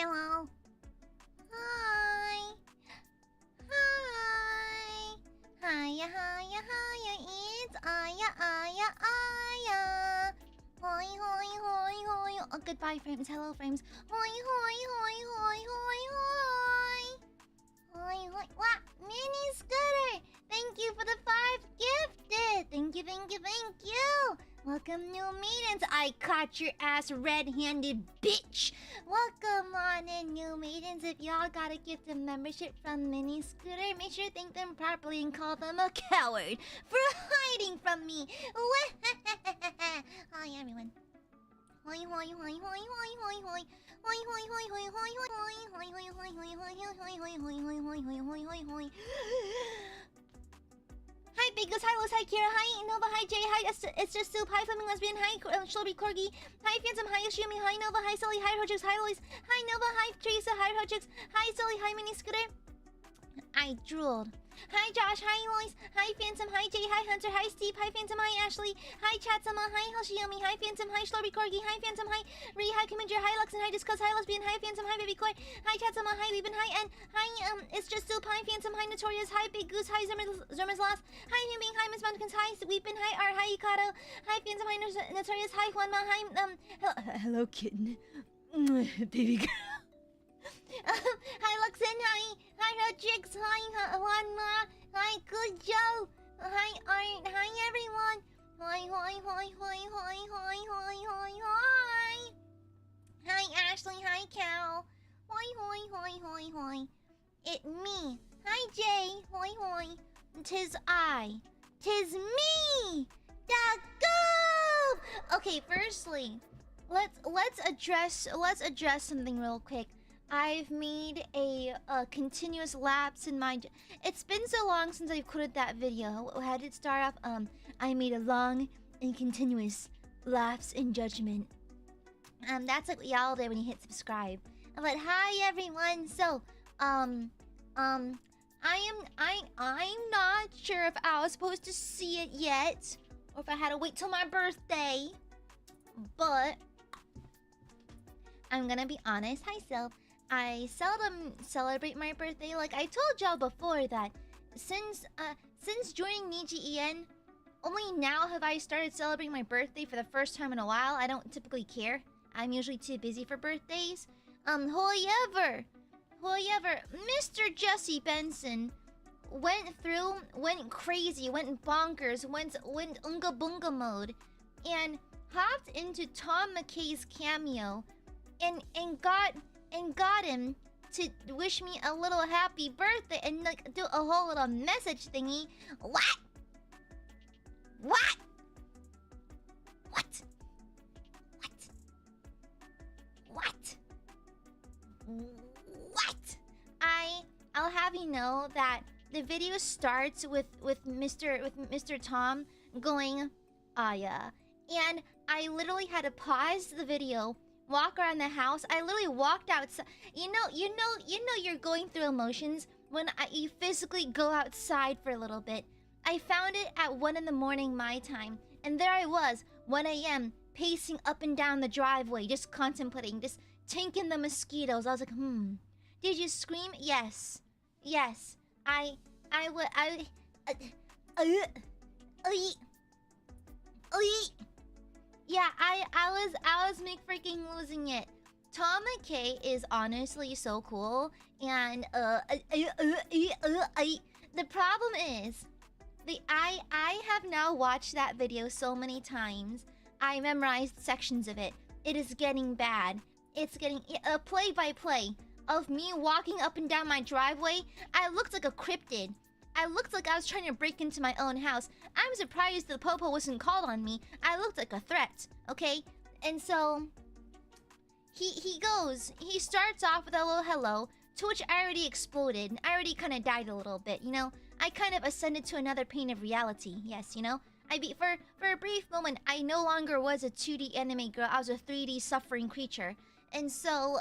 Hello. Hi. Hi. Hiya, hiya, hiya. It's Aya. Hoi, hoi, hoi, hoi. Oh, goodbye, frames. Hello, frames. Hoi, hoi, hoi, hoi, hoi, hoi. Hoi, hoi. What? Mini Scooter. Thank you for the 5 gifted. Thank you, thank you, thank you. Welcome, new maidens. I caught your ass red-handed, bitch. Welcome on in, new maidens. If y'all got a gift of membership from Mini Scooter, make sure to thank them properly and call them a coward for hiding from me. Hi, everyone. Hoi, hoi, hoi, hoi, hoi, hoi, hoi. Hoi, hoi, hoi, hoi, hoi, hoi, hoi, hoi, hoi, hoi, hoi, hoi, hoi, hoi, hoi, hoi, hoi, hoi, hoi. Hi, Biggles. Hi, Los. Hi, Kira. Hi, Nova. Hi, Jay. Hi, it's just Soup. Hi, Flaming Lesbian. Hi, Shelby Corgi. Hi, Phantom. Hi, Yoshimi. Hi, Nova. Hi, Sully. Hi, Hojix. Hi, Lois. Hi, Nova. Hi, Teresa. Hi, Hojix. Hi, Sully. Hi, Mini Scooter. I drooled. Hi, Josh. Hi, Lois. Hi, Phantom. Hi, Jay. Hi, Hunter. Hi, Steve. Hi, Phantom. Hi, Ashley. Hi, Chatsama. Hi, Hoshiomi. Hi, Phantom. Hi, Shelby Corgi. Hi, Phantom. Hi, Ree. Hi, Commander. Hi, Lux. And hi, Discuss. Hi, Lesbian. Hi, Phantom. Hi, Baby Koi. Hi, Chatsama. Hi, Weebin. Hi, N. Hi, it's just Soup. Hi, Phantom. Hi, Notorious. Hi, Big Goose. Hi, Zerma's Lost. Hi, Humming. Hi, Miss Munchkins. Hi, Weepin. Hi, R. Hi, Yukado. Hi, Phantom. Hi, Notorious. Hi, Juanma. Hi, hello, kitten. Baby girl. Hi, Luxin. Hi, Rodrix. Hi, Juanma. Hi, Good Joe. Hi, Art. Hi, everyone. Hi, hi, hi, hi, hi, hi, hi, hi, hi. Hi, Ashley. Hi, Cal. Hi, hi, hi, hi, hi. It me. Hi, Jay. Hi, hi. 'Tis I. 'Tis me. Da goof. Okay, firstly, let's address something real quick. I've made a continuous lapse in my... It's been so long since I recorded that video. How did it start off? I made a long and continuous lapse in judgment. That's like what y'all do when you hit subscribe. But hi, everyone. So, I'm not sure if I was supposed to see it yet, or if I had to wait till my birthday. But I'm gonna be honest. Hi, Self. I seldom celebrate my birthday. Like I told y'all before that since joining Nijisanji, only now have I started celebrating my birthday for the first time in a while. I don't typically care. I'm usually too busy for birthdays. However, Mr. Jesse Benson went crazy, went bonkers, went unga bunga mode, and hopped into Tom McKay's cameo, and got him to wish me a little happy birthday and like do a whole little message thingy. What? I'll have you know that the video starts with Mr. Tom going Aya, and I literally had to pause the video, walk around the house. I literally walked outside. You know you're going through emotions when you physically go outside for a little bit. I found it at 1 in the morning my time, and there I was, 1 a.m. pacing up and down the driveway, just contemplating, just tinking the mosquitoes. I was like, Did you scream? Yes. I was freaking losing it. Tom McKay is honestly so cool, and the problem is, I have now watched that video so many times. I memorized sections of it. It is getting bad. It's getting a play-by-play of me walking up and down my driveway. I looked like a cryptid. I looked like I was trying to break into my own house. I'm surprised the popo wasn't called on me. I looked like a threat, okay? And so he starts off with a little hello, to which I already exploded. I already kind of died a little bit, you know? I kind of ascended to another plane of reality. Yes, you know? For a brief moment, I no longer was a 2D anime girl. I was a 3D suffering creature. And so,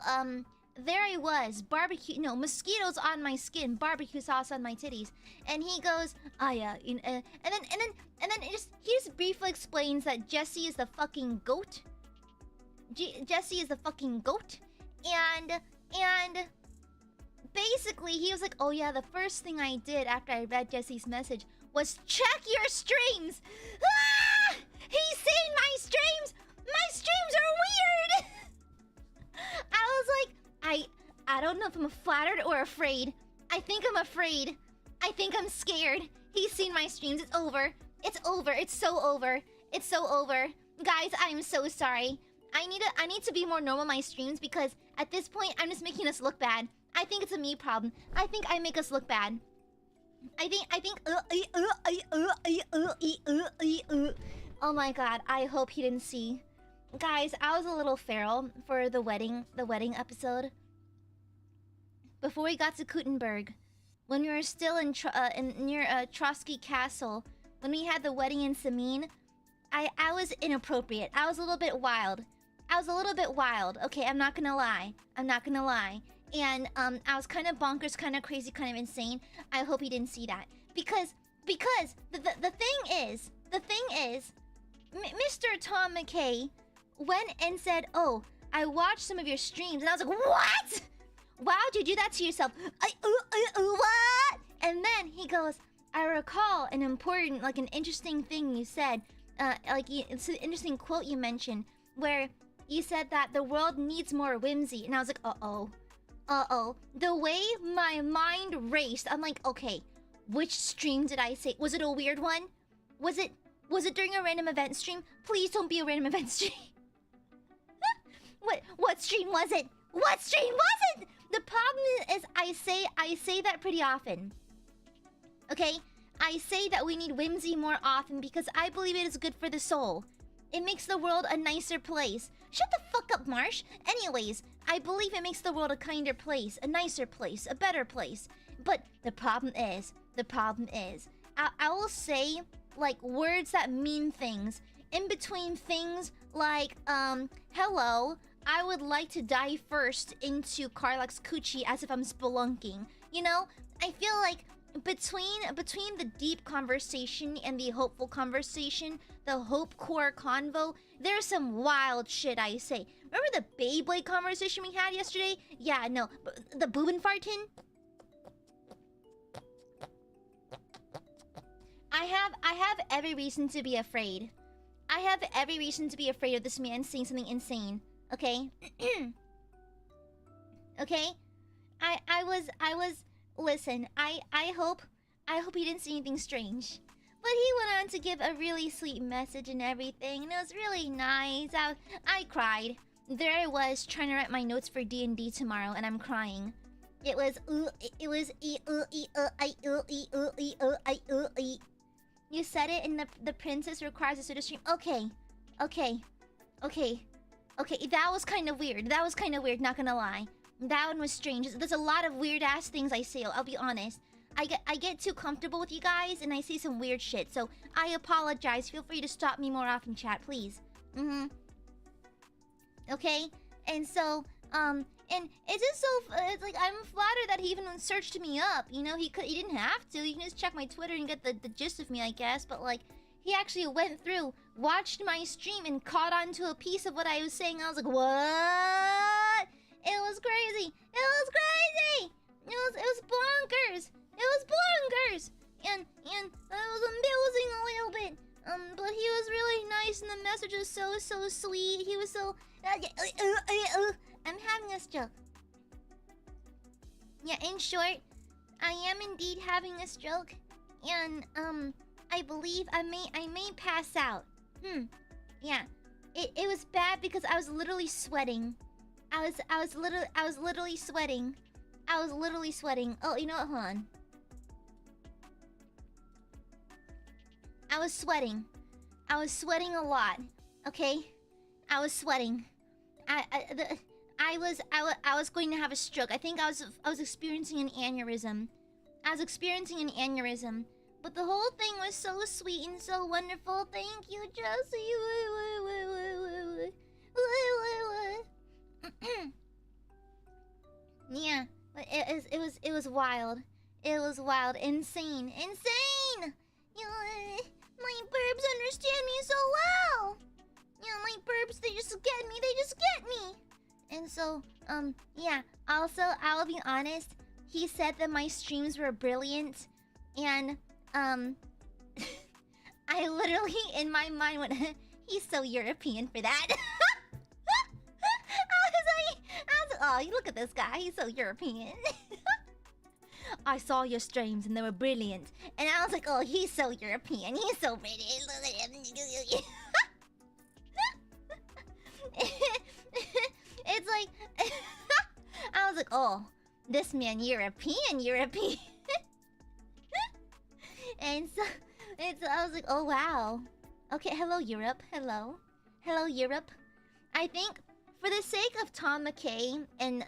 there I was, mosquitoes on my skin, barbecue sauce on my titties, and he goes, Aya, and then he just briefly explains that Jesse is the fucking goat. Jesse is the fucking goat, and And basically, he was like, oh yeah, the first thing I did after I read Jesse's message was check your streams. Ah! He's seen my streams. My streams are weird. I was like, I don't know if I'm flattered or afraid. I think I'm afraid. I think I'm scared. He's seen my streams. It's over. It's over. It's so over. It's so over. Guys, I'm so sorry. I need to be more normal in my streams because at this point I'm just making us look bad. I think it's a me problem. I think I make us look bad. I think oh my god, I hope he didn't see. Guys, I was a little feral for the wedding episode. Before we got to Kuttenberg, when we were still near Trotsky Castle, when we had the wedding in Samin, I was inappropriate. I was a little bit wild. Okay, I'm not gonna lie. And I was kind of bonkers, kind of crazy, kind of insane. I hope he didn't see that. Because the thing is, Mr. Tom McKay went and said, oh, I watched some of your streams. And I was like, what? Why would you do that to yourself? What? And then he goes, I recall an important, like an interesting thing you said. It's an interesting quote you mentioned where you said that the world needs more whimsy. And I was like, uh-oh. The way my mind raced, I'm like, okay, which stream did I say? Was it a weird one? Was it during a random event stream? Please don't be a random event stream. What stream was it? What stream was it? The problem is I say that pretty often. Okay? I say that we need whimsy more often because I believe it is good for the soul. It makes the world a nicer place. Shut the fuck up, Marsh. Anyways, I believe it makes the world a kinder place, a nicer place, a better place. But the problem is, I will say, like, words that mean things. In between things like, hello, I would like to dive first into Karlak's coochie as if I'm spelunking. You know? I feel like between the deep conversation and the hopeful conversation, the hope core convo, there's some wild shit I say. Remember the Beyblade conversation we had yesterday? Yeah, no, the Bubenfartin? I have every reason to be afraid. I have every reason to be afraid of this man saying something insane. Okay? Okay? I was listen, I hope he didn't see anything strange. But he went on to give a really sweet message and everything, and it was really nice. I cried. There I was trying to write my notes for D&D tomorrow, and I'm crying. It was You said it, and the princess requires us to stream. Okay. That was kind of weird. Not gonna lie. That one was strange. There's a lot of weird ass things I say. I'll be honest. I get too comfortable with you guys, and I say some weird shit. So I apologize. Feel free to stop me more often, chat, please. Okay. And so and it's just so it's like I'm flattered that he even searched me up. You know, he didn't have to. You can just check my Twitter and get the gist of me, I guess. But like, he actually went through, watched my stream, and caught on to a piece of what I was saying. I was like, what? It was crazy. It was bonkers. And it was amusing a little bit. But he was really nice, and the message was so sweet. He was so I'm having a stroke. Yeah, in short, I am indeed having a stroke, and I believe I may pass out. Yeah. It was bad because I was literally sweating. I was literally sweating. Oh, you know what? Hold on. I was sweating a lot. Okay? I was sweating. I was going to have a stroke. I think I was experiencing an aneurysm. But the whole thing was so sweet and so wonderful. Thank you, Josie. Yeah, but it was wild. Insane. You know, my burbs understand me so well. You know, my burbs, they just get me. And Yeah. Also, I'll be honest. He said that my streams were brilliant, and I literally in my mind went, he's so European for that. I was like, oh, look at this guy. He's so European. I saw your streams and they were brilliant, and I was like, oh, he's so European. He's so British. It's like I was like, oh, this man European. And so I was like, oh wow. Okay, hello Europe. Hello Europe. I think for the sake of Tom McKay and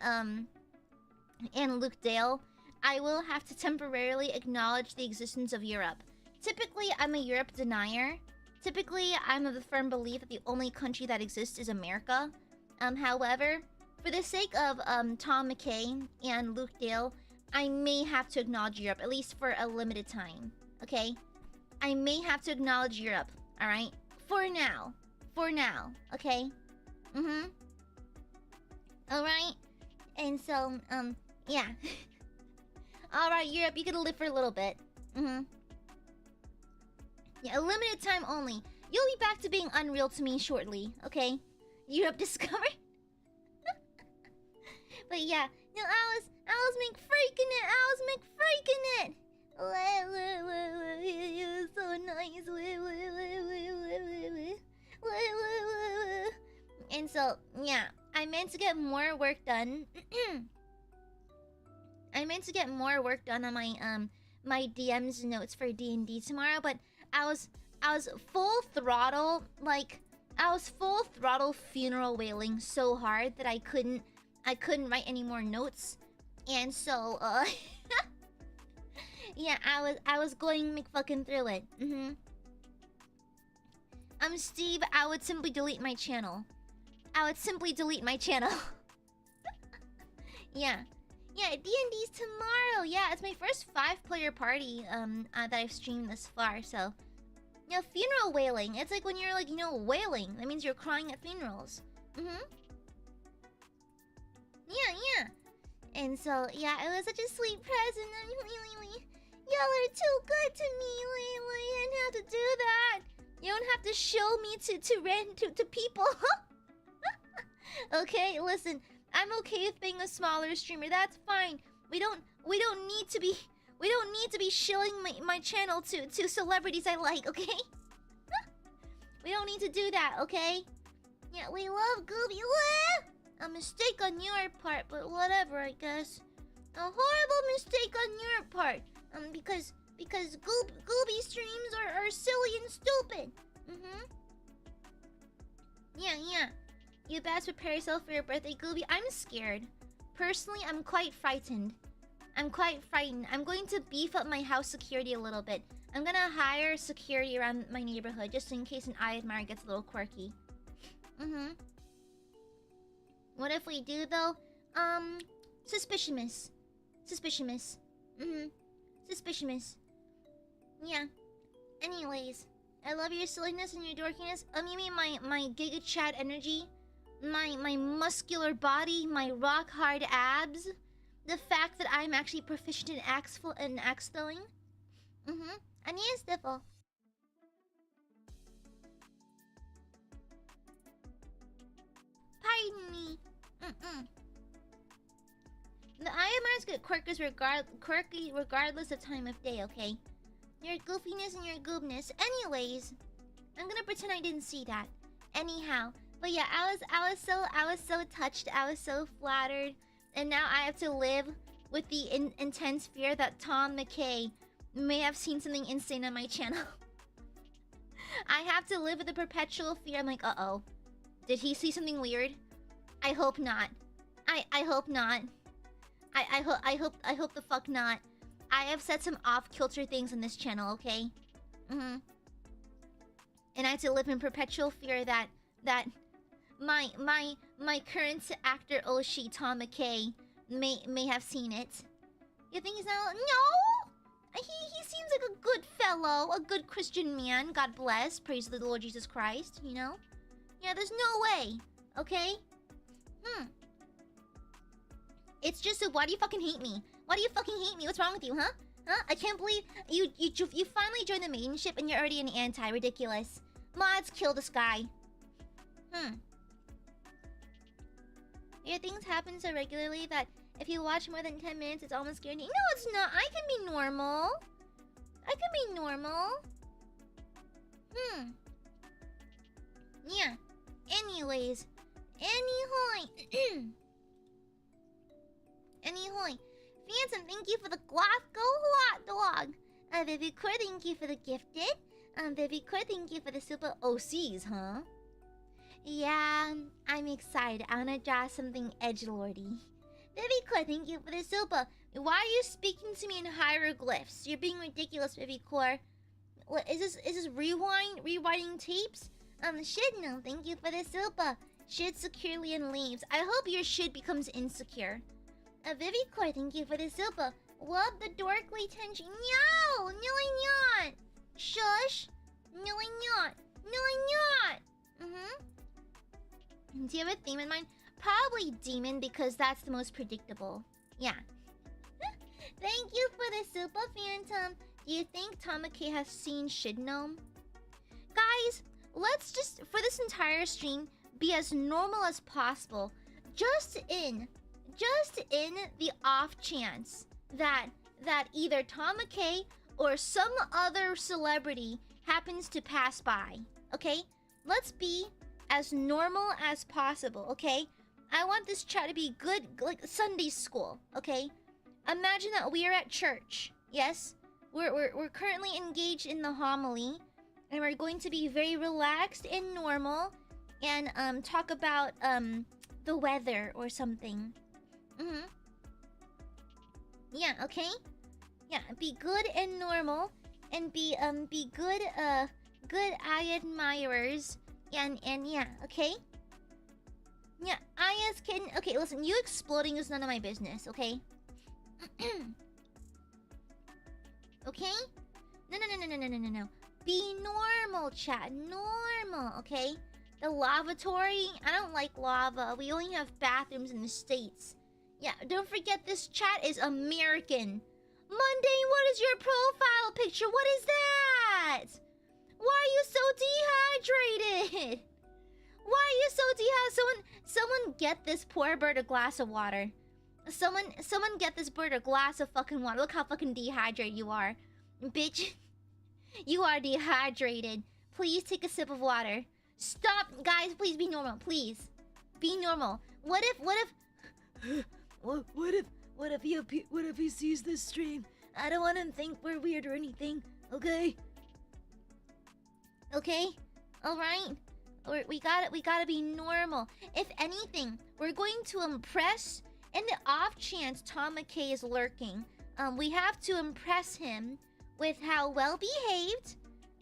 Luke Dale, I will have to temporarily acknowledge the existence of Europe. Typically, I'm a Europe denier. Typically, I'm of the firm belief that the only country that exists is America. However, for the sake of Tom McKay and Luke Dale, I may have to acknowledge Europe, at least for a limited time. Okay? I may have to acknowledge Europe, alright? For now. Okay? Alright? And so, yeah. Alright, Europe, you could live for a little bit. Yeah, a limited time only. You'll be back to being unreal to me shortly, okay? Europe discovered. But yeah, no, I was McFreaking it. It was so nice. And so, yeah, I meant to get more work done. I meant to get more work done on my my DMs notes for D&D tomorrow, but I was full throttle, like I was full throttle funeral wailing so hard that I couldn't write any more notes. And so yeah, I was going McFucking through it. Steve, I would simply delete my channel. Yeah. Yeah, D&D's tomorrow. Yeah, it's my first 5-player party that I've streamed this far, so yeah, funeral wailing. It's like when you're like, you know, wailing. That means you're crying at funerals. Yeah. And so, yeah, it was such a sweet present. Y'all are too good to me. You didn't have to do that. You don't have to show me to people. Okay, listen. I'm okay with being a smaller streamer. That's fine. We don't need to be shilling my channel to celebrities I like, okay? We don't need to do that, okay? Yeah, we love Gooby. A mistake on your part, but whatever, I guess. A horrible mistake on your part. Because Gooby streams are silly and stupid. Yeah. You best prepare yourself for your birthday, Gooby. I'm scared. Personally, I'm quite frightened. I'm going to beef up my house security a little bit. I'm gonna hire security around my neighborhood just in case an Aiadmire gets a little quirky. What if we do though? Suspicious. Suspicious. Yeah. Anyways, I love your silliness and your dorkiness. You mean my Giga Chat energy? My muscular body, my rock hard abs, the fact that I'm actually proficient in axe throwing. And yes, Diffle. Pardon me. The Aiadmirers get quirky regardless of time of day, okay? Your goofiness and your goobness. Anyways, I'm gonna pretend I didn't see that. Anyhow. But yeah, I was so touched, I was so flattered, and now I have to live with the intense fear that Tom McKay may have seen something insane on my channel. I have to live with the perpetual fear. I'm like, uh-oh, did he see something weird? I hope not. I hope not. I hope the fuck not. I have said some off-kilter things on this channel, okay? And I have to live in perpetual fear that my current actor Oshi, Tom McKay, may have seen it. You think he's not? No! He seems like a good fellow, a good Christian man. God bless, praise the Lord Jesus Christ, you know? Yeah, there's no way, okay? It's just so. Why do you fucking hate me? Why do you fucking hate me? What's wrong with you, huh? Huh? I can't believe you finally joined the maiden ship and you're already an anti. Ridiculous. Mods, kill this guy. Your things happen so regularly that if you watch more than 10 minutes, it's almost guaranteed. No, it's not. I can be normal. I can be normal. Yeah. Anyways. Anyhoy. Phantom, thank you for the Glasgow hot dog. Baby Core, thank you for the gifted. Baby Core, thank you for the super OCs, huh? Yeah, I'm excited. I wanna draw something edgelordy. Baby Core, thank you for the super. Why are you speaking to me in hieroglyphs? You're being ridiculous, Baby Core. What is this? Is this rewinding tapes? Shit, no. Thank you for the super. Shit securely in leaves. I hope your shit becomes insecure. Vivi Core, thank you for the super. Love the dorkly tension. No, not. Shush. No, not. Do you have a theme in mind? Probably demon, because that's the most predictable. Yeah. Thank you for the super, Phantom. Do you think McKay has seen Shidnome? Guys, let's just, for this entire stream, be as normal as possible. Just in the off chance that either McKay or some other celebrity happens to pass by. Okay? Let's be as normal as possible, okay? I want this chat to be good, like Sunday school, okay? Imagine that we are at church. Yes? We're currently engaged in the homily, and we're going to be very relaxed and normal and talk about the weather or something. Yeah, okay? Yeah, be good and normal and be good Aiadmirers and yeah, okay? Yeah, Aya's can. Okay, listen, you exploding is none of my business, okay? Okay? No. Be normal, chat. Normal, okay? The lavatory, I don't like lava. We only have bathrooms in the States. Yeah, don't forget this chat is American. Monday, what is your profile picture? What is that? Why are you so dehydrated? Why are you so dehydrated? Someone get this poor bird a glass of water. Someone get this bird a glass of fucking water. Look how fucking dehydrated you are. Bitch. You are dehydrated. Please take a sip of water. Stop, guys, please be normal, please. Be normal. What if he sees this stream? I don't want him to think we're weird or anything, okay? Okay? Alright? We gotta be normal. If anything, we're going to impress. In the off chance McKay is lurking, we have to impress him with how well behaved.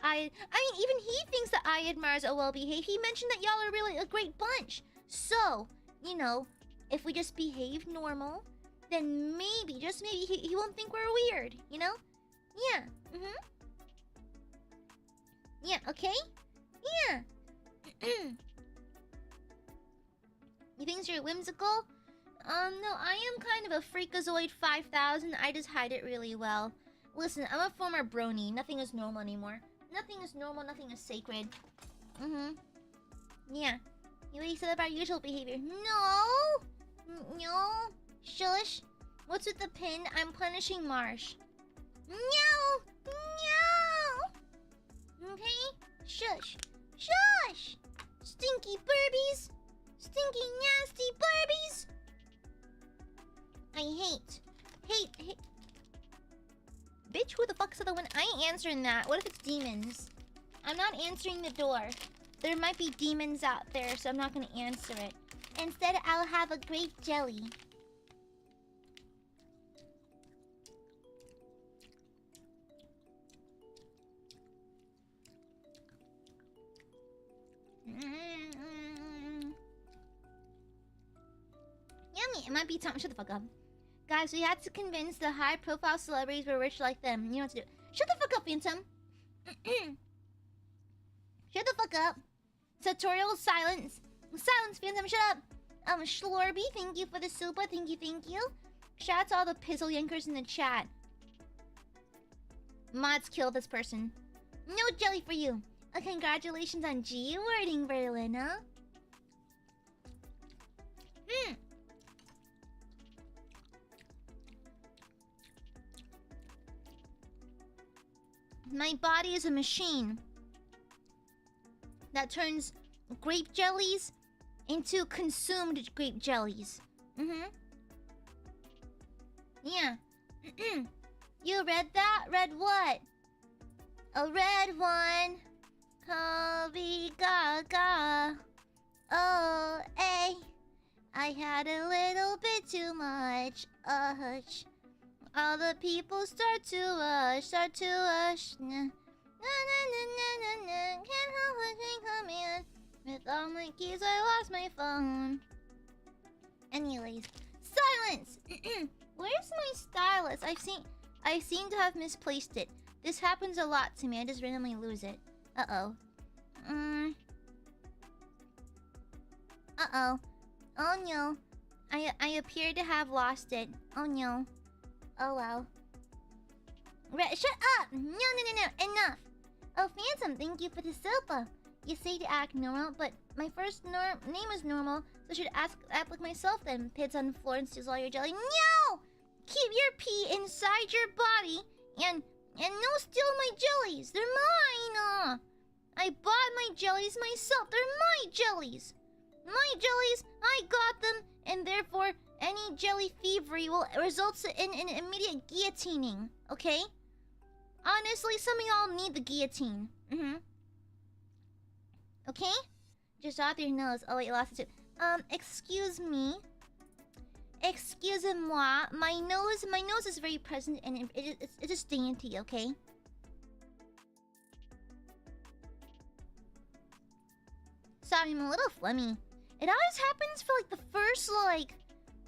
I mean, even he thinks that Aiadmirers are well behaved. He mentioned that y'all are really a great bunch. So, you know, if we just behave normal, then maybe, just maybe, he won't think we're weird. You know? Yeah. Yeah. Okay. Yeah. You think you're whimsical? No, I am kind of a freakazoid 5000. I just hide it really well. Listen, I'm a former brony. Nothing is normal anymore. Nothing is normal, nothing is sacred. Yeah. You already said about usual behavior. No! Shush! What's with the pin? I'm punishing Marsh. No! Okay? Shush! Stinky burbies! Stinky nasty burbies! I hate. Bitch, who the fuck's the other one? I ain't answering that. What if it's demons? I'm not answering the door. There might be demons out there, so I'm not gonna answer it. Instead, I'll have a grape jelly. Yummy! It might be time. Shut the fuck up. Guys, we had to convince the high-profile celebrities we're rich like them. You know what to do. Shut the fuck up, Phantom. Shut the fuck up. Sartorial silence. Silence, Phantom, shut up. Schlorby, thank you for the super. Thank you, thank you. Shout out to all the pizzle yankers in the chat. Mods kill this person. No jelly for you. Congratulations on G-wording, Berlina. My body is a machine that turns grape jellies into consumed grape jellies. Yeah. You read that? Read what? A red one. Kobe Gaga. Oh, hey. I had a little bit too much. All the people start to rush. Na na na na na. Can't help but think I'm in. With all my keys, I lost my phone. Anyways, silence. Where's my stylus? I seem to have misplaced it. This happens a lot to me. I just randomly lose it. Uh-oh. Uh-oh. Oh no. I appear to have lost it. Oh no. Oh well. Shut up! No. Enough. Oh, Phantom, thank you for the sopa. You say to act normal, but my first name is normal, so I should act like myself then. Pids on the floor and steals all your jelly. No! Keep your pee inside your body and no steal my jellies. They're mine. I bought my jellies myself. They're my jellies. My jellies, I got them, and therefore any jelly thievery will result in an immediate guillotining. Okay? Honestly, some of y'all need the guillotine. Okay? Just off your nose. Oh wait, you lost it too. Excuse me. Excusez-moi. My nose is very present and it's just dainty, okay? Sorry, I'm a little phlegmy. It always happens for like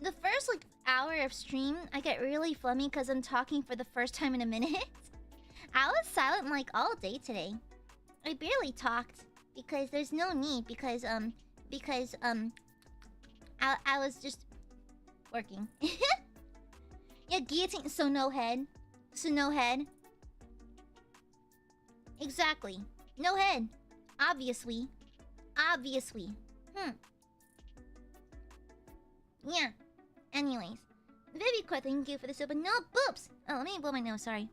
the first hour of stream. I get really phlegmy because I'm talking for the first time in a minute. I was silent like all day today. I barely talked because there's no need because I was just working. Yeah, guillotine. So no head. Exactly. No head. Obviously. Yeah. Anyways. Vivicore, thank you for the soup. No boobs! Oh, let me blow my nose, sorry.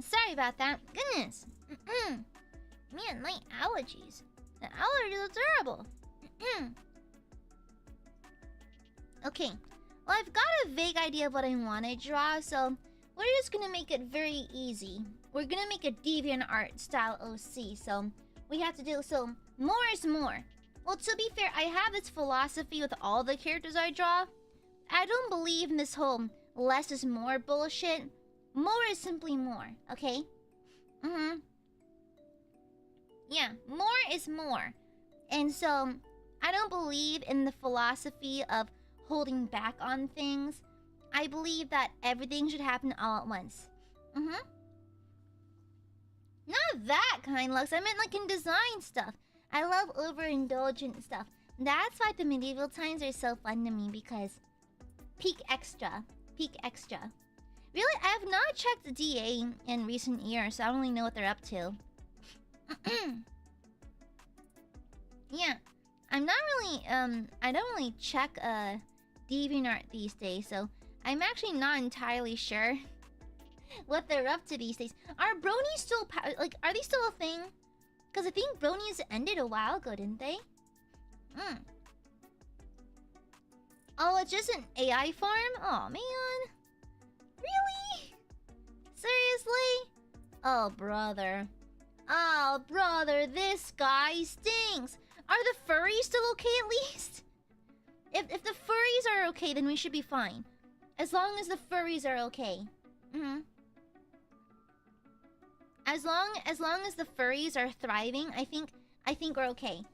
Sorry about that. Goodness. Man, my allergies. The allergies are terrible. Okay. Well, I've got a vague idea of what I want to draw, so we're just gonna make it very easy. We're gonna make a DeviantArt style OC, so we have to do so. More is more. Well, to be fair, I have this philosophy with all the characters I draw. I don't believe in this whole less is more bullshit. More is simply more, okay? Yeah, more is more. And so, I don't believe in the philosophy of holding back on things. I believe that everything should happen all at once. Not that kind, Lux. I meant like in design stuff. I love overindulgent stuff. That's why the medieval times are so fun to me, because peak extra. Really, I have not checked the DA in recent years, so I don't really know what they're up to. Yeah, I'm not really, I don't really check, DeviantArt these days, so I'm actually not entirely sure what they're up to these days. Are bronies still, are they still a thing? Because I think bronies ended a while ago, didn't they? Oh, it's just an AI farm? Oh man. Really? Seriously? Oh, brother. Oh, brother, this guy stinks. Are the furries still okay at least? If the furries are okay, then we should be fine. As long as the furries are okay. As long as the furries are thriving, I think we're okay.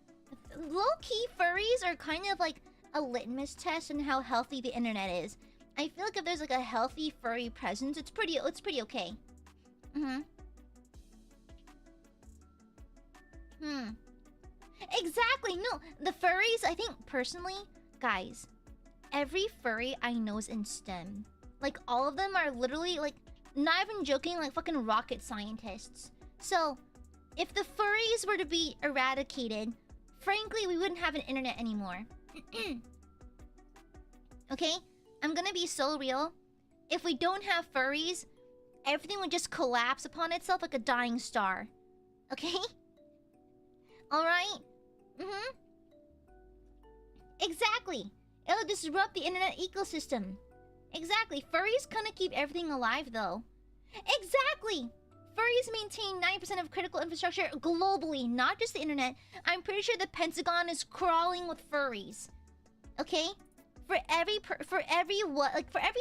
low-key furries are kind of like a litmus test on how healthy the internet is. I feel like if there's like a healthy furry presence, it's pretty okay. Exactly. No, the furries, I think personally, guys, every furry I know is in STEM. Like all of them are literally like, not even joking, like fucking rocket scientists. So, if the furries were to be eradicated, frankly, we wouldn't have an internet anymore. Okay? I'm gonna be so real. If we don't have furries, everything would just collapse upon itself like a dying star. Okay? Alright? Exactly. It'll disrupt the internet ecosystem. Exactly. Furries kind of keep everything alive, though. Exactly! Furries maintain 9% of critical infrastructure globally, not just the internet. I'm pretty sure the Pentagon is crawling with furries. Okay? For every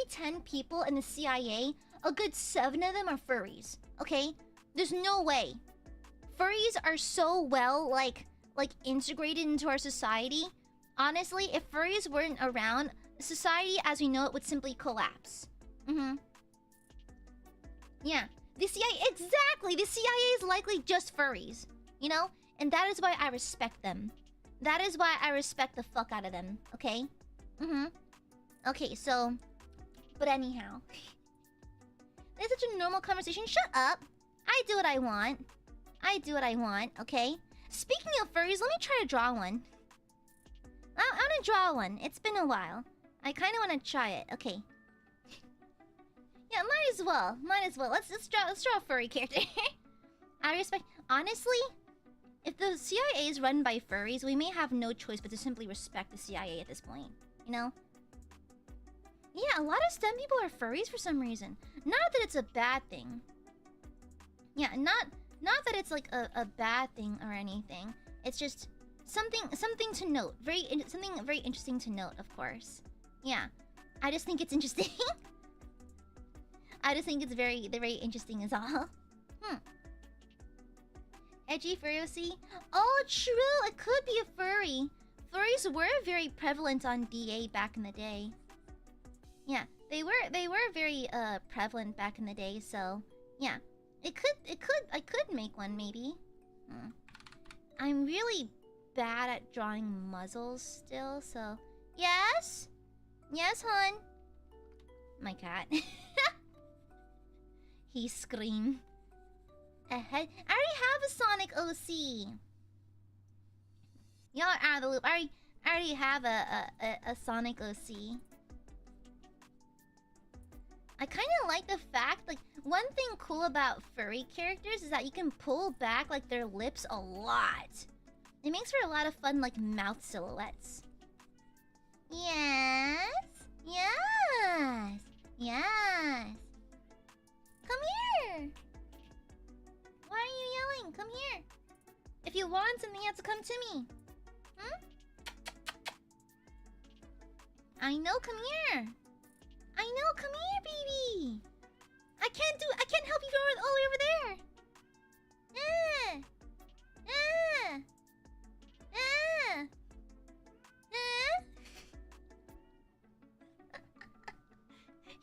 10 people in the CIA, a good 7 of them are furries. Okay? There's no way. Furries are so well like integrated into our society. Honestly, if furries weren't around, society as we know it would simply collapse. Yeah. The CIA, exactly! The CIA is likely just furries. You know? And that is why I respect them. That is why I respect the fuck out of them. Okay? Okay, so... But anyhow. It's such a normal conversation. Shut up! I do what I want. I do what I want, okay? Speaking of furries, let me try to draw one. I'm gonna draw one. It's been a while. I kind of want to try it. Okay. Yeah, might as well. Might as well. Let's draw a furry character. I respect. Honestly, if the CIA is run by furries, we may have no choice but to simply respect the CIA at this point. You know? Yeah, a lot of STEM people are furries for some reason. Not that it's a bad thing. Yeah, not that it's like a bad thing or anything. It's just something to note. Something very interesting to note, of course. Yeah, I just think it's interesting. I just think it's very interesting is all. Edgy furry OC? Oh, true! It could be a furry. Furries were very prevalent on DA back in the day. Yeah, they were very prevalent back in the day, so yeah. I could make one maybe. I'm really bad at drawing muzzles still, so yes? Yes, hon. My cat. He screamed. I already have a Sonic OC. Y'all are out of the loop. I already have a Sonic OC. I kind of like the fact, like, one thing cool about furry characters is that you can pull back, like, their lips a lot. It makes for a lot of fun, like, mouth silhouettes. Yes? Yes! Yes! Come here! Why are you yelling? Come here! If you want something, you have to come to me. I know, come here! I know, come here, baby! I can't help you from all the way over there!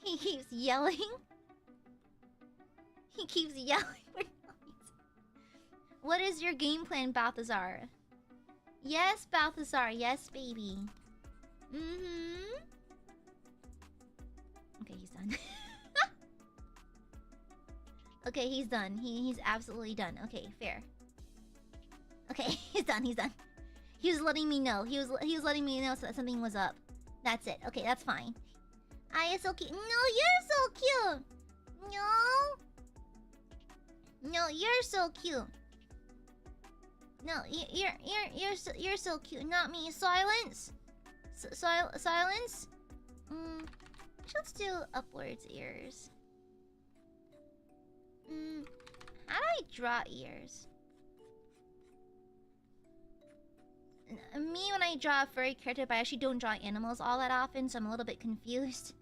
He keeps yelling. He keeps yelling for no reason. What is your game plan, Balthazar? Yes, Balthazar. Yes, baby. Okay, he's done. Okay, he's done. He's absolutely done. Okay, fair. Okay, he's done. He's done. He was letting me know. He was letting me know that something was up. That's it. Okay, that's fine. Aya so cute. No, you're so cute. No, you're so cute. No, you're so cute. Not me. Silence. Silence. Let's do upwards ears. How do I draw ears? Me, when I draw a furry character, but I actually don't draw animals all that often, so I'm a little bit confused.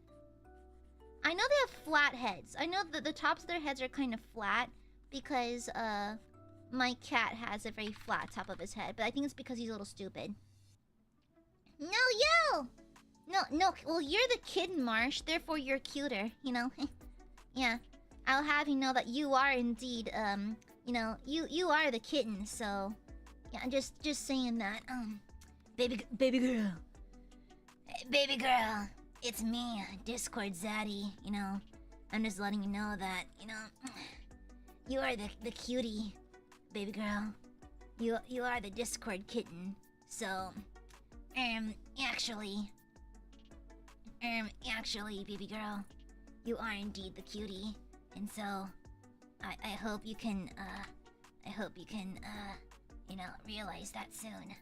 I know they have flat heads. I know that the tops of their heads are kind of flat because my cat has a very flat top of his head, but I think it's because he's a little stupid. No, you! No, well, you're the kitten, Marsh, therefore you're cuter, you know? Yeah, I'll have you know that you are indeed, you know, you are the kitten, so... Yeah, I'm just saying that, baby girl. Baby girl, it's me, Discord Zaddy, you know? I'm just letting you know that, you know... You are the cutie, baby girl. You are the Discord kitten, so... Actually, baby girl, you are indeed the cutie, and so I hope you can, you know, realize that soon.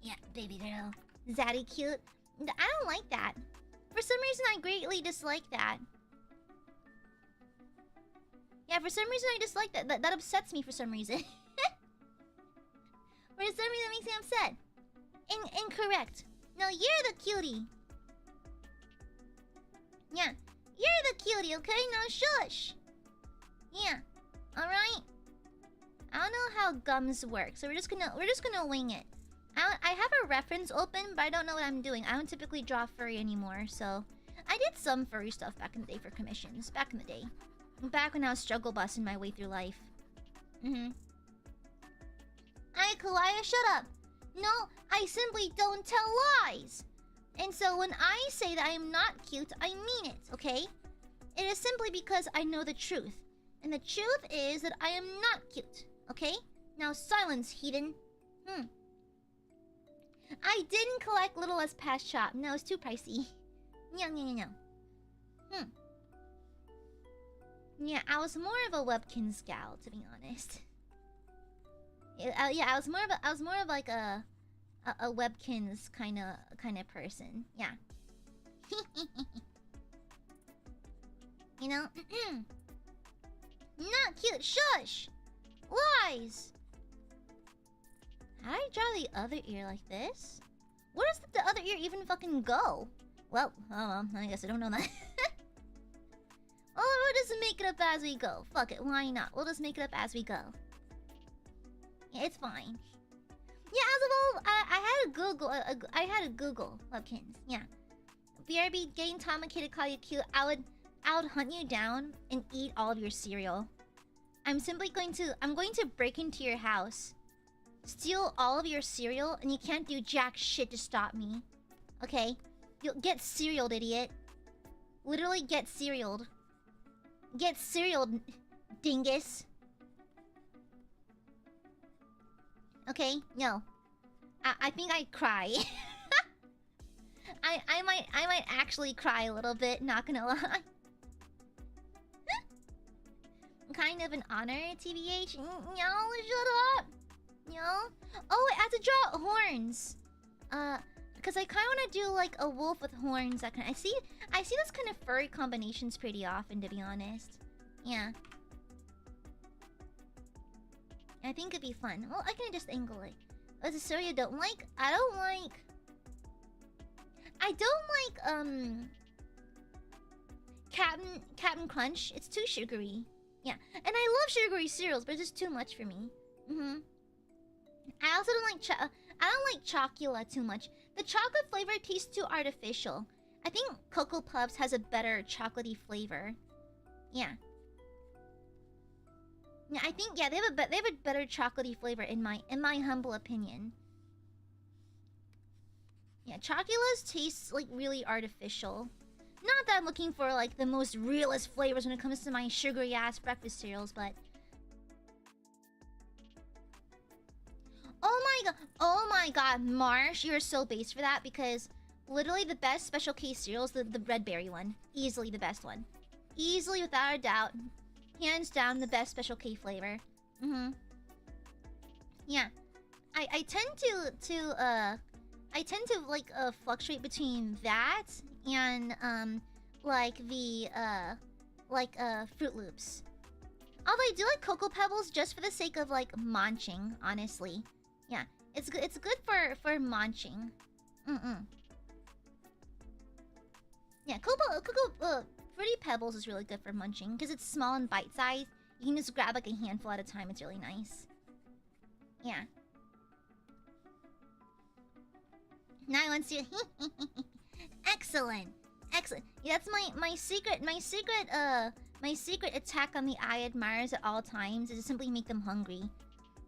Yeah, baby girl. Zaddy cute? I don't like that. For some reason, I greatly dislike that. Yeah, for some reason, I dislike that. That upsets me for some reason. For some reason, that makes me upset. Incorrect. No, you're the cutie. Yeah, you're the cutie, okay? Now shush. Yeah, all right. I don't know how gums work, so we're just gonna wing it. I have a reference open, but I don't know what I'm doing. I don't typically draw furry anymore, so I did some furry stuff back in the day for commissions. Back in the day, back when I was struggle busting my way through life. Hey, Kawaii, shut up. No, I simply don't tell lies. And so when I say that I am not cute, I mean it, okay? It is simply because I know the truth. And the truth is that I am not cute, okay? Now silence, heathen. I didn't collect Little as past shop. No, it's too pricey. No. Yeah, I was more of a Webkinz gal, to be honest. Yeah, I was more of like a Webkinz kind of person. Yeah. You know? Not cute. Shush. Lies. How do I draw the other ear like this? Where does the other ear even fucking go? Well, I guess I don't know that. Oh, we'll just make it up as we go. Fuck it, why not? We'll just make it up as we go. Yeah, it's fine. Yeah, as of all, I had a Google Webkins. Yeah. BRB getting Tamaki to call you cute. I would hunt you down and eat all of your cereal. I'm going to break into your house, steal all of your cereal, and you can't do jack shit to stop me. Okay? You'll get cerealed, idiot. Literally get cerealed. Get cerealed, dingus. Okay? No. I think I'd cry. I might actually cry a little bit, not gonna lie. Kind of an honor, TBH. No, shut up. No. Oh, I have to draw horns. Because I kind of want to do like a wolf with horns. That kind. I see this kind of furry combinations pretty often, to be honest. Yeah. I think it'd be fun. Well, I can just angle it. What's a story you don't like? I don't like Captain Crunch. It's too sugary. Yeah, and I love sugary cereals, but it's just too much for me. I also don't like Chocula too much. The chocolate flavor tastes too artificial. I think Cocoa Puffs has a better chocolatey flavor. Yeah. Yeah, I think they have a better chocolatey flavor in my humble opinion. Yeah, Chocula's tastes like really artificial. Not that I'm looking for like the most realist flavors when it comes to my sugary ass breakfast cereals, but oh my god, Marsh, you're so base for that, because literally the best special case cereal is the red berry one. Easily the best one. Easily, without a doubt. Hands down, the best special K flavor. Yeah. I tend to like fluctuate between that and like the Fruit Loops. Although I do like Cocoa Pebbles just for the sake of like munching, honestly. Yeah, it's good for munching. Yeah, Fruity Pebbles is really good for munching because it's small and bite-sized. You can just grab like a handful at a time. It's really nice. Yeah. 912. Excellent. Excellent. Yeah, that's my secret attack on the Aiadmirers at all times is to simply make them hungry.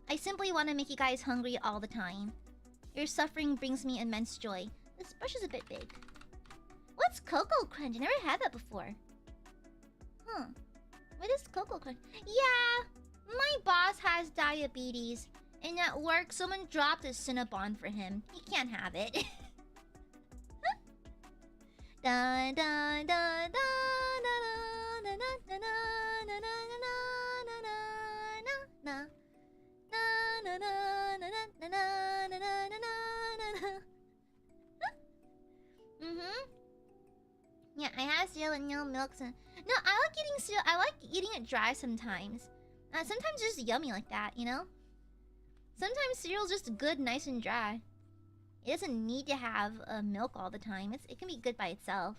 I simply want to make you guys hungry all the time. Your suffering brings me immense joy. This brush is a bit big. What's Cocoa Crunch? I never had that before. Huh. What is Cocoa Crunch? Yeah, my boss has diabetes. And at work, someone dropped a Cinnabon for him. He can't have it. Da da da da da da da da Yeah, I have cereal with no milk. No, I like eating cereal. I like eating it dry sometimes. Sometimes it's just yummy like that, you know? Sometimes cereal's just good, nice and dry. It doesn't need to have milk all the time. It can be good by itself.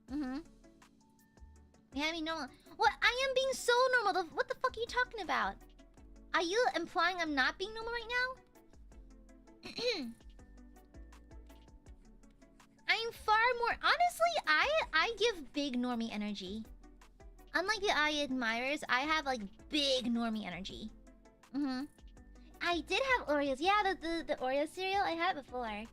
Yeah, I mean, normal. What? I am being so normal. What the fuck are you talking about? Are you implying I'm not being normal right now? I'm far more... Honestly, I give big normie energy. Unlike the Aiadmirers, I have, like, big normie energy. I did have Oreos. Yeah, the Oreo cereal, I had it before.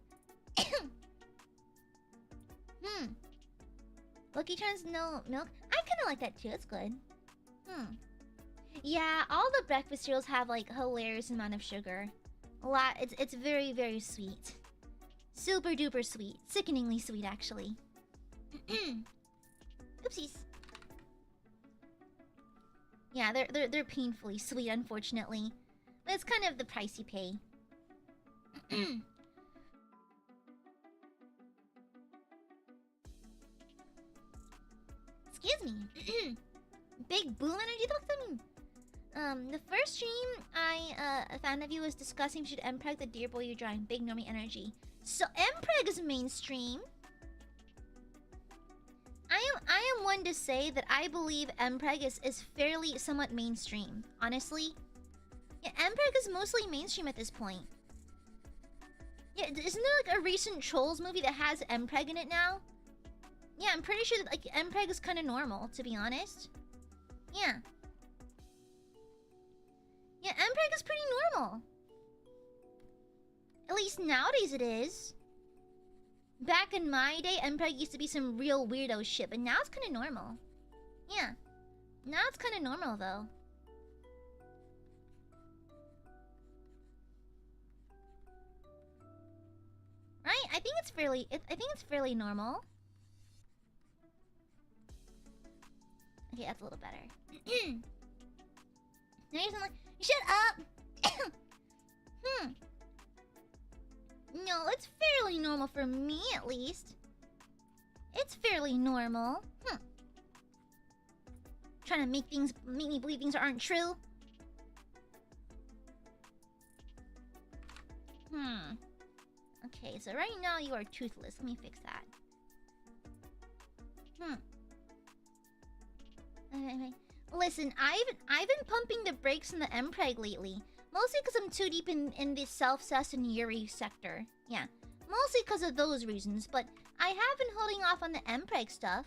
Lucky Charms, no milk? I kinda like that too, it's good. Yeah, all the breakfast cereals have, like, hilarious amount of sugar. A lot, it's very, very sweet. Super duper sweet. Sickeningly sweet, actually. Oopsies. Yeah, they're painfully sweet, unfortunately. But it's kind of the price you pay. Excuse me. Big boom energy? What does that mean? The first stream I found of you was discussing should Mpreg the dear boy you're drawing. Big normie energy. So Mpreg is mainstream. I am one to say that I believe Mpreg is fairly somewhat mainstream. Honestly. Yeah, Mpreg is mostly mainstream at this point. Yeah, isn't there like a recent Trolls movie that has Mpreg in it now? Yeah, I'm pretty sure that like Mpreg is kind of normal, to be honest. Yeah. Yeah, Mpreg is pretty normal. At least nowadays it is. Back in my day, Mpreg used to be some real weirdo shit, but now it's kind of normal. Yeah. Now it's kind of normal, though. Right? I think it's fairly normal. Okay, that's a little better. Like, shut up! No, it's fairly normal for me, at least. It's fairly normal. Trying to make me believe things aren't true. Okay, so right now you are toothless. Let me fix that. Okay. Listen, I've been pumping the brakes on the Mpreg lately. Mostly because I'm too deep in the self-cess and Yuri sector. Yeah. Mostly because of those reasons, but I have been holding off on the Mpreg stuff.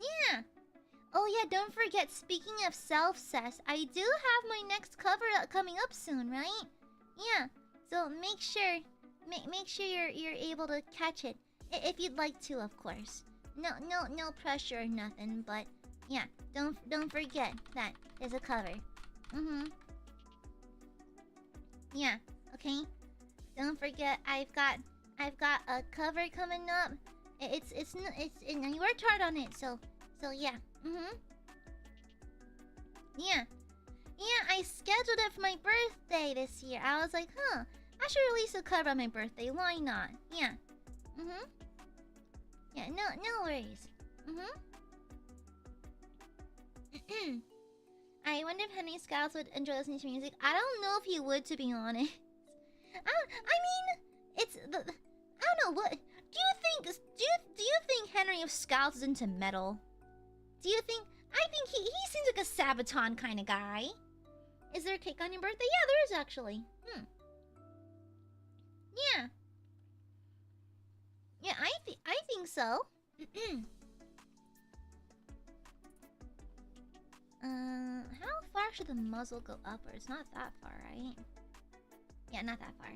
Yeah. Oh yeah, don't forget, speaking of self-cess, I do have my next cover coming up soon, right? Yeah. So make sure you're able to catch it. If you'd like to, of course. No pressure or nothing, but yeah, don't forget that there's a cover. Yeah, okay. Don't forget I've got a cover coming up. And you worked hard on it, so yeah. Yeah, I scheduled it for my birthday this year. I was like, I should release a cover on my birthday. Why not? Yeah. Yeah, no worries. I wonder if Henry Skiles would enjoy listening to music. I don't know if he would, to be honest. I mean, it's the... I don't know, what... Do you think Henry of Skiles is into metal? Do you think... I think he seems like a Sabaton kind of guy. Is there a cake on your birthday? Yeah, there is actually. Yeah. Yeah, I think so. How far should the muzzle go upwards? Not that far, right? Yeah, not that far.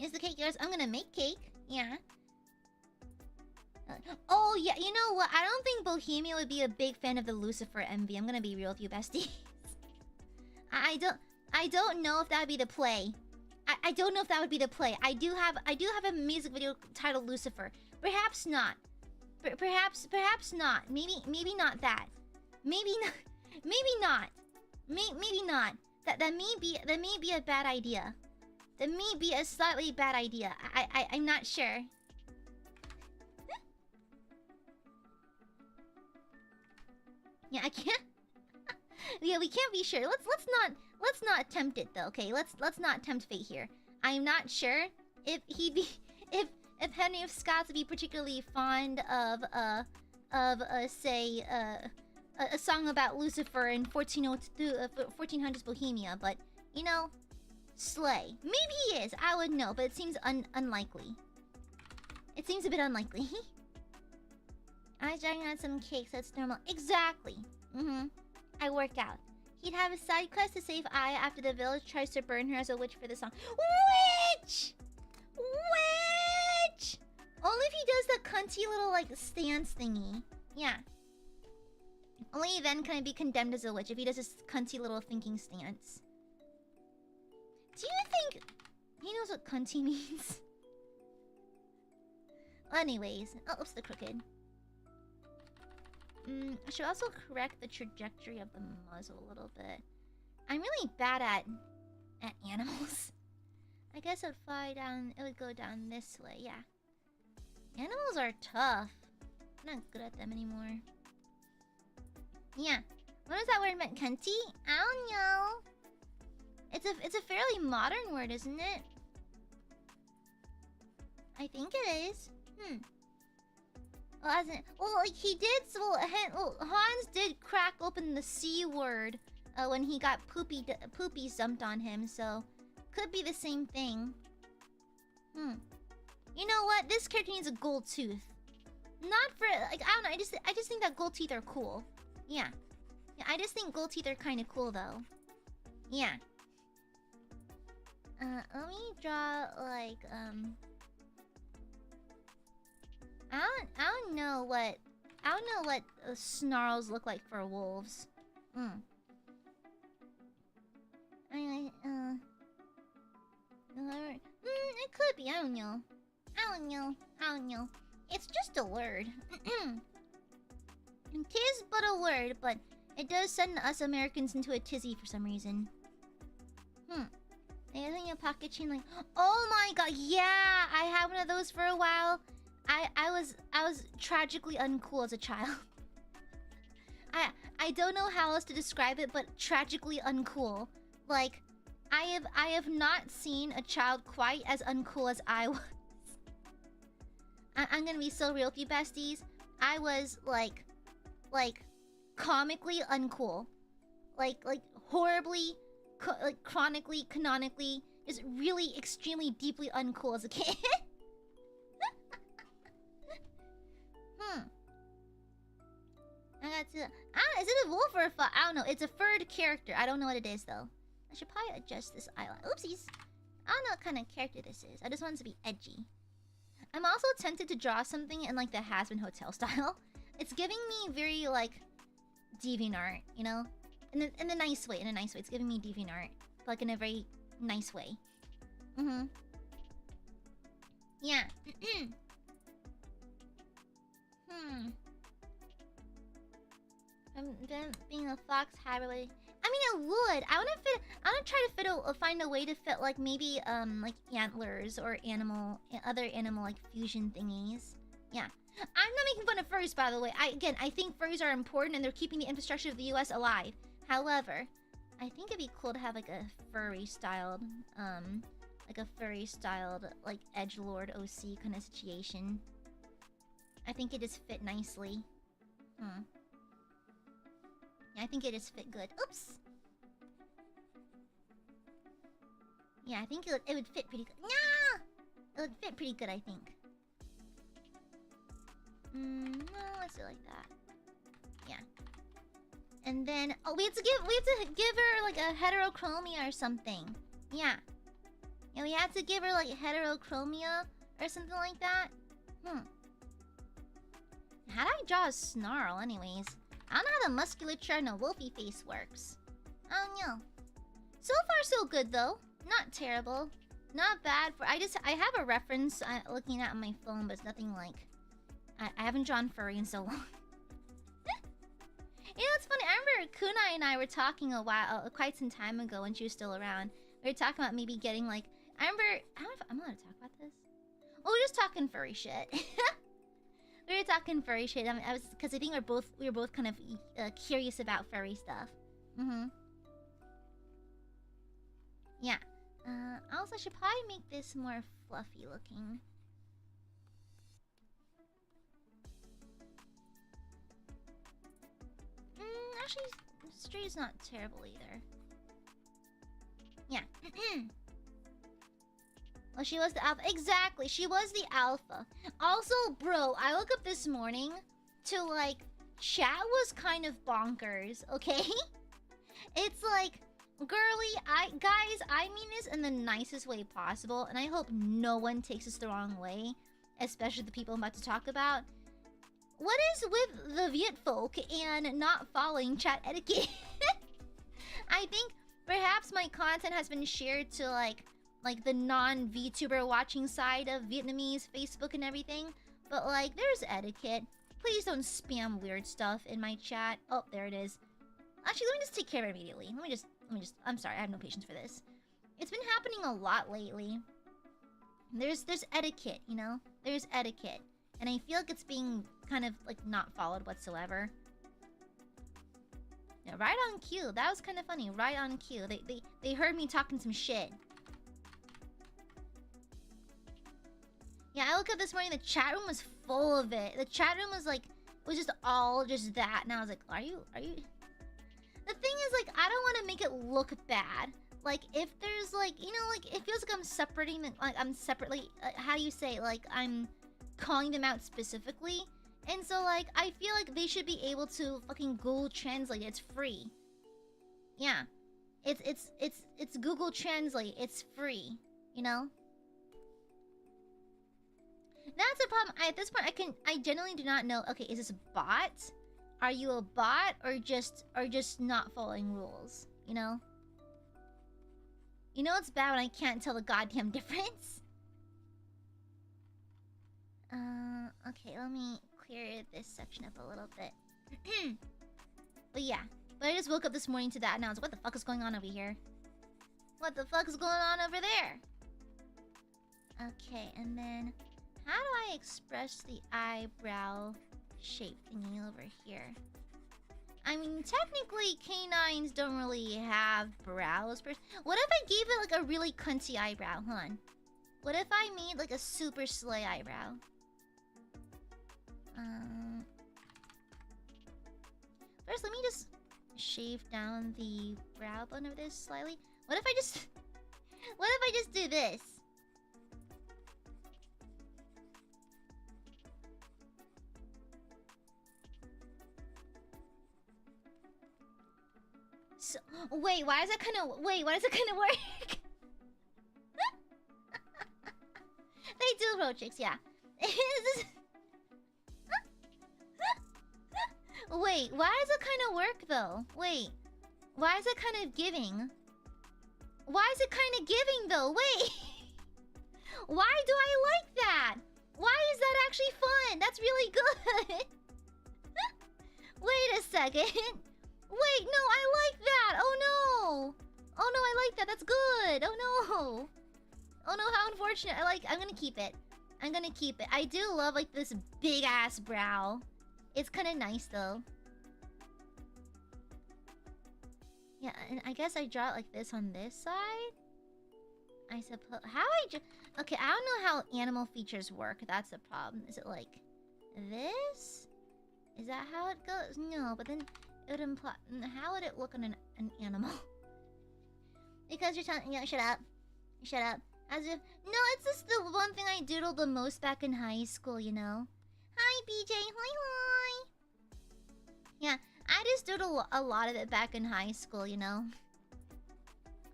Is the cake yours? I'm gonna make cake. Yeah. Oh, yeah, you know what? I don't think Bohemia would be a big fan of the Lucifer MV. I'm gonna be real with you, bestie. I don't know if that would be the play. I don't know if that would be the play. I do have a music video titled Lucifer. Perhaps not. Perhaps not. Maybe not that. Maybe not. Maybe not. Maybe not. That may be a bad idea. That may be a slightly bad idea. I'm not sure. Yeah, I can't. Yeah, we can't be sure. Let's not tempt it though. Okay, let's not tempt fate here. I'm not sure if Henry of Scots would be particularly fond of say a song about Lucifer in 1400s Bohemia, but you know, slay. Maybe he is. I would know, but it seems unlikely. It seems a bit unlikely. I was dragging on some cakes. That's normal. Exactly. I work out. He'd have a side quest to save Aya after the village tries to burn her as a witch for the song. Witch! Witch! Only if he does the cunty little, like, stance thingy. Yeah. Only then can I be condemned as a witch, if he does this cunty little thinking stance. Do you think he knows what cunty means? Anyways. Oh, oops, the crooked. I should also correct the trajectory of the muzzle a little bit. I'm really bad at animals. I guess it'd fly down. It would go down this way. Yeah. Animals are tough. I'm not good at them anymore. Yeah. What is that word meant? Cunty? I don't know. It's a fairly modern word, isn't it? I think it is. Well, like he did. Hans did crack open the C word when he got poopy dumped on him. So, could be the same thing. You know what? This character needs a gold tooth. Not for like I don't know. I just think that gold teeth are cool. Yeah. I just think gold teeth are kind of cool though. Yeah. Let me draw like I don't know what snarls look like for wolves. It could be. I don't know. It's just a word. It is but a word, but it does send us Americans into a tizzy for some reason. I think a pocket chain like. Oh my god! Yeah, I had one of those for a while. I was tragically uncool as a child. I don't know how else to describe it, but tragically uncool. Like, I have not seen a child quite as uncool as I was. I'm gonna be so real with you, besties. I was like comically uncool, like horribly, like chronically, canonically, just really extremely deeply uncool as a kid. I got to. Is it a wolf or a fox? I don't know. It's a furred character. I don't know what it is though. I should probably adjust this eyeliner. Oopsies. I don't know what kind of character this is. I just want it to be edgy. I'm also tempted to draw something in like the Has-Been Hotel style. It's giving me very like DeviantArt, you know, in a nice way. It's giving me DeviantArt, like in a very nice way. Yeah. Then being a fox hybrid. I mean, it would. I wanna try to find a way to fit like maybe like antlers or other animal like fusion thingies. Yeah. I'm not making fun of furries, by the way. I think furries are important and they're keeping the infrastructure of the US alive. However, I think it'd be cool to have like a furry styled like edgelord OC kind of situation. I think it just fit nicely. Yeah, I think it just fit good. Oops. Yeah, I think it would fit pretty good. No! It would fit pretty good, I think. No, let's do it like that. Yeah. And then, oh, we have to give her like a heterochromia or something. Yeah. Yeah, we have to give her like heterochromia or something like that. How do I draw a snarl, anyways? I don't know how the musculature in a wolfy face works. I don't know. So far, so good though. Not terrible. Not bad for. I have a reference looking at on my phone, but it's nothing like. I haven't drawn furry in so long. You know, it's funny. I remember Kunai and I were talking quite some time ago when she was still around. We were talking about maybe getting like. I remember. I don't know if I'm allowed to talk about this. Well, we're just talking furry shit. We were talking furry shit. I mean, because I think we were both kind of curious about furry stuff. Yeah. Also, I should probably make this more fluffy looking. Actually, straight is not terrible either. Yeah. Well, she was the alpha. Exactly, she was the alpha. Also, bro, I woke up this morning to like, chat was kind of bonkers, okay? It's like, girly, guys, I mean this in the nicest way possible, and I hope no one takes this the wrong way, especially the people I'm about to talk about. What is with the Viet folk and not following chat etiquette? I think perhaps my content has been shared to like the non-VTuber watching side of Vietnamese Facebook and everything, but like there's etiquette. Please don't spam weird stuff in my chat. Oh, there it is. Actually, let me just take care of it immediately. Let me just I'm sorry, I have no patience for this. It's been happening a lot lately. There's etiquette, you know? There's etiquette. And I feel like it's being kind of like not followed whatsoever. Yeah, right on cue. That was kind of funny. Right on cue. They heard me talking some shit. Yeah, I woke up this morning, the chat room was full of it. The chat room was like, was just all just that. And I was like, are you? The thing is, like, I don't want to make it look bad. Like, if there's like, you know, like, it feels like I'm separating, like, I'm separately, how do you say, like, I'm calling them out specifically. And so, like, I feel like they should be able to fucking Google Translate. It's free. Yeah. It's Google Translate. It's free. You know? That's a problem. At this point, I genuinely do not know. Okay, is this a bot? Are you a bot or just not following rules? You know? You know it's bad when I can't tell the goddamn difference? Okay, let me clear this section up a little bit. But yeah. But I just woke up this morning to that and I was like, what the fuck is going on over here? What the fuck is going on over there? Okay, and then how do I express the eyebrow shape thingy over here? I mean, technically, canines don't really have brows. What if I gave it like a really cunty eyebrow? Hold on. What if I made like a super slay eyebrow? First, let me just shave down the brow bone of this slightly. What if I just... What if I just do this? So, wait, why does it kind of work? They do road tricks, yeah. Wait, why does it kind of work though? Wait, why is it kind of giving? Why is it kind of giving though? Wait, why do I like that? Why is that actually fun? That's really good. Wait a second. Wait, no, I like that. Oh no. Oh no, I like that. That's good. Oh no. Oh no, how unfortunate. I'm gonna keep it. I'm gonna keep it. I do love like this big ass brow. It's kind of nice though. Yeah, and I guess I draw it like this on this side. I suppose. Okay, I don't know how animal features work. That's the problem. Is it like this? Is that how it goes? No, but then It would imply... How would it look on an animal? Because you're telling... Yeah, shut up. Shut up. As if... No, it's just the one thing I doodled the most back in high school, you know? Hi, BJ. Hi. Yeah, I just doodled a lot of it back in high school, you know?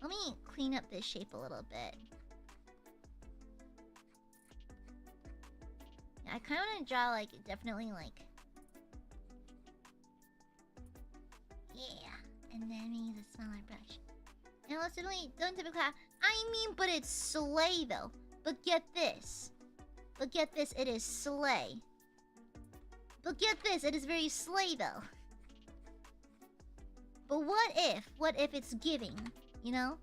Let me clean up this shape a little bit. Yeah, I kind of want to draw, like, definitely, like... Yeah. And then we use a smaller brush. And let's definitely don't typically have... I mean, but it's slay, though. But get this. But get this, it is slay. But get this, it is very slay, though. But what if? What if it's giving? You know?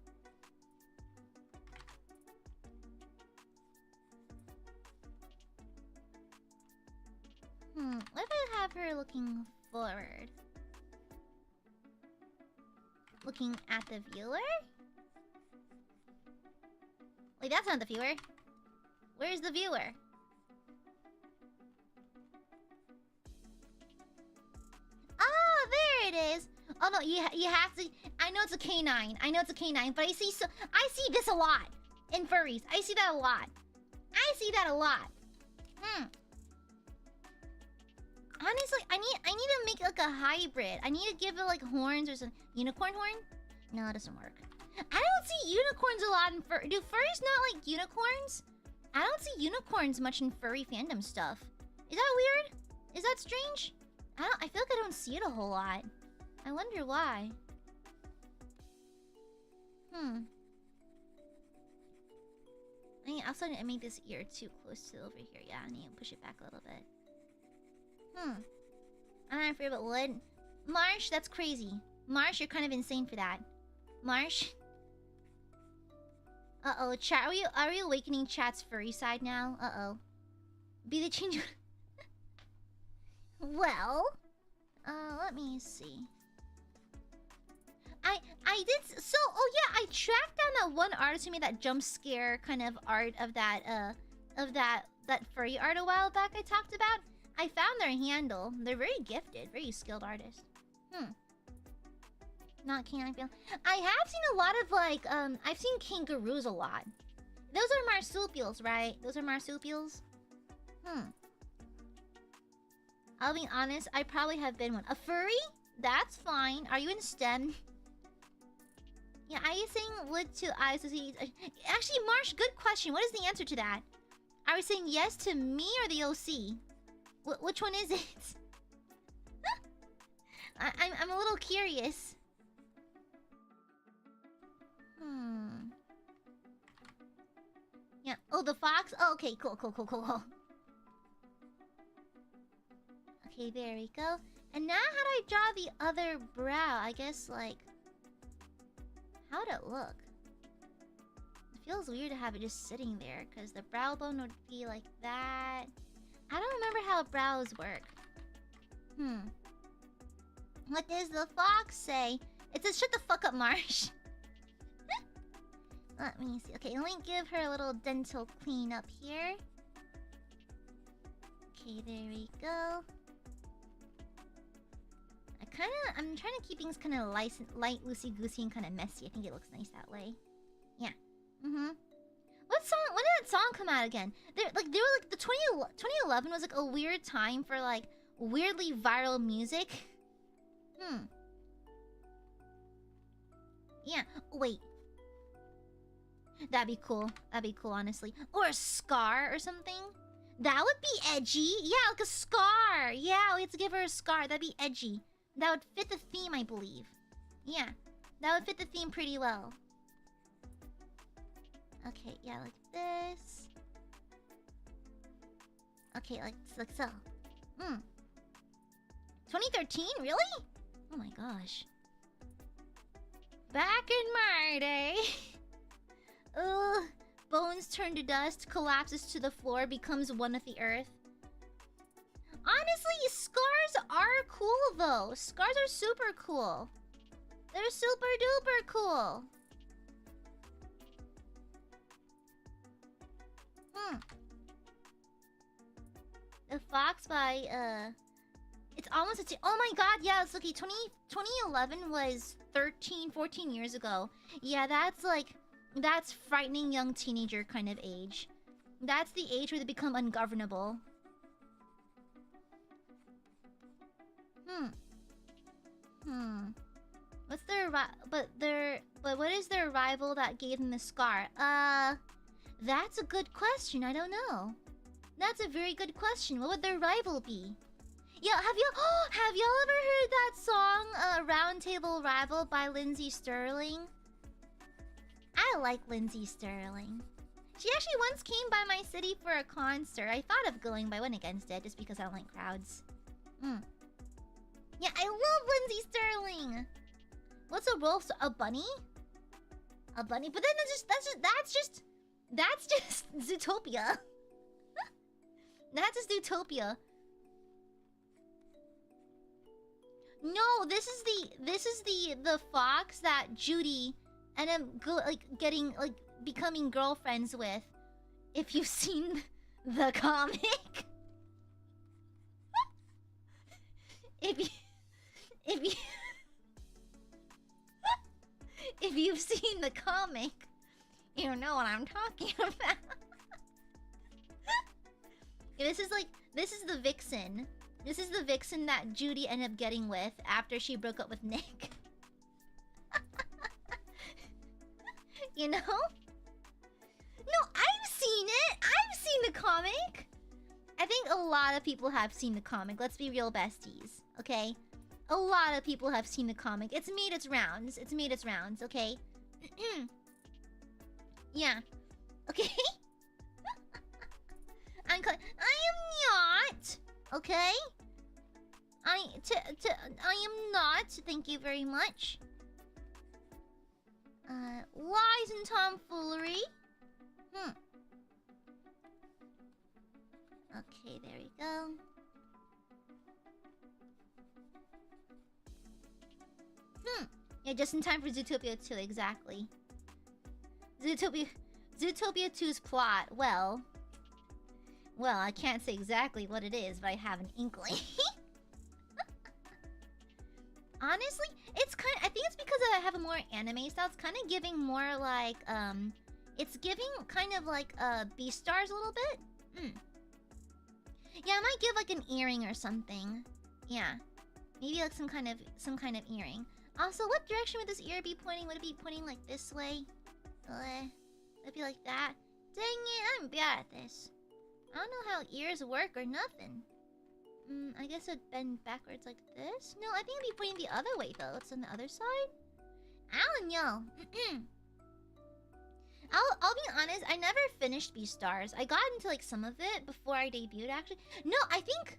What if I have her looking forward? Looking at the viewer? Wait, that's not the viewer. Where's the viewer? Oh, there it is. Oh no, you have to. I know it's a canine. I know it's a canine, but I see this a lot in furries. I see that a lot. I see that a lot. Honestly, I need to make like a hybrid. I need to give it like horns or some unicorn horn. No, it doesn't work. I don't see unicorns a lot in furry. Do furries not like unicorns? I don't see unicorns much in furry fandom stuff. Is that weird? Is that strange? I feel like I don't see it a whole lot. I wonder why. I mean, also I made this ear too close to over here. Yeah, I need to push it back a little bit. I'm not afraid about wood. Marsh, that's crazy. Marsh, you're kind of insane for that. Marsh. Uh-oh, chat. Are we awakening chat's furry side now? Uh-oh. Be the change. Well, let me see. I did so. Oh yeah, I tracked down that one artist who made that jump scare kind of art of that furry art a while back. I talked about. I found their handle. They're very gifted, very skilled artists. Not canine feel. I have seen a lot of like I've seen kangaroos a lot. Those are marsupials, right? Those are marsupials. I'll be honest, I probably have been one. A furry? That's fine. Are you in STEM? Yeah, I was saying wood to eyes to see. Actually, Marsh, good question. What is the answer to that? Are we saying yes to me or the OC? Which one is it? I'm a little curious. Yeah. Oh, the fox? Oh, okay, cool. Okay, there we go. And now how do I draw the other brow? I guess, like... How'd it look? It feels weird to have it just sitting there, because the brow bone would be like that. I don't remember how brows work. What does the fox say? It says, shut the fuck up, Marsh. Let me see. Okay, let me give her a little dental clean up here. Okay, there we go. I'm trying to keep things kind of light, loosey-goosey, and kind of messy. I think it looks nice that way. Yeah. What song? When did that song come out again? They were like the 2011 was like a weird time for like weirdly viral music. Yeah. Wait. That'd be cool. That'd be cool, honestly. Or a scar or something. That would be edgy. Yeah, like a scar. Yeah, we have to give her a scar. That'd be edgy. That would fit the theme, I believe. Yeah, that would fit the theme pretty well. Okay, yeah, like this. Okay, like so. 2013? Really? Oh my gosh. Back in my day. Ugh. Bones turn to dust, collapses to the floor, becomes one with the earth. Honestly, scars are cool though. Scars are super cool. They're super duper cool. The Fox by it's almost a oh my god, yeah, it's looking 2011 was 13, 14 years ago. Yeah, that's like... That's frightening young teenager kind of age. That's the age where they become ungovernable. What's their but what is their rival that gave them the scar? That's a good question. I don't know. That's a very good question. What would their rival be? Yeah, have y'all ever heard that song, Round Table Rival by Lindsay Sterling? I like Lindsay Sterling. She actually once came by my city for a concert. I thought of going, but I went against it just because I don't like crowds. Yeah, I love Lindsay Sterling. What's a wolf? A bunny? A bunny? But then that's just Zootopia. That's just Zootopia. No, this is the fox that Judy and I'm becoming girlfriends with. If you've seen the comic. If you've seen the comic, you know what I'm talking about. This is the vixen. This is the vixen that Judy ended up getting with after she broke up with Nick. You know? No, I've seen it! I've seen the comic! I think a lot of people have seen the comic. Let's be real besties, okay? A lot of people have seen the comic. It's made its rounds. It's made its rounds, okay? Yeah. Okay? I am not! Okay? I am not. Thank you very much. Lies and tomfoolery. Okay, there we go. Yeah, just in time for Zootopia 2, exactly. Zootopia 2's plot, well, I can't say exactly what it is, but I have an inkling. Honestly, I think it's because I have a more anime style. It's kind of giving more like, it's giving kind of like, Beastars a little bit. Yeah, I might give like an earring or something. Yeah. Maybe like some kind of earring. Also, what direction would this ear be pointing? Would it be pointing like this way? Would it be like that? Dang it, I'm bad at this. I don't know how ears work or nothing. I guess it'd bend backwards like this? No, I think it'd be pointing the other way though. It's on the other side? I don't know. I'll be honest, I never finished Beastars. I got into like some of it before I debuted actually. No, I think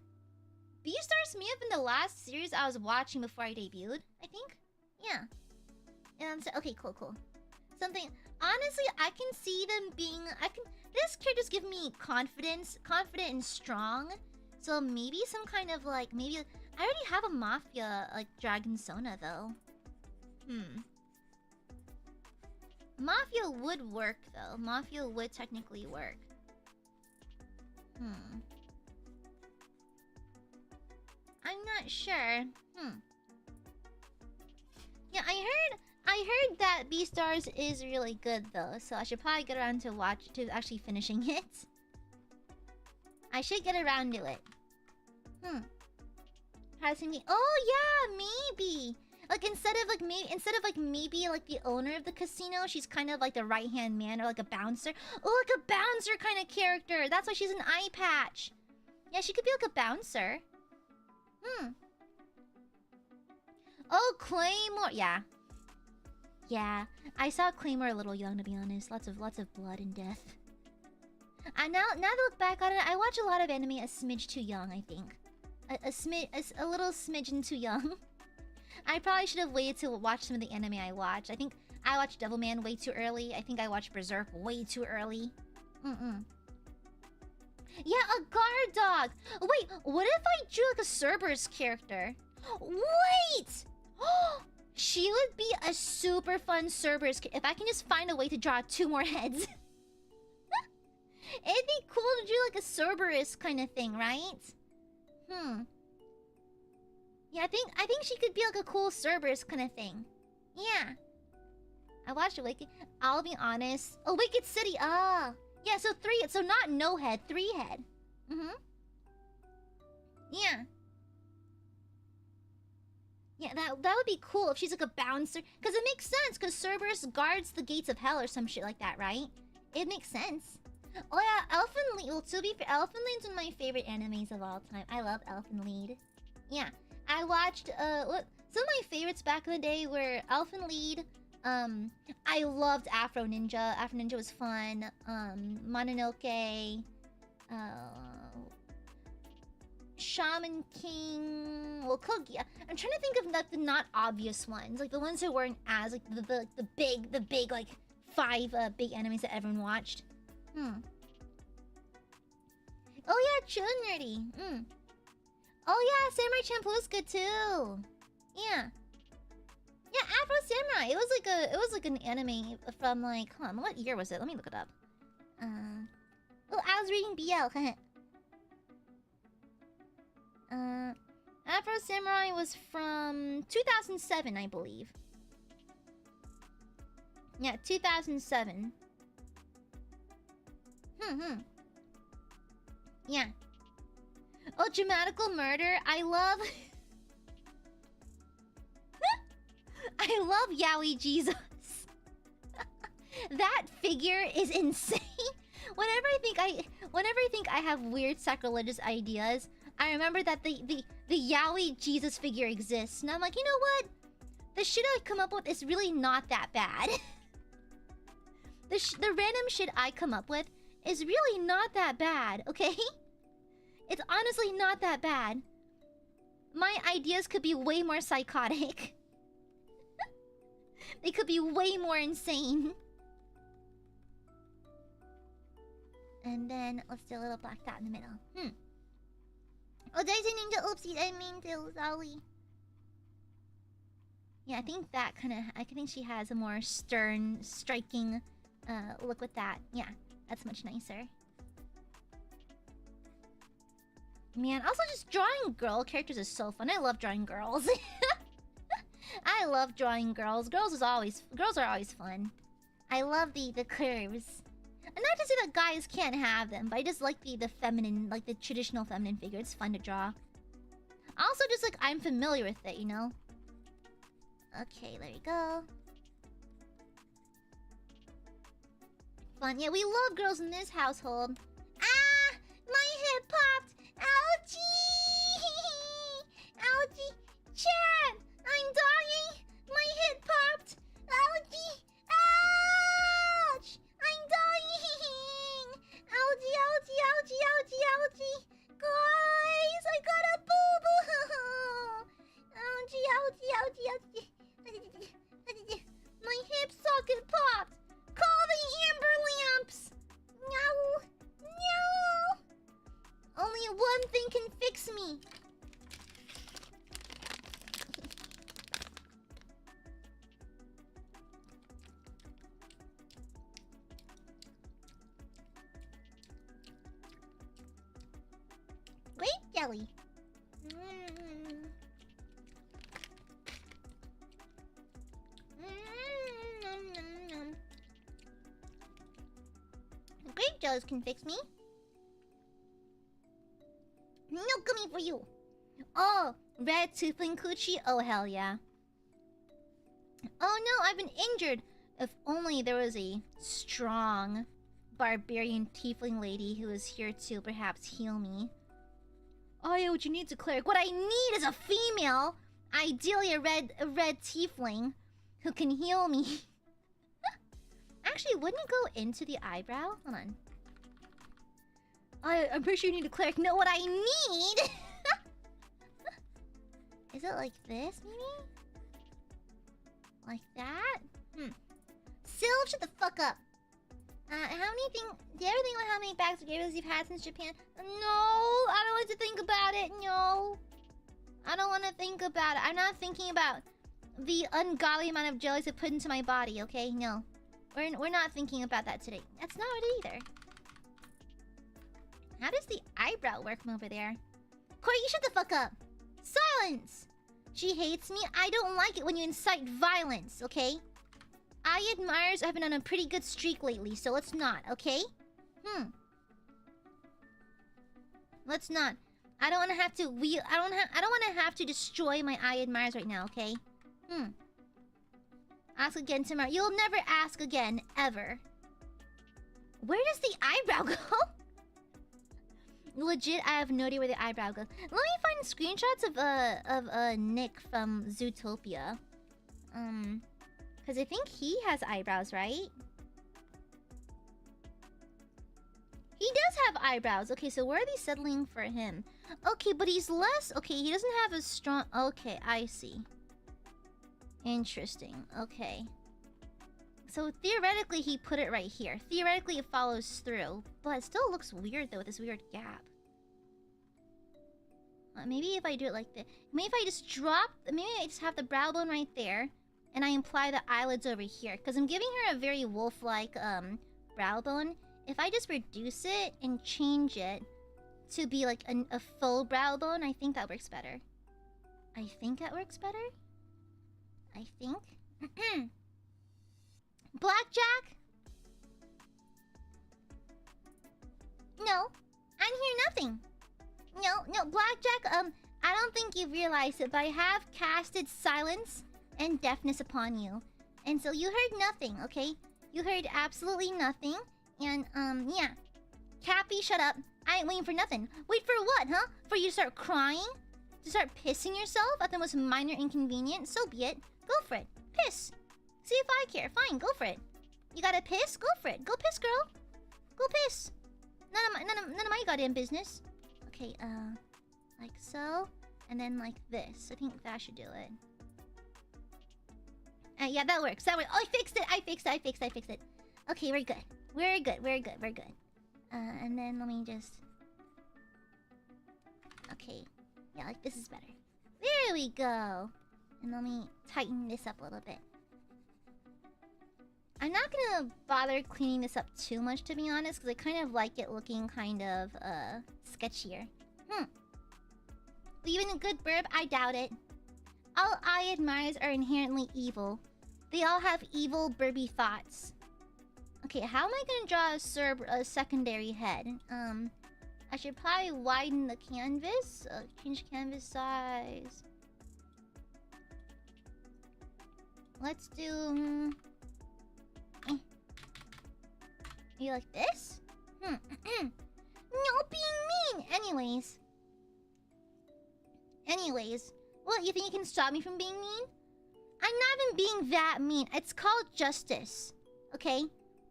Beastars may have been the last series I was watching before I debuted, I think. Yeah. And so, okay, cool. Something, honestly, I can see them being, this character's giving me confident and strong. So maybe some kind of like, I already have a Mafia, like, Dragon Sona, though. Mafia would work, though. Mafia would technically work. I'm not sure. Yeah, I heard that Beastars is really good, though. So I should probably get around to actually finishing it. I should get around to it. Oh yeah, maybe. Like instead of maybe like the owner of the casino, she's kind of like the right-hand man or like a bouncer. Oh, like a bouncer kind of character. That's why she's an eye patch. Yeah, she could be like a bouncer. Oh, Claymore. Yeah. Yeah, I saw Claymore a little young, to be honest. Lots of blood and death. Now to look back on it, I watch a lot of anime a smidge too young, I think. A little smidgen too young. I probably should have waited to watch some of the anime I watched. I think I watched Devilman way too early. I think I watched Berserk way too early. Yeah, a guard dog! Wait, what if I drew like a Cerberus character? Wait! She would be a super fun Cerberus if I can just find a way to draw 2 more heads. It'd be cool to do like a Cerberus kind of thing, right? Yeah, I think she could be like a cool Cerberus kind of thing. Yeah. I watched Wicked. I'll be honest. Oh, Wicked City. Ah. Yeah, so 3. So not no head, 3 head. Yeah. Yeah, that would be cool if she's like a bouncer. Because it makes sense, because Cerberus guards the gates of hell or some shit like that, right? It makes sense. Oh yeah, Elfen Lied. Well, to be fair, Elfen Lied's one of my favorite animes of all time. I love Elfen Lied. Yeah. I watched, some of my favorites back in the day were Elfen Lied. I loved Afro Ninja. Afro Ninja was fun. Mononoke. Shaman King. Well, Kogia. I'm trying to think of like the not obvious ones, like the ones that weren't as like the big like 5 big animes that everyone watched. Oh yeah, Chillin' Nerdy. Oh yeah, Samurai Champloo is good too. Yeah. Yeah, Afro Samurai. It was like an anime from like, hold on, what year was it? Let me look it up. Oh, I was reading BL. Afro Samurai was from 2007, I believe. Yeah, 2007. Yeah. Oh, Dramatical Murder. I love... I love Yaoi Jesus. That figure is insane. Whenever I think I have weird sacrilegious ideas, I remember that the Yaoi Jesus figure exists. And I'm like, you know what? The shit I come up with is really not that bad. The random shit I come up with is really not that bad, okay? It's honestly not that bad. My ideas could be way more psychotic. They could be way more insane. And then let's do a little black dot in the middle. Oh, Daisy Ninja, oopsie, I mean to, sorry. Yeah, I think that kind of... I think she has a more stern, striking look with that. Yeah, that's much nicer. Man, also just drawing girl characters is so fun. I love drawing girls. I love drawing girls. Girls are always fun. I love the curves. And not to say that guys can't have them, but I just like the feminine, like the traditional feminine figure. It's fun to draw. Also, just like I'm familiar with it, you know? Okay, there we go. Fun. Yeah, we love girls in this household. Ah! My head popped! Ouchie! Ouchie! Chat! I'm dying! My head popped! Ouchie! Ouch! I'm dying! Ouchie, ouchie, ouchie, ouchie, ouchie! Guys, I got a boo-boo! Ouchie, ouchie, ouchie, ouchie! My hip socket popped! Call the amber lamps! No! No! Only one thing can fix me! Grape jelly. Grape jellies can fix me. No gummy for you. Oh, red tootling coochie. Oh hell yeah. Oh no, I've been injured. If only there was a strong barbarian tiefling lady who was here to perhaps heal me. Oh yeah, what you need is a cleric. What I need is a female, ideally a red tiefling, who can heal me. Actually, wouldn't it go into the eyebrow? Hold on. I'm pretty sure you need a cleric. No, what I need is it like this, maybe? Like that? Sylv, shut the fuck up. How many things... Do you ever think about how many bags of giveaways you've had since Japan? No, I don't want to think about it. No. I don't want to think about it. I'm not thinking about the ungodly amount of jellies I put into my body, okay? No. We're not thinking about that today. That's not it either. How does the eyebrow work from over there? Corey, you shut the fuck up. Silence! She hates me. I don't like it when you incite violence, okay? Aiadmirers have been on a pretty good streak lately, so let's not, okay? Let's not. I don't want to have to I don't want to have to destroy my Aiadmirers right now, okay? Ask again tomorrow. You'll never ask again, ever. Where does the eyebrow go? Legit, I have no idea where the eyebrow goes. Let me find screenshots of Nick from Zootopia. Because I think he has eyebrows, right? He does have eyebrows. Okay, so where are they settling for him? Okay, but he's less... Okay, he doesn't have a strong... Okay, I see. Interesting. Okay. So theoretically, he put it right here. Theoretically, it follows through. But it still looks weird, though, with this weird gap. Maybe if I do it like this. Maybe if I just drop... Maybe I just have the brow bone right there. And I imply the eyelids over here. Because I'm giving her a very wolf-like brow bone. If I just reduce it and change it to be like a full brow bone, I think that works better. I think that works better? I think. Blackjack? No. I didn't hear nothing. No, Blackjack, I don't think you realized it, but I have casted silence and deafness upon you. And so you heard nothing, okay? You heard absolutely nothing. And, yeah. Cappy, shut up. I ain't waiting for nothing. Wait for what, huh? For you to start crying? To start pissing yourself at the most minor inconvenience? So be it. Go for it. Piss. See if I care. Fine, go for it. You gotta piss? Go for it. Go piss, girl. Go piss. None of my goddamn business. Okay, like so. And then like this. I think that should do it. Yeah, that works. That works. Oh, I fixed it. Okay, we're good. We're good. And then let me just... Okay. Yeah, like this is better. There we go. And let me tighten this up a little bit. I'm not gonna bother cleaning this up too much, to be honest, because I kind of like it looking kind of, sketchier. Leaving a good burb? I doubt it. All Aiadmirers are inherently evil. They all have evil, burby thoughts. Okay, how am I gonna draw a secondary head? I should probably widen the canvas. Change canvas size. Let's do... You like this? No, being mean! Anyways. What, you think you can stop me from being mean? I'm not even being that mean. It's called justice. Okay?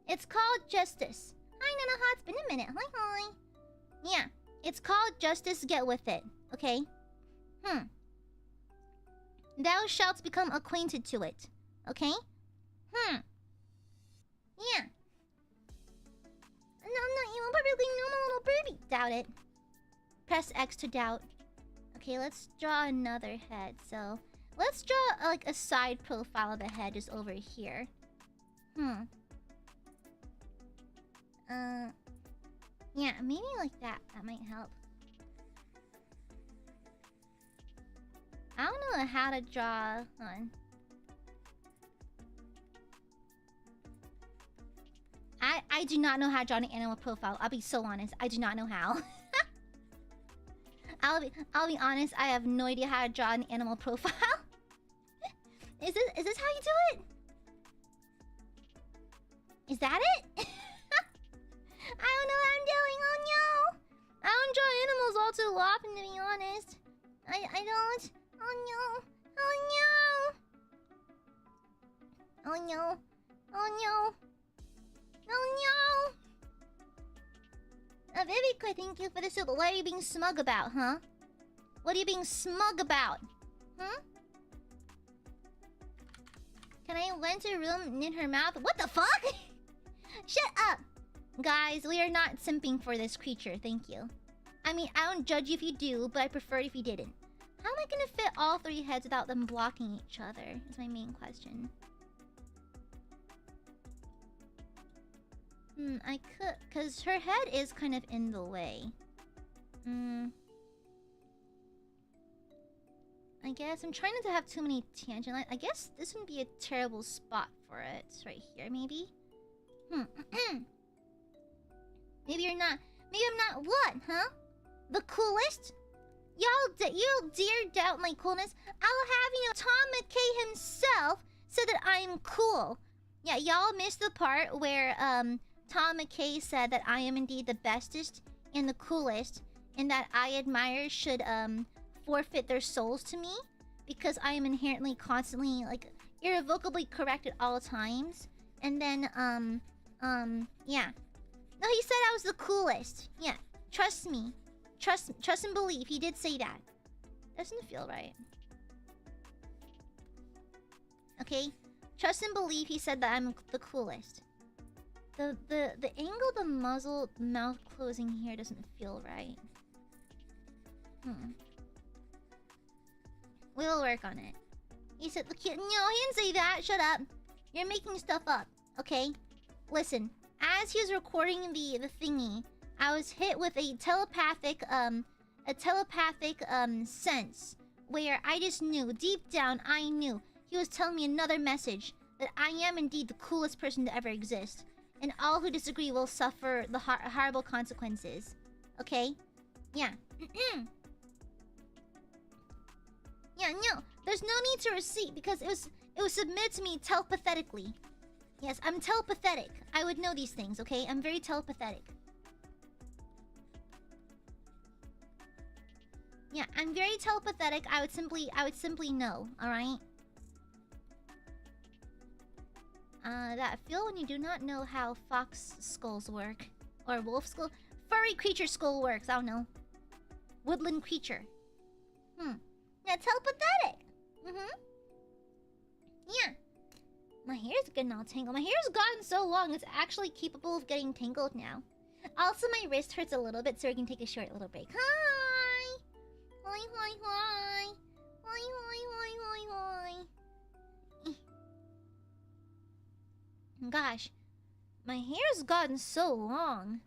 It's called justice. Hi, Nana Hot. It's been a minute. Hi. Yeah. It's called justice. Get with it. Okay? Thou shalt become acquainted to it. Okay? Yeah. No, I'm not even perfectly normal little birdie. Doubt it. Press X to doubt. Okay, let's draw another head. So, let's draw like a side profile of the head just over here. Yeah, maybe like that. That might help. I don't know how to draw. Hold on. I do not know how to draw an animal profile. I'll be so honest. I do not know how. I'll be honest. I have no idea how to draw an animal profile. Is this how you do it? Is that it? I don't know what I'm doing. Oh no! I don't draw animals all too often, to be honest. I don't. Oh no! Oh no! Oh no! Oh no! Oh no! Vivica, thank you for the soup. What are you being smug about, huh? What are you being smug about? Can I rent a room in her mouth? What the fuck? Shut up! Guys, we are not simping for this creature, thank you. I mean, I don't judge you if you do, but I prefer it if you didn't. How am I gonna fit all three heads without them blocking each other? Is my main question. I could... Because her head is kind of in the way. I guess I'm trying not to have too many tangents. I guess this wouldn't be a terrible spot for it. It's right here, maybe. Maybe you're not. Maybe I'm not what, huh? The coolest? Y'all dare doubt my coolness? I'll have you know, Tom McKay himself said that I'm cool. Yeah, y'all missed the part where Tom McKay said that I am indeed the bestest and the coolest, and that Aiadmirers should forfeit their souls to me because I am inherently constantly like irrevocably correct at all times. And then yeah. No, he said I was the coolest. Yeah, trust me. Trust and believe. He did say that. Doesn't feel right. Okay? Trust and believe he said that I'm the coolest. The angle of the muzzle mouth closing here doesn't feel right. We'll work on it. He said, look, no, he didn't say that. Shut up. You're making stuff up. Okay? Listen. As he was recording the thingy, I was hit with a telepathic sense where I just knew, deep down I knew he was telling me another message, that I am indeed the coolest person to ever exist, and all who disagree will suffer the horrible consequences. Okay? Yeah. Yeah, no, there's no need to receipt because it was submitted to me telepathetically. Yes, I'm telepathic. I would know these things, okay? I'm very telepathic. Yeah, I'm very telepathic. I would simply know, alright? That feel when you do not know how fox skulls work. Or wolf skull. Furry creature skull works, I don't know. Woodland creature. Yeah, telepathic. Yeah. My hair's getting all tangled. My hair's gotten so long, it's actually capable of getting tangled now. Also, my wrist hurts a little bit, so we can take a short little break. Hi! Hi, hi, hi! Hi, hi, hi, hi, hi! Gosh, my hair's gotten so long.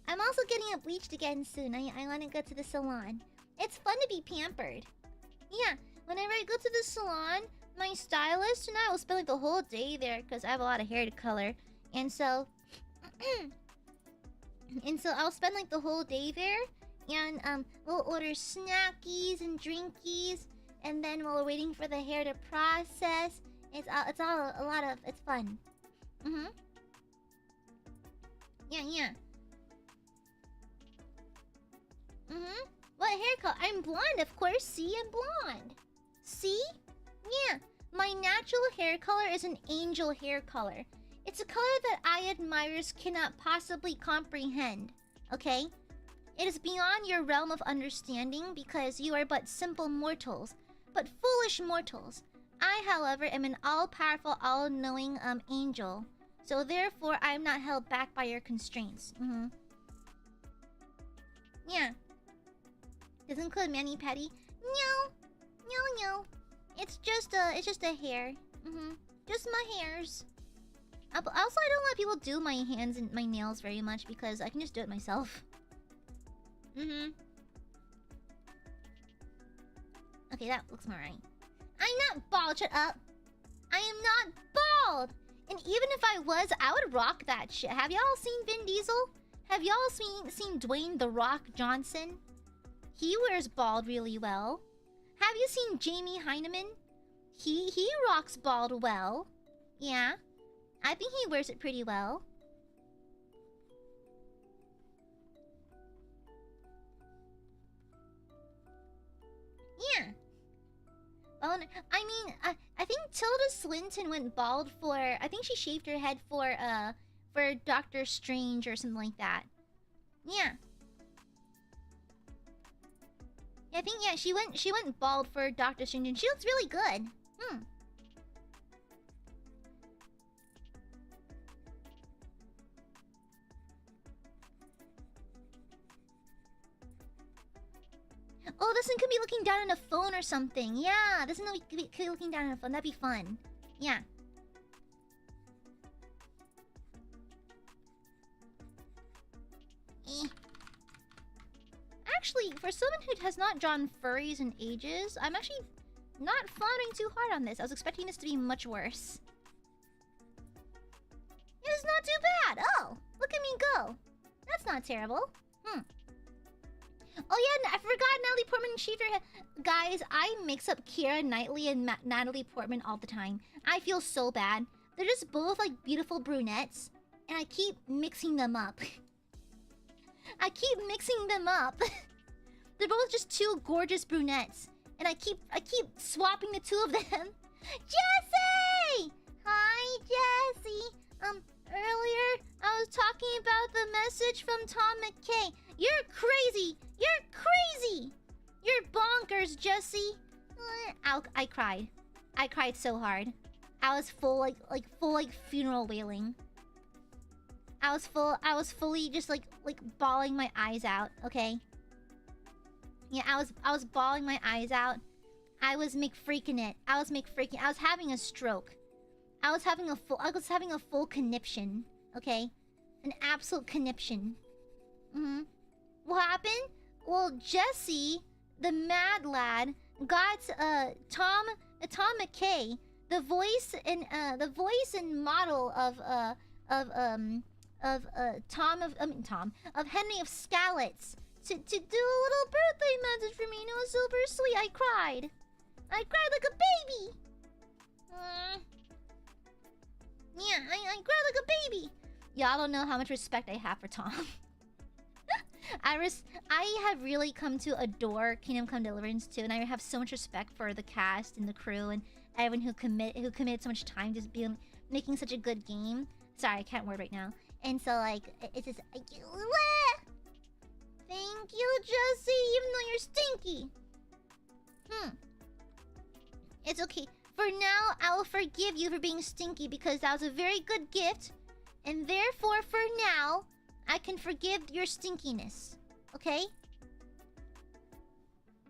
I'm also getting it bleached again soon. I want to go to the salon. It's fun to be pampered. Yeah, whenever I go to the salon, my stylist and I will spend like the whole day there because I have a lot of hair to color. And so... I'll spend like the whole day there. And we'll order snackies and drinkies. And then while we're waiting for the hair to process, it's all a lot of... It's fun. Yeah. What hair color? I'm blonde, of course. See, I'm blonde. See? Yeah. My natural hair color is an angel hair color. It's a color that Aiadmirers cannot possibly comprehend. Okay? It is beyond your realm of understanding because you are but simple mortals. But foolish mortals. I, however, am an all-powerful, all-knowing angel. So therefore, I am not held back by your constraints. Yeah. Does it include mani-pedi? No. It's just a hair. Just my hairs. Also, I don't let people do my hands and my nails very much because I can just do it myself. Okay, that looks more right. I'm not bald, shut up. I am not bald. And even if I was, I would rock that shit. Have y'all seen Vin Diesel? Have y'all seen Dwayne The Rock Johnson? He wears bald really well. Have you seen Jamie Heineman? He rocks bald well. Yeah. I think he wears it pretty well. Yeah. Oh, I mean, I think Tilda Swinton went bald for... I think she shaved her head for Doctor Strange or something like that. Yeah. I think, yeah, she went bald for Doctor Strange and she looks really good. Oh, this one could be looking down on a phone or something. Yeah, this one could be looking down on a phone. That'd be fun. Yeah. Actually, for someone who has not drawn furries in ages, I'm actually not floundering too hard on this. I was expecting this to be much worse. It's not too bad. Oh, look at me go. That's not terrible. Oh yeah, I forgot Natalie Portman and Schieffer. Guys, I mix up Keira Knightley and Natalie Portman all the time. I feel so bad. They're just both like beautiful brunettes, and I keep mixing them up. I keep mixing them up. They're both just two gorgeous brunettes, and I keep swapping the two of them. Jessie! Hi, Jessie. Earlier I was talking about the message from Tom McKay. You're crazy. You're crazy. You're bonkers, Jessie. I cried. I cried so hard. I was full funeral wailing. I was fully just like bawling my eyes out, okay? Yeah, I was bawling my eyes out. I was McFreaking it. I was having a stroke. I was having a full conniption, okay? An absolute conniption. What happened? Well, Jesse, the mad lad, got Tom McKay, the voice and model of Henry of Skalitz, to do a little birthday message for me, and it was super sweet. I cried like a baby. Yeah, I cried like a baby. Y'all don't know how much respect I have for Tom. I have really come to adore Kingdom Come Deliverance 2, and I have so much respect for the cast and the crew and everyone who committed so much time to making such a good game. Sorry, I can't word right now. And so like it's just thank you, Jesse, even though you're stinky. It's okay. For now, I will forgive you for being stinky because that was a very good gift, and therefore, for now, I can forgive your stinkiness. Okay?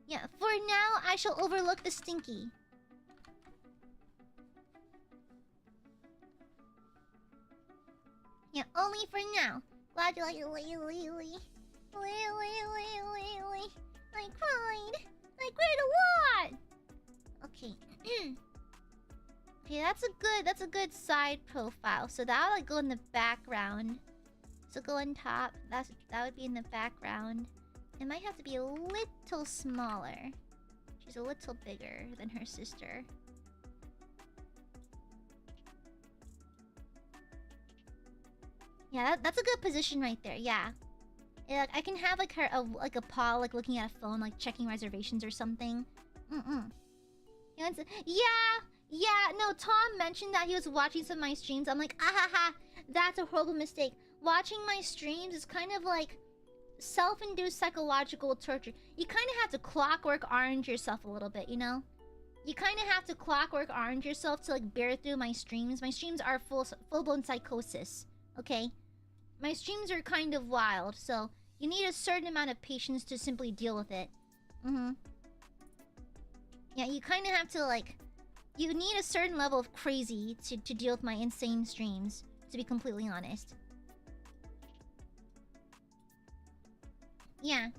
Yeah, for now, I shall overlook the stinky. Yeah, only for now. Glad you like it, Lily. I cried. I cried a lot. Okay. Okay, that's a good side profile. So that'll like go in the background. So go on top. That would be in the background. It might have to be a little smaller. She's a little bigger than her sister. Yeah, that's a good position right there. Yeah. I can have like a paw like looking at a phone, like checking reservations or something. Yeah, no, Tom mentioned that he was watching some of my streams. I'm like, ahaha, that's a horrible mistake. Watching my streams is kind of like self-induced psychological torture. You kind of have to clockwork orange yourself a little bit, you know? You kind of have to clockwork orange yourself to like bear through my streams. My streams are full-blown psychosis, okay? My streams are kind of wild, so you need a certain amount of patience to simply deal with it. Yeah, you kind of have to like... You need a certain level of crazy to deal with my insane streams, to be completely honest. Yeah.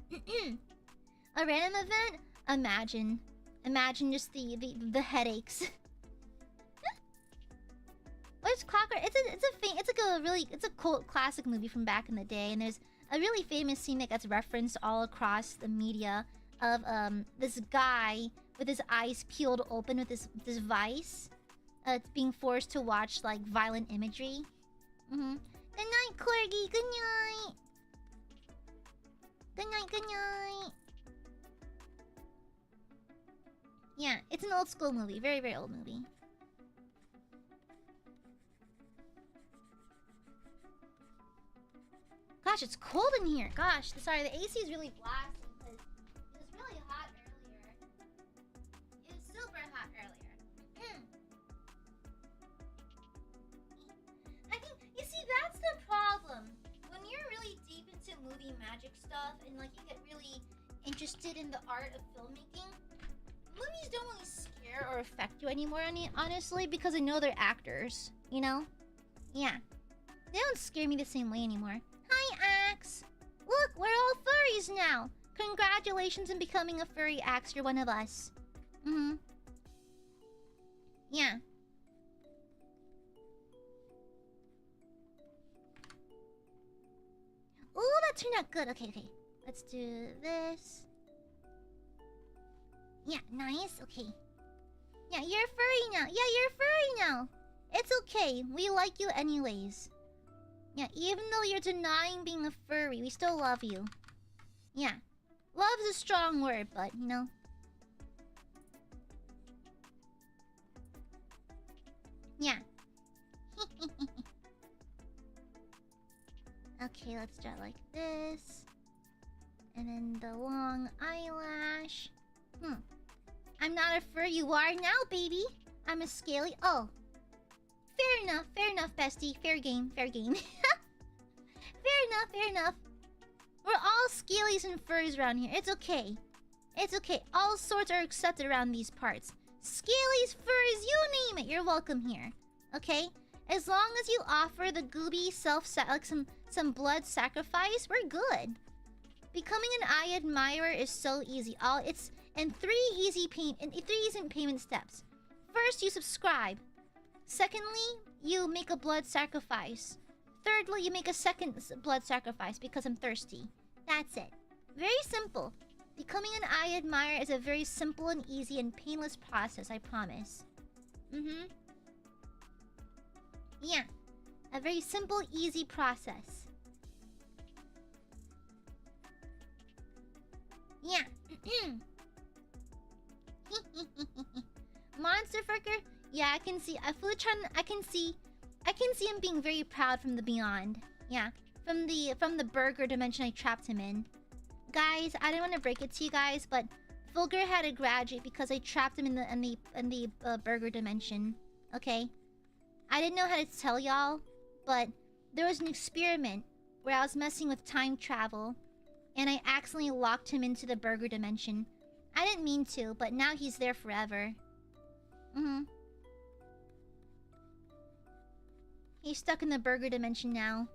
A random event? Imagine just the headaches. What's Clockwork? It's a cult classic movie from back in the day, and there's a really famous scene that gets referenced all across the media of this guy with his eyes peeled open with this vice, being forced to watch like violent imagery. Good night, Corgi. Good night. Good night. Good night. Yeah, it's an old school movie, very very old movie. Gosh, it's cold in here. Gosh, sorry, the AC is really blasting. That's the problem. When you're really deep into movie magic stuff and like you get really interested in the art of filmmaking, movies don't really scare or affect you anymore, honestly, because I know they're actors, you know? Yeah. They don't scare me the same way anymore. Hi, Axe! Look, we're all furries now! Congratulations on becoming a furry, Axe. You're one of us. Yeah. Oh, that turned out good. Okay, okay. Let's do this. Yeah, nice. Okay. Yeah, you're furry now. Yeah, you're furry now. It's okay. We like you anyways. Yeah, even though you're denying being a furry, we still love you. Yeah. Love's a strong word, but, you know. Yeah. Okay, let's start like this. And then the long eyelash. I'm not a fur, you are now, baby. I'm a scaly. Oh. Fair enough, bestie. Fair game, fair game. Fair enough. We're all scalies and furs around here. It's okay. It's okay. All sorts are accepted around these parts. Scalies, furs, you name it. You're welcome here. Okay? As long as you offer the gooby like some blood sacrifice, we're good. Becoming an Aiadmirer is so easy. It's in three easy payment steps. First, you subscribe. Secondly, you make a blood sacrifice. Thirdly, you make a second blood sacrifice because I'm thirsty. That's it. Very simple. Becoming an Aiadmirer is a very simple and easy and painless process, I promise. Yeah. A very simple, easy process. Yeah. Monster Fricker? Yeah, I can see. I can see him being very proud from the beyond. Yeah. From the burger dimension I trapped him in. Guys, I didn't want to break it to you guys, but Fulgur had to graduate because I trapped him in the burger dimension. Okay? I didn't know how to tell y'all, but there was an experiment where I was messing with time travel and I accidentally locked him into the burger dimension. I didn't mean to, but now he's there forever. He's stuck in the burger dimension now.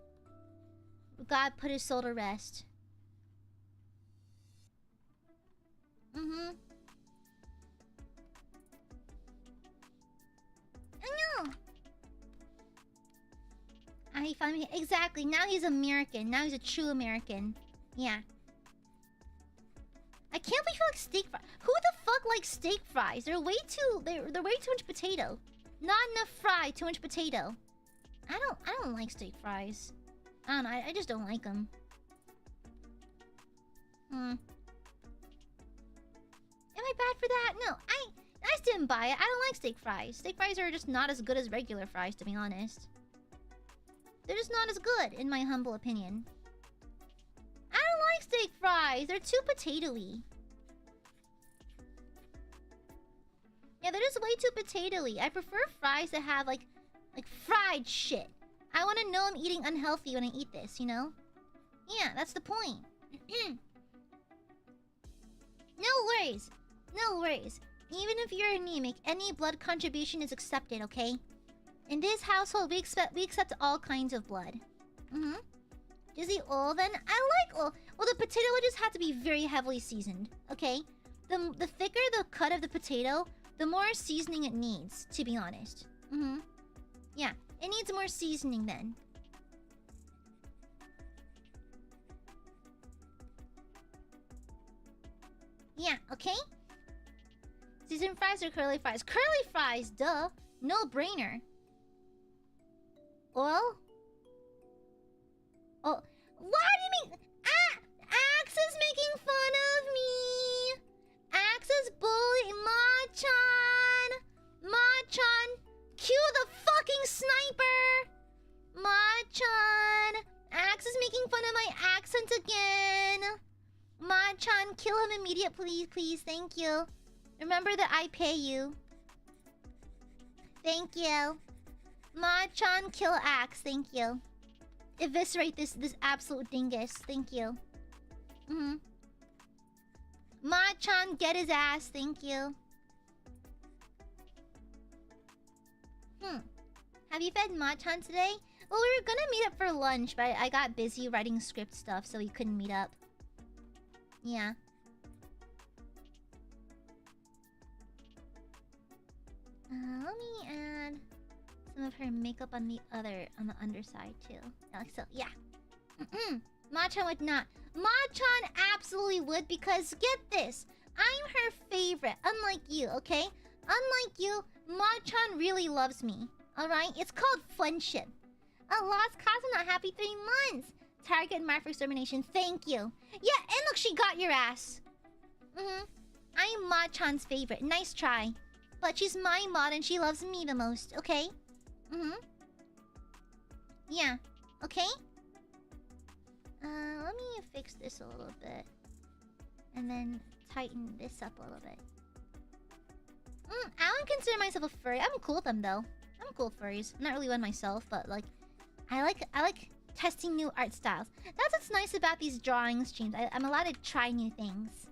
God put his soul to rest. I know. He found me. Exactly. Now he's American. Now he's a true American. Yeah. I can't believe you like steak fries. Who the fuck likes steak fries? They're way too much potato. Not enough fry, too much potato. I don't like steak fries. I don't know. I just don't like them. Am I bad for that? No, I just didn't buy it. I don't like steak fries. Steak fries are just not as good as regular fries, to be honest. They're just not as good, in my humble opinion. I don't like steak fries. They're too potato-y. Yeah, they're just way too potato-y. I prefer fries that have, like fried shit. I want to know I'm eating unhealthy when I eat this, you know? Yeah, that's the point. No worries. No worries. Even if you're anemic, any blood contribution is accepted, okay? In this household, we accept all kinds of blood. Is he oil then? I like oil. Well, the potato would just have to be very heavily seasoned, okay? The thicker the cut of the potato, the more seasoning it needs, to be honest. Yeah, it needs more seasoning then. Yeah, okay? Seasoned fries or curly fries? Curly fries, duh. No brainer. Oil? Oh, what do you mean? Axe is making fun of me. Axe is bullying Machan. Machan, cue the fucking sniper. Machan, Axe is making fun of my accent again. Machan, kill him immediately, please. Thank you. Remember that I pay you. Thank you. Machan, kill Axe. Thank you. Eviscerate this absolute dingus. Thank you. Machan, get his ass. Thank you. Have you fed Machan today? Well, we were gonna meet up for lunch, but I got busy writing script stuff, so we couldn't meet up. Yeah. Let me add some of her makeup on the underside too. Like so, yeah. Machan would not. Machan absolutely would, because get this. I'm her favorite, unlike you, okay? Unlike you, Machan really loves me. Alright? It's called friendship. A lost cause, I'm not happy 3 months. Target mark for extermination, thank you. Yeah, and look, she got your ass. I'm Machan's favorite. Nice try. But she's my mod and she loves me the most, okay? Yeah. Okay? Let me fix this a little bit. And then tighten this up a little bit. I don't consider myself a furry. I'm cool with them though. I'm cool with furries. I'm not really one myself, but like I like testing new art styles. That's what's nice about these drawing streams. I'm allowed to try new things.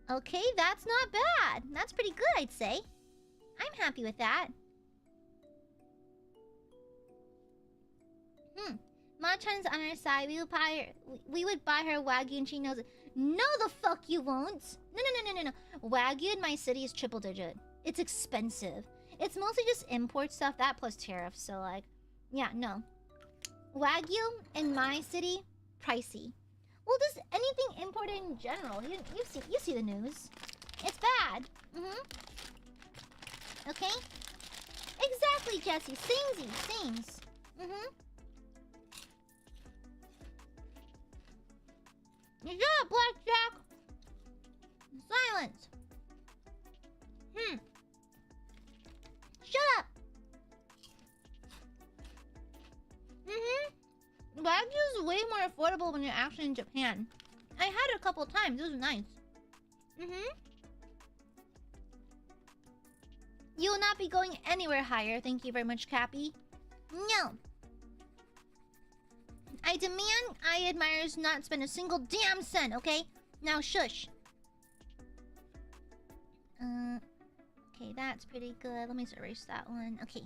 Okay, that's not bad. That's pretty good, I'd say. I'm happy with that. Machan's on our side. We would buy her Wagyu and she knows it. No, the fuck you won't. No. Wagyu in my city is triple digit. It's expensive. It's mostly just import stuff, that plus tariffs. So like, yeah, no. Wagyu in my city, pricey. Well, just anything imported in general. You see the news. It's bad. Okay? Exactly, Jesse. Samesies. Shut up, Blackjack! Silence! Shut up! Wagyu is way more affordable when you're actually in Japan. I had it a couple times. It was nice. You will not be going anywhere higher. Thank you very much, Cappy. No. I demand Aiadmirers not spend a single damn cent, okay? Now shush. Okay, that's pretty good. Let me just erase that one. Okay.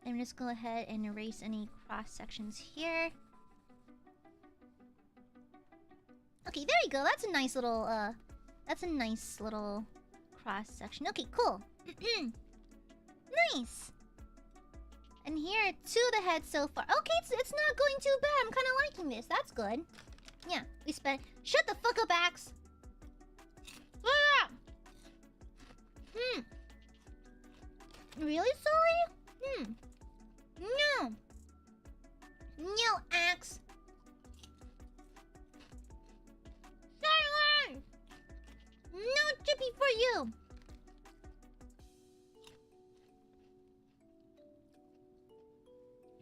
Let me just go ahead and erase any cross sections here. Okay, there you go. That's a nice little cross section. Okay, cool. Nice. And here to the head so far. Okay, it's not going too bad. I'm kind of liking this. That's good. Yeah, we spent. Shut the fuck up, Axe. Really, Sully? No. No, Axe. Silence. No chippy for you.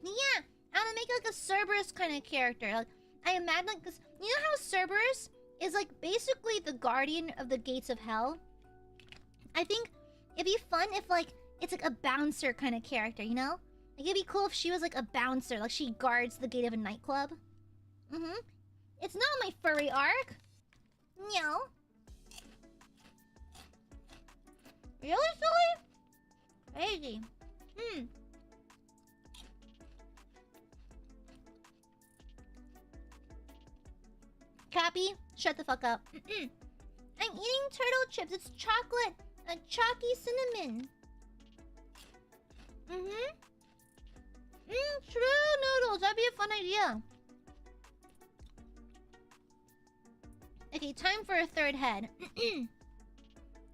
Yeah, I want to make like a Cerberus kind of character. Like, I imagine like this. You know how Cerberus is like basically the guardian of the gates of hell? I think it'd be fun if like it's like a bouncer kind of character, you know? Like it'd be cool if she was like a bouncer, like she guards the gate of a nightclub. It's not my furry arc. No. Really, Sully? Crazy. Cappy, shut the fuck up. I'm eating turtle chips. It's chocolate. A chalky cinnamon. True noodles. That'd be a fun idea. Okay, time for a third head.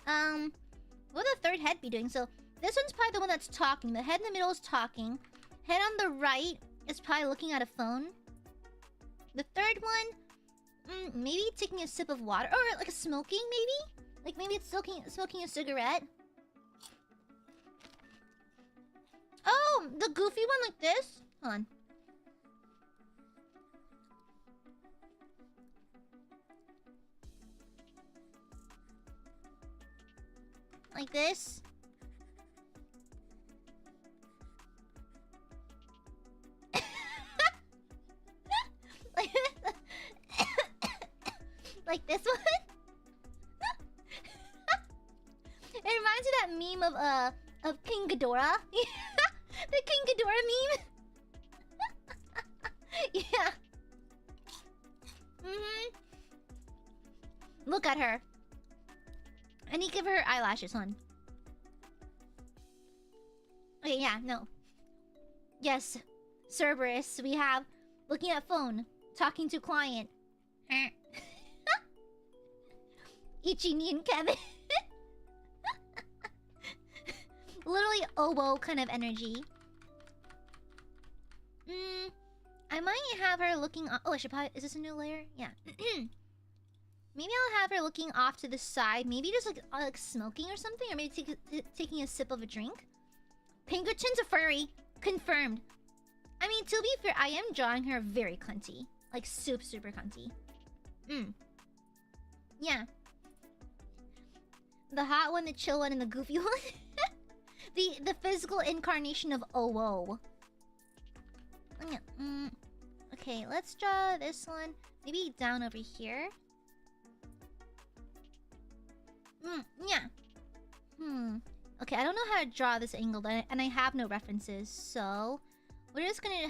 What would the third head be doing? So this one's probably the one that's talking. The head in the middle is talking. Head on the right is probably looking at a phone. The third one, maybe taking a sip of water, or like a smoking, maybe. Like maybe it's smoking a cigarette. Oh, the goofy one like this. Hold on. Like this. Like this one. It reminds me of that meme of King Ghidorah. The King Ghidorah meme. Yeah. Look at her. I need to give her eyelashes on. Okay, yeah, no. Yes, Cerberus. We have looking at phone, talking to client. Ichi and Kevin. Literally oboe kind of energy. I might have her looking. Oh, I should probably. Is this a new layer? Yeah. Maybe I'll have her looking off to the side. Maybe just like smoking or something, or maybe taking a sip of a drink. Pinkerton's a furry. Confirmed. I mean, to be fair, I am drawing her very cunty. Like, super cunty. Yeah. The hot one, the chill one, and the goofy one. the physical incarnation of OO. Okay, let's draw this one. Maybe down over here. Yeah. Okay, I don't know how to draw this angle, and I have no references, so we're just gonna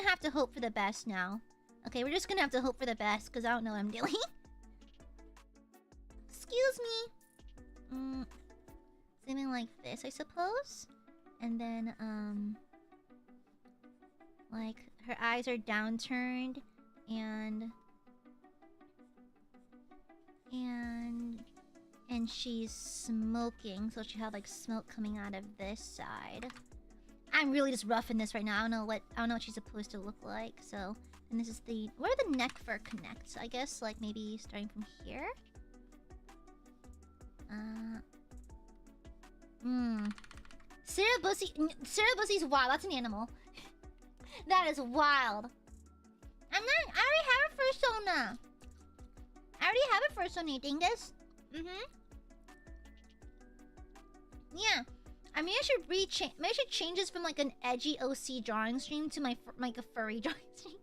have to hope for the best now. Okay, we're just gonna have to hope for the best because I don't know what I'm doing. Excuse me. Something like this, I suppose. And then like her eyes are downturned, and she's smoking, so she had like smoke coming out of this side. I'm really just roughing this right now. I don't know what she's supposed to look like. So, and this is where the neck fur connects. I guess like maybe starting from here. Cerebussy's wild. That's an animal. That is wild. I already have a fursona. I already have a fursona, dingus. Yeah. I mean, I should change this from like an edgy OC drawing stream to my like a furry drawing stream.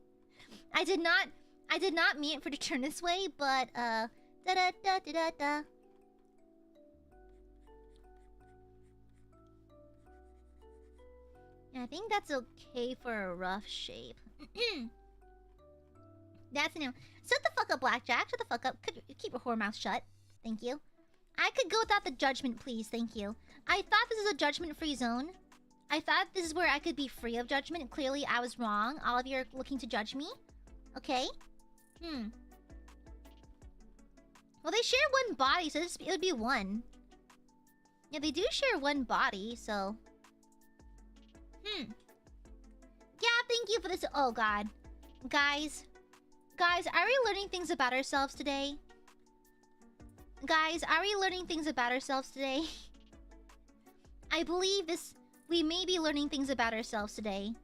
I did not mean it for to turn this way, but da da da da da da. Yeah, I think that's okay for a rough shape. That's an. Shut the fuck up, Blackjack. Shut the fuck up. Keep your whore mouth shut. Thank you. I could go without the judgment, please. Thank you. I thought this is a judgment-free zone. I thought this is where I could be free of judgment. Clearly, I was wrong. All of you are looking to judge me. Okay? Well, they share one body, so it would be one. Yeah, they do share one body, so... Yeah, thank you for this. Oh, God. Guys, are we learning things about ourselves today? Guys, are we learning things about ourselves today? I believe we may be learning things about ourselves today.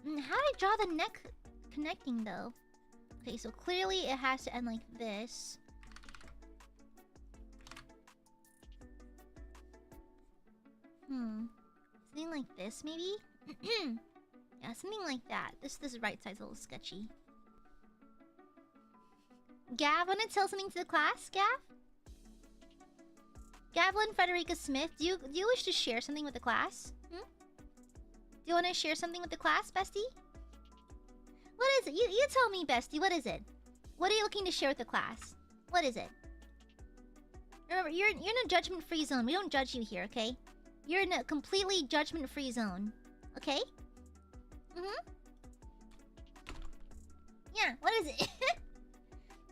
How do I draw the neck connecting, though? Okay, so clearly it has to end like this. Something like this, maybe? Yeah, something like that. This right side's a little sketchy. Gav, wanna tell something to the class, Gav? Gavlin Frederica Smith, do you wish to share something with the class? Do you want to share something with the class, bestie? What is it? You tell me, bestie. What is it? What are you looking to share with the class? What is it? Remember, you're in a judgment-free zone. We don't judge you here, okay? You're in a completely judgment-free zone, okay? Yeah. What is it?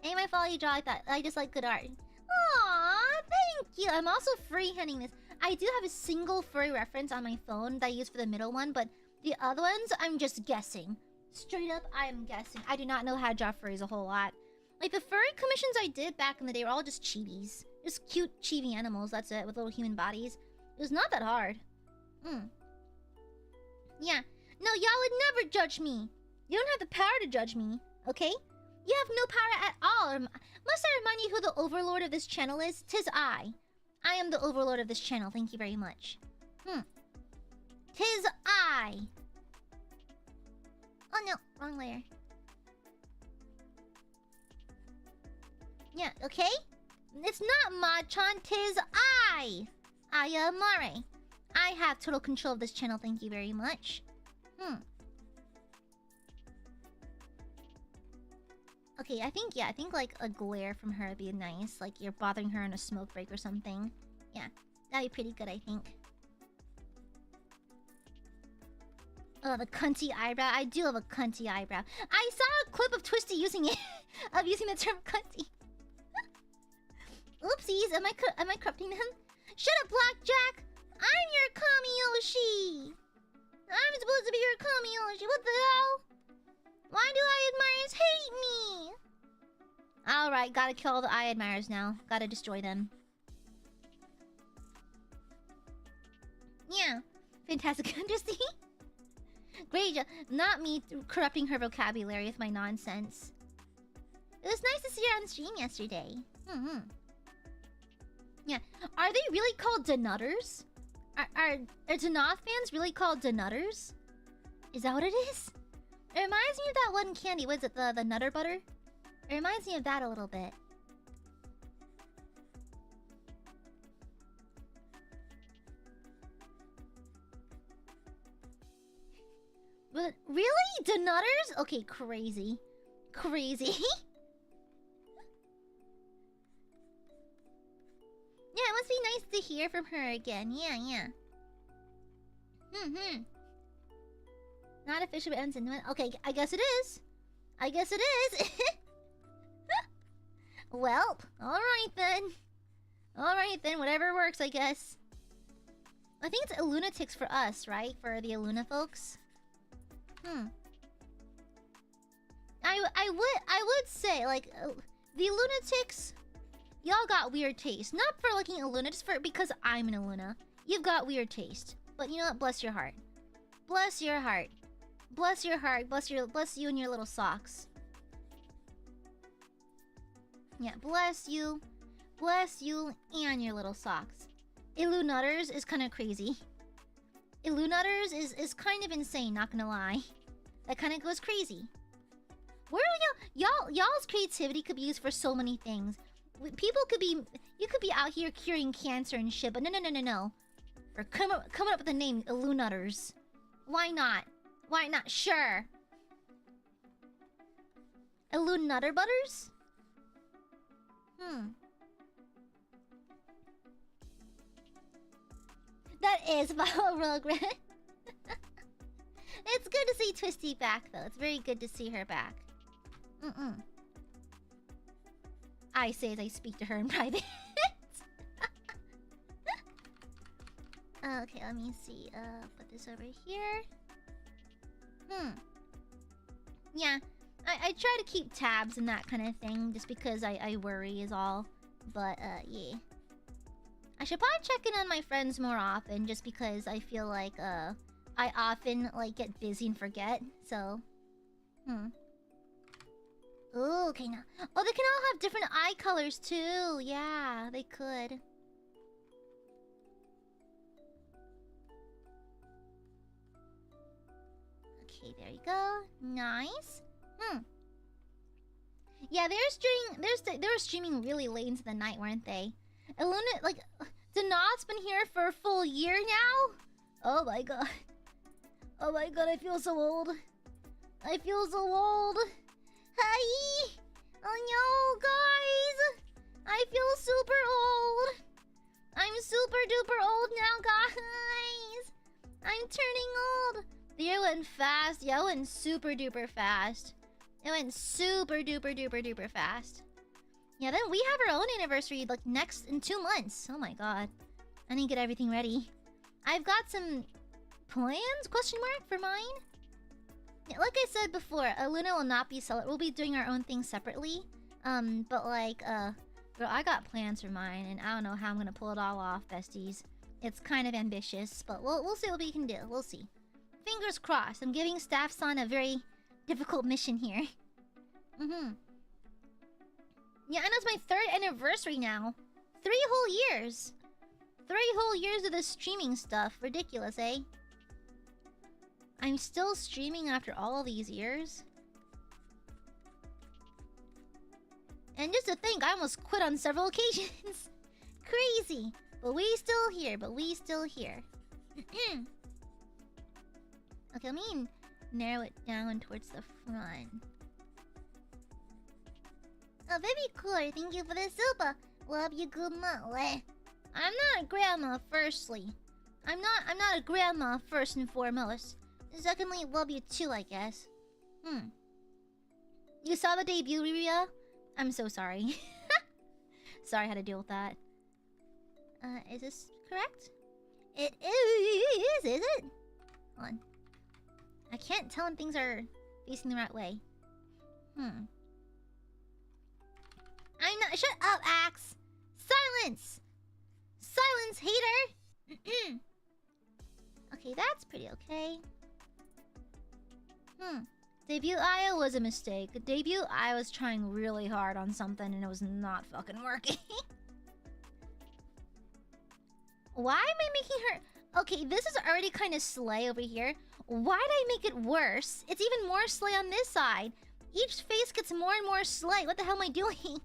Ain't my fault you draw like that. I just like good art. Aww, thank you. I'm also freehanding this. I do have a single furry reference on my phone that I use for the middle one, but the other ones, I'm just guessing. Straight up, I'm guessing. I do not know how to draw furries a whole lot. Like, the furry commissions I did back in the day were all just chibis. Just cute chibi animals, that's it, with little human bodies. It was not that hard. Yeah. No, y'all would never judge me. You don't have the power to judge me, okay? You have no power at all. Must I remind you who the overlord of this channel is? 'Tis I. I am the overlord of this channel. Thank you very much. 'Tis I. Oh no, wrong layer. Yeah, okay? It's not Machan, 'tis I. AiaAmare. I have total control of this channel. Thank you very much. Okay, I think like a glare from her would be nice. Like you're bothering her on a smoke break or something. Yeah, that'd be pretty good, I think. Oh, the cunty eyebrow. I do have a cunty eyebrow. I saw a clip of Twisty using it. Of using the term cunty. Oopsies, am I corrupting them? Shut up, Blackjack! I'm your Kami-Yoshi! I'm supposed to be your Kami-Yoshi, what the hell? Why do Aiadmirers hate me? Alright, gotta kill all the Aiadmirers now. Gotta destroy them. Yeah. Fantastic, Undersea. Great job. Not me corrupting her vocabulary with my nonsense. It was nice to see her on stream yesterday. Yeah. Are they really called Denutters? Are Denoth fans really called Denutters? Is that what it is? It reminds me of that one candy. What is it? The Nutter Butter? It reminds me of that a little bit. But really? Denutters? Okay, crazy. Crazy. Yeah, it must be nice to hear from her again. Yeah. Not official, but ends in... Okay, I guess it is. I guess it is. Well, alright then. Whatever works, I guess. I think it's ILUNA for us, right? For the ILUNA folks. I would say, like, the lunatics, y'all got weird taste. Not for liking ILUNA, just because I'm an ILUNA. You've got weird taste. But you know what? Bless your heart. Bless your heart. Bless your heart. Bless you and your little socks. Yeah, bless you. Bless you and your little socks. ILUNutters is kind of crazy. ILUNutters is kind of insane, not gonna lie. That kind of goes crazy. Where are y'all's creativity could be used for so many things. People could be... You could be out here curing cancer and shit, but no. Or coming up with the name ILUNutters. Why not? Why not? Sure. ILUNutter butters? That is Follow Rugrat. It's good to see Twisty back, though. It's very good to see her back. I say as I speak to her in private. Okay, let me see. Put this over here. Yeah, I try to keep tabs and that kind of thing, just because I worry is all. But, yeah. I should probably check in on my friends more often, just because I feel like, I often, like, get busy and forget, so... Ooh, okay, now... Oh, they can all have different eye colors, too! Yeah, they could. Okay, there you go. Nice. Yeah, they were streaming really late into the night, weren't they? ILUNA, like... Denoth's been here for a full year now? Oh my god. Oh my god, I feel so old. I feel so old. Hi! Oh no, guys! I feel super old. I'm super duper old now, guys! I'm turning old. The year went fast. Yeah, it went super duper fast. It went super duper duper duper fast. Yeah, then we have our own anniversary, like, in 2 months. Oh my god. I need to get everything ready. I've got some... plans? Question mark for mine? Yeah, like I said before, ILUNA will not be we'll be doing our own thing separately. But like, girl, I got plans for mine, and I don't know how I'm gonna pull it all off, besties. It's kind of ambitious, but we'll see what we can do. We'll see. Fingers crossed. I'm giving Staff Son a very difficult mission here. Yeah, and it's my 3rd anniversary now. 3 whole years. 3 whole years of this streaming stuff. Ridiculous, eh? I'm still streaming after all these years. And just to think, I almost quit on several occasions. Crazy. But we still here. Okay, let me narrow it down towards the front. Oh, very cool. Thank you for the super. Love you, good mother. I'm not a grandma, firstly. I'm not a grandma, first and foremost. Secondly, love you too, I guess. You saw the debut, Riria? I'm so sorry. Sorry I had to deal with that. Is this correct? It is it? Hold on. I can't tell when things are facing the right way. I'm not— Shut up, Axe! Silence! Silence, hater! Okay, that's pretty okay. Debut Aya was a mistake. Debut Aya was trying really hard on something and it was not fucking working. Why am I making her... Okay, this is already kind of slay over here. Why did I make it worse? It's even more slay on this side. Each face gets more and more slay. What the hell am I doing?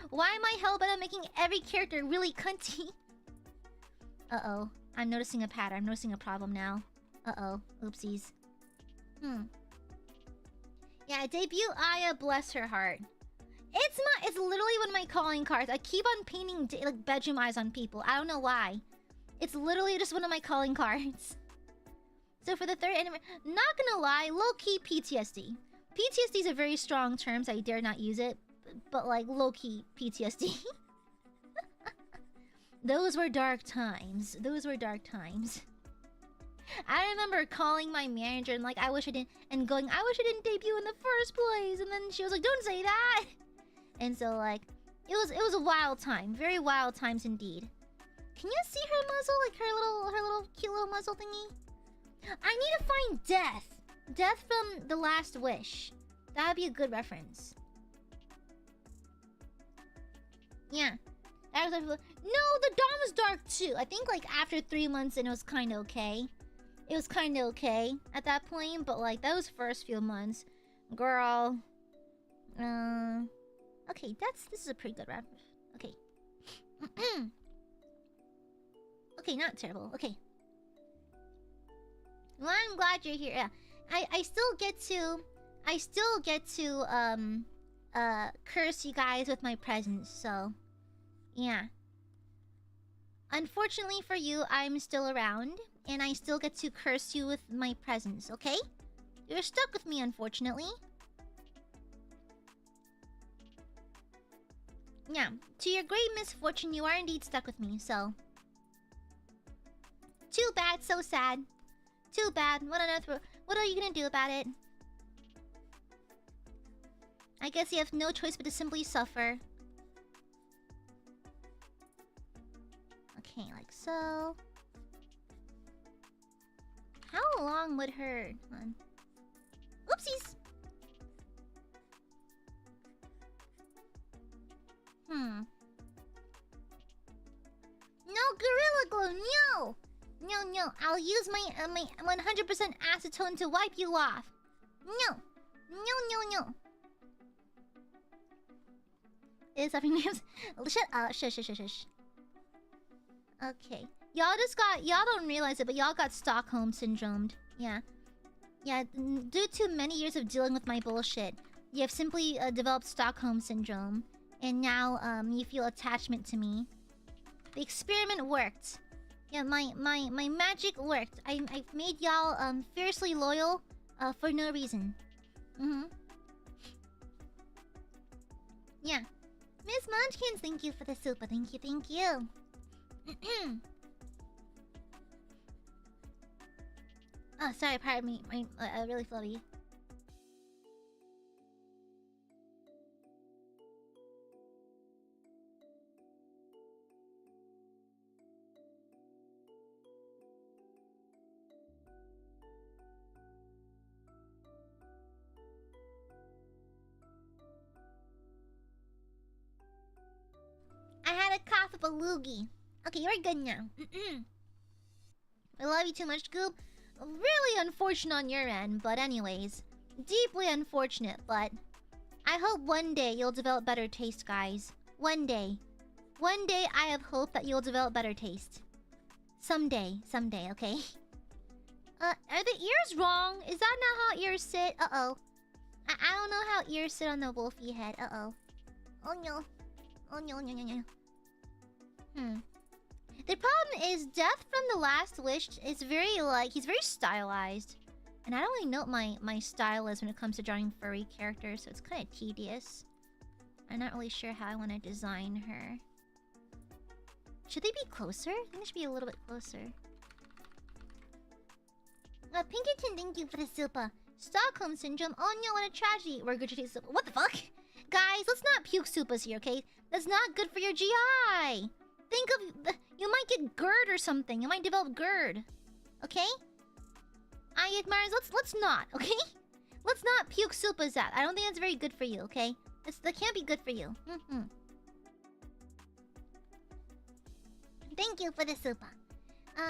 Why am I hellbent on making every character really cunty? Uh-oh. I'm noticing a pattern. I'm noticing a problem now. Uh-oh. Oopsies. Yeah, debut Aya, bless her heart. It's literally one of my calling cards. I keep on painting like bedroom eyes on people. I don't know why. It's literally just one of my calling cards. So for the third anime, not gonna lie, low-key PTSD. PTSD is a very strong term, so I dare not use it. But like low-key PTSD. Those were dark times. Those were dark times. I remember calling my manager and like, I wish I didn't, and going, I wish I didn't debut in the first place. And then she was like, don't say that. And so like, it was a wild time, very wild times indeed. Can you see her muzzle, like her little cute little muzzle thingy? I need to find Death. Death from The Last Wish. That would be a good reference. Yeah. That was like, no, the dawn was dark too. I think like after 3 months and it was kind of okay. It was kind of okay at that point, but like those first few months, girl. Okay, this is a pretty good rap. Okay. Okay, not terrible. Okay. Well, I'm glad you're here. Yeah. I still get to curse you guys with my presence, so yeah. Unfortunately for you, I'm still around, and I still get to curse you with my presence, okay? You're stuck with me, unfortunately. Yeah, to your great misfortune, you are indeed stuck with me, so... Too bad, so sad. Too bad. What on earth? What are you gonna do about it? I guess you have no choice but to simply suffer. Okay, like so. How long would her... Hold on. Oopsies! No Gorilla Glue, no! No, I'll use my 100% acetone to wipe you off. No. Is having names? Shut up. Shush. Okay. Y'all don't realize it, but y'all got Stockholm syndromed. Yeah. Yeah, due to many years of dealing with my bullshit, you have simply developed Stockholm syndrome. And now, you feel attachment to me. The experiment worked. Yeah, my magic worked. I've made y'all fiercely loyal for no reason. Yeah. Miss Munchkins, thank you for the super. Thank you. Oh, sorry, pardon me. I'm really flubby. I had a cough of a loogie. Okay, you're good now. I love you too much, Goop. Really unfortunate on your end, but anyways. Deeply unfortunate, but... I hope one day you'll develop better taste, guys. One day. One day I have hope that you'll develop better taste. Someday, okay? Are the ears wrong? Is that not how ears sit? Uh-oh. I don't know how ears sit on the wolfy head. Uh-oh. Oh no. Oh no, no, no, no. The problem is Death from the Last Wish is very, like, he's very stylized. And I don't really know what my style is when it comes to drawing furry characters, so it's kind of tedious. I'm not really sure how I want to design her. Should they be closer? I think they should be a little bit closer. Pinkerton, thank you for the super. Stockholm Syndrome. Oh no, what a tragedy. Regurgitate super. What the fuck? Guys, let's not puke supas here, okay? That's not good for your GI. Think of... You might get GERD or something. You might develop GERD. Okay? Aiadmirers, let's not, okay? Let's not puke supas out. I don't think that's very good for you, okay? That can't be good for you. Thank you for the super.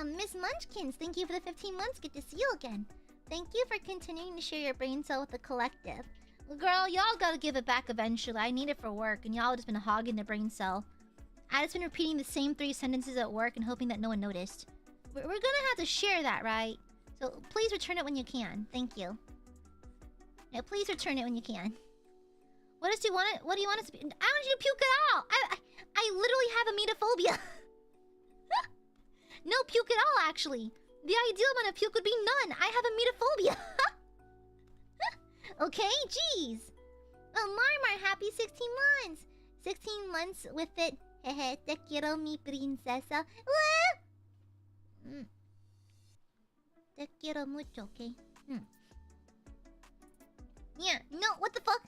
Miss Munchkins, thank you for the 15 months. Good to see you again. Thank you for continuing to share your brain cell with the collective. Girl, y'all gotta give it back eventually. I need it for work, and y'all just been hogging the brain cell. I just been repeating the same 3 sentences at work and hoping that no one noticed. We're gonna have to share that, right? So please return it when you can. Thank you. Yeah, please return it when you can. What else do you want it? What do you want us to be? I want you to puke it out. I literally have emetophobia. No puke at all, actually. The ideal amount of puke would be none. I have emetophobia. Okay, jeez. Oh, Marmar, happy 16 months. 16 months with it. Hehe, te quiero mi princesa. Te quiero mucho, okay? Yeah, no, what the fuck?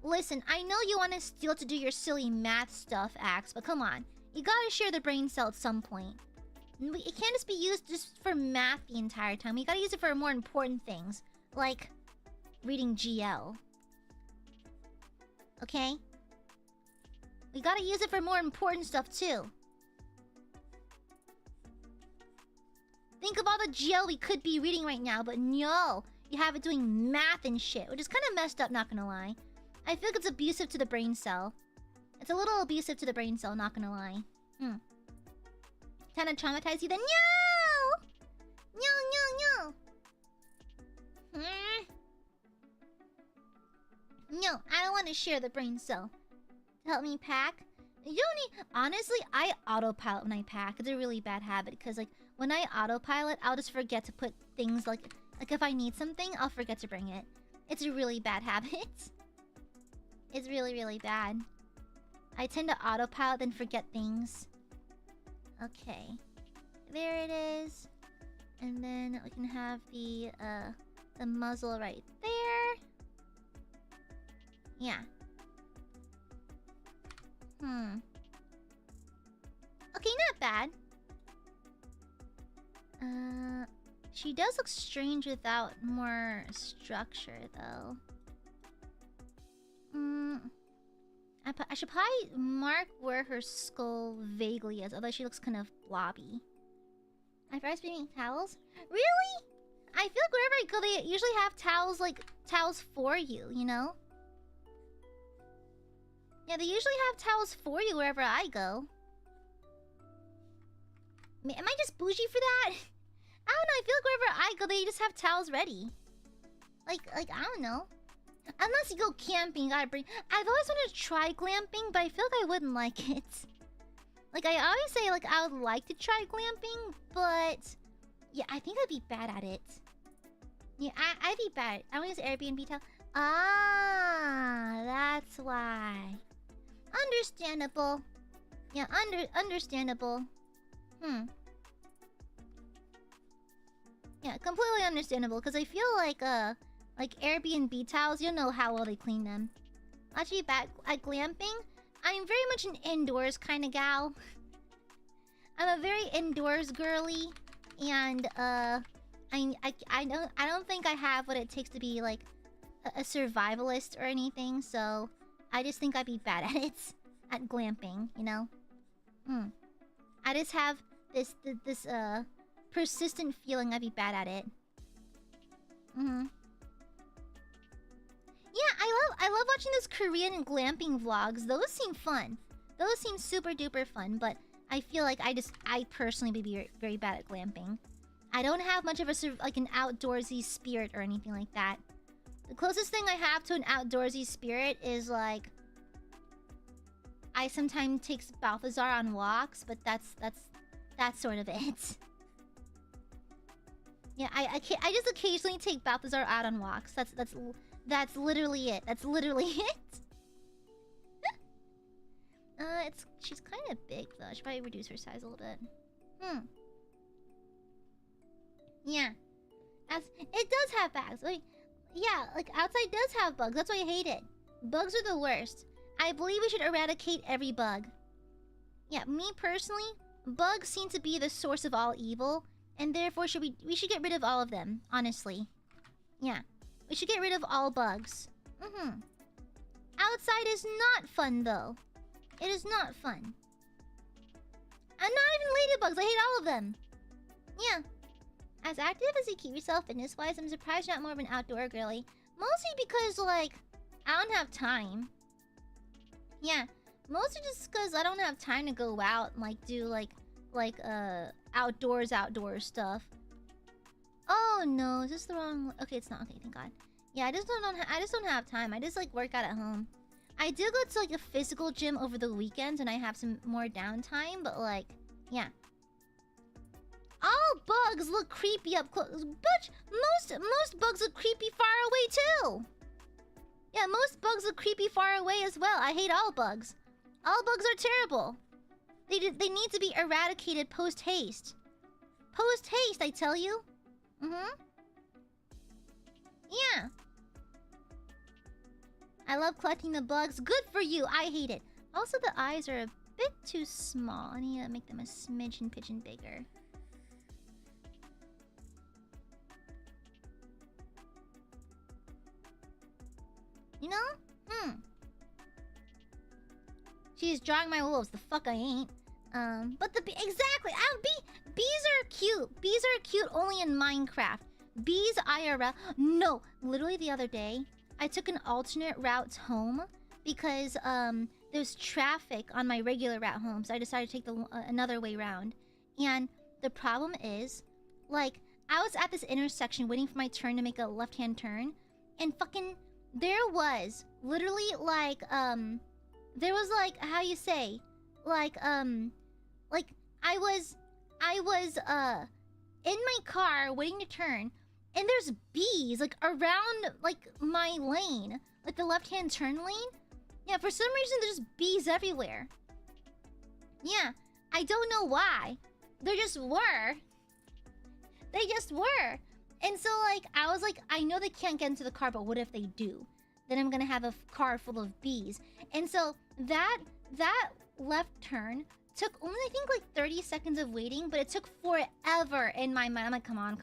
Listen, I know you want to steal to do your silly math stuff, Axe, but come on. You gotta share the brain cell at some point. It can't just be used just for math the entire time. We gotta use it for more important things. Like reading GL. Okay? We gotta use it for more important stuff too. Think of all the GL we could be reading right now, but no. You have it doing math and shit, which is kind of messed up, not gonna lie. I feel like it's abusive to the brain cell. It's a little abusive to the brain cell, not gonna lie. Trying to traumatize you then? No! No, no, no! No, I don't want to share the brain cell. To help me pack? You don't need... Honestly, I autopilot when I pack. It's a really bad habit, because, like, when I autopilot, I'll just forget to put things, like if I need something, I'll forget to bring it. It's a really bad habit. It's really, really bad. I tend to autopilot and forget things. Okay. There it is. And then we can have the muzzle right there. Yeah. Okay, not bad. She does look strange without more structure, though. I should probably mark where her skull vaguely is, although she looks kind of blobby. I forgot speaking towels? Really? I feel like wherever I go, they usually have towels, like, towels for you, you know? Yeah, they usually have towels for you wherever I go. Am I just bougie for that? I don't know, I feel like wherever I go, they just have towels ready. Like, I don't know. Unless you go camping, you gotta bring... I've always wanted to try glamping, but I feel like I wouldn't like it. Like, I always say, like, I would like to try glamping, but... Yeah, I think I'd be bad at it. Yeah, I'd be bad. I want to use Airbnb towel. Ah, that's why. Understandable. Yeah, understandable. Yeah, completely understandable, because I feel like Airbnb towels, you know how well they clean them. Actually, back at glamping, I'm very much an indoors kind of gal. I'm a very indoors girly, and I don't think I have what it takes to be like a survivalist or anything. So I just think I'd be bad at it, at glamping, you know. I just have this persistent feeling I'd be bad at it. Yeah, I love watching those Korean glamping vlogs. Those seem fun. Those seem super duper fun, but I feel like I personally would be very bad at glamping. I don't have much of an outdoorsy spirit or anything like that. The closest thing I have to an outdoorsy spirit is like I sometimes take Balthazar on walks, but that's sort of it. Yeah, I just occasionally take Balthazar out on walks. That's literally it. That's literally it. She's kind of big though. I should probably reduce her size a little bit. Yeah. It does have bugs. Like, yeah, like outside does have bugs. That's why I hate it. Bugs are the worst. I believe we should eradicate every bug. Yeah, me personally, bugs seem to be the source of all evil, and therefore we should get rid of all of them, honestly. Yeah. We should get rid of all bugs. Outside is not fun though. It is not fun. And not even ladybugs, I hate all of them. Yeah. As active as you keep yourself fitness-wise, I'm surprised you're not more of an outdoor girly. Mostly because, like, I don't have time. Yeah. Mostly just because I don't have time to go out and, like, do, like, outdoor stuff. Oh, no. Is this the wrong... Okay, it's not. Okay, thank God. Yeah, I just don't have time. I just, like, work out at home. I do go to, like, a physical gym over the weekends and I have some more downtime, but, like, yeah. All bugs look creepy up close. But most bugs look creepy far away too. Yeah, most bugs look creepy far away as well. I hate all bugs. All bugs are terrible. They need to be eradicated post haste. Post haste, I tell you. Yeah. I love collecting the bugs. Good for you. I hate it. Also, the eyes are a bit too small. I need to make them a smidgen bigger. You know? She's drawing my wolves. The fuck I ain't. But exactly. Bees are cute. Bees are cute only in Minecraft. Bees IRL. No, literally the other day, I took an alternate route home because there's traffic on my regular route home, so I decided to take the another way round. And the problem is, like, I was at this intersection waiting for my turn to make a left-hand turn, and fucking there was literally like there was like, how you say, like I was in my car waiting to turn, and there's bees like around like my lane, like the left-hand turn lane. Yeah, for some reason there's bees everywhere. Yeah, I don't know why. There just were. They just were. And so, like, I was like, I know they can't get into the car, but what if they do? Then I'm gonna have a car full of bees. And so that left turn took only, I think, like 30 seconds of waiting, but it took forever in my mind. I'm like, come on.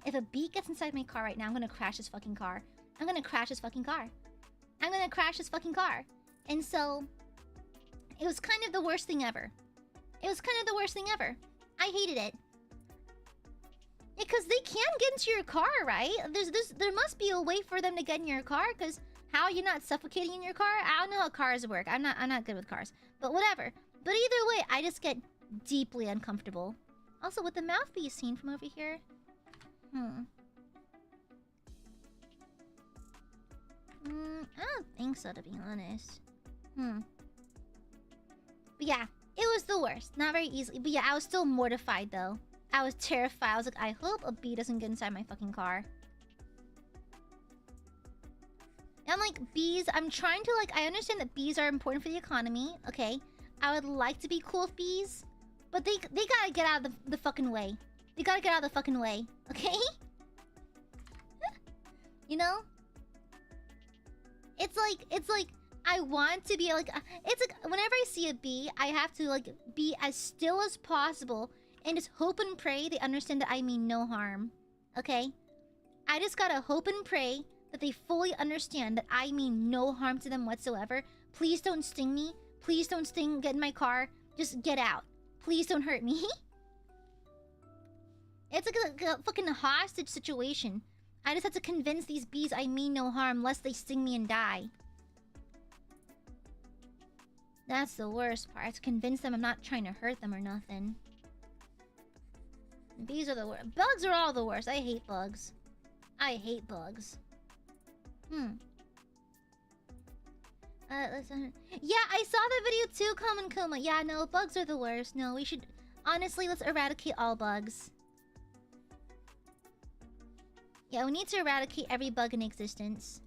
If a bee gets inside my car right now, I'm gonna crash this fucking car. I'm gonna crash this fucking car. And so it was kind of the worst thing ever. I hated it. Because they can get into your car, right? There must be a way for them to get in your car, because how are you not suffocating in your car? I don't know how cars work. I'm not good with cars. But whatever. But either way, I just get deeply uncomfortable. Also, would the mouth be seen from over here? I don't think so, to be honest. But yeah, it was the worst. Not very easily. But yeah, I was still mortified, though. I was terrified. I was like, I hope a bee doesn't get inside my fucking car. And like, bees, I'm trying to like, I understand that bees are important for the economy, okay? I would like to be cool with bees, but they gotta get out of the fucking way. They gotta get out of the fucking way, okay? You know? It's like, I want to be like, it's like, whenever I see a bee, I have to like, be as still as possible and just hope and pray they understand that I mean no harm. Okay? I just gotta hope and pray that they fully understand that I mean no harm to them whatsoever. Please don't sting me. Please don't get in my car. Just get out. Please don't hurt me. It's like a fucking hostage situation. I just have to convince these bees I mean no harm lest they sting me and die. That's the worst part. I have to convince them I'm not trying to hurt them or nothing. Bees are the worst. Bugs are all the worst. I hate bugs. Listen. Yeah, I saw the video too, Common Kuma. Yeah, no, bugs are the worst. No, we should... Honestly, let's eradicate all bugs. Yeah, we need to eradicate every bug in existence.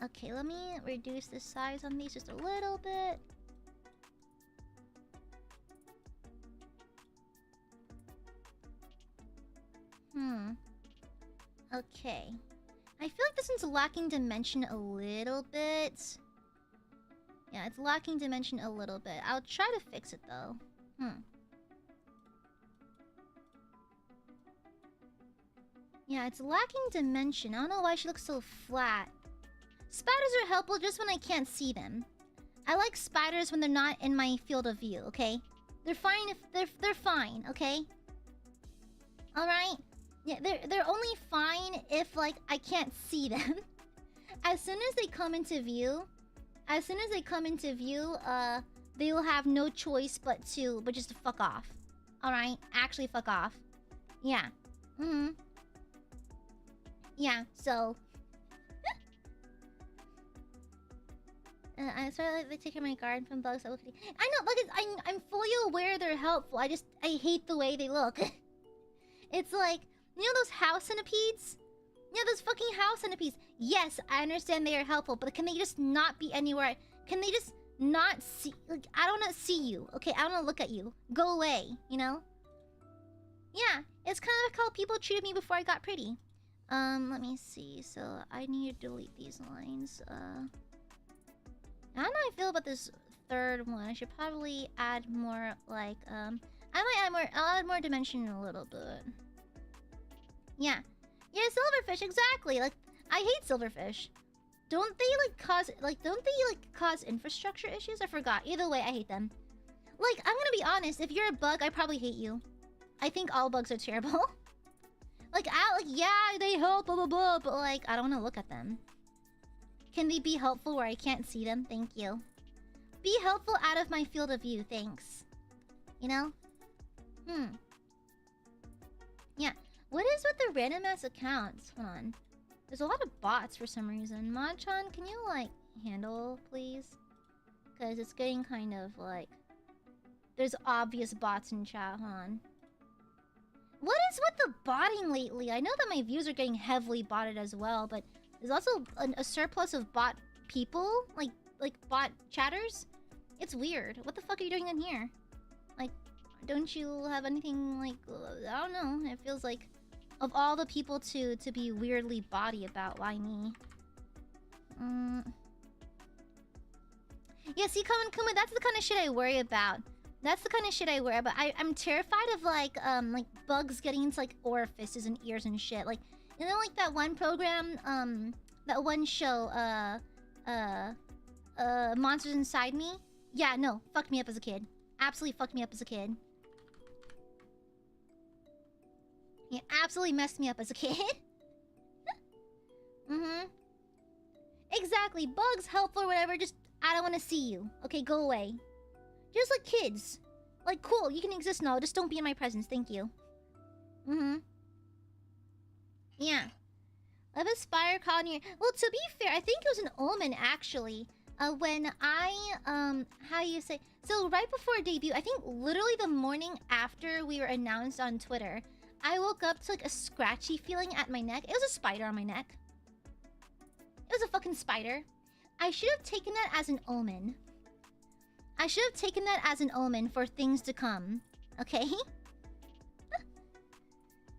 Okay, let me reduce the size on these just a little bit. Okay. I feel like this one's lacking dimension a little bit. Yeah, it's lacking dimension a little bit. I'll try to fix it though. Yeah, it's lacking dimension. I don't know why she looks so flat. Spiders are helpful just when I can't see them. I like spiders when they're not in my field of view, okay? They're fine if they're fine, okay? Alright? Yeah, they're only fine if like I can't see them. As soon as they come into view, they will have no choice but just to fuck off. Alright? Actually fuck off. Yeah. Yeah, so I sort of like they take care of my garden from bugs. I know, like I'm fully aware they're helpful. I hate the way they look. It's like, you know those house centipedes? Yeah, those fucking house centipedes. Yes, I understand they are helpful, but can they just not be anywhere? Can they just not see? Like, I don't want to see you. Okay, I don't want to look at you. Go away. You know? Yeah, it's kind of like how people treated me before I got pretty. Let me see. So I need to delete these lines. I don't know how I feel about this third one. I should probably add more, like, I might add more... I'll add more dimension in a little bit. Yeah. Yeah, silverfish, exactly! Like, I hate silverfish. Don't they cause infrastructure issues? I forgot. Either way, I hate them. Like, I'm gonna be honest. If you're a bug, I probably hate you. I think all bugs are terrible. Yeah, they help, blah, blah, blah, but, like, I don't wanna look at them. Can they be helpful where I can't see them? Thank you. Be helpful out of my field of view, thanks. You know? Yeah. What is with the random ass accounts? Hold on. There's a lot of bots for some reason. Machan, can you, like, handle, please? Because it's getting kind of, like... There's obvious bots in chat. Hold on. What is with the botting lately? I know that my views are getting heavily botted as well, but... There's also a surplus of bot people, like bot chatters. It's weird. What the fuck are you doing in here? Like, don't you have anything like I don't know. It feels like of all the people to be weirdly botty about, why me? Yeah, see, Kuma, that's the kind of shit I worry about. That's the kind of shit I worry about. I'm terrified of like bugs getting into like orifices and ears and shit. Like, you know, like that one program, that one show, Monsters Inside Me? Yeah, no, fucked me up as a kid. Absolutely fucked me up as a kid. Yeah, absolutely messed me up as a kid. Exactly, bugs, helpful or whatever, just, I don't want to see you. Okay, go away. Just like kids. Like, cool, you can exist now, just don't be in my presence, thank you. Yeah. Love a spider colony. Well, to be fair, I think it was an omen, actually. When I, how do you say? So, right before debut, I think literally the morning after we were announced on Twitter, I woke up to, like, a scratchy feeling at my neck. It was a spider on my neck. It was a fucking spider. I should have taken that as an omen. I should have taken that as an omen for things to come. Okay?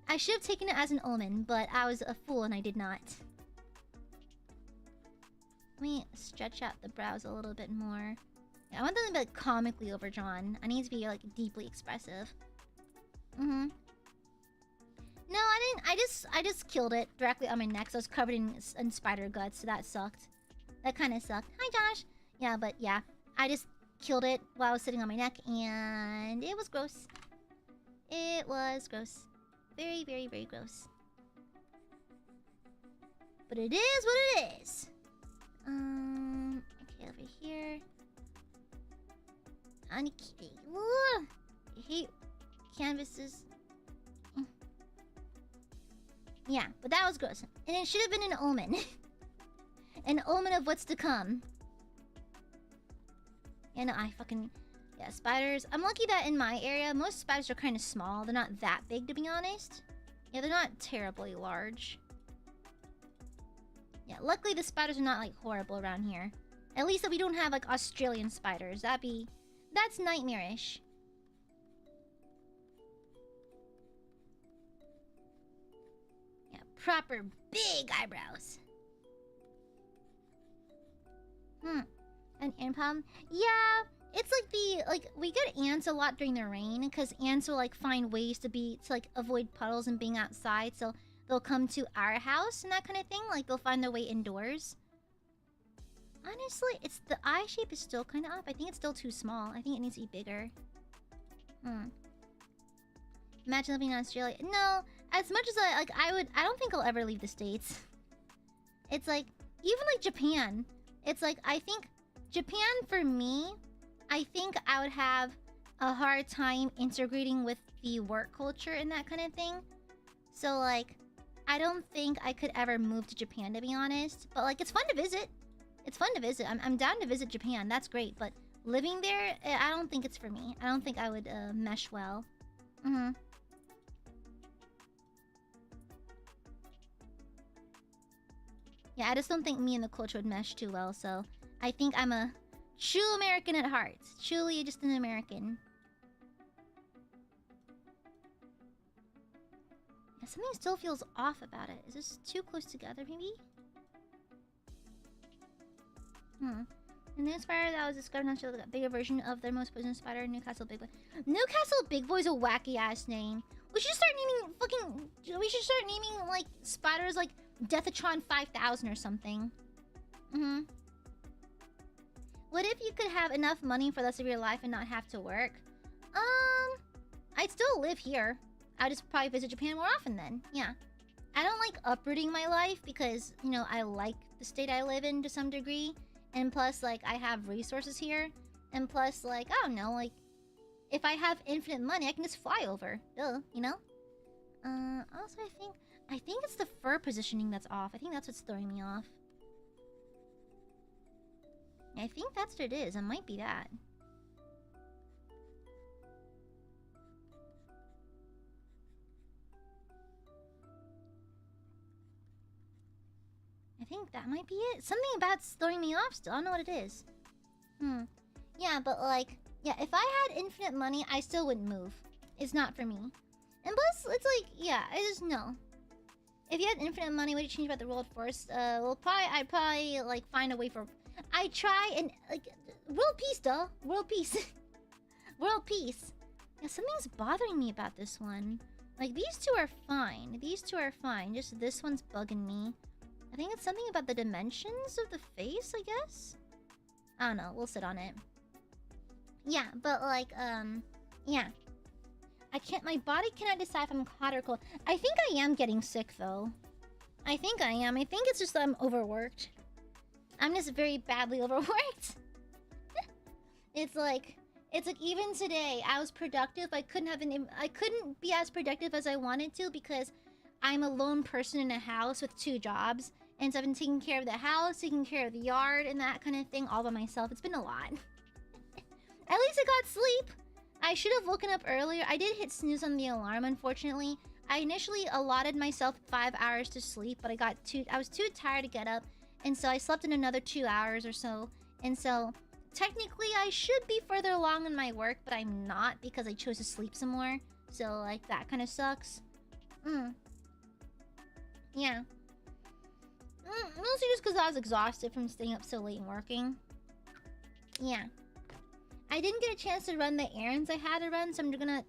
I should have taken it as an omen, but I was a fool and I did not. Let me stretch out the brows a little bit more. Yeah, I want them to be like comically overdrawn. I need to be like deeply expressive. No, I didn't. I just killed it directly on my neck. So I was covered in spider guts. So that sucked. That kind of sucked. Hi, Josh. Yeah, but yeah, I just killed it while I was sitting on my neck, and it was gross. It was gross. Very, very, very gross. But it is what it is. Okay, over here. I hate canvases. Yeah, but that was gross. And it should have been an omen. An omen of what's to come. Yeah, no, I fucking... Yeah, spiders. I'm lucky that in my area, most spiders are kind of small. They're not that big, to be honest. Yeah, they're not terribly large. Yeah, luckily the spiders are not, like, horrible around here. At least that we don't have, like, Australian spiders. That's nightmarish. Yeah, proper big eyebrows. An ant problem? Yeah, it's like we get ants a lot during the rain because ants will like find ways to avoid puddles and being outside, so they'll come to our house and that kind of thing. Like they'll find their way indoors. Honestly, the eye shape is still kind of up. I think it's still too small. I think it needs to be bigger. Imagine living in Australia. No, as much as I don't think I'll ever leave the States. It's like even like Japan. It's like I think Japan for me, I think I would have a hard time integrating with the work culture and that kind of thing. So like I don't think I could ever move to Japan, to be honest. But like it's fun to visit. It's fun to visit. I'm down to visit Japan. That's great. But living there, I don't think it's for me. I don't think I would mesh well. Yeah, I just don't think me and the culture would mesh too well. So I think I'm a true American at heart. Truly just an American. Yeah, something still feels off about it. Is this too close together, maybe? The new spider that was discovered on show, the bigger version of their most poisonous spider, Newcastle Big Boy. Newcastle Big Boy's a wacky ass name. We should start naming we should start naming like spiders like Deathatron 5000 or something. What if you could have enough money for the rest of your life and not have to work? I'd still live here. I'd just probably visit Japan more often then. Yeah. I don't like uprooting my life because, you know, I like the state I live in to some degree. And plus, like, I have resources here. And plus, like, I don't know, like, if I have infinite money, I can just fly over. Duh, you know? Also, I think it's the fur positioning that's off. I think that's what's throwing me off. I think that's what it is. It might be that. I think that might be it. Something about throwing me off still. I don't know what it is. Yeah, but like... Yeah, if I had infinite money, I still wouldn't move. It's not for me. And plus, it's like... Yeah, I just know. If you had infinite money, what would you change about the world first? Well, I'd probably, like, find a way for... I'd try and, like... World peace, duh. World peace. World peace. Yeah, something's bothering me about this one. Like, these two are fine. These two are fine. Just this one's bugging me. I think it's something about the dimensions of the face, I guess? I don't know. We'll sit on it. Yeah, but like, yeah. I can't... My body cannot decide if I'm hot or cold. I think I am getting sick, though. I think I am. I think it's just that I'm overworked. I'm just very badly overworked. It's like even today, I was productive. I couldn't be as productive as I wanted to because I'm a lone person in a house with 2 jobs. And so I've been taking care of the house, taking care of the yard, and that kind of thing all by myself. It's been a lot. At least I got sleep. I should have woken up earlier. I did hit snooze on the alarm, unfortunately. I initially allotted myself 5 hours to sleep, but I was too tired to get up. And so I slept in another 2 hours or so. And so technically I should be further along in my work, but I'm not because I chose to sleep some more. So like that kind of sucks. Yeah. Mostly just because I was exhausted from staying up so late and working. Yeah. I didn't get a chance to run the errands I had to run, so I'm gonna...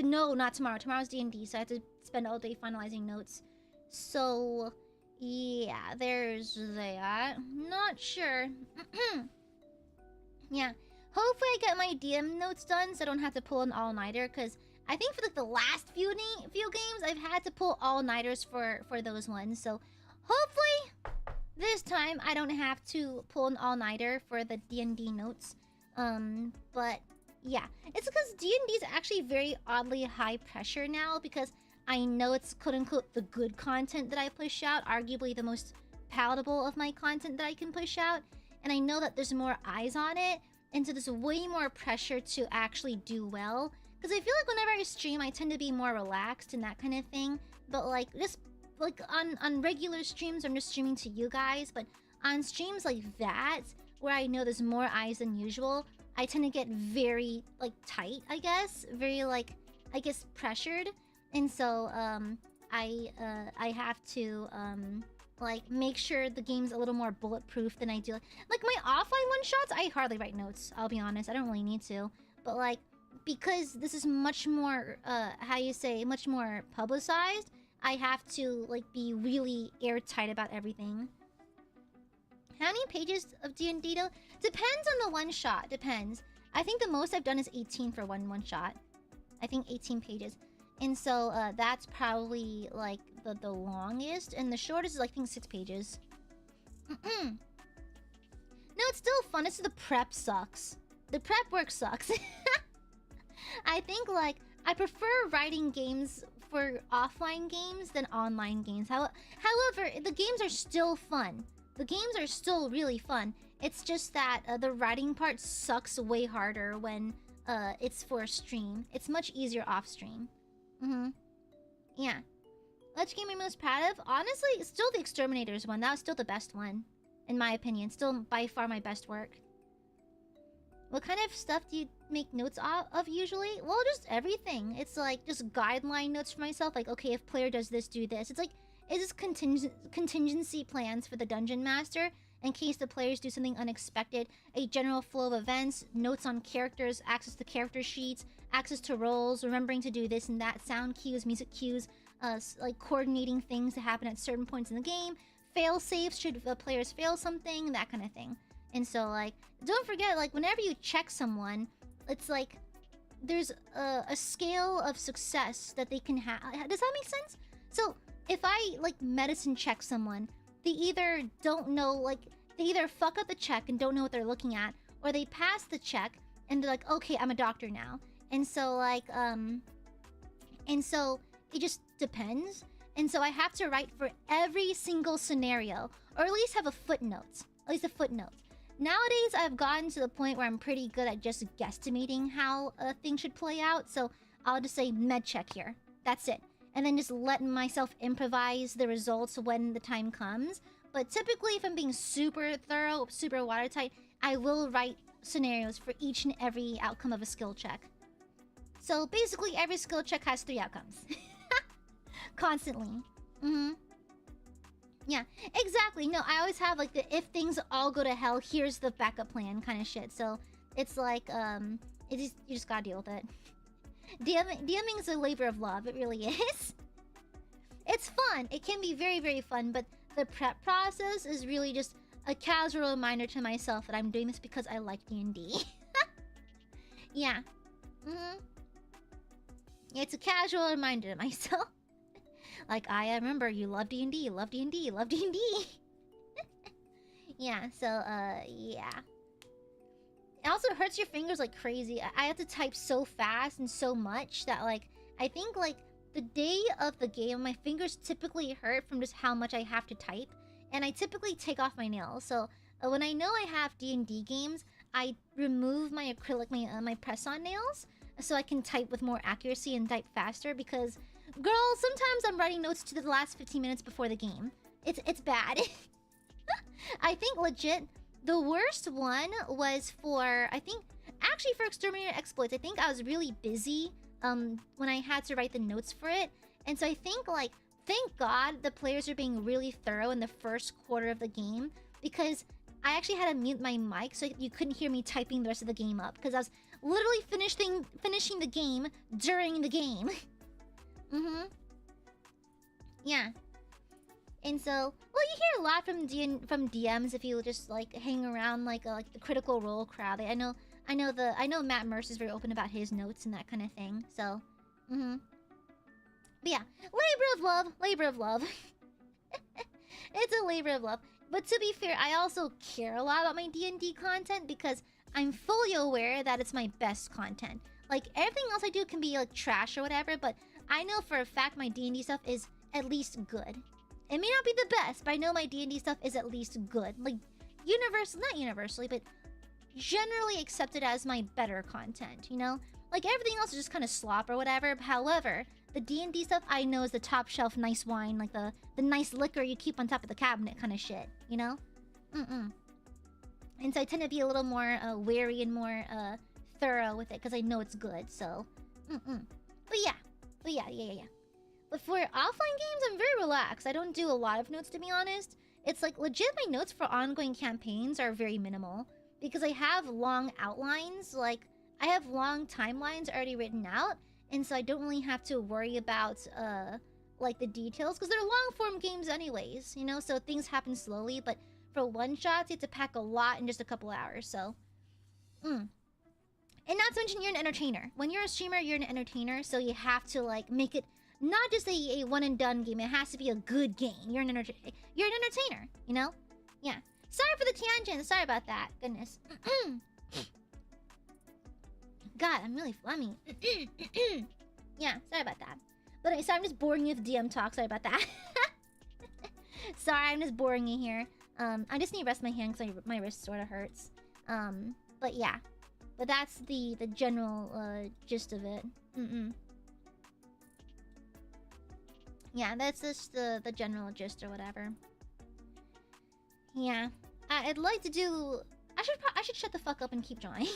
No, not tomorrow. Tomorrow's D&D, so I have to spend all day finalizing notes. So, yeah, there's that. Not sure. Yeah. Hopefully I get my DM notes done so I don't have to pull an all-nighter, because I think for like the last few games, I've had to pull all-nighters for those ones. So, hopefully, this time I don't have to pull an all-nighter for the D&D notes. But yeah, it's because D&D is actually very oddly high pressure now because I know it's quote-unquote the good content that I push out, arguably the most palatable of my content that I can push out, and I know that there's more eyes on it, and so there's way more pressure to actually do well. Because I feel like whenever I stream, I tend to be more relaxed and that kind of thing. But like, just like on regular streams, I'm just streaming to you guys. But on streams like that, where I know there's more eyes than usual, I tend to get very like tight, I guess. Very like, I guess pressured. And so I have to like make sure the game's a little more bulletproof than I do. Like my offline one-shots, I hardly write notes, I'll be honest. I don't really need to. But like, because this is much more, how you say, much more publicized, I have to like be really airtight about everything. How many pages of D&D though? Depends on the one-shot, depends. I think the most I've done is 18 for one shot. I think 18 pages. And so that's probably like the longest, and the shortest is like, I think 6 pages. No, it's still fun. It's the prep sucks. The prep work sucks. I think like I prefer writing games for offline games than online games. However, the games are still fun. The games are still really fun. It's just that the writing part sucks way harder when it's for a stream. It's much easier off stream. Yeah. Which game I'm most proud of? Honestly, it's still the Exterminators one. That was still the best one. In my opinion. Still by far my best work. What kind of stuff do you make notes of usually? Well, just everything. It's like just guideline notes for myself. Like, okay, if player does this, do this. It's like, is this contingency plans for the Dungeon Master in case the players do something unexpected, a general flow of events, notes on characters, access to character sheets, access to roles, remembering to do this and that, sound cues, music cues, like coordinating things to happen at certain points in the game, fail safes should the players fail something, that kind of thing. And so like, don't forget, like whenever you check someone, it's like there's a scale of success that they can have. Does that make sense? So if I like medicine check someone, they either don't know, like they either fuck up the check and don't know what they're looking at, or they pass the check and they're like, okay, I'm a doctor now. And so like and so it just depends. And so I have to write for every single scenario, or at least have a footnote. At least a footnote. Nowadays, I've gotten to the point where I'm pretty good at just guesstimating how a thing should play out. So I'll just say med check here. That's it. And then just letting myself improvise the results when the time comes. But typically, if I'm being super thorough, super watertight, I will write scenarios for each and every outcome of a skill check. So basically, every skill check has 3 outcomes. Constantly. Yeah, exactly. No, I always have like the if things all go to hell, here's the backup plan kind of shit. So it's like, you just gotta deal with it. DMing is a labor of love. It really is. It's fun. It can be very, very fun. But the prep process is really just a casual reminder to myself that I'm doing this because I like D&D. Yeah. Yeah, it's a casual reminder to myself. Like, I remember you love D&D, you love D&D, you love D&D. Yeah, so, yeah. It also hurts your fingers like crazy. I have to type so fast and so much that, like, I think, like, the day of the game, my fingers typically hurt from just how much I have to type. And I typically take off my nails. So, when I know I have D&D games, I remove my acrylic, my press-on nails, so I can type with more accuracy and type faster because... Girl, sometimes I'm writing notes to the last 15 minutes before the game. It's bad. I think legit, the worst one was for, I think, actually for Exterminator Exploits. I think I was really busy when I had to write the notes for it. And so I think, like, thank God the players are being really thorough in the first quarter of the game. Because I actually had to mute my mic so you couldn't hear me typing the rest of the game up. Because I was literally finishing the game during the game. Yeah. And so, well, you hear a lot from DMs if you just like hang around like the Critical Role crowd. I know Matt Merce is very open about his notes and that kind of thing. So, But yeah, labor of love. It's a labor of love. But to be fair, I also care a lot about my D&D content because I'm fully aware that it's my best content. Like, everything else I do can be, like, trash or whatever, but I know for a fact my D&D stuff is at least good. It may not be the best, but I know my D&D stuff is at least good. Like, not universally, but generally accepted as my better content, you know? Like, everything else is just kind of slop or whatever. However, the D&D stuff I know is the top shelf nice wine, like the nice liquor you keep on top of the cabinet kind of shit, you know? And so I tend to be a little more wary and more thorough with it because I know it's good, so... But yeah. But for offline games, I'm very relaxed. I don't do a lot of notes, to be honest. It's like, legit, my notes for ongoing campaigns are very minimal. Because I have long outlines, like, I have long timelines already written out. And so I don't really have to worry about, like, the details. Because they're long-form games anyways, you know? So things happen slowly, but for one-shots, you have to pack a lot in just a couple hours, so... And not to mention, you're an entertainer. When you're a streamer, you're an entertainer, so you have to, like, make it not just a one-and-done game. It has to be a good game. You're an entertainer, you know? Yeah. Sorry for the tangent. Sorry about that. Goodness. God, I'm really phlegmy. Yeah, sorry about that. But anyway, sorry, I'm just boring you with DM talk. Sorry about that. Sorry, I'm just boring you here. I just need to rest my hand because my wrist sort of hurts. But yeah. But that's the general gist of it. Yeah, that's just the general gist or whatever. Yeah. I'd like to do... I should shut the fuck up and keep drawing.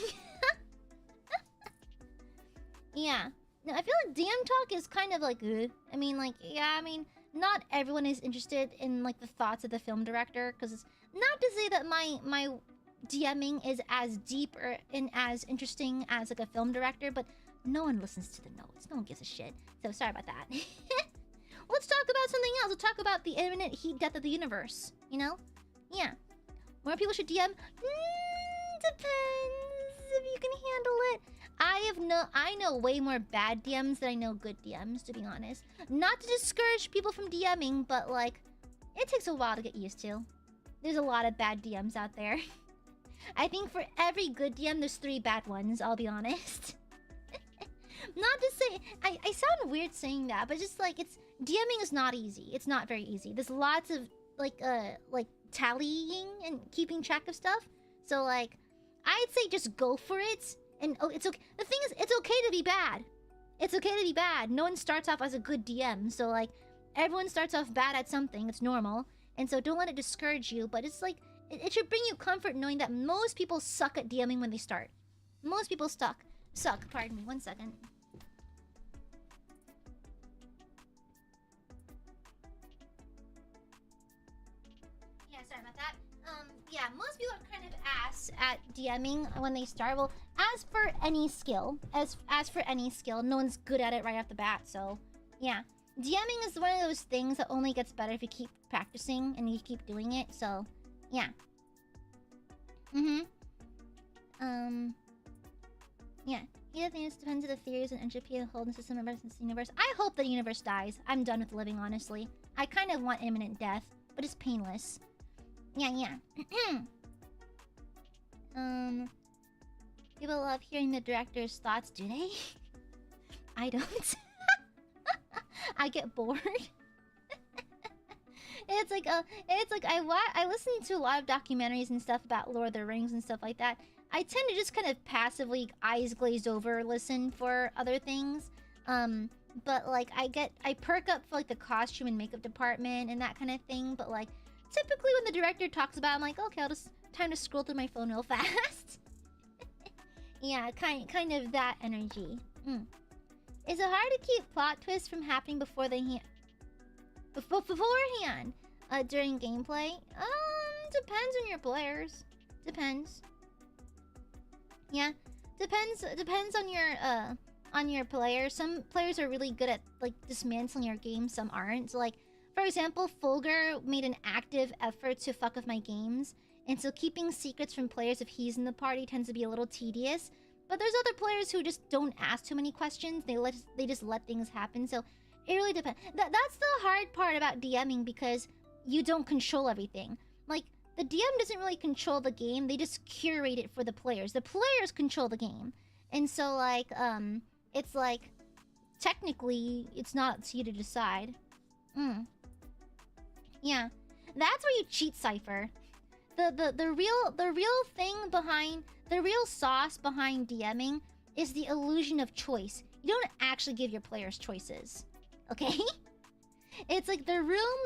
Yeah. No, I feel like DM talk is kind of like... I mean, like, yeah, I mean... Not everyone is interested in, like, the thoughts of the film director. Because it's not to say that my DMing is as deep or as interesting as, like, a film director. But no one listens to the notes. No one gives a shit. So, sorry about that. Let's talk about something else. We'll talk about the imminent heat death of the universe. You know? Yeah. More people should DM? Depends if you can handle it. I know way more bad DMs than I know good DMs, to be honest. Not to discourage people from DMing, but, like, it takes a while to get used to. There's a lot of bad DMs out there. I think for every good DM, there's 3 bad ones, I'll be honest. Not to say... I sound weird saying that, but just, like, DMing is not easy. It's not very easy. There's lots of, like, tallying and keeping track of stuff. So, like, I'd say just go for it. And, oh, it's okay. The thing is, it's okay to be bad. It's okay to be bad. No one starts off as a good DM. So, like, everyone starts off bad at something. It's normal. And so don't let it discourage you. But it's like, it should bring you comfort knowing that most people suck at DMing when they start. Most people suck. Pardon me. 1 second. Yeah, sorry about that. Yeah, most people are kind of ass at DMing when they start. Well, as for any skill, no one's good at it right off the bat. So, yeah, DMing is one of those things that only gets better if you keep practicing and you keep doing it. So, yeah. Yeah. The other thing is depends on the theories and entropy and hold in system members in the universe. I hope the universe dies. I'm done with living, honestly. I kind of want imminent death, but it's painless. Yeah. People love hearing the director's thoughts, do they? I don't. I get bored. It's like I listen to a lot of documentaries and stuff about Lord of the Rings and stuff like that. I tend to just kind of passively, eyes glazed over, listen for other things. But like I perk up for like the costume and makeup department and that kind of thing. But like typically when the director talks about it, I'm like, okay, I'll just time to scroll through my phone real fast. Yeah, kind of that energy. Is it hard to keep plot twists from happening beforehand? During gameplay? Depends on your players. Depends. Yeah, depends on your players. Some players are really good at like dismantling your game. Some aren't. So, like, for example, Fulgur made an active effort to fuck with my games, and so keeping secrets from players if he's in the party tends to be a little tedious. But there's other players who just don't ask too many questions. They just let things happen. So it really depends. That's the hard part about DMing because you don't control everything. Like, the DM doesn't really control the game. They just curate it for the players. The players control the game. And so, like, it's like, technically, it's not up to you to decide. Yeah, that's where you cheat, Cypher. The real thing behind, the real sauce behind DMing is the illusion of choice. You don't actually give your players choices, okay? It's like the room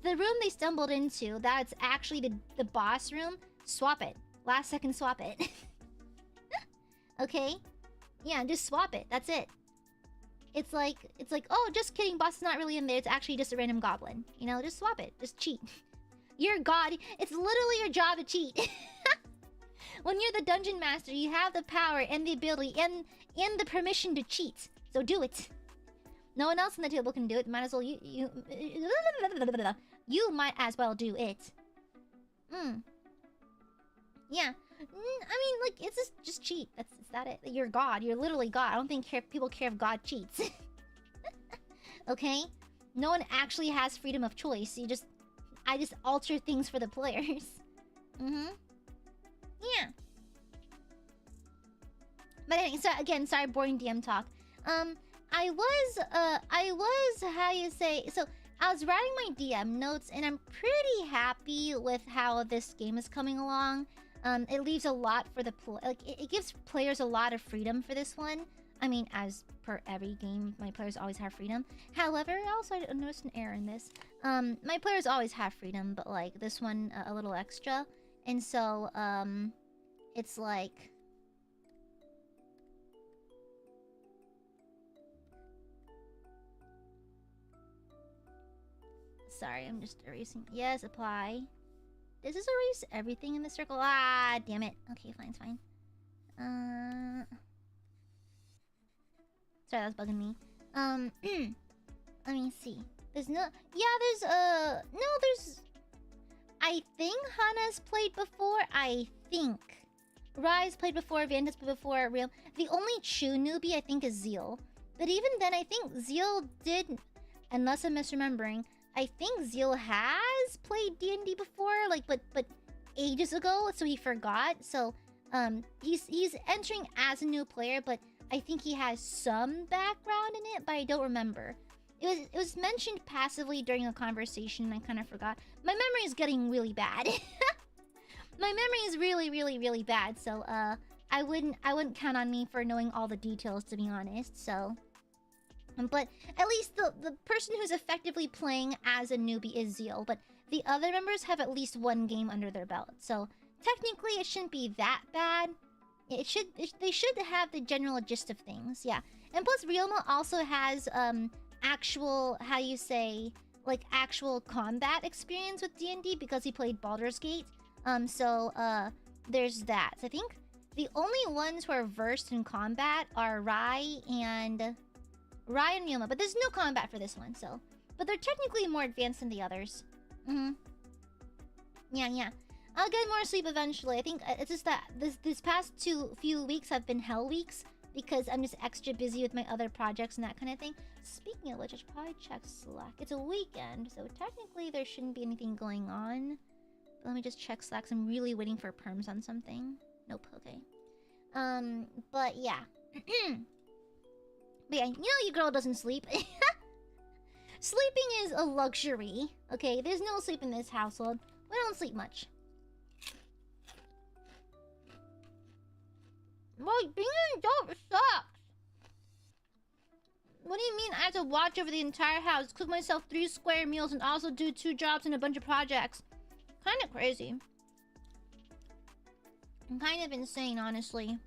they stumbled into, that's actually the boss room. Swap it. Last second, swap it. Okay? Yeah, just swap it. That's it. It's like, oh, just kidding, boss is not really in there. It's actually just a random goblin. You know, just swap it. Just cheat. You're God. It's literally your job to cheat. When you're the dungeon master, you have the power and the ability and the permission to cheat. So do it. No one else on the table can do it. Might as well you might as well do it. Yeah. I mean, like, it's just cheat. Is that it? You're God. You're literally God. I don't think people care if God cheats. Okay? No one actually has freedom of choice. I just alter things for the players. Yeah. But anyway, so again, sorry, boring DM talk. I was, how you say, so I was writing my DM notes, and I'm pretty happy with how this game is coming along. It leaves a lot for the it gives players a lot of freedom for this one. I mean, as per every game, my players always have freedom. However, I noticed an error in this. My players always have freedom, but like this one a little extra. And so it's like, sorry, I'm just erasing. Yes, apply. Does this erase everything in the circle? Ah, damn it. Okay, fine, it's fine. Sorry, that was bugging me. Let me see. There's no... Yeah, there's... I think Hana's played before. I think. Rise played before. Vanda's played before. Real. The only true newbie, I think, is Zeal. But even then, I think Zeal did... Unless I'm misremembering... I think Zeal has played D&D before, like, but ages ago, so he forgot. So, he's entering as a new player, but I think he has some background in it, but I don't remember. It was mentioned passively during a conversation, and I kind of forgot. My memory is getting really bad. My memory is really, really, really bad. So, I wouldn't count on me for knowing all the details, to be honest. So. But at least the person who's effectively playing as a newbie is Zeal, but the other members have at least one game under their belt. So technically it shouldn't be that bad. They should have the general gist of things, yeah. And plus Ryoma also has actual, how you say, like actual combat experience with D&D because he played Baldur's Gate. So there's that. So I think the only ones who are versed in combat are Rai and Ryoma, but there's no combat for this one, so. But they're technically more advanced than the others. Yeah. I'll get more sleep eventually. I think it's just that this past few weeks have been hell weeks because I'm just extra busy with my other projects and that kind of thing. Speaking of which, I should probably check Slack. It's a weekend, so technically there shouldn't be anything going on. But let me just check Slack, 'cause I'm really waiting for perms on something. Nope, okay. But yeah. But yeah, you know your girl doesn't sleep. Sleeping is a luxury. Okay, there's no sleep in this household. We don't sleep much. Well, being an adult sucks. What do you mean I have to watch over the entire house, cook myself 3 square meals, and also do 2 jobs and a bunch of projects? Kind of crazy. I'm kind of insane, honestly.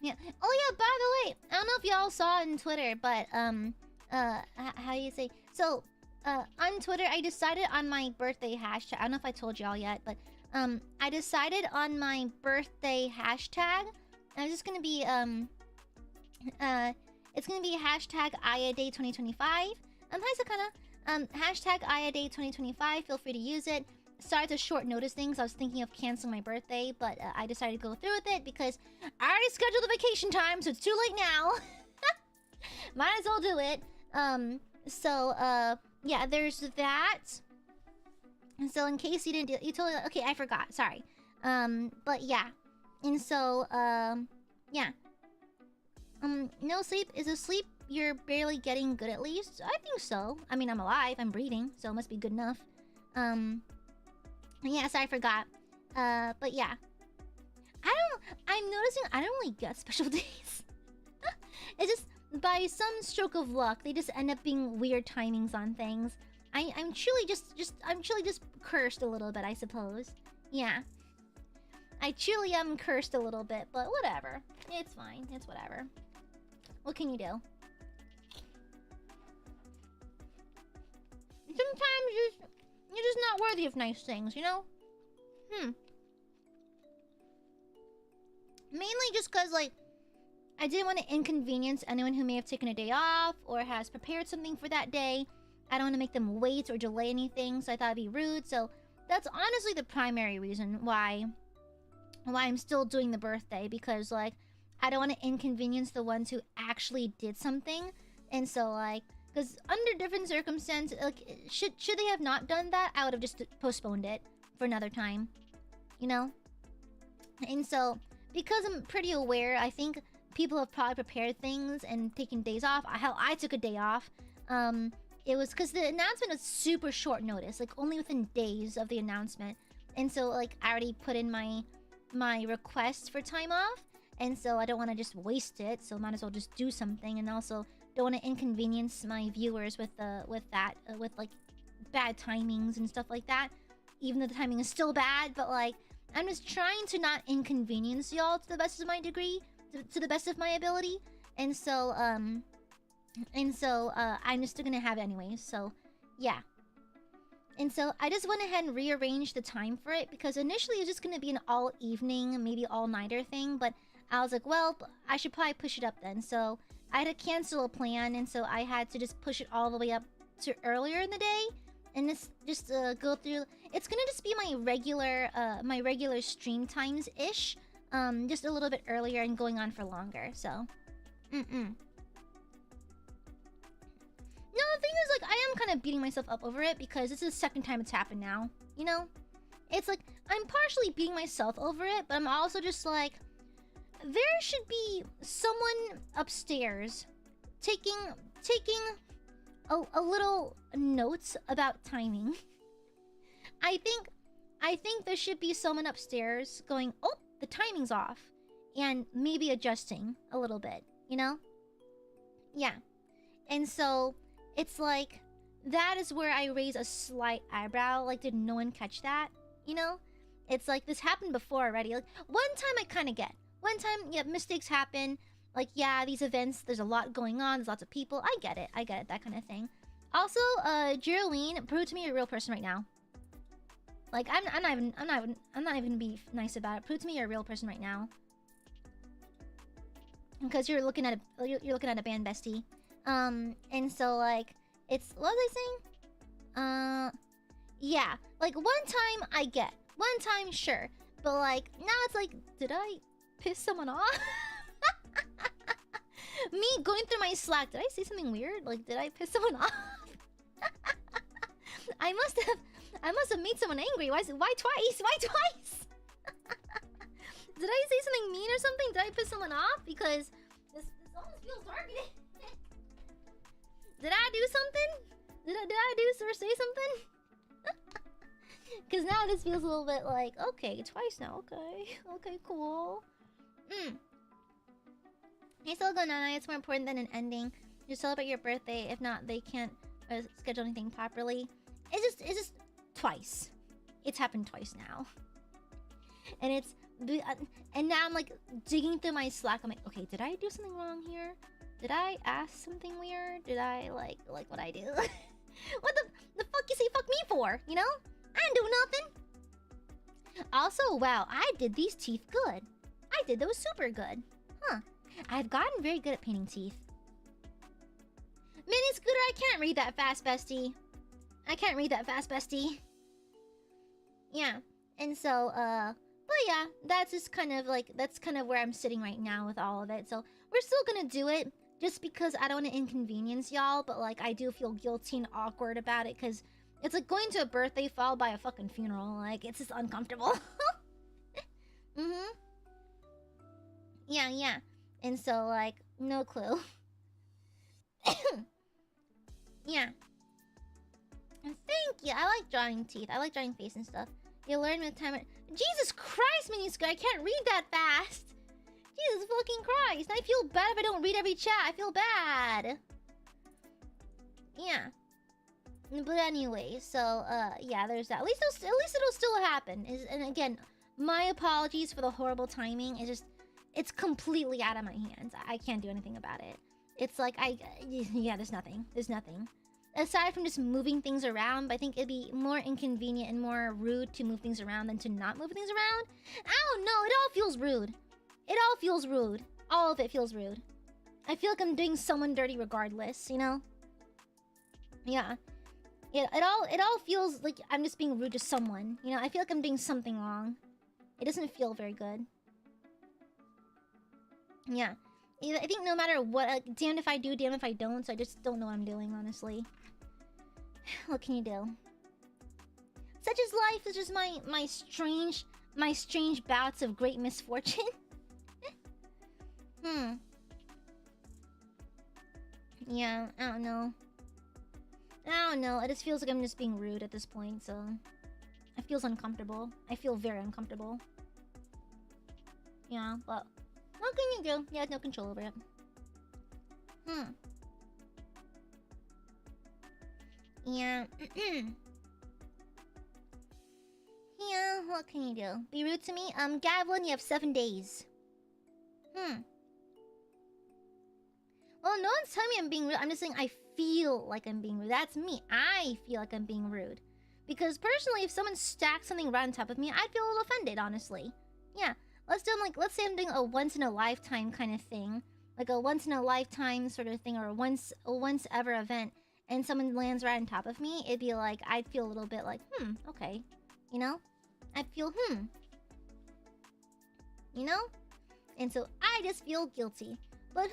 Yeah. Oh yeah, by the way, I don't know if y'all saw it on Twitter, but how do you say? So, on Twitter, I decided on my birthday hashtag. I don't know if I told y'all yet, but I decided on my birthday hashtag. And it's just gonna be it's gonna be hashtag AiaDay 2025. Hi Sakana. Hashtag AiaDay 2025. Feel free to use it. Sorry, it's a short notice thing, so I was thinking of canceling my birthday, but I decided to go through with it because I already scheduled the vacation time, so it's too late now. Might as well do it. Yeah, there's that. And so in case you didn't do, you totally, okay, I forgot, sorry. But yeah. And so, yeah. No sleep. Is a sleep you're barely getting good at least? I think so. I mean, I'm alive. I'm breathing, so it must be good enough. Yeah, sorry, I forgot. But yeah. I'm noticing I don't really get special days. It's just, by some stroke of luck, they just end up being weird timings on things. I'm truly just cursed a little bit, I suppose. Yeah. I truly am cursed a little bit, but whatever. It's fine. It's whatever. What can you do? Sometimes you're just not worthy of nice things, you know? Mainly just because, like, I didn't want to inconvenience anyone who may have taken a day off or has prepared something for that day. I don't want to make them wait or delay anything, so I thought it'd be rude. So that's honestly the primary reason why I'm still doing the birthday, because, like, I don't want to inconvenience the ones who actually did something. And so, like, because under different circumstances, like, should they have not done that, I would have just postponed it for another time, you know? And so, because I'm pretty aware, I think people have probably prepared things and taken days off. Hell, I took a day off. It was because the announcement was super short notice, like only within days of the announcement. And so, like, I already put in my request for time off, and so I don't want to just waste it. So might as well just do something, and also don't want to inconvenience my viewers with like bad timings and stuff like that. Even though the timing is still bad, but like I'm just trying to not inconvenience y'all to the best of my degree, to the best of my ability. And so I'm just gonna have it anyways. So yeah. And so I just went ahead and rearranged the time for it, because initially it was just gonna be an all evening, maybe all nighter thing, but I was like, well, I should probably push it up then. So I had to cancel a plan, and so I had to just push it all the way up to earlier in the day, and just go through. It's gonna just be my regular stream times ish, just a little bit earlier and going on for longer. So, No, the thing is, like, I am kind of beating myself up over it, because this is the second time it's happened now, you know? It's like, I'm partially beating myself over it, but I'm also just like, there should be someone upstairs taking a little notes about timing. I think there should be someone upstairs going, oh, the timing's off, and maybe adjusting a little bit, you know? Yeah. And so it's like, that is where I raise a slight eyebrow. Like, did no one catch that? You know? It's like, this happened before already. Like, one time I kind of get. One time, yeah, mistakes happen. Like, yeah, these events, there's a lot going on. There's lots of people. I get it, that kind of thing. Also, Geraldine, prove to me you're a real person right now. Like, I'm not even gonna be nice about it. Prove to me you're a real person right now. Because you're looking at a band bestie. And so, like, it's, what was I saying? Yeah, like, one time I get, one time sure, but like, now it's like, did I piss someone off? Me going through my Slack, did I say something weird? Like, did I piss someone off? I must have made someone angry. Why twice? Why twice? Did I say something mean or something? Did I piss someone off? Because this almost feels targeted. Did I do something? Did I do or say something? Because now this feels a little bit like, okay, twice now. Okay, cool. Hey, still going on. It's more important than an ending. You celebrate your birthday. If not, they can't schedule anything properly. It's just twice. It's happened twice now. And now I'm like digging through my Slack. I'm like, okay, did I do something wrong here? Did I ask something weird? Did I like what I do? What the fuck you say fuck me for? You know? I didn't do nothing. Also, wow, I did these teeth good. I did those super good. Huh. I've gotten very good at painting teeth. Mini Scooter, I can't read that fast, bestie. Yeah. And so, but yeah, that's just kind of like, that's kind of where I'm sitting right now with all of it. So we're still gonna do it just because I don't want to inconvenience y'all, but like I do feel guilty and awkward about it because it's like going to a birthday followed by a fucking funeral. Like, it's just uncomfortable. Yeah. And so like, No clue. Yeah. Thank you. I like drawing teeth. I like drawing face and stuff. You learn with time. Jesus Christ, Minisky, I can't read that fast. Jesus fucking Christ. I feel bad if I don't read every chat. I feel bad. Yeah. But anyway, so yeah, there's that. At least it'll still happen. And again, my apologies for the horrible timing. It's completely out of my hands. I can't do anything about it. It's like yeah, there's nothing. There's nothing. Aside from just moving things around, I think it'd be more inconvenient and more rude to move things around than to not move things around. I don't know. It all feels rude. It all feels rude. All of it feels rude. I feel like I'm doing someone dirty regardless, you know? Yeah. It all feels like I'm just being rude to someone. You know, I feel like I'm doing something wrong. It doesn't feel very good. Yeah. I think no matter what, damned if I do, damned if I don't, so I just don't know what I'm doing, honestly. What can you do? Such is life. It's just my strange bouts of great misfortune. Yeah, I don't know. It just feels like I'm just being rude at this point, so it feels uncomfortable. I feel very uncomfortable. Yeah, but what can you do? You have no control over it. Yeah. Yeah, what can you do? Be rude to me? Gavlin, you have 7 days. Well, no one's telling me I'm being rude. I'm just saying I feel like I'm being rude. That's me. I feel like I'm being rude. Because personally, if someone stacks something right on top of me, I'd feel a little offended, honestly. Yeah. Let's say I'm doing a once-in-a-lifetime kind of thing. Like a once-in-a-lifetime sort of thing, or a once-ever event. And someone lands right on top of me, it'd be like, I'd feel a little bit like, okay. You know? I'd feel, You know? And so I just feel guilty. But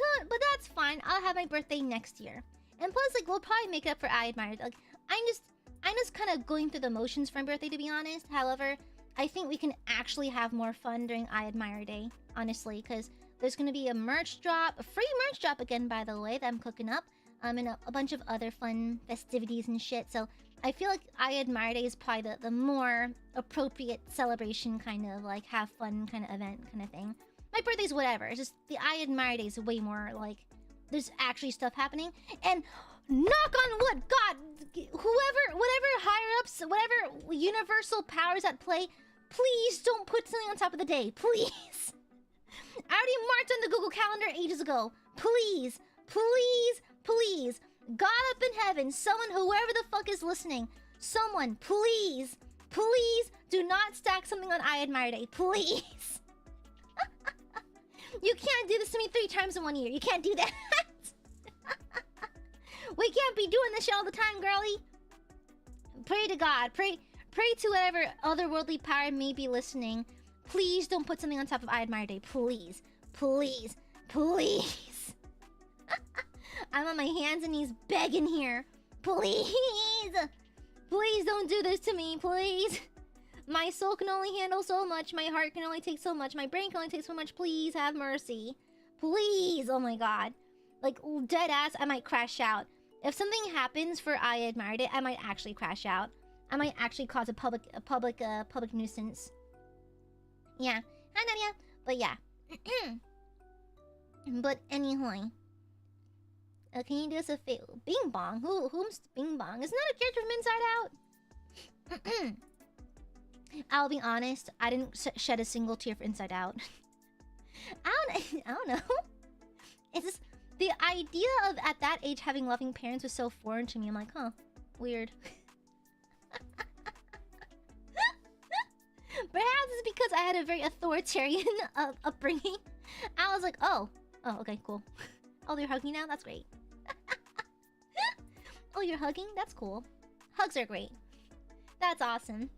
that's fine. I'll have my birthday next year. And plus, like, we'll probably make it up for AiaAmareLIVE. Like, I'm just kind of going through the motions for my birthday, to be honest. However, I think we can actually have more fun during AiaAmareLIVE Day, honestly, because there's going to be a merch drop, a free merch drop again, by the way, that I'm cooking up, and a bunch of other fun festivities and shit. So I feel like AiaAmareLIVE Day is probably the more appropriate celebration kind of, like, have fun kind of event kind of thing. My birthday's whatever. It's just the AiaAmareLIVE Day is way more, like, there's actually stuff happening. And knock on wood, God, whatever higher-ups, whatever universal powers at play, please don't put something on top of the day. Please. I already marked on the Google Calendar ages ago. Please, please, please. God up in heaven, someone, whoever the fuck is listening, someone, please, please do not stack something on AiaAmareLIVE Day. Please. You can't do this to me 3 times in 1 year. You can't do that. We can't be doing this shit all the time, girlie. Pray to God. Pray to whatever otherworldly power may be listening. Please don't put something on top of AiaAmareLIVE Day. Please. Please. Please. I'm on my hands and knees begging here. Please. Please don't do this to me, please. My soul can only handle so much. My heart can only take so much. My brain can only take so much. Please have mercy. Please. Oh my God. Like, dead ass, I might crash out. If something happens for AiaAmareLIVE Day, I might actually crash out. I might actually cause a public nuisance. Yeah. Hi, Nadia. But yeah. But anyway. Can you do us a favor? Bing Bong? Whom's Bing Bong? Isn't that a character from Inside Out? I'll be honest, I didn't shed a single tear for Inside Out. I don't know. It's just, the idea of at that age having loving parents was so foreign to me. I'm like, huh, weird. Perhaps it's because I had a very authoritarian upbringing. I was like, oh, okay, cool. Oh, you're hugging now? That's great. Oh, you're hugging? That's cool. Hugs are great. That's awesome.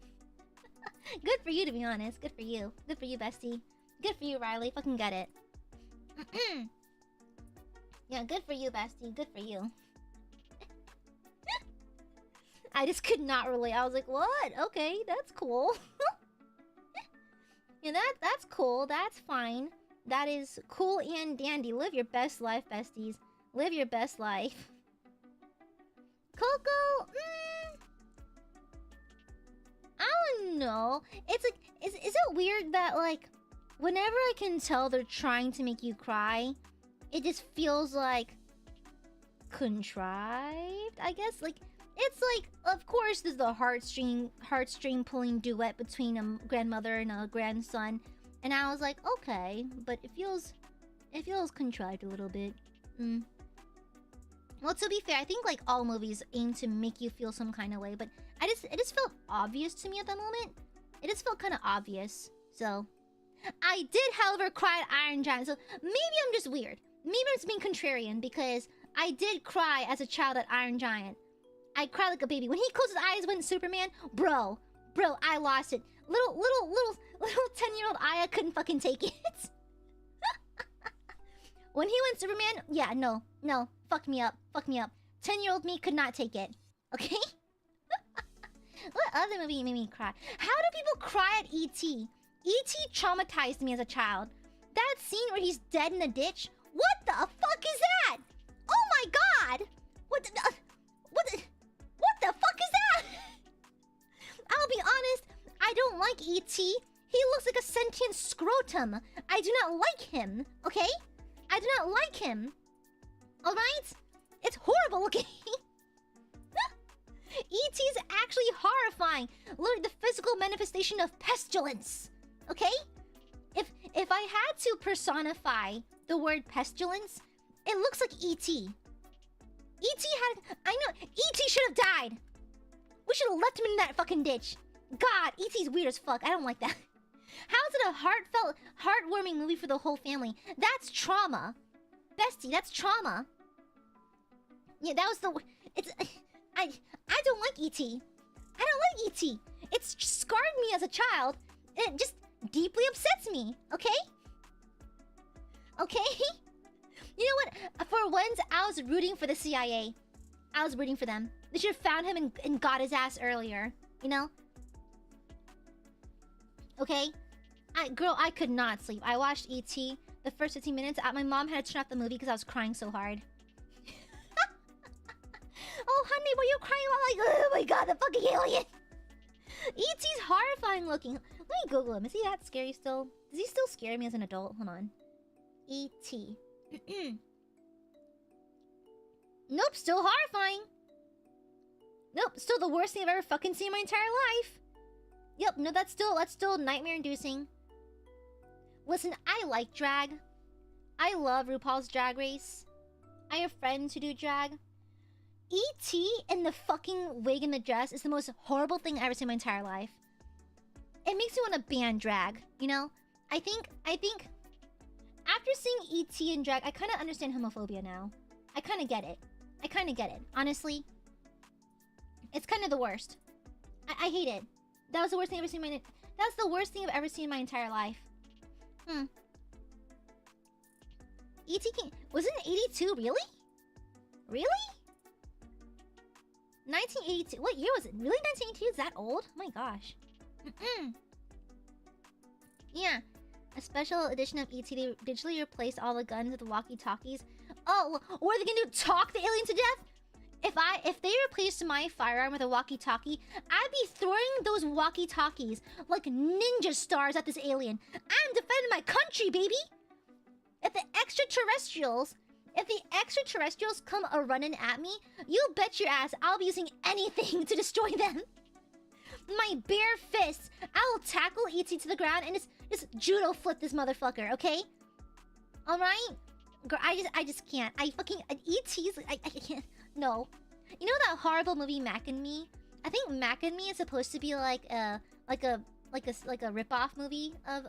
Good for you, to be honest. Good for you. Good for you, bestie. Good for you, Riley. Fucking get it. Yeah, good for you, bestie. Good for you. I just could not relate. I was like, what? Okay, that's cool. Yeah, that's cool. That's fine. That is cool and dandy. Live your best life, besties. Live your best life. Coco, I don't know. It's like, is it weird that like, whenever I can tell they're trying to make you cry, it just feels like contrived, I guess. Like, it's like, of course, there's the heartstring pulling duet between a grandmother and a grandson, and I was like, okay, but it feels contrived a little bit. Well, to be fair, I think like all movies aim to make you feel some kind of way, but it just felt obvious to me at that moment. It just felt kind of obvious. So, I did, however, cry at Iron Giant. So maybe I'm just weird. Maybe I'm just being contrarian because I did cry as a child at Iron Giant. I cried like a baby. When he closed his eyes when Superman, bro, I lost it. Little 10-year-old Aya couldn't fucking take it. When he went Superman, yeah, no, fuck me up. 10-year-old me could not take it. Okay? What other movie made me cry? How do people cry at E.T.? E.T. traumatized me as a child. That scene where he's dead in the ditch. What the fuck is that? Oh my god! What the fuck is that? I'll be honest, I don't like E.T. He looks like a sentient scrotum. I do not like him, okay? I do not like him. Alright? It's horrible looking. E.T.'s actually horrifying. Look at the physical manifestation of pestilence. Okay? If I had to personify the word pestilence, it looks like E.T. I know, E.T. should have died. We should have left him in that fucking ditch. God, E.T.'s weird as fuck. I don't like that. How's it a heartfelt, heartwarming movie for the whole family? That's trauma. Bestie, that's trauma. Yeah, that was the... I don't like E.T. I don't like E.T. It's scarred me as a child. It just deeply upsets me, okay? Okay? You know what? For once, I was rooting for the CIA. I was rooting for them. They should have found him and got his ass earlier. You know? Okay? Girl, I could not sleep. I watched E.T. the first 15 minutes. My mom had to turn off the movie because I was crying so hard. Oh, honey, were you crying while like, oh my god, the fucking alien? E.T.'s horrifying looking. Let me Google him. Is he that scary still? Does he still scare me as an adult? Hold on. E.T. Nope, still horrifying. Nope, still the worst thing I've ever fucking seen in my entire life. Yep, no, that's still nightmare-inducing. Listen, I like drag. I love RuPaul's Drag Race. I have friends who do drag. E.T. in the fucking wig and the dress is the most horrible thing I've ever seen in my entire life. It makes me want to ban drag, you know? I think after seeing E.T. in drag, I kind of understand homophobia now. I kind of get it. Honestly. It's kind of the worst. I hate it. That was the worst thing I've ever seen in my... That's the worst thing I've ever seen in my entire life. E.T. Was it in 82? Really? Really? 1982. What year was it? Really? 1982? Is that old? Oh my gosh. Yeah. A special edition of E.T. They digitally replaced all the guns with the walkie-talkies. Oh, what are they gonna do? Talk the alien to death? If they replaced my firearm with a walkie-talkie, I'd be throwing those walkie-talkies like ninja stars at this alien. I'm defending my country, baby! If the extraterrestrials come a-running at me, you bet your ass I'll be using anything to destroy them. My bare fists, I will tackle E.T. to the ground and just judo flip this motherfucker, okay? Alright? Girl, I just can't. E.T.'s... I can't... No. You know that horrible movie Mac and Me? I think Mac and Me is supposed to be like a rip-off movie of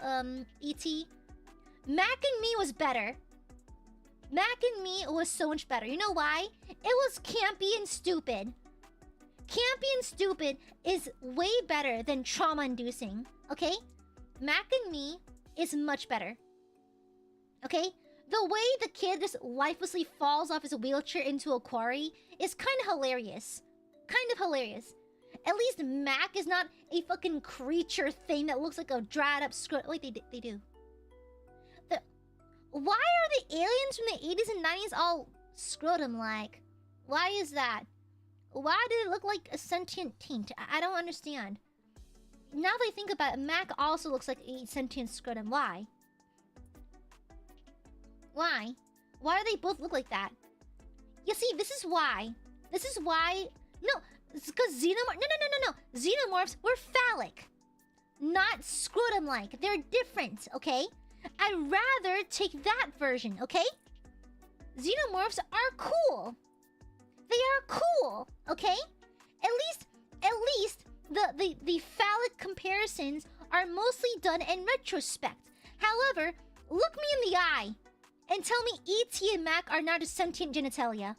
E.T. Mac and Me was better. Mac and Me was so much better. You know why? It was campy and stupid. Campy and stupid is way better than trauma-inducing. Okay? Mac and Me is much better. Okay? The way the kid just lifelessly falls off his wheelchair into a quarry is kind of hilarious. At least Mac is not a fucking creature thing that looks like a dried up scrotum. Wait, they do. Why are the aliens from the 80s and 90s all scrotum-like? Why is that? Why do they look like a sentient taint? I don't understand. Now that I think about it, Mac also looks like a sentient scrotum. Why? Why? Why do they both look like that? You see, this is why. This is why... No, it's because xenomorphs... No. Xenomorphs were phallic. Not scrotum-like. They're different, okay? I'd rather take that version, okay? Xenomorphs are cool. They are cool, okay? At least the phallic comparisons are mostly done in retrospect. However, look me in the eye and tell me E.T. and Mac are not just sentient genitalia.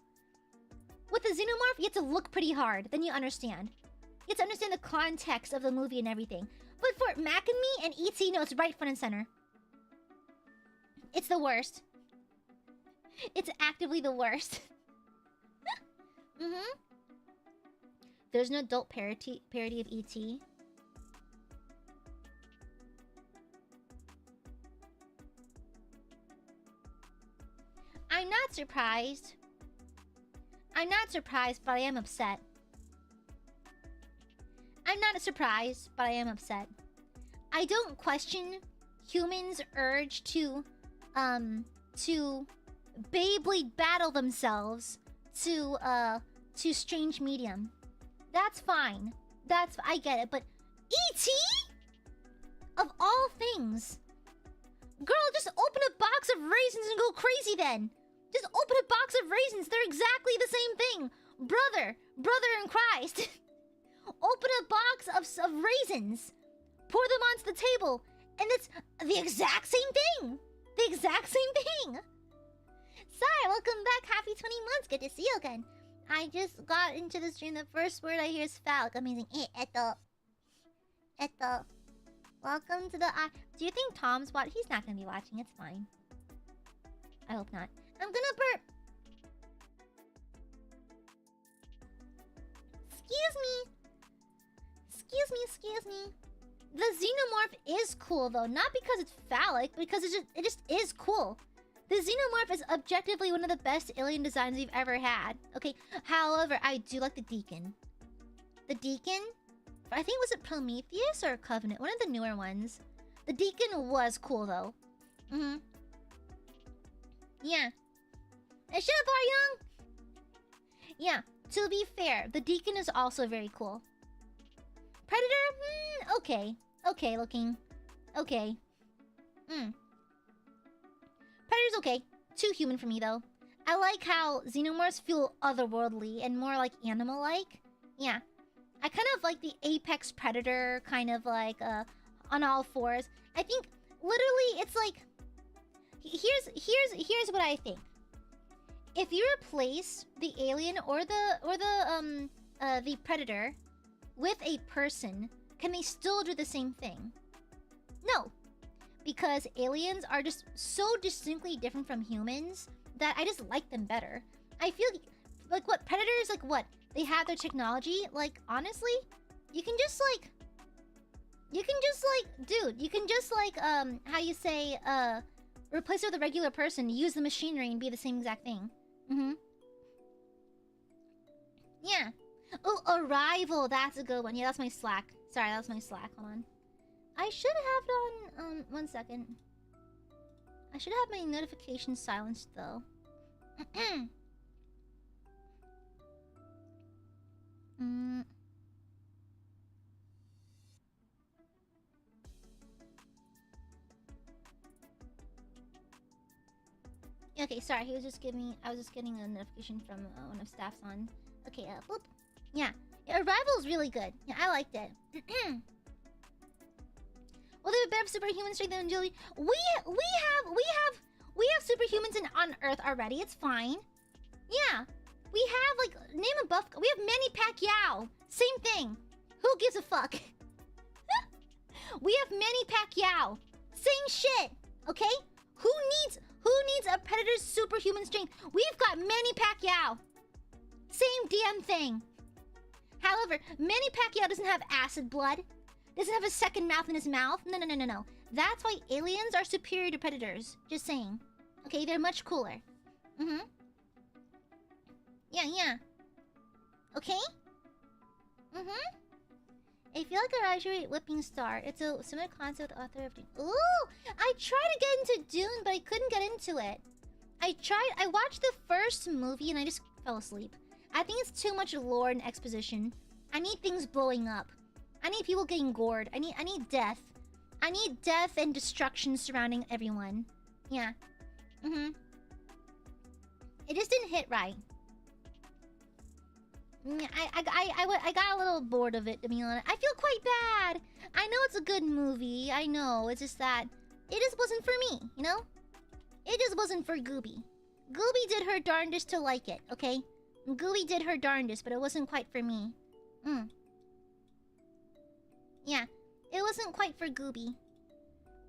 With the xenomorph, you have to look pretty hard, then you understand. You have to understand the context of the movie and everything. But for Mac and me and E.T., no, it's right front and center. It's the worst. It's actively the worst. There's no adult parody of E.T. I'm not surprised. I'm not surprised, but I am upset. I'm not surprised, but I am upset. I don't question humans' urge to Beyblade battle themselves to strange medium. That's fine. I get it, but E.T.? Of all things. Girl, just open a box of raisins and go crazy then. Just open a box of raisins. They're exactly the same thing. Brother in Christ. Open a box of raisins. Pour them onto the table. And it's the exact same thing. The exact same thing. Sorry, welcome back. Happy 20 months. Good to see you again. I just got into the stream. The first word I hear is phallic. Amazing. Eto. Welcome to the... Do you think Tom's watching? He's not going to be watching. It's fine. I hope not. I'm gonna burp. Excuse me. The xenomorph is cool though, not because it's phallic, because it just is cool. The xenomorph is objectively one of the best alien designs we've ever had. Okay, however, I do like the deacon. The deacon, I think was it Prometheus or Covenant? One of the newer ones. The deacon was cool though. Yeah. I should have young. Yeah, to be fair, the deacon is also very cool. Predator? Okay. Okay looking. Okay. Predator's okay. Too human for me though. I like how xenomorphs feel otherworldly and more like animal-like. Yeah. I kind of like the apex predator, kind of like on all fours. I think literally it's like here's what I think. If you replace the alien or the predator with a person, can they still do the same thing? No. Because aliens are just so distinctly different from humans that I just like them better. I feel like what predators, like what? They have their technology, like honestly, you can just like dude, you can just like how you say replace it with a regular person, use the machinery and be the same exact thing. Yeah. Oh, Arrival, that's a good one. Yeah, that's my Slack. Sorry, that was my Slack. Hold on. I should have it on 1 second. I should have my notifications silenced though. Okay, sorry, I was just getting a notification from one of staff's on. Okay, boop. Yeah. Arrival is really good. Yeah, I liked it. Well, they have better superhuman strength than agility. We have superhumans on Earth already. It's fine. Yeah. We have like name a buff. We have Manny Pacquiao. Same thing. Who gives a fuck? We have Manny Pacquiao. Same shit. Okay? Who needs a predator's superhuman strength? We've got Manny Pacquiao. Same damn thing. However, Manny Pacquiao doesn't have acid blood. Doesn't have a second mouth in his mouth. No. That's why aliens are superior to predators. Just saying. Okay, they're much cooler. Mm-hmm. Yeah. Okay? Mm-hmm. I feel like a graduate whipping star. It's a similar concept with author of Dune. Ooh! I tried to get into Dune, but I couldn't get into it. I watched the first movie and I just fell asleep. I think it's too much lore and exposition. I need things blowing up. I need people getting gored. I need death. I need death and destruction surrounding everyone. Yeah. Mm-hmm. It just didn't hit right. I got a little bored of it, to be honest. I feel quite bad. I know it's a good movie. I know. It's just that it just wasn't for me, you know? It just wasn't for Gooby. Gooby did her darndest to like it, okay? Gooby did her darndest, but it wasn't quite for me. Yeah, it wasn't quite for Gooby.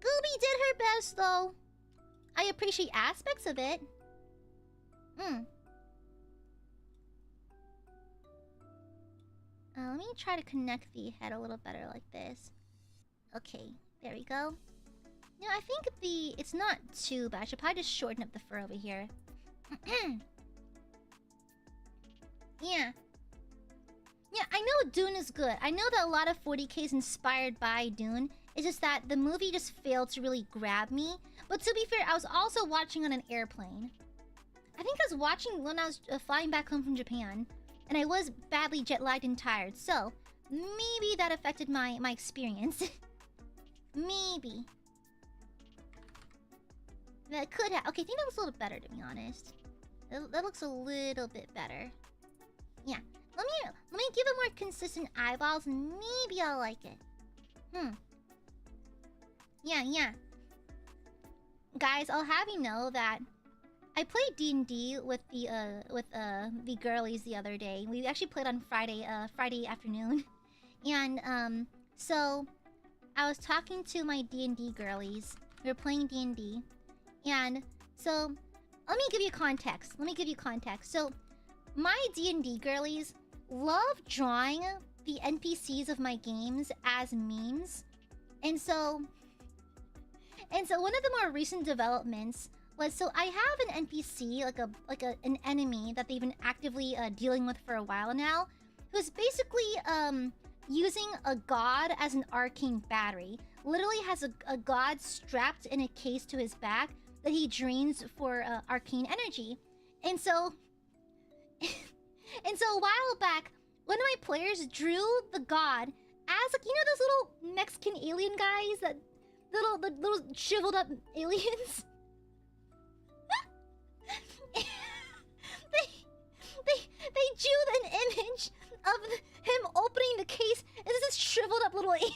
Gooby did her best, though. I appreciate aspects of it. Let me try to connect the head a little better like this. Okay, there we go. No, I think it's not too bad. I should probably just shorten up the fur over here. Yeah. Yeah, I know Dune is good. I know that a lot of 40K is inspired by Dune. It's just that the movie just failed to really grab me. But to be fair, I was also watching on an airplane. I think I was watching when I was flying back home from Japan. And I was badly jet-lagged and tired. So, maybe that affected my experience. Maybe. That could have... Okay, I think that looks a little better, to be honest. That looks a little bit better. Yeah. Let me give it more consistent eyeballs and maybe I'll like it. Yeah. Guys, I'll have you know that I played D&D with the girlies the other day. We actually played on Friday afternoon. And so I was talking to my D&D girlies. We were playing D&D. And so let me give you context. So my D&D girlies love drawing the NPCs of my games as memes. And so one of the more recent developments was, so I have an NPC, an enemy that they've been actively dealing with for a while now, who's basically using a god as an arcane battery. Literally has a god strapped in a case to his back that he drains for arcane energy. And so a while back, one of my players drew the god as, like, you know those little Mexican alien guys, that the little shriveled up aliens? they drew an image of him opening the case and there's this shriveled up little alien.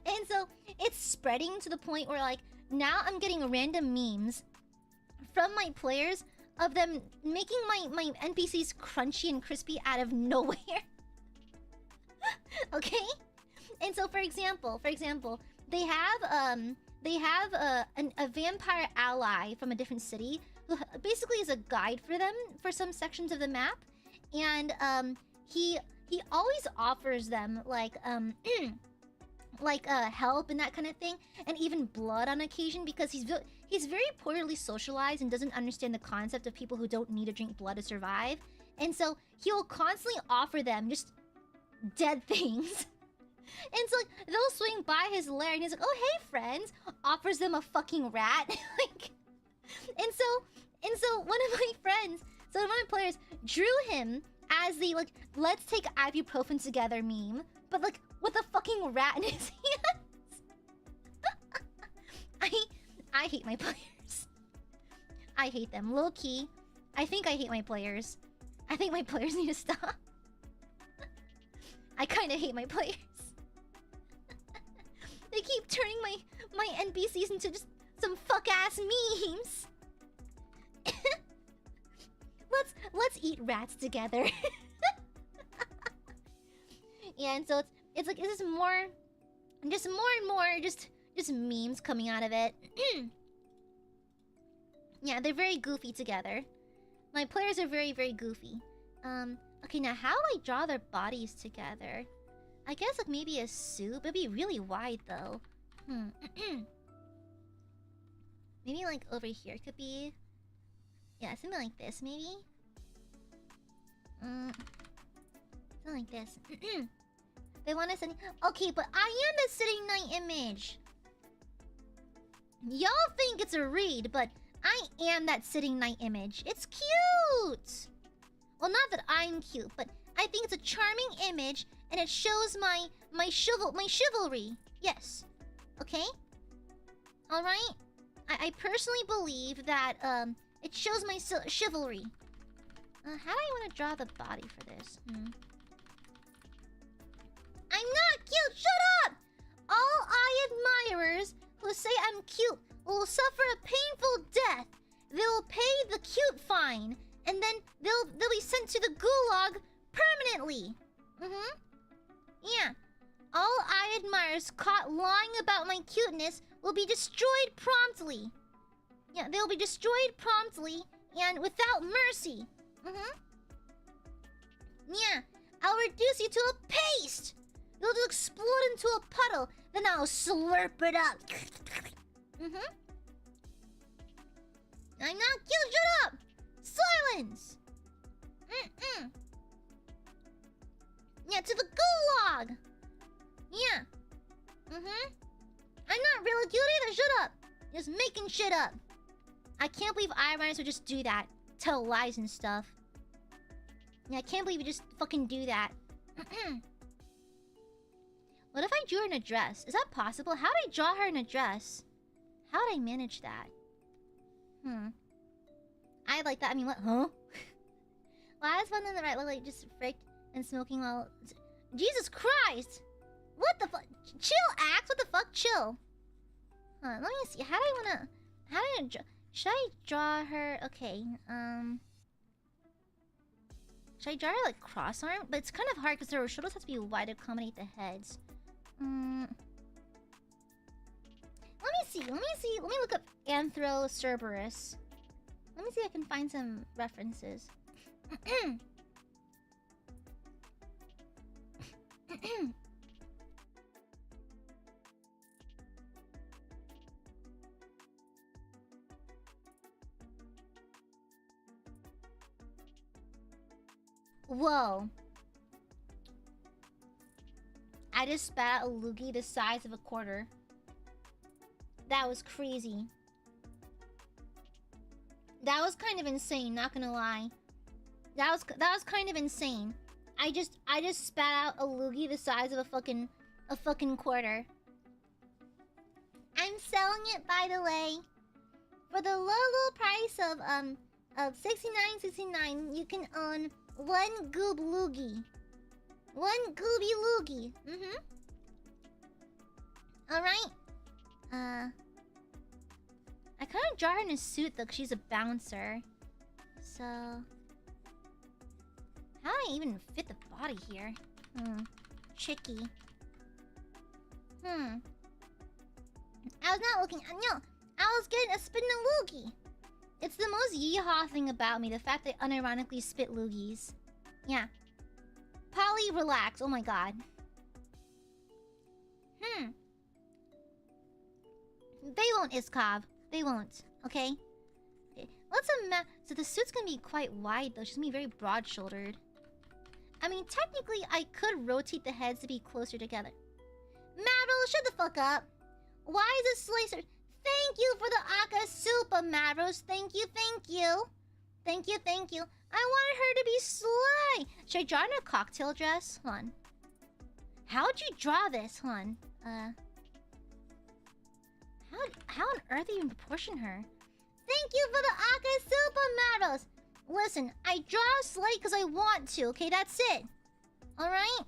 And so it's spreading to the point where, like, now I'm getting random memes from my players of them making my NPCs crunchy and crispy out of nowhere. Okay? And so for example, they have a vampire ally from a different city who basically is a guide for them for some sections of the map. And he always offers them like help and that kind of thing, and even blood on occasion, because he's very poorly socialized and doesn't understand the concept of people who don't need to drink blood to survive. And so he'll constantly offer them just dead things. And so, like, they'll swing by his lair and he's like, "Oh, hey friends," offers them a fucking rat. Like, and so one of my players drew him as the, like, let's take ibuprofen together meme, but, like, with a fucking rat in his hands. I hate my players. I hate them. Low key, I think I hate my players. I think my players need to stop. I kind of hate my players. They keep turning my NPCs into just some fuck-ass memes. Let's eat rats together. Yeah, and so it's like, it's just more and more just memes coming out of it. Yeah, they're very goofy together. My players are very, very goofy. Okay, now how do I draw their bodies together? I guess like maybe a soup. It'd be really wide though. Maybe like over here could be... Yeah, something like this maybe? Something like this. They want us... Okay, but I am the sitting night image. Y'all think it's a read, but I am that sitting night image. It's cute! Well, not that I'm cute, but I think it's a charming image, and it shows my chivalry. Yes. Okay? Alright? I personally believe that, it shows my chivalry. How do I want to draw the body for this? I'm not cute! Shut up! All Aiadmirers who say I'm cute will suffer a painful death. They will pay the cute fine, and then they'll be sent to the gulag permanently. Yeah. All Aiadmirers caught lying about my cuteness will be destroyed promptly. Yeah, they'll be destroyed promptly and without mercy. Yeah, I'll reduce you to a paste. You'll just explode into a puddle, then I'll slurp it up. I'm not cute, shut up! Silence! Yeah, to the gulag! Yeah. I'm not really cute either, shut up! Just making shit up. I can't believe Aiadmirers would just do that. Tell lies and stuff. Yeah, I can't believe you just fucking do that. What if I drew her in a dress? Is that possible? How do I draw her in a dress? How would I manage that? I like that. I mean, what? Huh? Why is one on the right look like just frick and smoking while... Jesus Christ! What the fuck? Chill, Axe! What the fuck? Chill. Let me see. How do I wanna... How do I draw... Should I draw her... Okay, should I draw her like cross-armed? But it's kind of hard because her shoulders have to be wide to accommodate the heads. Let me see. Let me look up cerberus. Let me see if I can find some references. Whoa. I just spat out a loogie the size of a quarter. That was crazy. That was kind of insane, not gonna lie. That was kind of insane. I just spat out a loogie the size of a fucking quarter. I'm selling it, by the way. For the low price of $69.69, you can own one goob loogie. One gooby loogie. Alright. I kind of draw her in a suit though, 'cause she's a bouncer. So... How do I even fit the body here? Tricky. I was not looking... No! I was getting a spitting a loogie! It's the most yeehaw thing about me, the fact that I unironically spit loogies. Yeah. Polly, relax. Oh my god. They won't, Iskov. They won't. Okay? Let's imagine... So the suit's gonna be quite wide, though. She's gonna be very broad-shouldered. I mean, technically, I could rotate the heads to be closer together. Mavros, shut the fuck up. Why is this slicer... Thank you for the Aka Super, Mavros. Thank you, thank you. Thank you, thank you. I wanted her to be slay. Should I draw in a cocktail dress? Hold on. How'd you draw this? Hold on. How on earth do you even proportion her? Thank you for the Aka Super, Mavros. Listen, I draw slay because I want to, okay? That's it. Alright?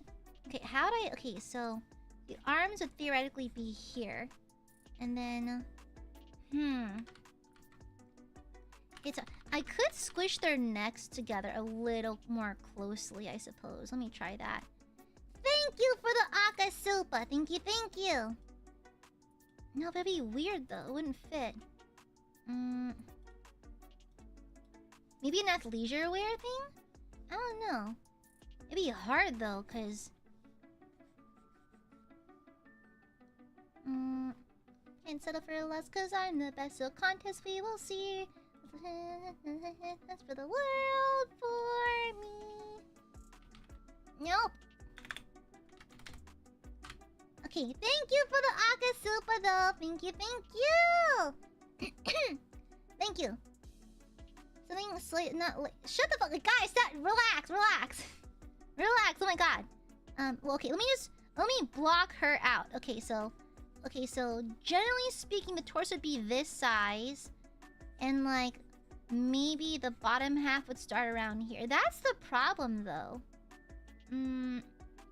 Okay, how do I... Okay, so... The arms would theoretically be here. And then... I could squish their necks together a little more closely, I suppose. Let me try that. Thank you for the Aka Super. Thank you, thank you. No, that'd be weird, though. It wouldn't fit. Maybe an athleisure wear thing? I don't know. It'd be hard though, cause can't settle for less, cause I'm the best. So contest we will see. That's for the world for me. Nope. Okay, thank you for the Aka Super though. Thank you, thank you. Thank you. Something not like. Shut the fuck, guys. Stop. Relax, relax, relax. Oh my god. Well, okay. Let me block her out. Okay, so generally speaking, the torso would be this size, and like maybe the bottom half would start around here. That's the problem, though.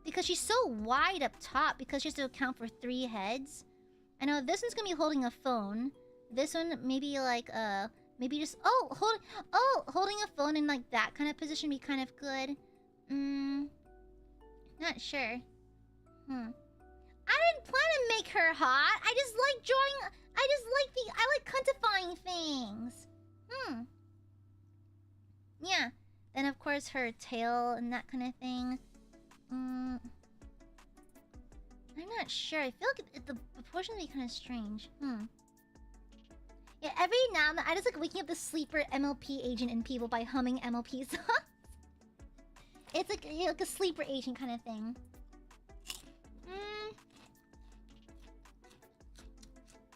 Because she's so wide up top, because she has to account for 3 heads. I know this one's gonna be holding a phone. This one maybe like maybe just holding a phone in like that kind of position would be kind of good. Not sure. I didn't plan to make her hot. I just like drawing. I like quantifying things. Yeah. Then of course her tail and that kind of thing. I'm not sure. I feel like the proportion would be kind of strange. Yeah, every now and then I just like waking up the sleeper MLP agent in people by humming MLP songs. It's like, you know, like a sleeper agent kind of thing.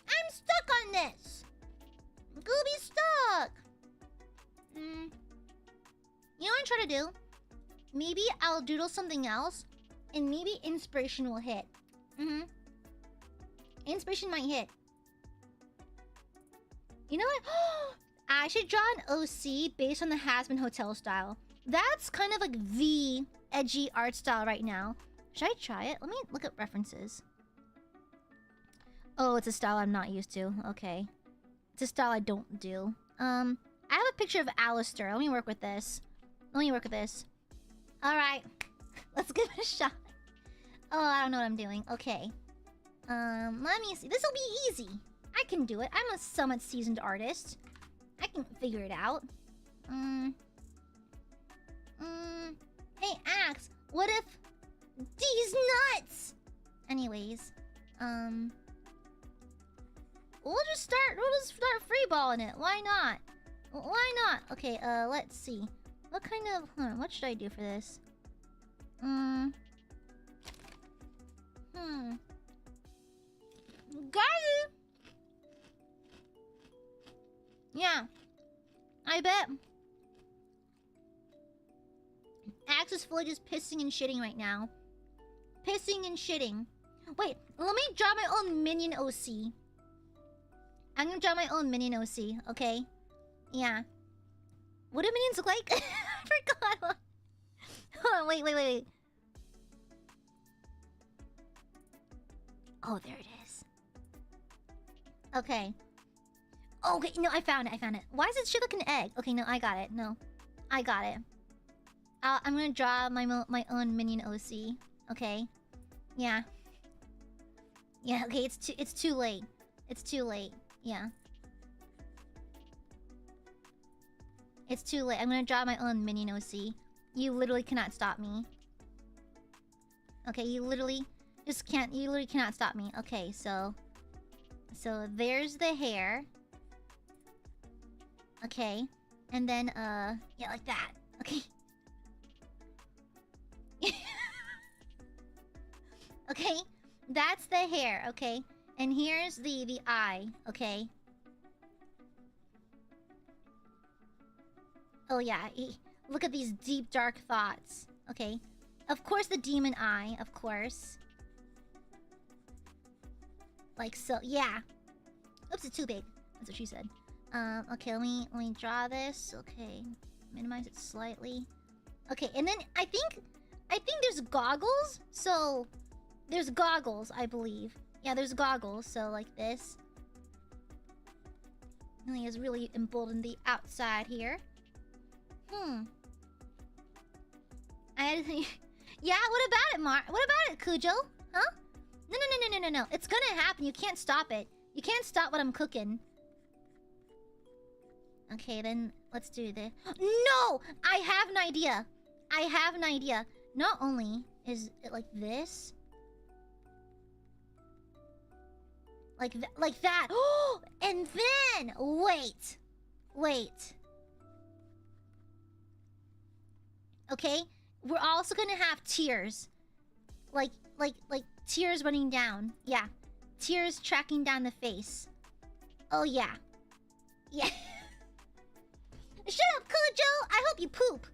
I'm stuck on this. Gooby stuck. You know what I'm trying to do? Maybe I'll doodle something else, and maybe inspiration will hit. Inspiration might hit. You know what? I should draw an OC based on the Hasbin Hotel style. That's kind of like the edgy art style right now. Should I try it? Let me look at references. Oh, it's a style I'm not used to. Okay. It's a style I don't do. I have a picture of Alistair. Let me work with this. Alright. Let's give it a shot. Oh, I don't know what I'm doing. Okay. Let me see. This'll be easy. I can do it. I'm a somewhat seasoned artist. I can figure it out. Hey, Axe, what if these nuts? Anyways, we'll just start freeballing it. Why not? Okay, let's see. What kind of what should I do for this? Got it. Yeah, I bet. Axe is fully just pissing and shitting right now. Pissing and shitting. Wait, let me draw my own minion OC. I'm gonna draw my own minion OC, okay? Yeah. What do minions look like? I forgot. Hold on, wait. Oh, there it is. Okay. Okay, no, I found it. Why is it shaped like an egg? Okay, no, I got it. No, I got it. I'm gonna draw my own minion OC. Okay. Yeah. Yeah. Okay. It's too late. It's too late. Yeah. It's too late. I'm gonna draw my own minion OC. You literally cannot stop me. Okay. You literally just can't. You literally cannot stop me. Okay. So there's the hair. Okay. And then yeah, like that. Okay. Okay, that's the hair, okay? And here's the eye, okay? Oh yeah, look at these deep dark thoughts, okay? Of course the demon eye, of course. Like so, yeah. Oops, it's too big. That's what she said. Okay, let me draw this. Okay, minimize it slightly. Okay, and then I think there's goggles. So there's goggles, I believe. Yeah, there's goggles. So like this. And he has really emboldened the outside here. Yeah, what about it, What about it, Cujo? Huh? No. It's gonna happen. You can't stop it. You can't stop what I'm cooking. Okay, then let's do this. No! I have an idea. not only is it like this, like that. Oh, and then wait. Okay, we're also gonna have tears, like tears running down. Yeah, tears tracking down the face. Oh yeah. Shut up, Kujo! I hope you poop.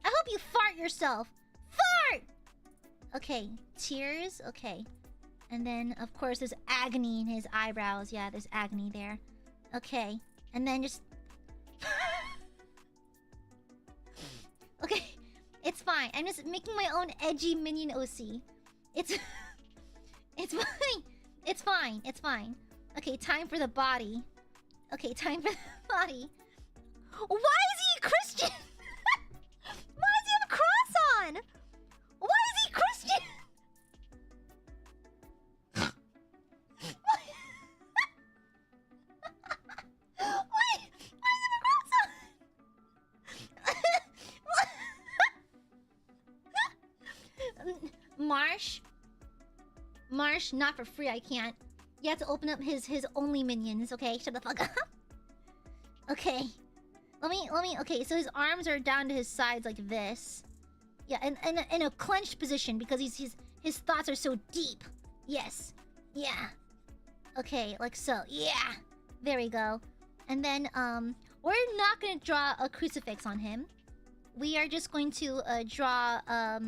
I hope you fart yourself. Fart! Okay, tears. Okay. And then, of course, there's agony in his eyebrows. Yeah, there's agony there. Okay. And then just... Okay. It's fine. I'm just making my own edgy minion OC. It's... It's fine. It's fine. It's fine. Okay, time for the body. Okay, time for the body. Why is he a Christian? Why does he have a cross on? Why is he Christian? Why does he have a cross on? Marsh, not for free, I can't. You have to open up his only minions, okay? Shut the fuck up. Okay. Let me, okay, so his arms are down to his sides like this. Yeah, and in a clenched position because his thoughts are so deep. Yes. Yeah. Okay, like so. Yeah. There we go. And then, we're not gonna draw a crucifix on him. We are just going to, draw, a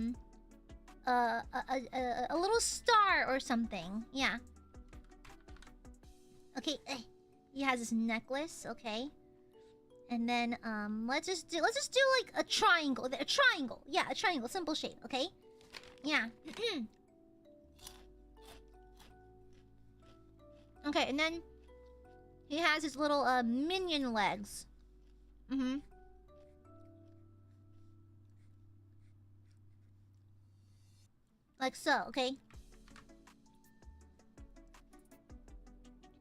little star or something. Yeah. Okay, he has this necklace, okay. And then let's just do like a triangle. A triangle. Yeah, a triangle, simple shape, okay? Yeah. Okay, and then he has his little minion legs. Like so, okay?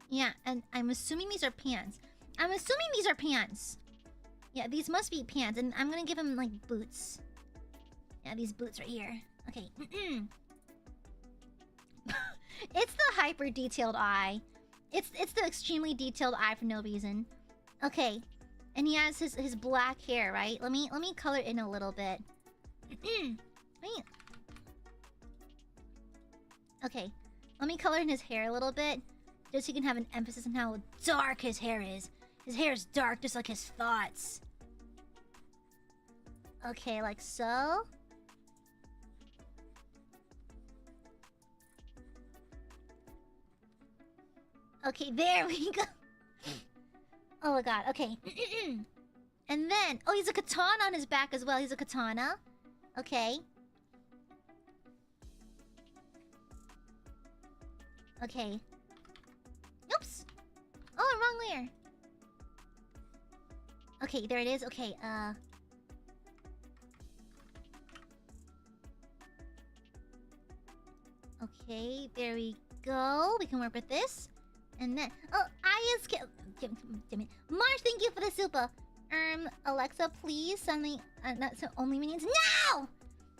Yeah, and I'm assuming these are pants. Yeah, these must be pants, and I'm gonna give him, like, boots. Yeah, these boots right here. Okay. It's the hyper-detailed eye. It's the extremely detailed eye for no reason. Okay. And he has his black hair, right? Let me color in a little bit. Okay. Let me color in his hair a little bit. Just so you can have an emphasis on how dark his hair is. His hair is dark, just like his thoughts. Okay, like so. Okay, there we go. Oh my god, okay. And then, oh, he's a katana on his back as well. He's a katana. Okay. Okay. Oops. Oh, wrong layer. Okay, there it is. Okay, okay, there we go. We can work with this. And then... Oh, damn it. Marsh, thank you for the super. Alexa, please send me... not so only minions. No!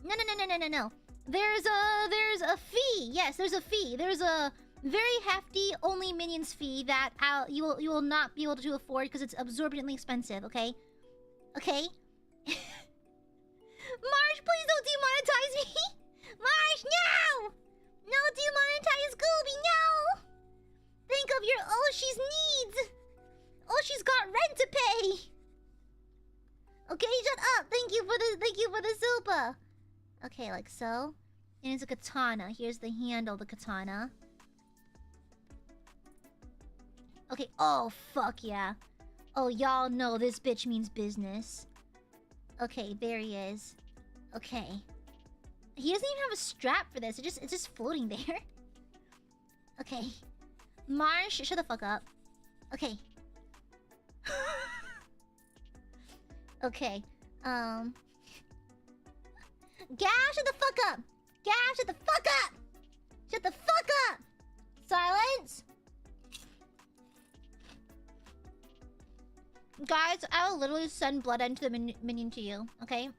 No. There's a fee. Yes, there's a fee. There's a very hefty only minions fee that you will not be able to afford because it's absorbently expensive, okay? Okay? Marsh, please don't demonetize me! Marsh, no! No demonetize Gooby, no! Think of your Oshi's needs! Oshi's got rent to pay! Okay, shut up! Thank you for the super! Okay, like so. And it's a katana. Here's the handle of the katana. Okay, oh fuck yeah. Oh, y'all know this bitch means business. Okay, there he is. Okay. He doesn't even have a strap for this. It's just floating there. Okay. Marsh, shut the fuck up. Okay. Okay. Gav, shut the fuck up! Gav, shut the fuck up! Shut the fuck up! Silence! Guys, I will literally send blood into the minion to you, okay?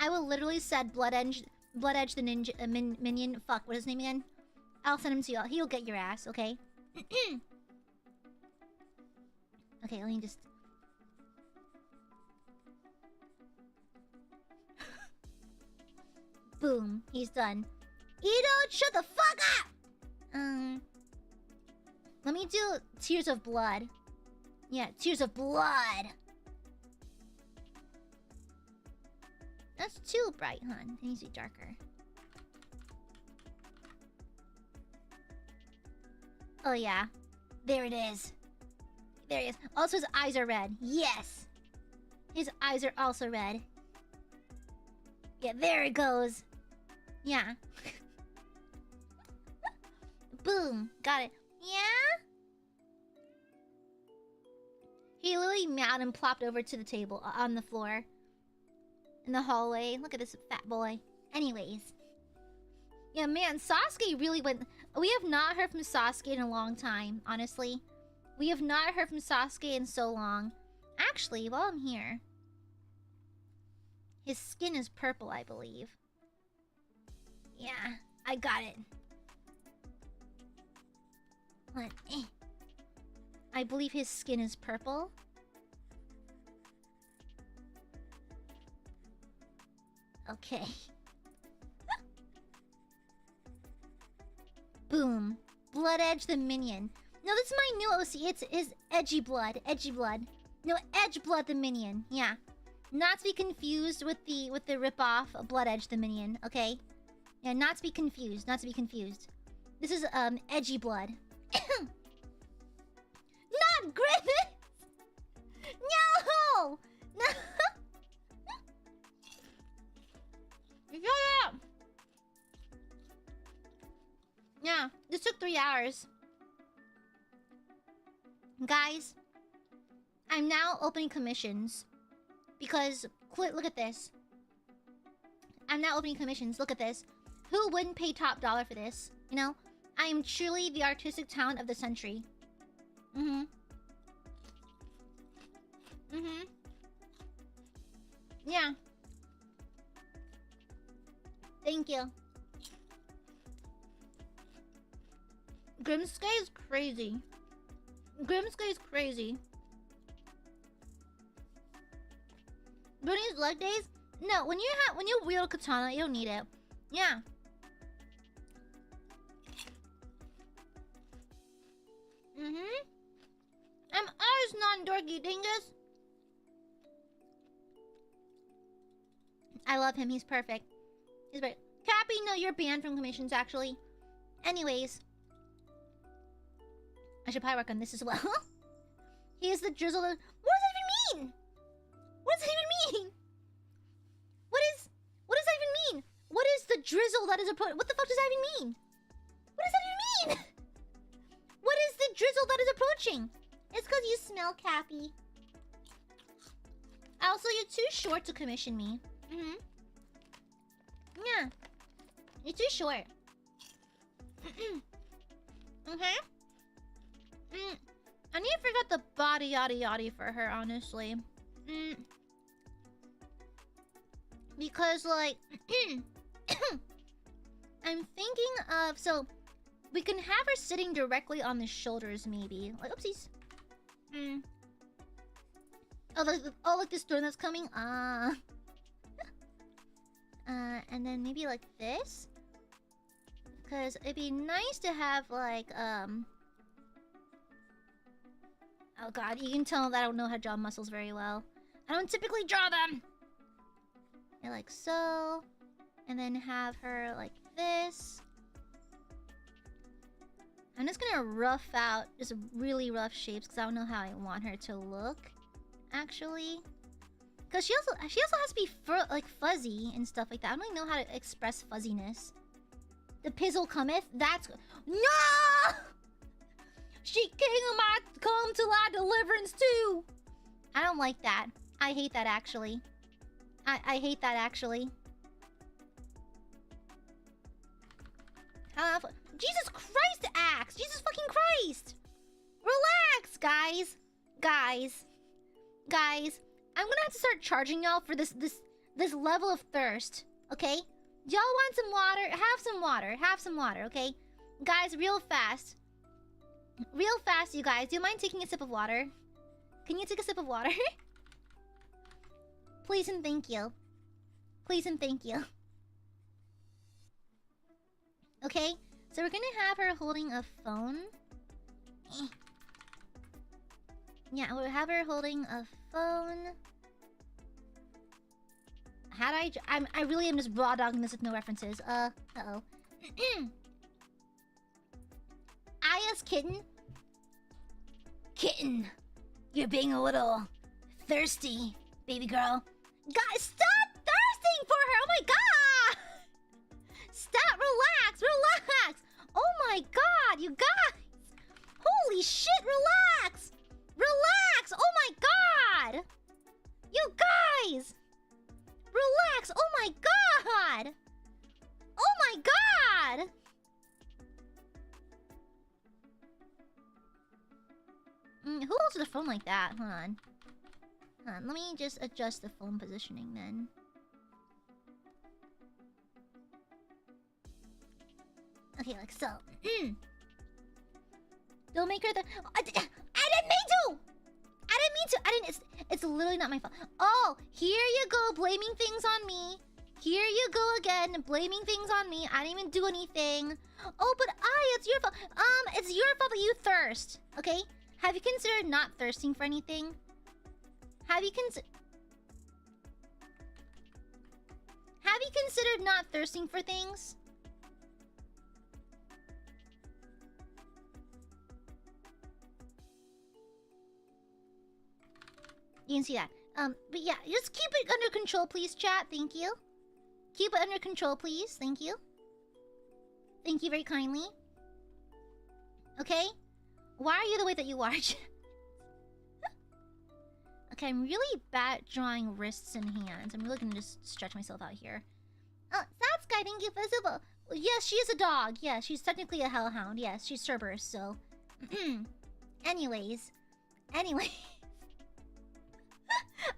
I will literally said Blood Edge the ninja minion. Fuck, what is his name again? I'll send him to you. He'll get your ass, okay? Okay, let me just... Boom, he's done. Ito, shut the fuck up! Let me do Tears of Blood. Yeah, Tears of Blood. That's too bright, hon. It needs to be darker. Oh yeah, there it is. There he is. Also, his eyes are red. Yes, his eyes are also red. Yeah, there it goes. Yeah. Boom, got it. Yeah. He literally meowed and plopped over to the table on the floor in the hallway. Look at this fat boy. Anyways. Yeah, man, Sasuke really went... We have not heard from Sasuke in a long time, honestly. We have not heard from Sasuke in so long. Actually, while I'm here... His skin is purple, I believe. Yeah, I got it. What? I believe his skin is purple. Okay. Boom. Blood Edge the minion. No, this is my new OC. It's his Edgy Blood. Edgy Blood. No, Edge Blood the minion. Yeah. Not to be confused with the rip-off of Blood Edge the minion, okay? Yeah, not to be confused. Not to be confused. This is Edgy Blood. Not Griffith! No! No! Shut up! Yeah, this took 3 hours. Guys, I'm now opening commissions. Because, look at this. I'm now opening commissions. Look at this. Who wouldn't pay top dollar for this? You know? I am truly the artistic talent of the century. Mm-hmm. Mm-hmm. Yeah. Thank you. Grimsky is crazy. Grimsky is crazy. Bruni's leg days? No, when you wield katana, you don't need it. Yeah. Mm-hmm. I'm always non-dorky dingus. I love him, he's perfect. He's perfect. Cappy, no, you're banned from commissions, actually. Anyways. I should probably work on this as well. He is the drizzle of... What does that even mean? What does that even mean? What does that even mean? What is the drizzle that is approaching? What the fuck does that even mean? What does that even mean? What is the drizzle that is approaching? It's because you smell, Cappy. Also, you're too short to commission me. Mm-hmm. Yeah. You're too short. Okay? I need to figure out the body yada yada for her, honestly. Because, like... I'm thinking of... So, we can have her sitting directly on the shoulders, maybe. Like, oopsies. Oh, like this door that's coming? And then maybe like this? Because it'd be nice to have, like, Oh god, you can tell that I don't know how to draw muscles very well. I don't typically draw them! Yeah, like so. And then have her like this. I'm just gonna rough out just really rough shapes because I don't know how I want her to look, actually. Because she also has to be like fuzzy and stuff like that. I don't really know how to express fuzziness. The pizzle cometh. That's no. She king might come to thy deliverance too. I don't like that. I hate that actually. I hate that actually. Jesus Christ, Axe! Jesus fucking Christ! Relax, guys. Guys. I'm gonna have to start charging y'all for this this level of thirst, okay? Y'all want some water? Have some water. Have some water, okay? Guys, real fast. Real fast, you guys. Do you mind taking a sip of water? Can you take a sip of water? Please and thank you. Please and thank you. Okay, so we're gonna have her holding a phone. Yeah, we'll have her holding a phone. How do I really am just raw dogging this with no references. Uh-oh. Aya's kitten. Kitten, you're being a little thirsty, baby girl. Guys, stop thirsting for her! Oh my god! Stop, relax, relax! Oh my god, you guys! Holy shit, relax! Relax! Oh my god! You guys! Relax! Oh my god! Oh my god! Who holds the phone like that? Hold on. Hold on, let me just adjust the phone positioning then. Okay, like so. Don't make her the... I didn't mean to! I didn't mean to! It's literally not my fault. Oh, here you go, blaming things on me. Here you go again, blaming things on me. I didn't even do anything. Oh, but it's your fault. It's your fault that you thirst. Okay? Have you considered not thirsting for anything? Have you considered not thirsting for things? You can see that. But yeah, just keep it under control, please, chat. Thank you. Keep it under control, please. Thank you. Thank you very kindly. Okay? Why are you the way that you are? Okay, I'm really bad at drawing wrists and hands. I'm really gonna just stretch myself out here. Oh, Satsukai, thank you for the super. Yes, she is a dog. Yes, she's technically a hellhound. Yes, she's cerberus, so... Anyways.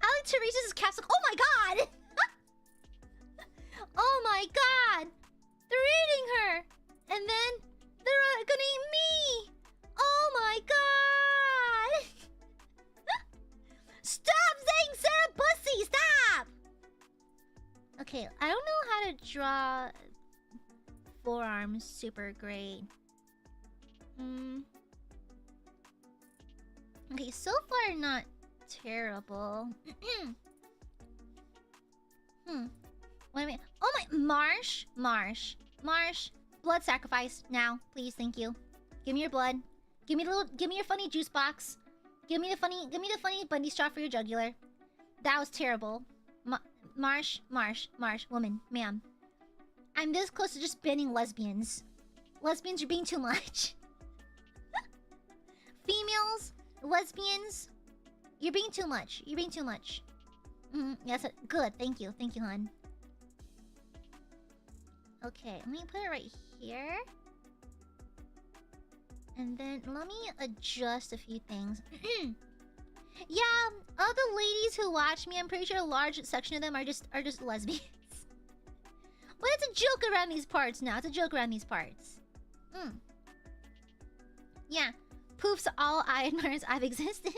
Ali Teresa's capsule. Oh my god! Oh my god! They're eating her! And then they're gonna eat me! Oh my god! Stop saying Sarah Pussy! Stop! Okay, I don't know how to draw forearms super great. Okay, so far not terrible. Wait a minute. Oh my... Marsh. Blood sacrifice. Now, please, thank you. Give me your blood. Give me your funny juice box. Give me the funny bunny straw for your jugular. That was terrible. Marsh, woman, ma'am. I'm this close to just banning lesbians. Lesbians, you're being too much. Females, lesbians, you're being too much. Yes, good. Thank you, hon. Okay, let me put it right here. And then let me adjust a few things. Yeah, all the ladies who watch me, I'm pretty sure a large section of them are just lesbians. But it's a joke around these parts now. Yeah, poofs all Aiadmirers I've existed.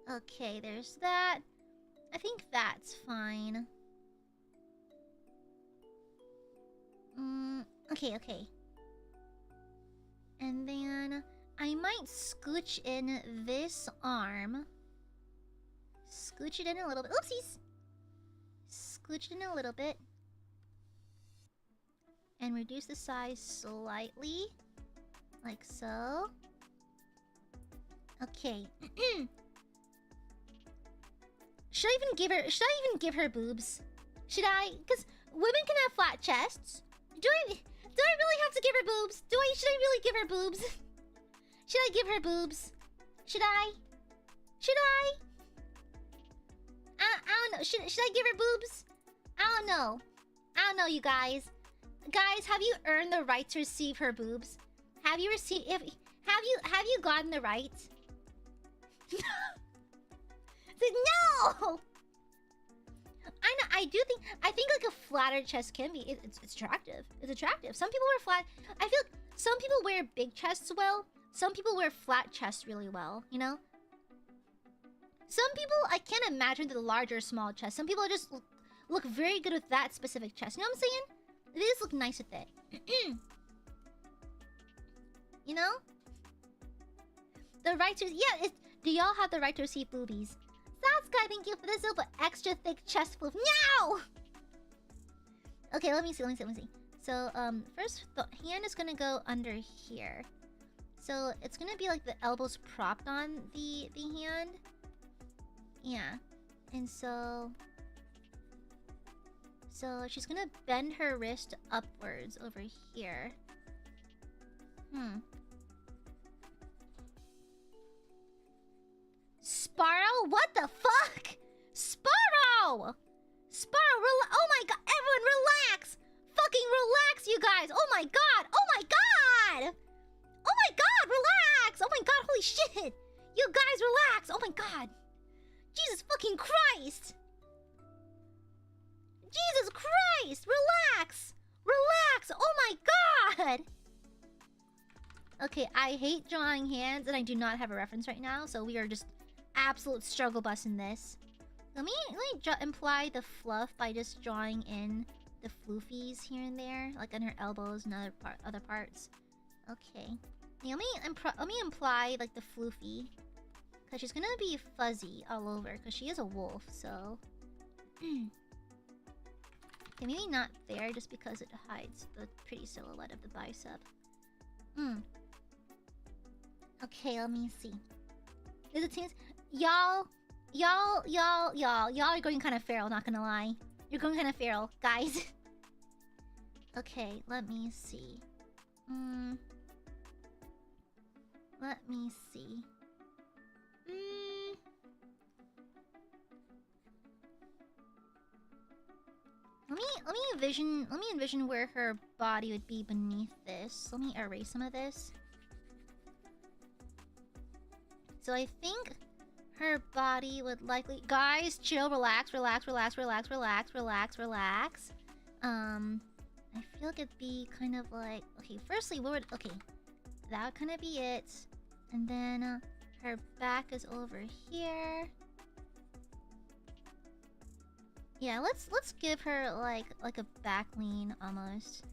Okay, there's that. I think that's fine. Okay. And then I might scooch in this arm. Scooch it in a little bit. Oopsies! Scooch it in a little bit. And reduce the size slightly. Like so. Okay. Should I even give her boobs? Should I? Because women can have flat chests. Do I really have to give her boobs? Should I really give her boobs? Should I give her boobs? Should I? I don't know. Should I give her boobs? I don't know, you guys. Guys, have you earned the right to receive her boobs? Have you gotten the right? No! I think like a flatter chest can be, it's attractive. It's attractive. Some people wear flat, I feel like some people wear big chests well. Some people wear flat chests really well, you know? Some people, I can't imagine the large or small chest. Some people just look very good with that specific chest. You know what I'm saying? They just look nice with it. You know? The right to... Yeah, do y'all have the right to receive boobies? Sasuke, thank you for this super extra thick chest floof. No! Okay, let me see. So, first, the hand is gonna go under here. So, it's gonna be like the elbows propped on the hand. Yeah. And so... So, she's gonna bend her wrist upwards over here. Sparrow? What the fuck? Sparrow! Oh my god, everyone relax! Fucking relax, you guys! Oh my god! Oh my god! Oh my god, relax! Oh my god, holy shit! You guys relax! Oh my god! Jesus fucking Christ! Jesus Christ! Relax! Relax! Oh my god! Okay, I hate drawing hands and I do not have a reference right now, so we are just absolute struggle bus in this. Let me imply the fluff by just drawing in the floofies here and there, like on her elbows and other parts. Okay. Yeah, let me imply like the floofy, cause she's gonna be fuzzy all over, cause she is a wolf. So, okay, maybe not there, just because it hides the pretty silhouette of the bicep. Okay, let me see. Is it seems y'all are going kind of feral, not gonna lie. You're going kind of feral, guys. Okay, let me see. Let me see. Let me envision where her body would be beneath this. Let me erase some of this. So I think her body would likely... Guys, chill, relax. I feel like it'd be kind of like... Okay, firstly, what would... Okay, that would kind of be it. And then her back is over here. Yeah, let's give her like a back lean almost.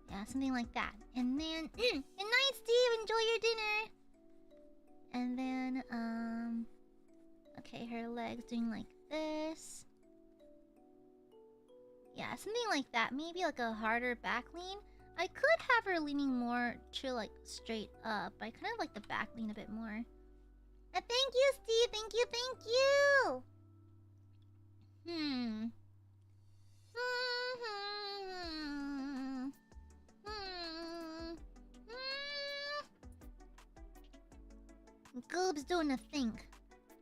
Yeah, something like that. And then, good night, Steve. Enjoy your dinner. And then, okay, her legs doing like this. Yeah, something like that. Maybe like a harder back lean. I could have her leaning more to like straight up. I kind of like the back lean a bit more. Thank you, Steve. Thank you. Goob's doing a thing.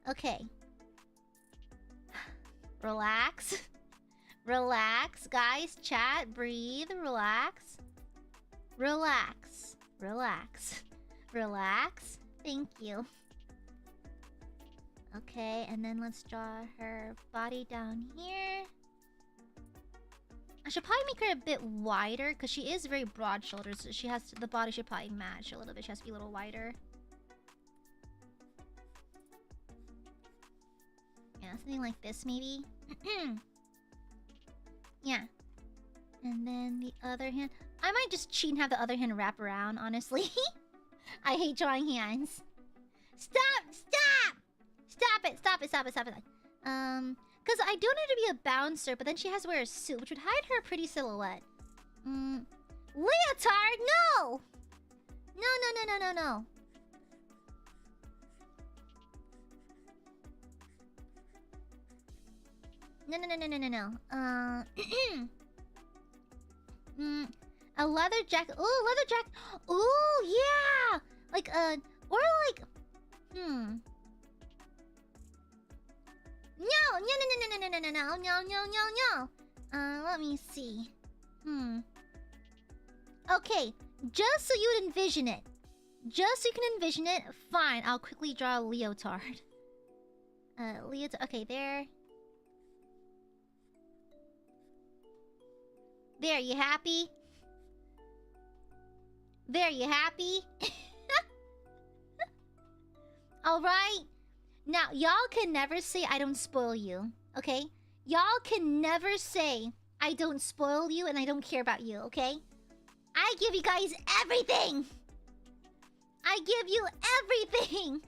Okay. Relax. Relax, guys. Chat. Breathe. Relax. Relax. Thank you. Okay, and then let's draw her body down here. I should probably make her a bit wider, because she is very broad shoulders, so she has to, the body should probably match a little bit. She has to be a little wider. Yeah, something like this maybe. Yeah. And then the other hand. I might just cheat and have the other hand wrap around, honestly. I hate drawing hands. Stop it. Because I don't need to be a bouncer, but then she has to wear a suit, which would hide her pretty silhouette. Leotard, no! No. No. A leather jacket. Ooh, leather jacket. Ooh, yeah! Like, or like... No. Let me see. Okay, just so you'd envision it. Just so you can envision it, fine. I'll quickly draw a leotard. Leotard. Okay, there. There, you happy? There, you happy? Alright? Now, y'all can never say I don't spoil you, okay? Y'all can never say I don't spoil you and I don't care about you, okay? I give you guys everything! I give you everything!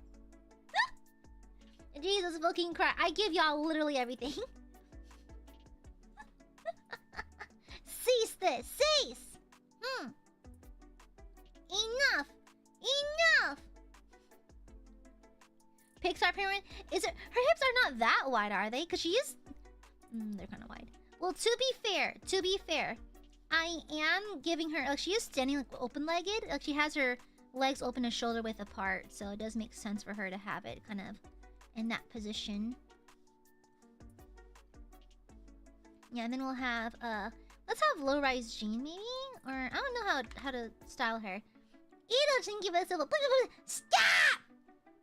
Jesus fucking Christ. I give y'all literally everything. Cease this! Cease! Enough! Enough! Pixar parent? Is it... Her hips are not that wide, are they? Because she is... they're kind of wide. Well, to be fair, I am giving her... Like, she is standing like open-legged. Like, she has her legs open and shoulder width apart. So it does make sense for her to have it kind of in that position. Yeah, and then we'll have... let's have low-rise Jean, maybe? Or, I don't know how to style her. It'll give us a... Stop!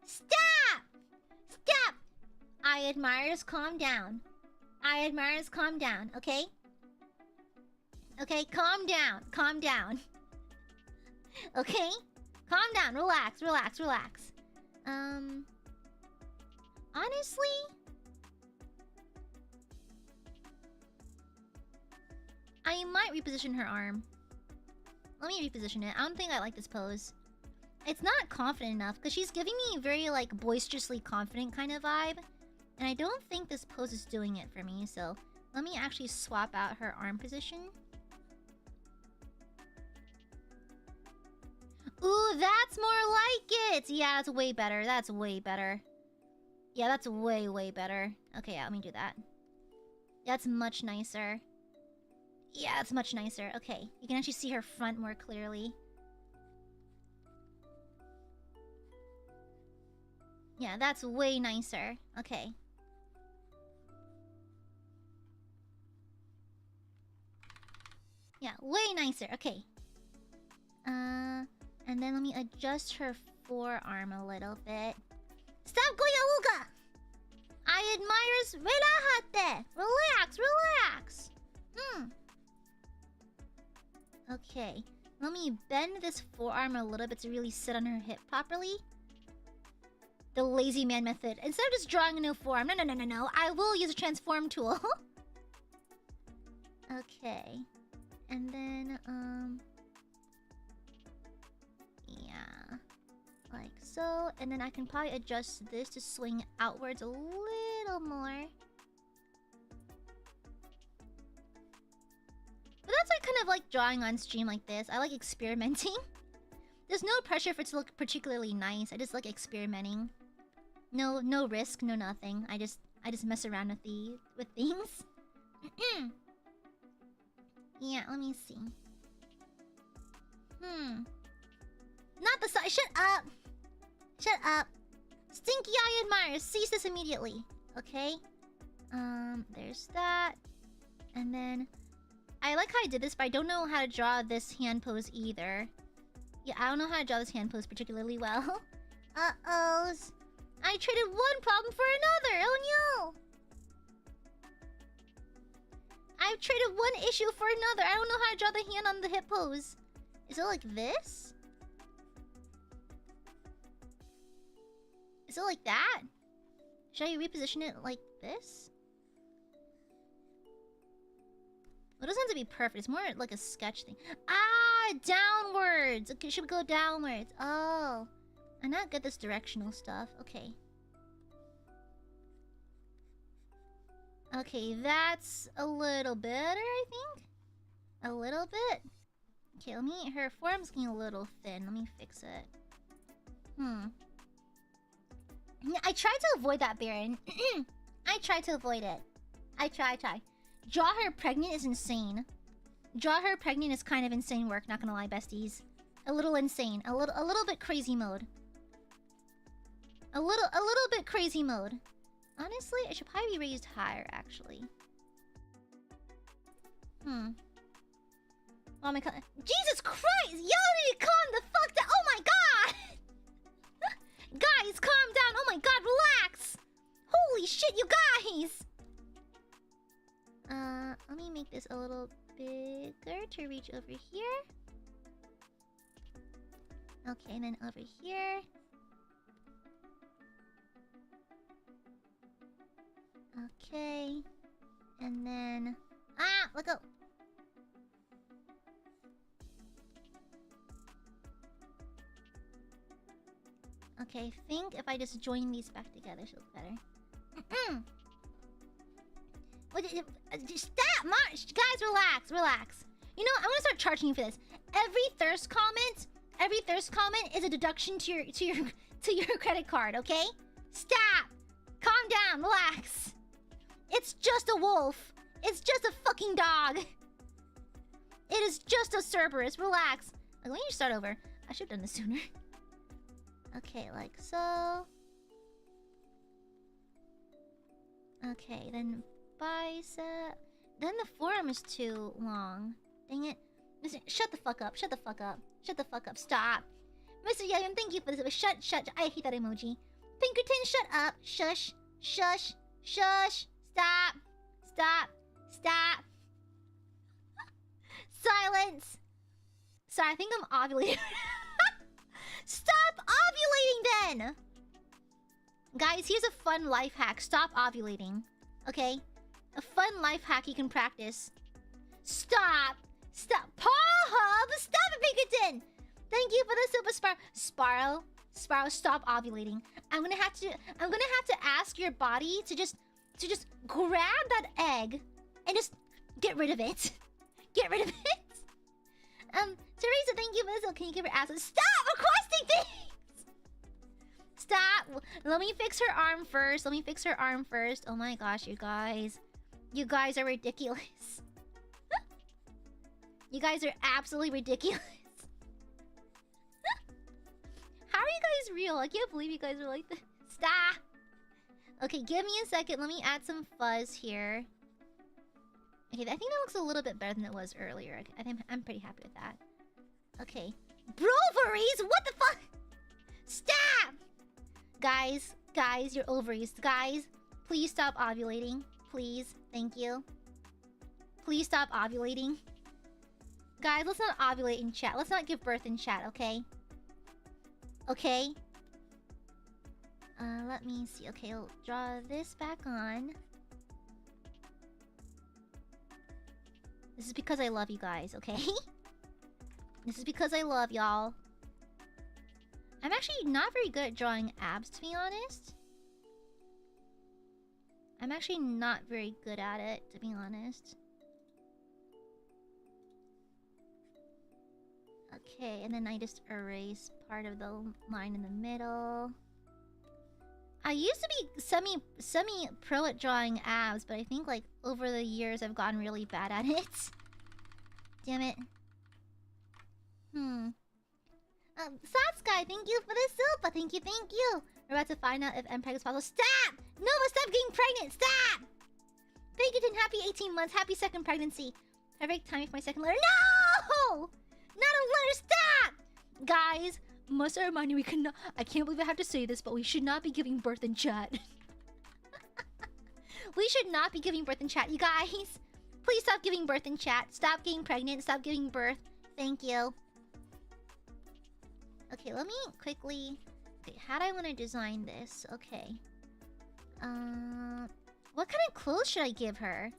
Stop! Stop! Aiadmirers, calm down. Aiadmirers, calm down, okay? Okay, calm down. Calm down. Okay? Calm down. Relax, relax, relax. Honestly... I might reposition her arm. Let me reposition it. I don't think I like this pose. It's not confident enough, because she's giving me a very, like, boisterously confident kind of vibe. And I don't think this pose is doing it for me, so... Let me actually swap out her arm position. Ooh, that's more like it! Yeah, that's way better. That's way better. Yeah, that's way, way better. Okay, yeah, let me do that. That's much nicer. Yeah, it's much nicer. Okay, you can actually see her front more clearly. Yeah, that's way nicer. Okay. Yeah, way nicer. Okay. And then let me adjust her forearm a little bit. Stop Goyauga! Aiadmirers, relájate! Relax, relax! Okay. Let me bend this forearm a little bit to really sit on her hip properly. The lazy man method. Instead of just drawing a new forearm. No. I will use a transform tool. Okay. And then, yeah. Like so. And then I can probably adjust this to swing outwards a little more. But that's like kind of like drawing on stream like this. I like experimenting. There's no pressure for it to look particularly nice. I just like experimenting. No risk, no nothing. I just mess around with things. Yeah, let me see. Not the side. Shut up. Shut up. Stinky Aiadmirers, cease this immediately. Okay. There's that. And then I like how I did this, but I don't know how to draw this hand pose either. Yeah, I don't know how to draw this hand pose particularly well. Uh-ohs. I traded one problem for another. Oh no. I've traded one issue for another. I don't know how to draw the hand on the hip pose. Is it like this? Is it like that? Should I reposition it like this? It doesn't have to be perfect. It's more like a sketch thing. Ah, downwards. Okay, should we go downwards? Oh. I'm not good at this directional stuff. Okay. Okay, that's a little better, I think. A little bit. Okay, let me... Her forearm's getting a little thin. Let me fix it. I tried to avoid that, Baron. I tried to avoid it. I try. Draw her pregnant is insane. Draw her pregnant is kind of insane work, not gonna lie, besties. A little insane. A little bit crazy mode. A little bit crazy mode. Honestly, it should probably be raised higher, actually. Oh my god. Jesus Christ! Y'all need to calm the fuck down! Oh my god! shit, you guys! Let me make this a little bigger to reach over here. Okay, and then over here. Okay. And then... Ah! Let go! Okay, I think if I just join these back together, she'll look better. What? Stop! March! Guys, relax, relax. You know, I'm gonna start charging you for this. Every thirst comment is a deduction to your credit card, okay? Stop! Calm down, relax. It's just a wolf. It's just a fucking dog. It is just a cerberus. Relax. Let me start over. I should have done this sooner. Okay, like so. Okay, then bicep. Then the forearm is too long. Dang it. Mr. Shut the fuck up. Shut the fuck up. Shut the fuck up. Stop. Mr. Yellium, thank you for this. Shut. I hate that emoji. Pinkerton, shut up. Shush. Shush. Shush. Stop. Stop. Stop. Silence. Sorry, I think I'm ovulating. Stop ovulating then! Guys, here's a fun life hack. Stop ovulating. Okay? A fun life hack you can practice. Stop! Stop! Paw-hub! Stop it, Pinkerton! Thank you for the super Sparrow. Sparrow, stop ovulating. I'm gonna have to ask your body to just grab that egg and just get rid of it. Get rid of it. Teresa, thank you for this. Can you give her ass? Stop requesting things! Stop! Let me fix her arm first. Let me fix her arm first. Oh my gosh, you guys. You guys are ridiculous. You guys are absolutely ridiculous. How are you guys real? I can't believe you guys are like this. Stop! Okay, give me a second. Let me add some fuzz here. Okay, I think that looks a little bit better than it was earlier. I think I'm pretty happy with that. Okay. Broveries? What the fuck? Stop! Guys, your ovaries. Guys, please stop ovulating. Please. Thank you. Please stop ovulating. Guys, let's not ovulate in chat. Let's not give birth in chat, okay? Okay? Let me see. Okay, I'll draw this back on. This is because I love you guys, okay? This is because I love y'all. I'm actually not very good at drawing abs, to be honest. I'm actually not very good at it, to be honest. Okay, and then I just erase part of the line in the middle. I used to be semi-pro at drawing abs, but I think, like, over the years I've gotten really bad at it. Damn it. Satsky, thank you for the super. Thank you. We're about to find out if MPEG is possible. Stop! Nova, stop getting pregnant! Stop! Pinkerton, happy 18 months. Happy second pregnancy. Perfect timing for my second letter. No! Not a letter. Stop! Guys, must I remind you, we cannot... I can't believe I have to say this, but we should not be giving birth in chat. We should not be giving birth in chat, you guys. Please stop giving birth in chat. Stop getting pregnant. Stop giving birth. Thank you. Okay, let me quickly... Okay, how do I want to design this? Okay. What kind of clothes should I give her?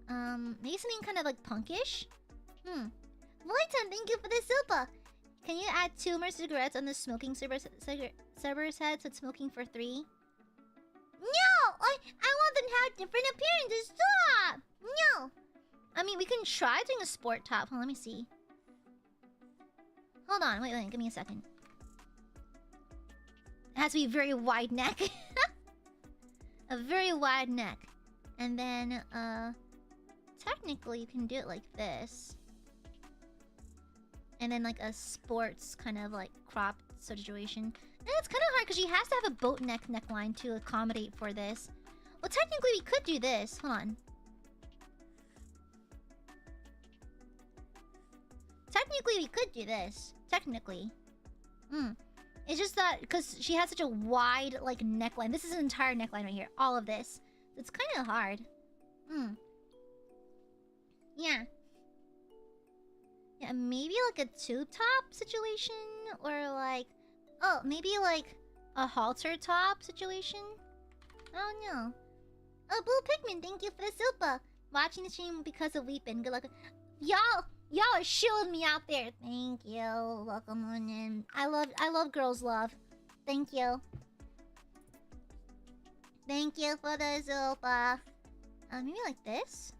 Maybe something kind of like punkish? Voiton, thank you for the super! Can you add 2 more cigarettes on the smoking Cerberus head so it's smoking for 3? No! I want them to have different appearances! Stop! No! I mean, we can try doing a sport top. Hold on, let me see. Hold on, wait, give me a second. It has to be a very wide neck. A very wide neck. And then, technically you can do it like this. And then like a sports kind of like crop situation. And it's kind of hard because she has to have a boat neckline to accommodate for this. Well, technically we could do this. Hold on. Technically we could do this. Technically. It's just that because she has such a wide like neckline. This is an entire neckline right here. All of this. It's kind of hard. Yeah. Yeah, maybe like a tube top situation, or like, oh, maybe like a halter top situation. I don't know. Oh, Blue Pikmin, thank you for the super. Watching the stream because of Weepin'. Good luck. Y'all are shilling me out there. Thank you. Welcome on in. I love girls love. Thank you. Thank you for the super. Maybe like this.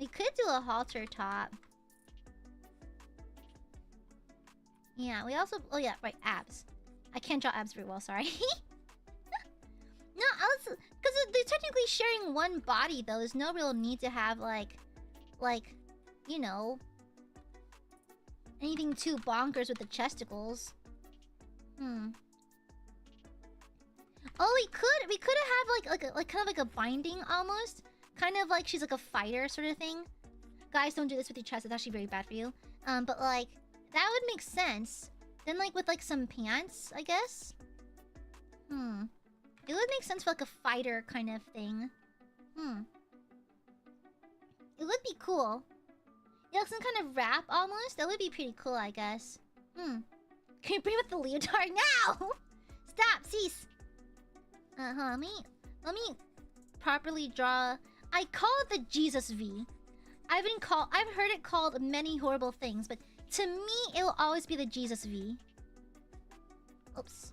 We could do a halter top. Yeah, we also... Oh, yeah, right, abs. I can't draw abs very well, sorry. No, because they're technically sharing one body, though. There's no real need to have, like, you know... anything too bonkers with the chesticles. Oh, we could have like kind of like a binding almost. Kind of like she's like a fighter sort of thing. Guys, don't do this with your chest. It's actually very bad for you. But like... that would make sense. Then like with like some pants, I guess. It would make sense for like a fighter kind of thing. It would be cool. Yeah, like some kind of wrap almost. That would be pretty cool, I guess. Can you bring with the leotard now? Stop, cease. Let me properly draw. I call it the Jesus V. I've heard it called many horrible things, but to me, it will always be the Jesus V. Oops.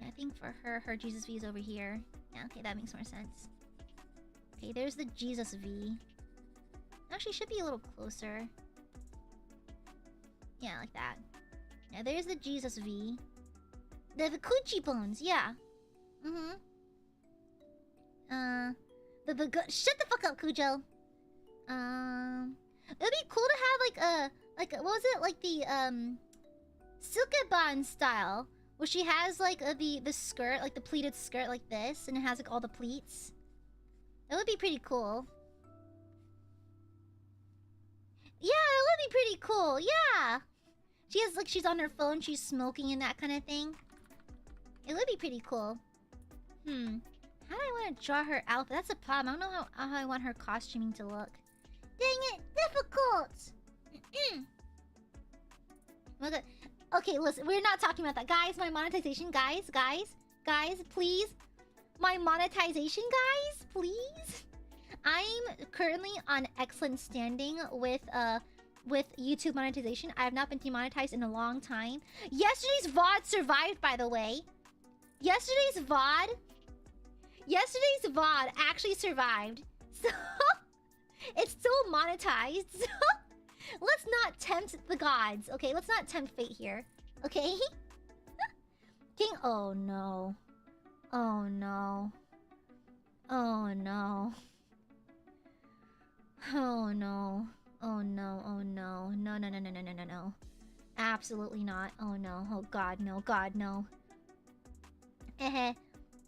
Yeah, I think for her Jesus V is over here. Yeah, okay, that makes more sense. Okay, there's the Jesus V. Actually, should be a little closer. Yeah, like that. Yeah, there's the Jesus V. The coochie bones, yeah. Shut the fuck up, Cujo. It would be cool to have like what was it, like the Sukeban style, where she has like the skirt, like the pleated skirt like this, and it has like all the pleats. That would be pretty cool. Yeah, it would be pretty cool. Yeah, she has like she's on her phone, she's smoking and that kind of thing. It would be pretty cool. How do I want to draw her outfit? That's a problem. I don't know how I want her costuming to look. Dang it, difficult! Okay, listen, we're not talking about that. Guys, my monetization, guys, please. My monetization, guys, please. I'm currently on excellent standing with YouTube monetization. I have not been demonetized in a long time. Yesterday's VOD survived, by the way. Yesterday's VOD actually survived. So... it's still monetized, so let's not tempt the gods, okay? Let's not tempt fate here, okay? King... oh no. Oh no. Oh no. Oh no. Oh no, oh no. No. Absolutely not. Oh no. Oh god, no. God, no.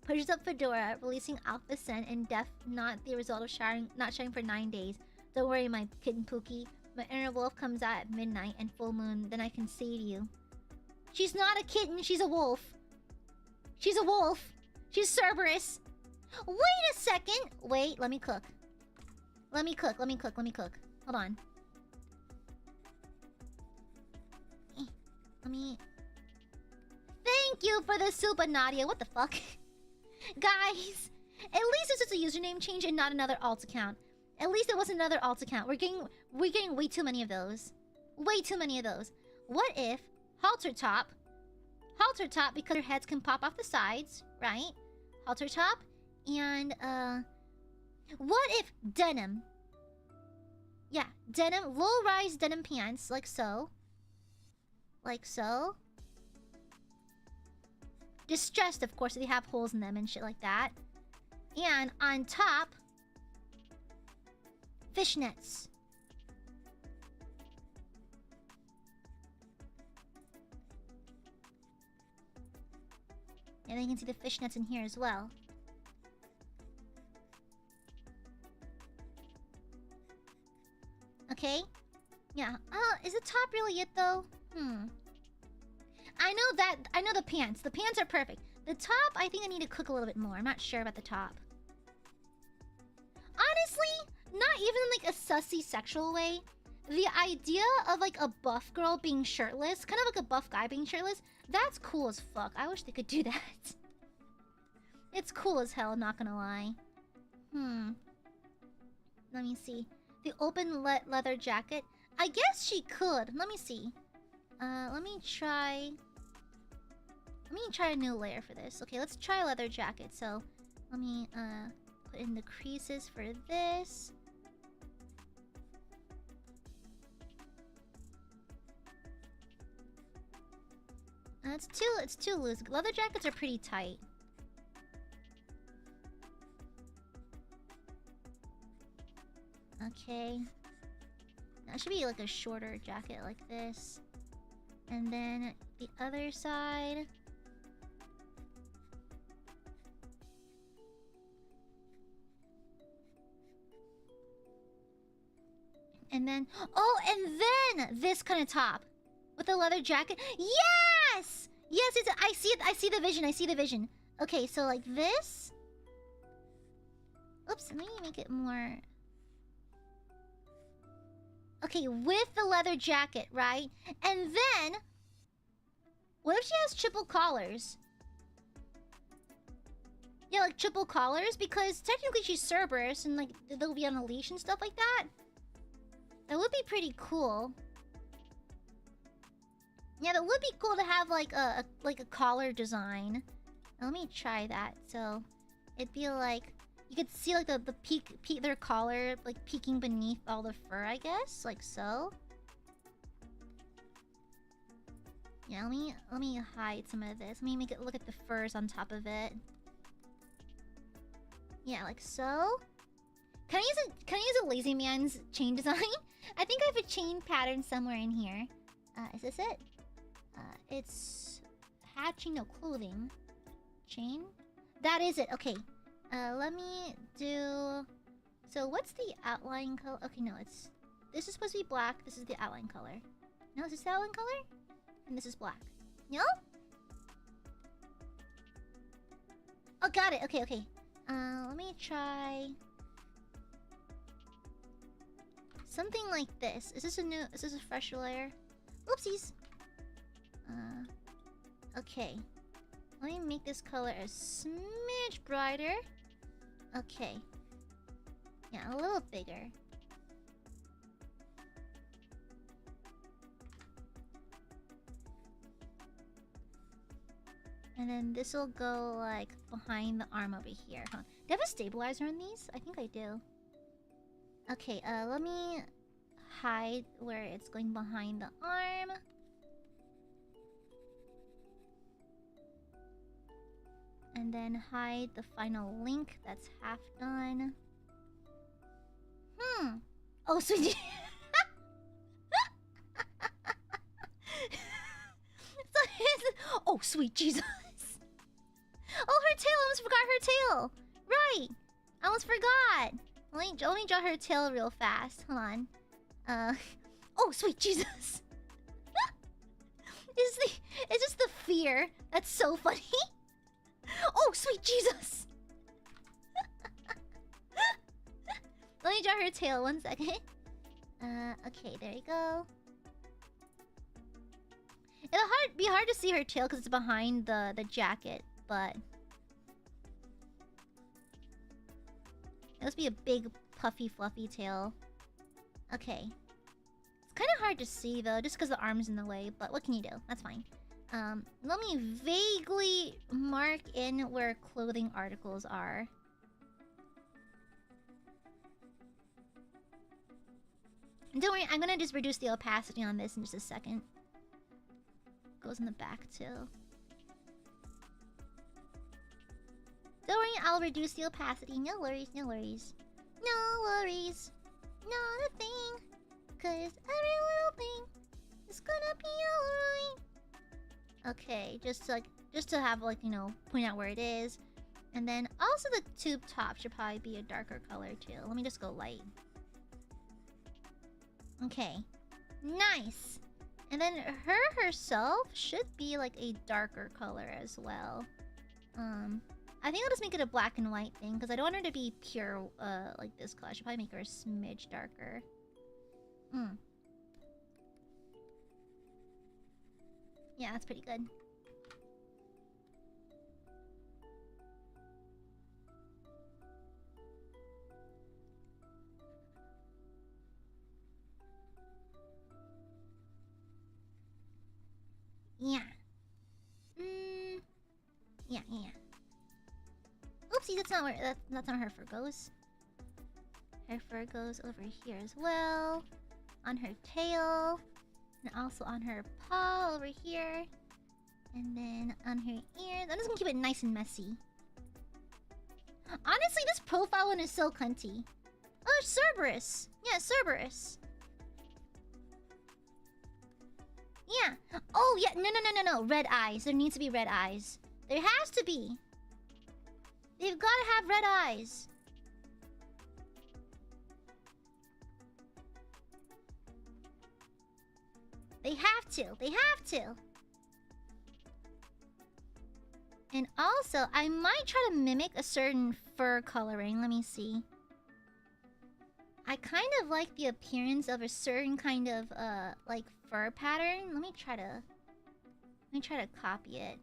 Pushes up Fedora, releasing Alpha Scent and Death, not the result of not sharing for 9 days. Don't worry, my kitten Pookie. My inner wolf comes out at midnight and full moon, then I can save you. She's not a kitten, she's a wolf. She's a wolf. She's Cerberus. Wait a second. Wait, let me cook. Let me cook. Hold on. Let me... thank you for the super, Nadia. What the fuck? Guys, at least it's just a username change and not another alt account. At least it wasn't another alt account. We're getting way too many of those. Way too many of those. What if halter top because their heads can pop off the sides, right? Halter top and what if denim? Yeah, denim, low-rise denim pants like so. Like so. Distressed, of course, they have holes in them and shit like that. And on top, fishnets. And then you can see the fishnets in here as well. Okay? Yeah. Is the top really it though? I know that. I know the pants. The pants are perfect. The top, I think I need to cook a little bit more. I'm not sure about the top. Honestly, not even in like a sussy sexual way. The idea of like a buff girl being shirtless, kind of like a buff guy being shirtless, that's cool as fuck. I wish they could do that. It's cool as hell, not gonna lie. Let me see. The open leather jacket. I guess she could. Let me see. Let me try a new layer for this. Okay, let's try a leather jacket. So, let me put in the creases for this. It's too loose. Leather jackets are pretty tight. Okay. Now it should be like a shorter jacket like this. And then the other side. And then, oh, and then this kind of top with the leather jacket. Yes! Yes, I see it. I see the vision. I see the vision. Okay, so like this. Oops, let me make it more. Okay, with the leather jacket, right? And then, what if she has triple collars? Yeah, like triple collars, because technically she's Cerberus, and like they'll be on a leash and stuff like that. That would be pretty cool. Yeah, that would be cool to have like a collar design. Let me try that. So it'd be like you could see like the peak their collar like peeking beneath all the fur, I guess, like so. Yeah, let me hide some of this. Let me make it look at the furs on top of it. Yeah, like so. Can I use a lazy man's chain design? I think I have a chain pattern somewhere in here. Is this it? It's hatching, no, clothing. Chain? That is it. Okay. Let me do... So what's the outline color? Okay, no, it's... This is supposed to be black. This is the outline color. No, is this the outline color? And this is black. No? Oh, got it. Okay, okay. Let me try... something like this. Is this a fresh layer? Oopsies. Okay. Let me make this color a smidge brighter. Okay. Yeah, a little bigger. And then this will go like behind the arm over here, huh? Do I have a stabilizer on these? I think I do. Okay, let me hide where it's going behind the arm. And then hide the final link that's half done. Oh, sweet. Oh, sweet Jesus. Oh, her tail. I almost forgot her tail. Right. I almost forgot. Let me draw her tail real fast. Hold on. Oh, sweet Jesus. It's just the fear. That's so funny. Oh, sweet Jesus. Let me draw her tail 1 second. Okay, there you go. It'll be hard to see her tail because it's behind the jacket, but it must be a big, puffy, fluffy tail. Okay. It's kind of hard to see though, just because the arm's in the way, but what can you do? That's fine. Let me vaguely mark in where clothing articles are. Don't worry, I'm gonna just reduce the opacity on this in just a second. Goes in the back too. Don't worry, I'll reduce the opacity. No worries, no worries. No worries. Not a thing. 'Cause every little thing is gonna be alright. Okay, just to have like, you know, point out where it is. And then also the tube top should probably be a darker color too. Let me just go light. Okay. Nice. And then her herself should be like a darker color as well. I think I'll just make it a black and white thing because I don't want her to be pure like this color. I should probably make her a smidge darker. Yeah, that's pretty good. Yeah. Yeah. Oopsie, that's not where that's not her fur goes. Her fur goes over here as well. On her tail. And also on her paw over here. And then on her ears. I'm just gonna keep it nice and messy. Honestly, this profile one is so cunty. Oh, Cerberus. Yeah, Cerberus. Yeah. Oh, yeah. No. Red eyes. There needs to be red eyes. There has to be. They've got to have red eyes. They have to. They have to. And also, I might try to mimic a certain fur coloring. Let me see. I kind of like the appearance of a certain kind of like fur pattern. Let me try to copy it.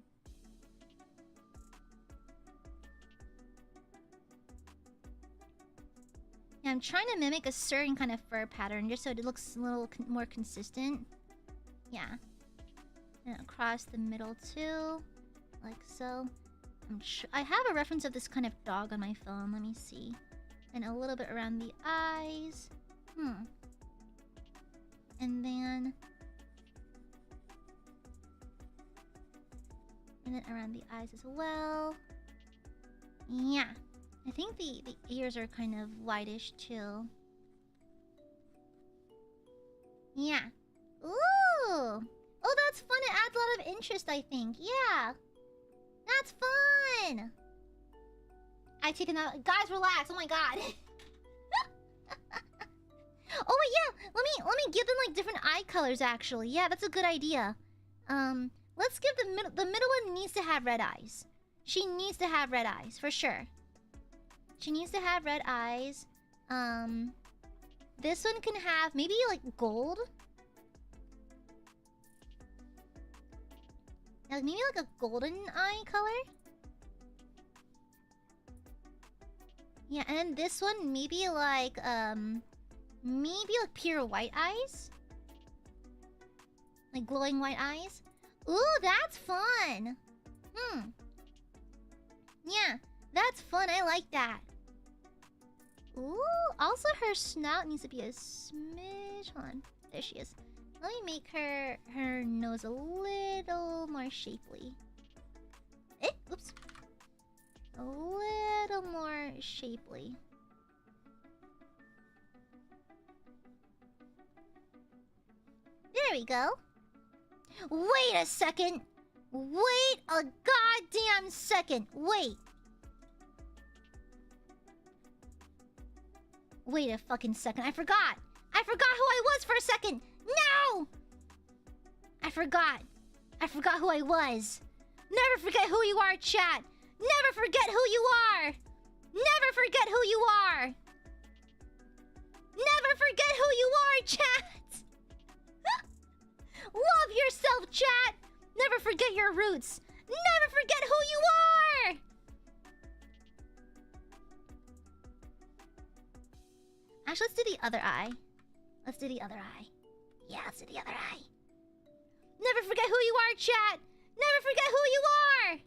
Yeah, I'm trying to mimic a certain kind of fur pattern just so it looks a little more consistent. Yeah. And across the middle too, like so. I have a reference of this kind of dog on my phone. Let me see. And a little bit around the eyes. And then around the eyes as well. Yeah. I think the ears are kind of whitish too. Yeah. Ooh! Oh, that's fun. It adds a lot of interest, I think. Yeah. That's fun! I taken that. Guys, relax. Oh my god. Oh wait, yeah. Let me give them like different eye colors actually. Yeah, that's a good idea. Let's give the middle one needs to have red eyes. She needs to have red eyes for sure. She needs to have red eyes. This one can have maybe like gold. Like maybe like a golden eye color. Yeah, and then this one maybe like pure white eyes. Like glowing white eyes. Ooh, that's fun. Yeah, that's fun. I like that. Ooh, also her snout needs to be a smidge. Hold on. There she is. Let me make her nose a little more shapely. Oops. A little more shapely. There we go. Wait a second. Wait a goddamn second. Wait. Wait a fucking second. I forgot. I forgot who I was for a second. No! I forgot. I forgot who I was. Never forget who you are, chat. Never forget who you are. Never forget who you are. Never forget who you are, chat. Love yourself, chat. Never forget your roots. Never forget who you are. Actually, let's do the other eye. Let's do the other eye. Yeah, let's do the other eye. Never forget who you are, chat. Never forget who you are.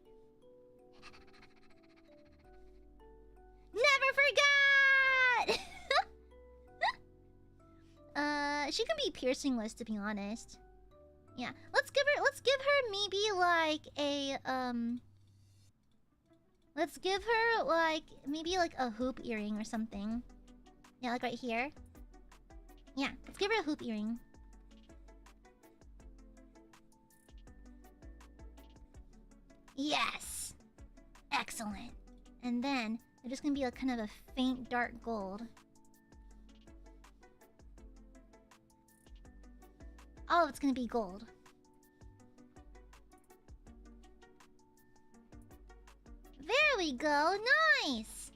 Never forget. She can be piercingless, to be honest. Yeah, let's give her maybe like a let's give her like maybe like a hoop earring or something. Yeah, like right here. Yeah, let's give her a hoop earring. Yes! Excellent. And then they're just gonna be like kind of a faint dark gold. All of it's gonna be gold. There we go. Nice.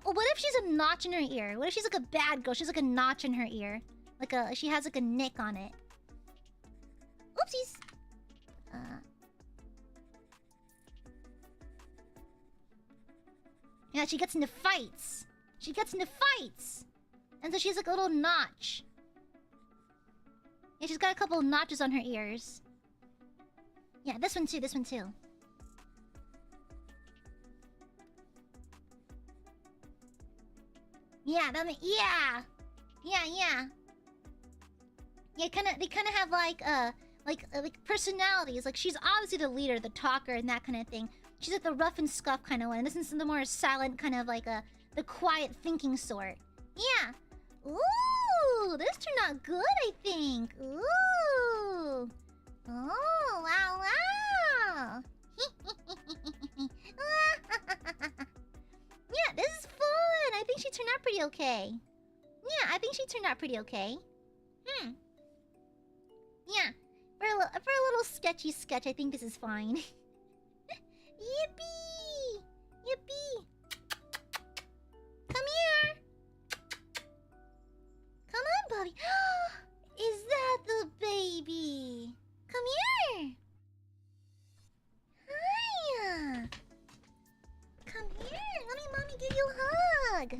Oh, what if she's a notch in her ear? What if she's like a bad girl? She's like a notch in her ear. She has like a nick on it. Oopsies. Yeah, she gets into fights. And so she has like a little notch. Yeah, she's got a couple of notches on her ears. Yeah, this one too. Yeah, yeah. Yeah, they kind of have like personalities. Like she's obviously the leader, the talker, and that kind of thing. She's like the rough and scuff kind of one. This is the more silent kind of like the quiet thinking sort. Yeah. Ooh, this turned out good, I think. Ooh. Oh, wow. Yeah, this is fun. I think she turned out pretty okay. Yeah, for a little sketchy sketch, I think this is fine. Yippee! Come here! Come on, Bobby. Is that the baby? Come here! Hiya! Come here! Let me mommy give you a hug!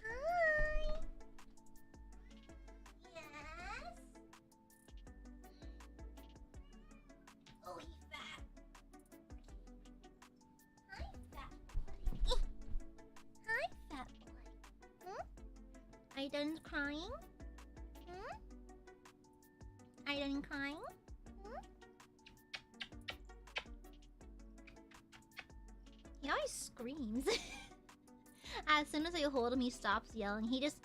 Hi! Yes? Oh, he's fat. Hi, fat boy. Hi, fat boy. Are you done crying? Are you done crying? He always screams. As soon as I hold him, he stops yelling. He just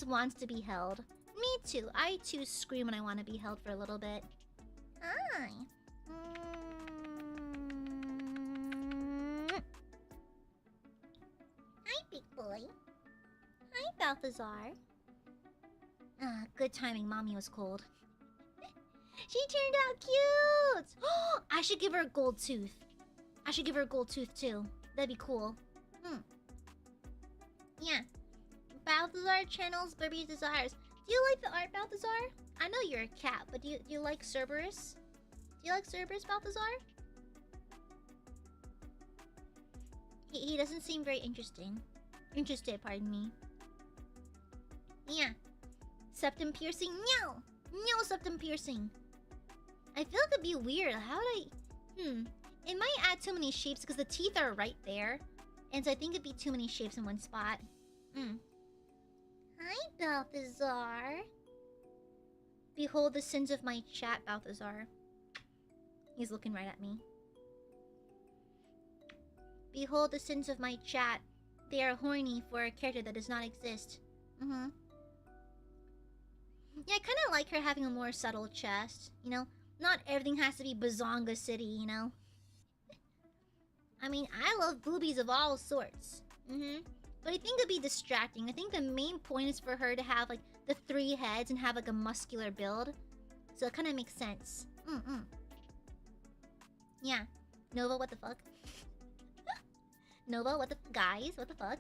wants to be held. Me too. I too scream when I want to be held for a little bit. Hi. Hi, big boy. Hi, Balthazar. Good timing. Mommy was cold. She turned out cute! I should give her a gold tooth. Too. That'd be cool. Yeah. Balthazar channels Baby's Desires. Do you like the art, Balthazar? I know you're a cat, but do you like Cerberus? Do you like Cerberus, Balthazar? He doesn't seem very interested, pardon me. Yeah. Septum piercing? No! No septum piercing. I feel like it'd be weird. How would I... It might add too many shapes because the teeth are right there. And so I think it'd be too many shapes in one spot. Hi, Balthazar. Behold the sins of my chat, Balthazar. He's looking right at me. Behold the sins of my chat. They are horny for a character that does not exist. Yeah, I kind of like her having a more subtle chest. You know? Not everything has to be Bazonga City, you know? I mean, I love boobies of all sorts. But I think it'd be distracting. I think the main point is for her to have, like, the 3 heads and have, like, a muscular build. So it kind of makes sense. Yeah. Nova, what the fuck? Nova, what the... Guys, what the fuck?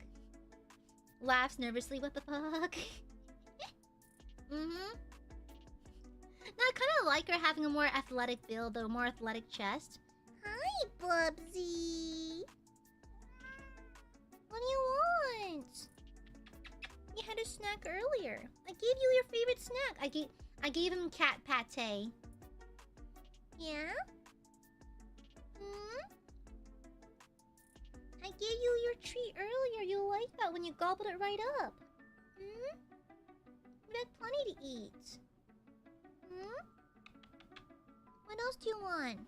Laughs nervously, what the fuck? Now, I kind of like her having a more athletic build, or a more athletic chest. Hi, Bubsy. What do you want? You had a snack earlier. I gave you your favorite snack. I gave him cat pate. Yeah? I gave you your treat earlier. You like that when you gobbled it right up. You had plenty to eat. What else do you want?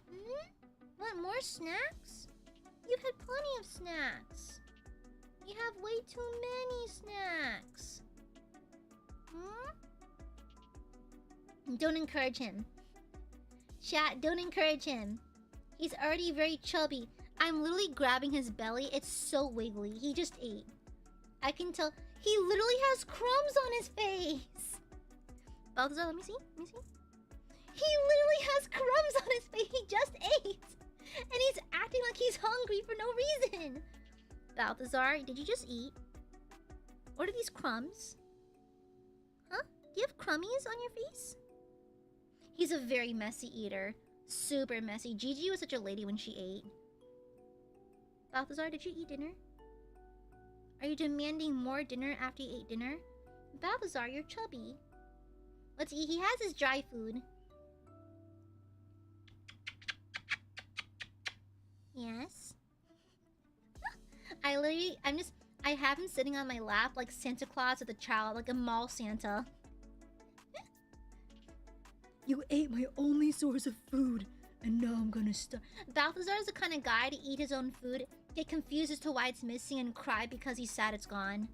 Want more snacks? You've had plenty of snacks. You have way too many snacks. Don't encourage him. Chat, don't encourage him. He's already very chubby. I'm literally grabbing his belly. It's so wiggly. He just ate. I can tell. He literally has crumbs on his face. Balthazar, let me see. Let me see. He literally has crumbs on his face. He just ate. And he's acting like he's hungry for no reason. Balthazar, did you just eat? What are these crumbs? Huh? Do you have crummies on your face? He's a very messy eater. Super messy. Gigi was such a lady when she ate. Balthazar, did you eat dinner? Are you demanding more dinner after you ate dinner? Balthazar, you're chubby. Let's eat. He has his dry food. Yes. I have him sitting on my lap like Santa Claus with a child, like a mall Santa. You ate my only source of food, and now I'm gonna stop. Balthazar is the kind of guy to eat his own food, get confused as to why it's missing, and cry because he's sad it's gone.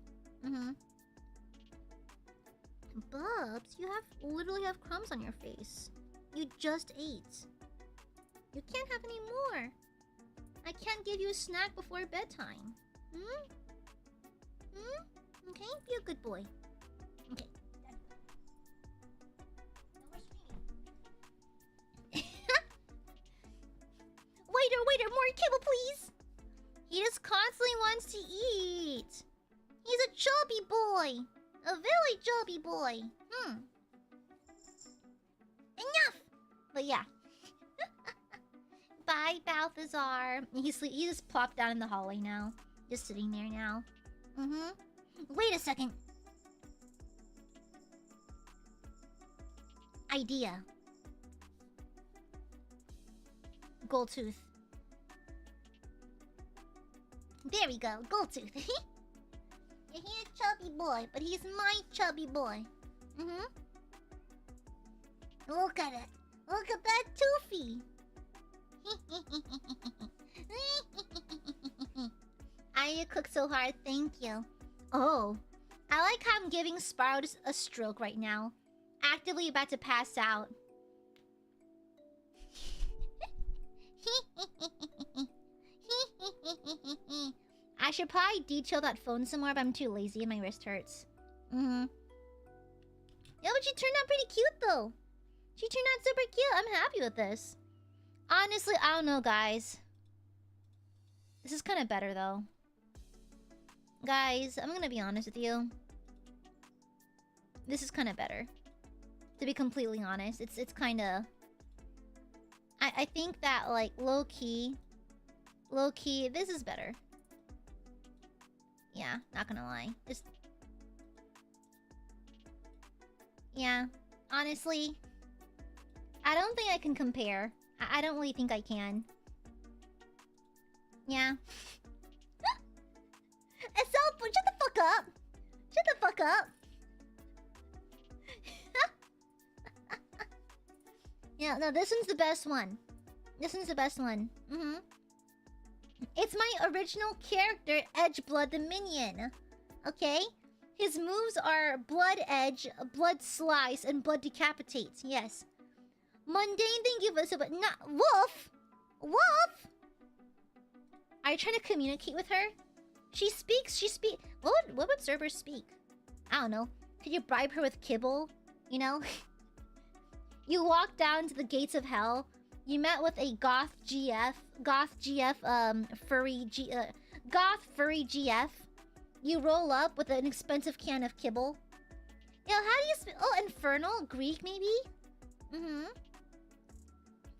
Bubs, you literally have crumbs on your face. You just ate. You can't have any more. I can't give you a snack before bedtime. Okay, be a good boy. Okay. Waiter, more kibble, please. He just constantly wants to eat. He's a chubby boy. A very chubby boy. Enough. But yeah. Bye, Balthazar. He just plopped down in the hallway now. Just sitting there now. Wait a second. Idea. Gold tooth. There we go. Gold tooth. He's a chubby boy, but he's my chubby boy. Look at it. Look at that toofy. Aya cooked so hard, thank you. Oh, I like how I'm giving Sparrow just a stroke right now. Actively about to pass out. I should probably detail that phone some more, but I'm too lazy and my wrist hurts. Yeah, but she turned out pretty cute though. She turned out super cute. I'm happy with this. Honestly, I don't know, guys. This is kind of better, though. Guys, I'm gonna be honest with you. This is kind of better. To be completely honest. It's kind of... I think that, like, low-key... Low-key, this is better. Yeah, not gonna lie. Just... Yeah, honestly... I don't think I can compare. I don't really think I can. Yeah. Shut the fuck up! Shut the fuck up! Yeah, no, this one's the best one. This one's the best one. It's my original character, Edgeblood the Minion. Okay? His moves are Blood Edge, Blood Slice, and Blood Decapitates. Yes. Mundane, thank you for but not Wolf! Wolf! Are you trying to communicate with her? She speaks. What would Cerberus speak? I don't know. Could you bribe her with kibble? You know? You walk down to the gates of hell. You met with a goth furry GF. You roll up with an expensive can of kibble. Yo, how do you speak? Oh, infernal? Greek, maybe?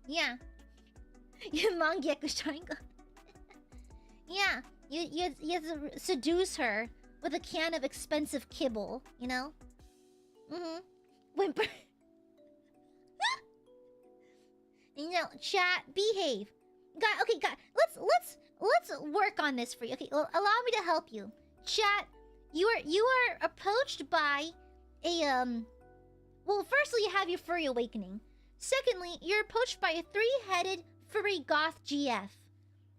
Yeah. You Mangyaku triangle. Yeah. You have to seduce her with a can of expensive kibble, you know? Whimper. You know, chat, behave. Okay, guys, let's work on this for you. Okay, allow me to help you. Chat, you are approached by a well, firstly, you have your furry awakening. Secondly, you're approached by a three-headed furry goth GF.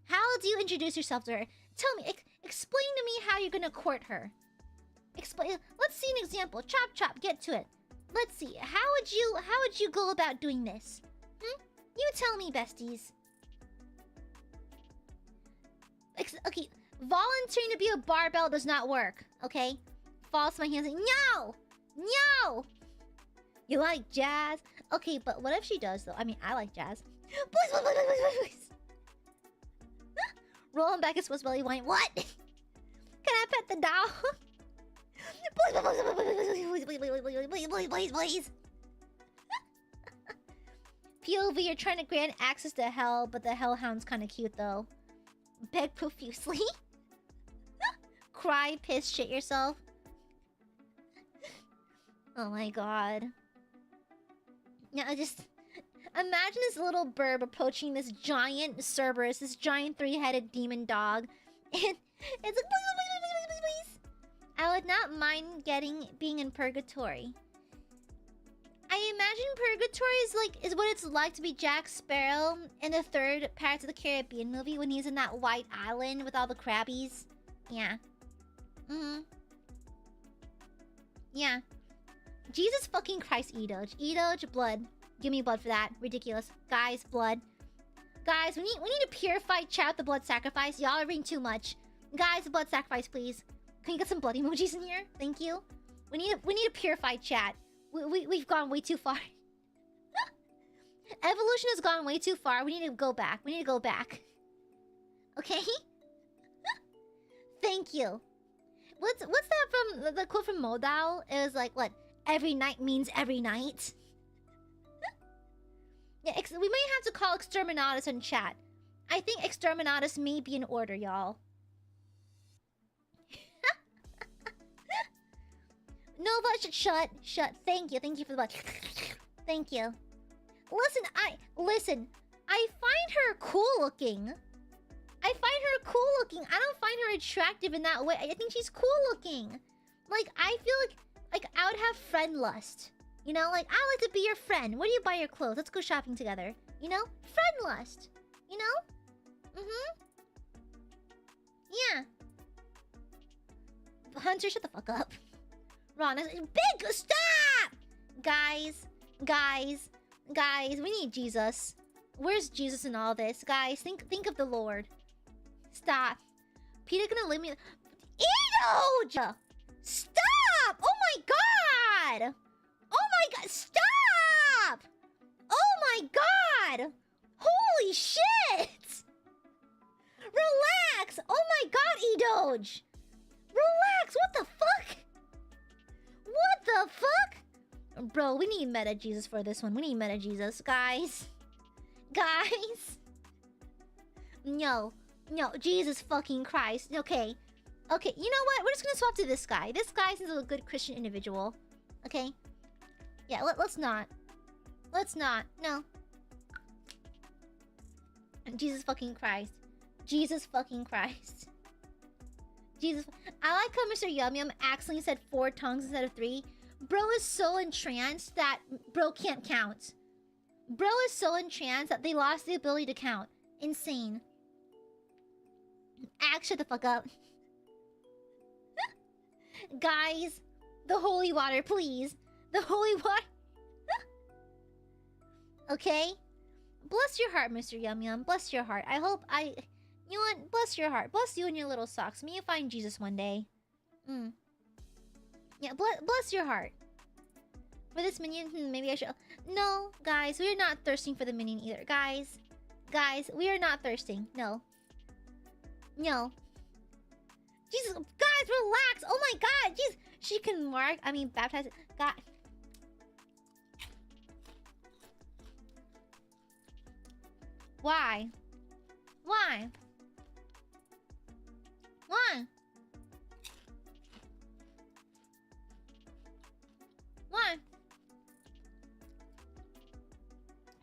How do you introduce yourself to her? Tell me, explain to me how you're gonna court her. Explain. Let's see an example. Chop, get to it. Let's see. How would you go about doing this? You tell me, besties. Okay, Volunteering to be a barbell does not work, okay? Falls to my hands. No! No! You like jazz? Okay, but what if she does, though? I mean, I like jazz. Please, please, please, please, please, please. Rolling back his belly wine. What? Can I pet the doll? Please, please, please, please, please, please, please, please. POV, you're trying to grant access to hell, but the hellhound's kind of cute, though. Beg profusely. Cry, piss, shit yourself. Oh my god. Yeah, I just... Imagine this little burb approaching this giant cerberus, this giant 3-headed demon dog. And it's like, please, please, please, please, please. I would not mind being in purgatory. I imagine purgatory is what it's like to be Jack Sparrow in the third Pirates of the Caribbean movie when he's in that white island with all the crabbies. Yeah. Yeah. Jesus fucking Christ, Edoge. Edoge, blood. Give me blood for that. Ridiculous. Guys, blood. Guys, we need to purify chat with the blood sacrifice. Y'all are reading too much. Guys, blood sacrifice, please. Can you get some blood emojis in here? Thank you. We need to purify chat. We've gone way too far. Evolution has gone way too far. We need to go back. We need to go back. Okay? Thank you. What's that from the quote from Modal? It was like, what? Every night means every night. Yeah, we may have to call Exterminatus in chat. I think Exterminatus may be in order, y'all. Nova, shut. Thank you for the blood. Thank you. Listen. I find her cool looking. I don't find her attractive in that way. I think she's cool looking. Like, I feel like I would have friend lust. You know, like, I like to be your friend. Where do you buy your clothes? Let's go shopping together. You know? Friend lust. You know? Yeah. Hunter, shut the fuck up. Ron, big stop! Guys, we need Jesus. Where's Jesus in all this? Guys, think of the Lord. Stop. Peter gonna leave me. Ew! Stop! Oh my god! Oh my god! Stop! Oh my god! Holy shit! Relax! Oh my god, Edoge! Relax! What the fuck? What the fuck? Bro, we need meta Jesus for this one. We need meta Jesus. Guys. No, Jesus fucking Christ. Okay, you know what? We're just gonna swap to this guy. This guy seems like a good Christian individual. Okay? Yeah, let's not. No. Jesus fucking Christ. I like how Mr. Yum Yum accidentally said 4 tongues instead of 3. Bro is so entranced that bro can't count. Bro is so entranced that they lost the ability to count. Insane. Shut the fuck up. Guys, the holy water, please. The holy water. Okay? Bless your heart, Mr. Yum Yum. Bless your heart. You know what? Bless your heart. Bless you and your little socks. May you find Jesus one day. Yeah, bless your heart. For this minion, maybe I should... No, guys, we are not thirsting for the minion either. Guys, we are not thirsting. No. Jesus, guys, relax. Oh my god, jeez. She can baptize... God... Why?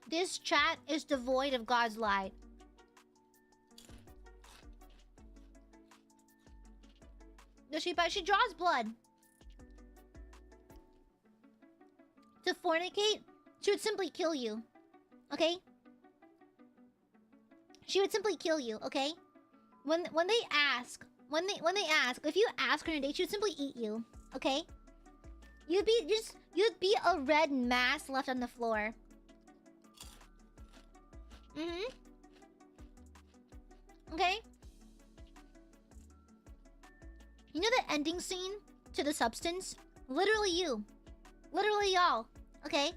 This chat is devoid of God's light. But she draws blood. To fornicate, she would simply kill you. Okay? She would simply kill you, okay? When they ask, if you ask her on a date, she would simply eat you, okay? You'd be a red mass left on the floor. Okay? You know the ending scene to The Substance? Literally you. Literally y'all. Okay?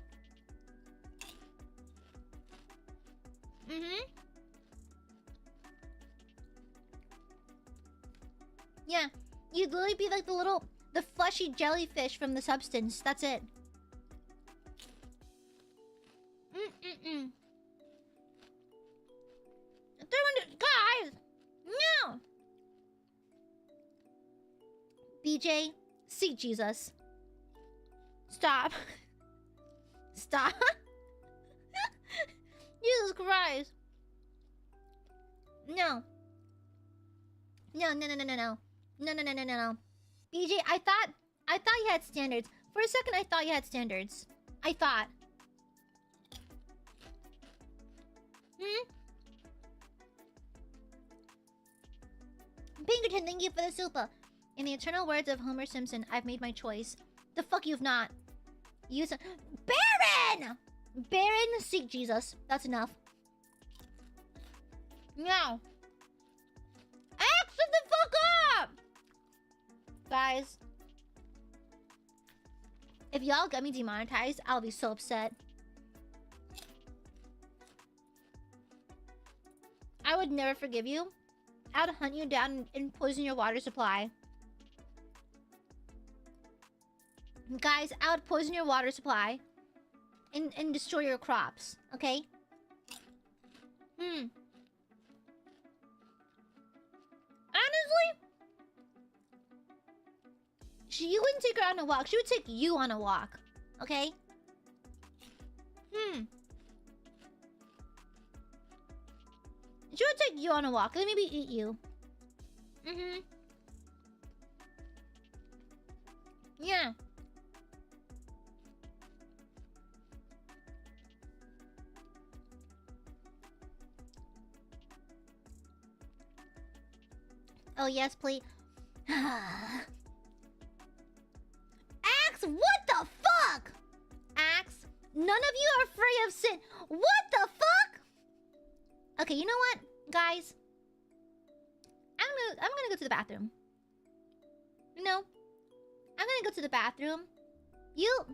Yeah. You'd literally be like the fleshy jellyfish from The Substance. That's it. Guys! No! BJ, seek Jesus. Stop. Stop. Jesus Christ. No. No. No. BJ, I thought you had standards. For a second, I thought you had standards. I thought. Pinkerton, thank you for the super. In the eternal words of Homer Simpson, I've made my choice. The fuck you've not. You said... Baron! Baron, seek Jesus. That's enough. No. Shut the fuck up! Guys. If y'all get me demonetized, I'll be so upset. I would never forgive you. I would hunt you down and poison your water supply. Guys, I would poison your water supply. And destroy your crops. Okay? Honestly? You wouldn't take her on a walk. She would take you on a walk. Okay? She would take you on a walk. Then maybe eat you. Yeah. Oh, yes, please. Axe, what the fuck? Axe, none of you are afraid of sin. What the fuck? Okay, you know what, guys? I'm gonna go to the bathroom. No, I'm gonna go to the bathroom. You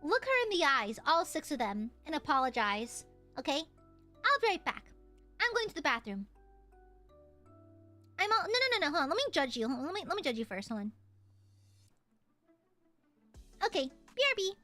look her in the eyes, all 6 of them, and apologize. Okay? I'll be right back. I'm going to the bathroom. No. Hold on. Let me judge you. Let me judge you first. Hold on. Okay. BRB.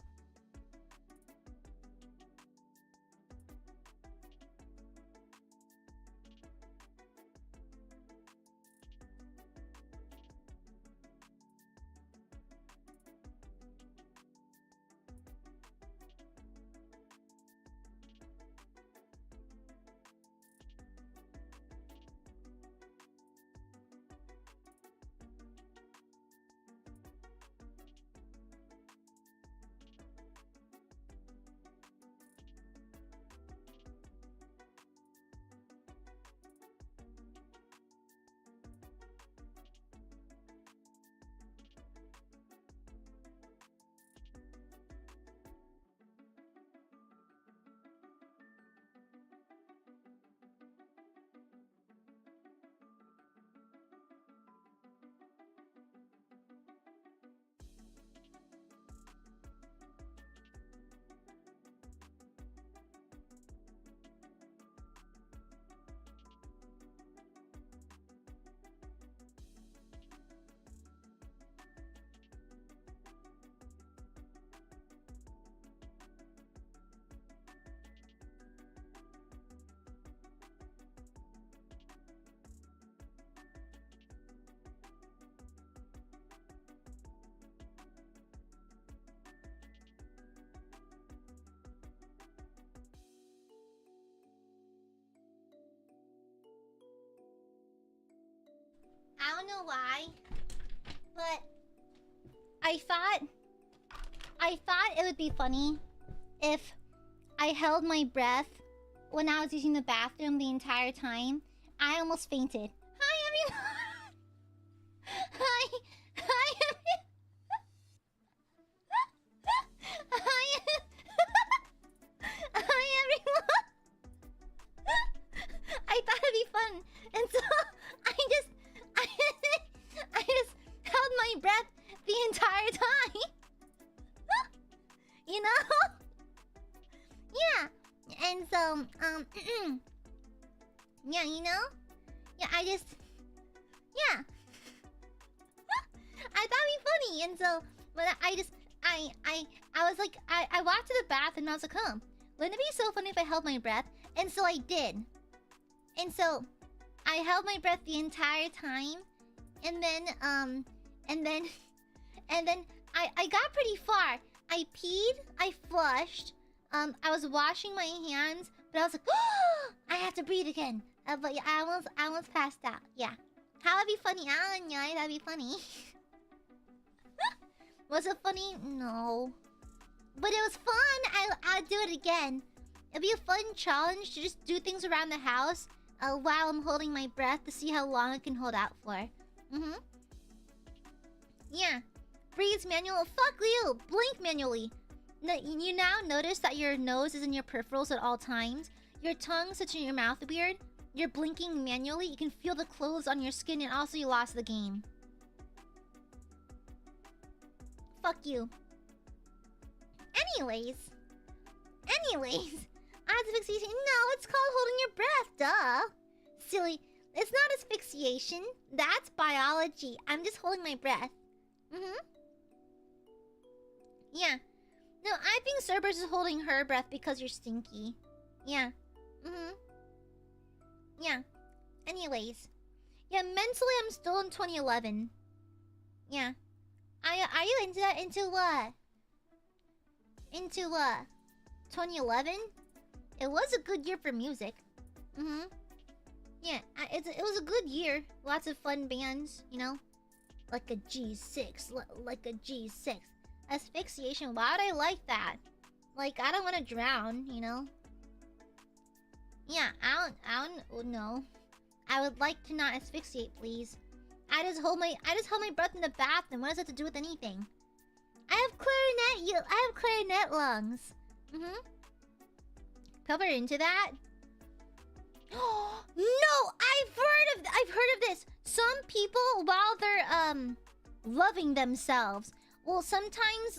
I don't know why, but I thought it would be funny if I held my breath when I was using the bathroom the entire time. I almost fainted. Hi, everyone. Hi, everyone. Hi, everyone. I thought it'd be fun, and so I the entire time. You know? Yeah. And so, yeah, you know? Yeah, I just... Yeah. I thought it'd be funny, and so... But I just... I was like... I walked to the bathroom, and I was like, wouldn't it be so funny if I held my breath? And so I did. And so... I held my breath the entire time. And then, I got pretty far. I peed, I flushed, I was washing my hands, but I was like, oh, I have to breathe again. But yeah, I almost passed out. Yeah. How would be funny? I don't know, that'd be funny. Was it funny? No. But it was fun. I'll do it again. It'd be a fun challenge to just do things around the house while I'm holding my breath to see how long I can hold out for. Yeah. Breathe manual. Fuck you! Blink manually. You now notice that your nose is in your peripherals at all times. Your tongue sits in your mouth weird. You're blinking manually. You can feel the clothes on your skin, and also you lost the game. Fuck you. Anyways. Asphyxiation. No, it's called holding your breath, duh. Silly. It's not asphyxiation. That's biology. I'm just holding my breath. Yeah. No, I think Cerberus is holding her breath because you're stinky. Yeah. Yeah. Anyways. Yeah, mentally I'm still in 2011. Yeah. Are you into that? Into what? Into what? 2011? It was a good year for music. Yeah, it was a good year. Lots of fun bands, you know? Like a G6. Like a G6. Asphyxiation, why would I like that? Like, I don't want to drown, you know? Yeah, I don't know. I would like to not asphyxiate, please. I just hold my breath in the bathroom. What does that have to do with anything? I have clarinet lungs. Cover into that. No, I've heard of this. Some people, while they're loving themselves, will sometimes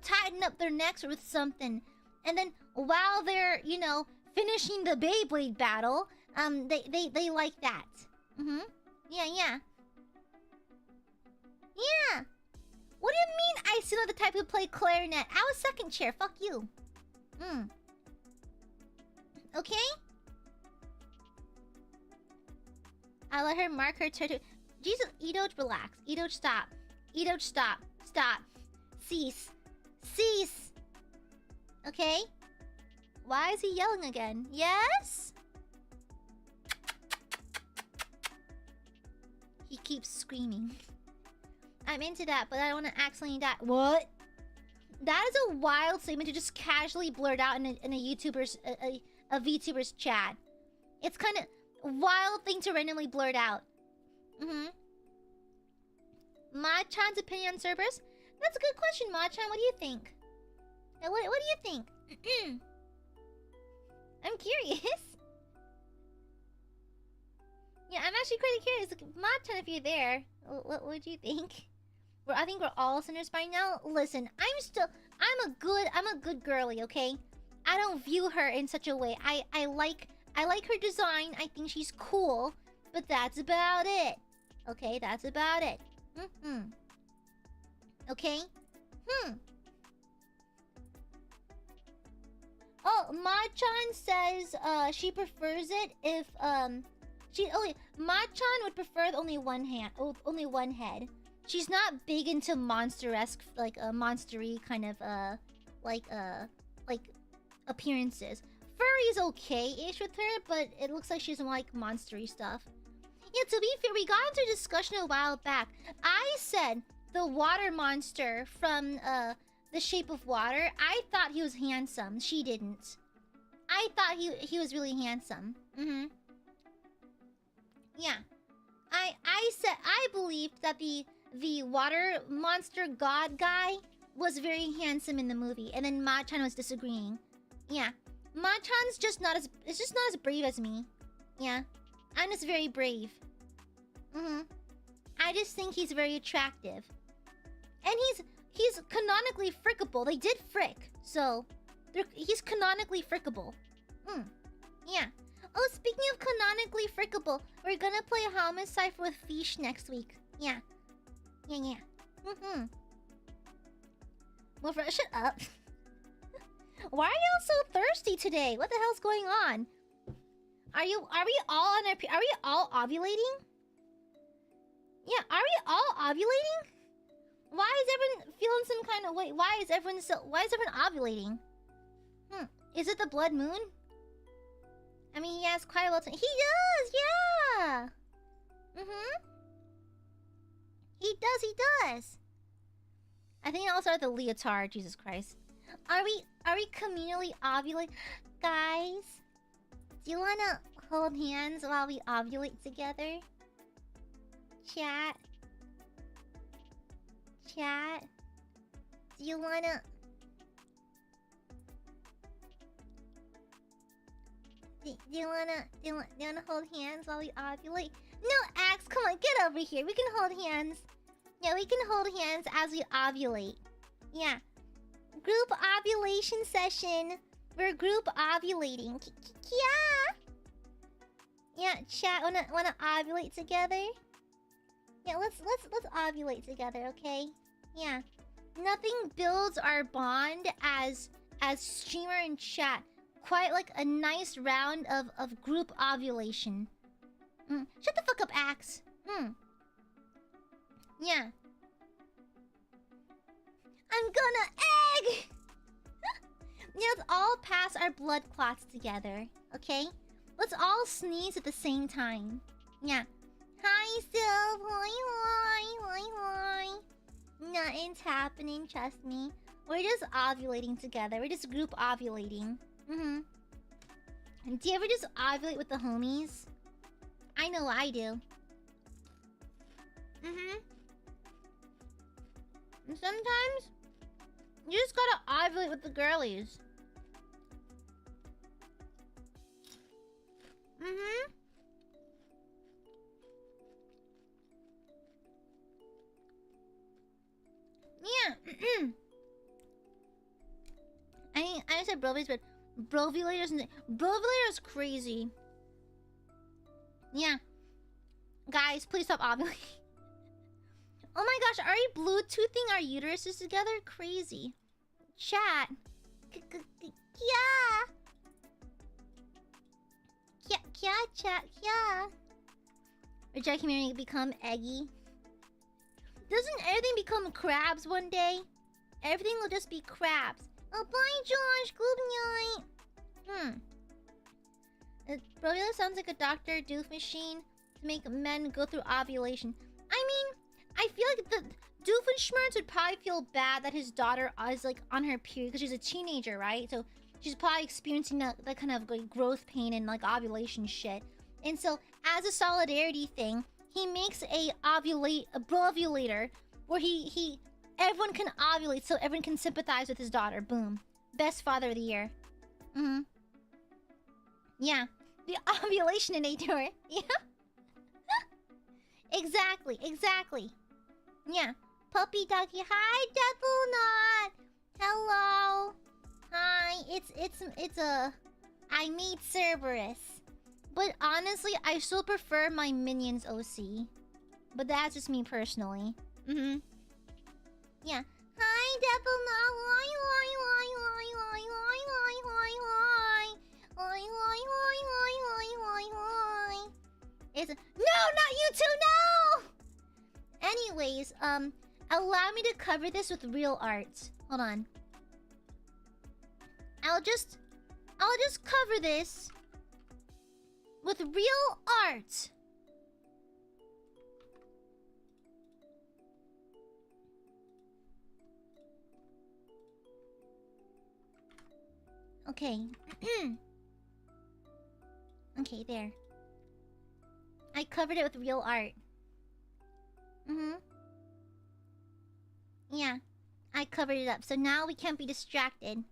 tighten up their necks with something, and then while they're, you know, finishing the Beyblade battle, they like that. Yeah. What do you mean I still not the type who play clarinet? I was second chair. Fuck you. Okay? I'll let her mark her territory. Jesus, Edo, relax. Edo, stop. Edo, stop. Stop. Cease. Okay? Why is he yelling again? Yes? He keeps screaming. I'm into that, but I don't want to accidentally die. What? That is a wild statement to just casually blurt out in a YouTuber's a VTuber's chat. It's kind of a wild thing to randomly blurt out. Ma-chan's opinion on Cerberus? That's a good question, Ma-chan. What do you think? What do you think? I'm curious. Yeah, I'm actually pretty curious. Look, Ma-chan, if you're there, what would you think? I think we're all sinners by now. Listen, I'm a good girly, okay? I don't view her in such a way. I like her design. I think she's cool, but that's about it. Okay, that's about it. Okay? Oh, Ma-chan says she prefers it if Ma-chan would prefer only one head. She's not big into monster-esque, like monstery kind of appearances. Furry's okay-ish with her, but it looks like she doesn't like monstery stuff. Yeah, to be fair, we got into a discussion a while back. I said the water monster from The Shape of Water, I thought he was handsome. She didn't. I thought he was really handsome. Yeah. I said I believed that the water monster god guy was very handsome in the movie, and then Ma-chan was disagreeing. Yeah. Ma-chan's just not as brave as me. Yeah. I'm just very brave. I just think he's very attractive. And he's canonically frickable. They did frick, so he's canonically frickable. Yeah. Oh, speaking of canonically frickable, we're gonna play Homicide with Fish next week. Yeah. Yeah. Well, shut up. Why are y'all so thirsty today? What the hell's going on? Are we all on our... Are we all ovulating? Yeah, are we all ovulating? Why is everyone feeling some kind of way? Why is everyone ovulating? Is it the blood moon? I mean, he has quite a lot of... He does, yeah! He does. I think also the leotard, Jesus Christ. Are we communally ovulating? Guys, do you wanna hold hands while we ovulate together? Chat. Do you wanna... Do you wanna hold hands while we ovulate? No, Axe, come on, get over here. We can hold hands. Yeah, we can hold hands as we ovulate. Yeah. Group ovulation session. We're group ovulating. Yeah. Yeah, chat, wanna ovulate together? Yeah, let's ovulate together, okay? Yeah. Nothing builds our bond as streamer and chat. Quite like a nice round of group ovulation. Shut the fuck up, Axe. Yeah. I'm gonna egg! Let's all pass our blood clots together, okay? Let's all sneeze at the same time. Yeah. Hi, Sylv. Hi. Nothing's happening, trust me. We're just ovulating together. We're just group ovulating. And do you ever just ovulate with the homies? I know I do. And sometimes you just gotta ovulate with the girlies. Yeah. I said brovies, but brovulators and brovulators crazy. Yeah. Guys, please stop ovulating. Oh my gosh, are you Bluetoothing our uteruses together? Crazy. Chat. Yeah. Yeah, chat, yeah. Or Jack community become eggy. Doesn't everything become crabs one day? Everything will just be crabs. Oh, bye, Josh. Good night. Brovula sounds like a Dr. Doof machine to make men go through ovulation. I mean, I feel like the Doofenshmirtz would probably feel bad that his daughter is like on her period because she's a teenager, right? So she's probably experiencing that kind of like growth pain and like ovulation shit. And so as a solidarity thing, he makes a brovulator where everyone can ovulate so everyone can sympathize with his daughter. Boom. Best father of the year. Yeah. The ovulationinator. Yeah. Exactly. Yeah. Puppy doggy. Hi, Devil Knot. Hello. Hi. It's I made Cerberus. But honestly, I still prefer my minions OC. But that's just me personally. Yeah. Hi, Devil Knot. It's no, not you two, no! Anyways, allow me to cover this with real art. Hold on. I'll just cover this with real art. Okay. Okay, there. I covered it with real art. Yeah. I covered it up. So now we can't be distracted.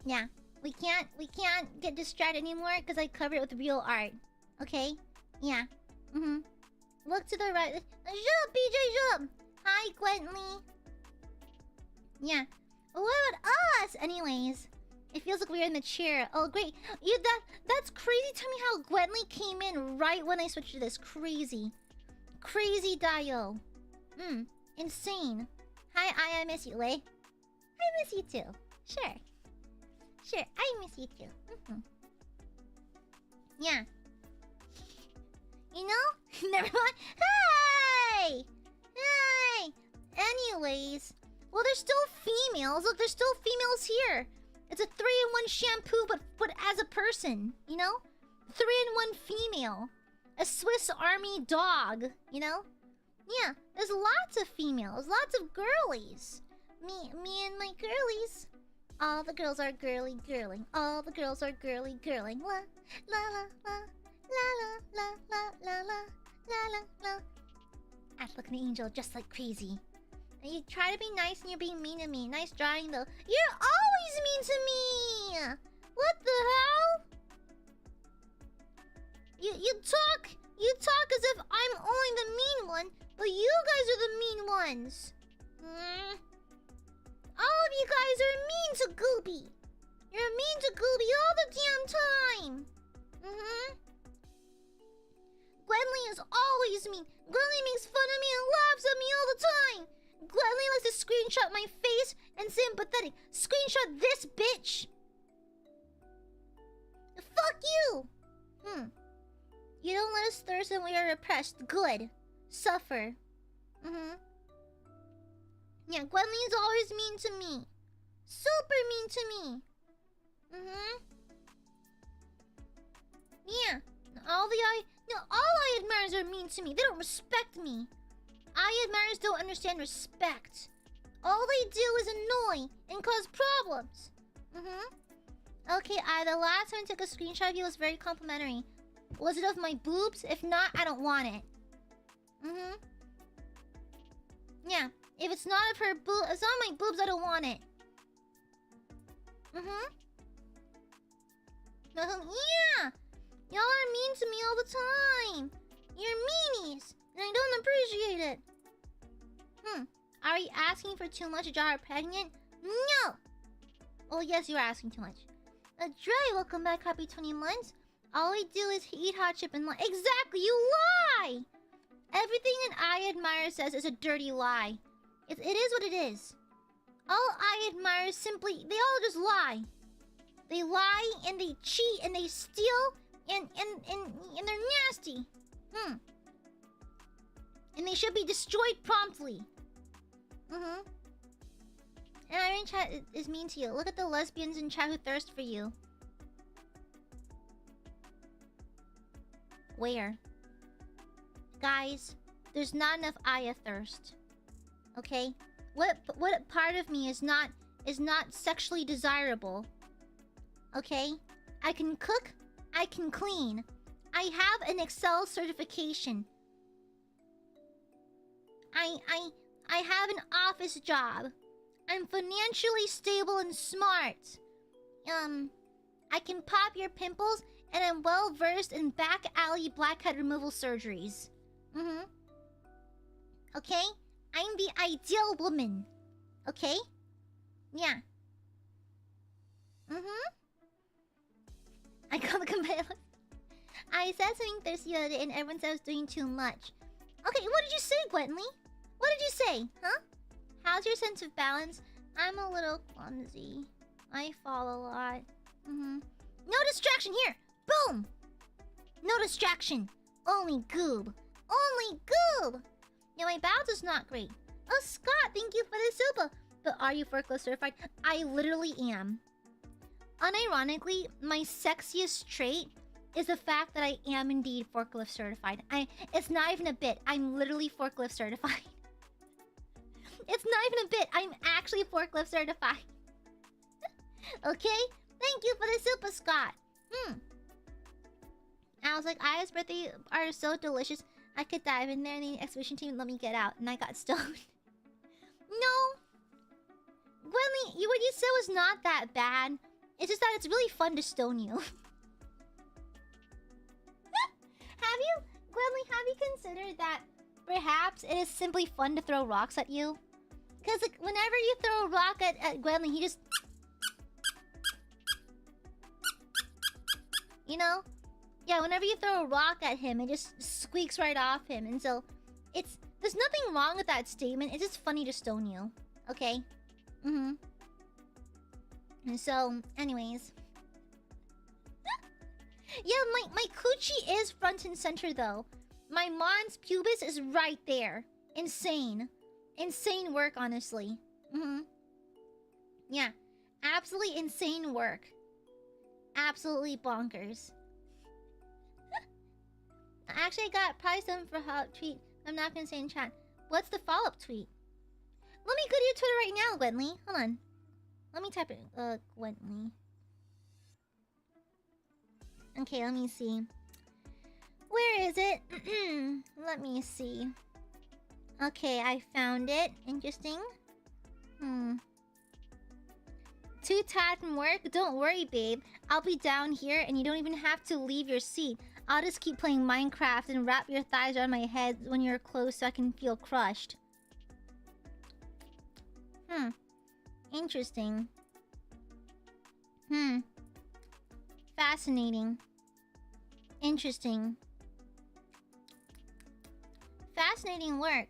Yeah. We can't get distracted anymore because I covered it with real art. Okay? Yeah. Look to the right. Shut up, BJ, shut up. Hi, Gwentley. Yeah. What about us? Anyways, it feels like we're in the chair. Oh, great. That's crazy. Tell me how Gwentley came in right when I switched to this. Crazy. Crazy Dio. Insane. Hi, I miss you, Lay. I miss you too. Sure. Sure, I miss you too. Yeah. You know? Never mind. Hey! Hey! Anyways. Well, there's still females. Look, there's still females here. It's a 3-in-1 shampoo, but as a person. You know? 3-in-1 female. A Swiss Army dog. You know? Yeah, there's lots of females. Lots of girlies. Me and my girlies. All the girls are girly girling. All the girls are girly girling. La la la la la la la la la la la la. Act like an angel, just like crazy. And you try to be nice and you're being mean to me. Nice drawing though. You're always mean to me. What the hell? You talk as if I'm only the mean one, but you guys are the mean ones. All of you guys are mean to Gooby. You're mean to Gooby all the damn time. Gwenly is always mean. Gwenly makes fun of me and laughs at me all the time. Gwenly likes to screenshot my face and say I'm pathetic. Screenshot this bitch. Fuck you. You don't let us thirst and we are oppressed. Good. Suffer. Yeah, Gwenly is always mean to me. Super mean to me. Yeah. All Aiadmirers are mean to me. They don't respect me. Aiadmirers don't understand respect. All they do is annoy and cause problems. Okay, the last time I took a screenshot of you was very complimentary. Was it of my boobs? If not, I don't want it. Yeah. If it's not of her boobs, it's not my boobs, I don't want it. Yeah! Y'all are mean to me all the time. You're meanies, and I don't appreciate it. Are you asking for too much to draw her pregnant? No! Oh, yes, you're asking too much. Dre, welcome back. Happy 20 months. All I do is eat hot chip and lie. Exactly, you lie! Everything an Aiadmirer says is a dirty lie. It is what it is. All Aiadmirers simply, they all just lie. They lie and they cheat and they steal and they're nasty. And they should be destroyed promptly. And Irene chat is mean to you. Look at the lesbians in chat who thirst for you. Where? Guys, there's not enough Aya thirst. Okay? What part of me is not sexually desirable? Okay? I can cook, I can clean. I have an Excel certification. I have an office job. I'm financially stable and smart. I can pop your pimples and I'm well versed in back alley blackhead removal surgeries. Okay? I'm the ideal woman. Okay? Yeah. I got the compare. I said something thirsty the other day and everyone said I was doing too much. Okay, what did you say, Gwentley? What did you say? Huh? How's your sense of balance? I'm a little clumsy. I fall a lot. No distraction here! Boom! No distraction. Only goob. Only goob! Yeah, my balance is not great. Oh, Scott, thank you for the super. But are you forklift certified? I literally am. Unironically, my sexiest trait is the fact that I am indeed forklift certified. It's not even a bit. I'm literally forklift certified. It's not even a bit. I'm actually forklift certified. Okay? Thank you for the super, Scott. I was like, Aya's birthday are so delicious. I could dive in there and the exhibition team let me get out. And I got stoned. No. Gwenly, what you said was not that bad. It's just that it's really fun to stone you. Have you? Gwendly, have you considered that perhaps it is simply fun to throw rocks at you? Because like, whenever you throw a rock at Gwendly, he just... You know? Yeah, whenever you throw a rock at him, it just squeaks right off him. And so, it's... There's nothing wrong with that statement. It's just funny to stone you. Okay? Mm-hmm. And so, anyways... Yeah, my coochie is front and center, though. My mons pubis is right there. Insane. Insane work, honestly. Mm-hmm. Yeah. Absolutely insane work. Absolutely bonkers. Actually, I got probably some for hot tweet. I'm not gonna say in chat. What's the follow-up tweet? Let me go to your Twitter right now, Gwendly. Hold on. Let me type it. Gwendly. Okay, let me see. Where is it? Let me see. Okay, I found it. Interesting. Too tired from work? Don't worry, babe. I'll be down here and you don't even have to leave your seat. I'll just keep playing Minecraft and wrap your thighs around my head when you're close so I can feel crushed. Interesting. Fascinating. Interesting. Fascinating work.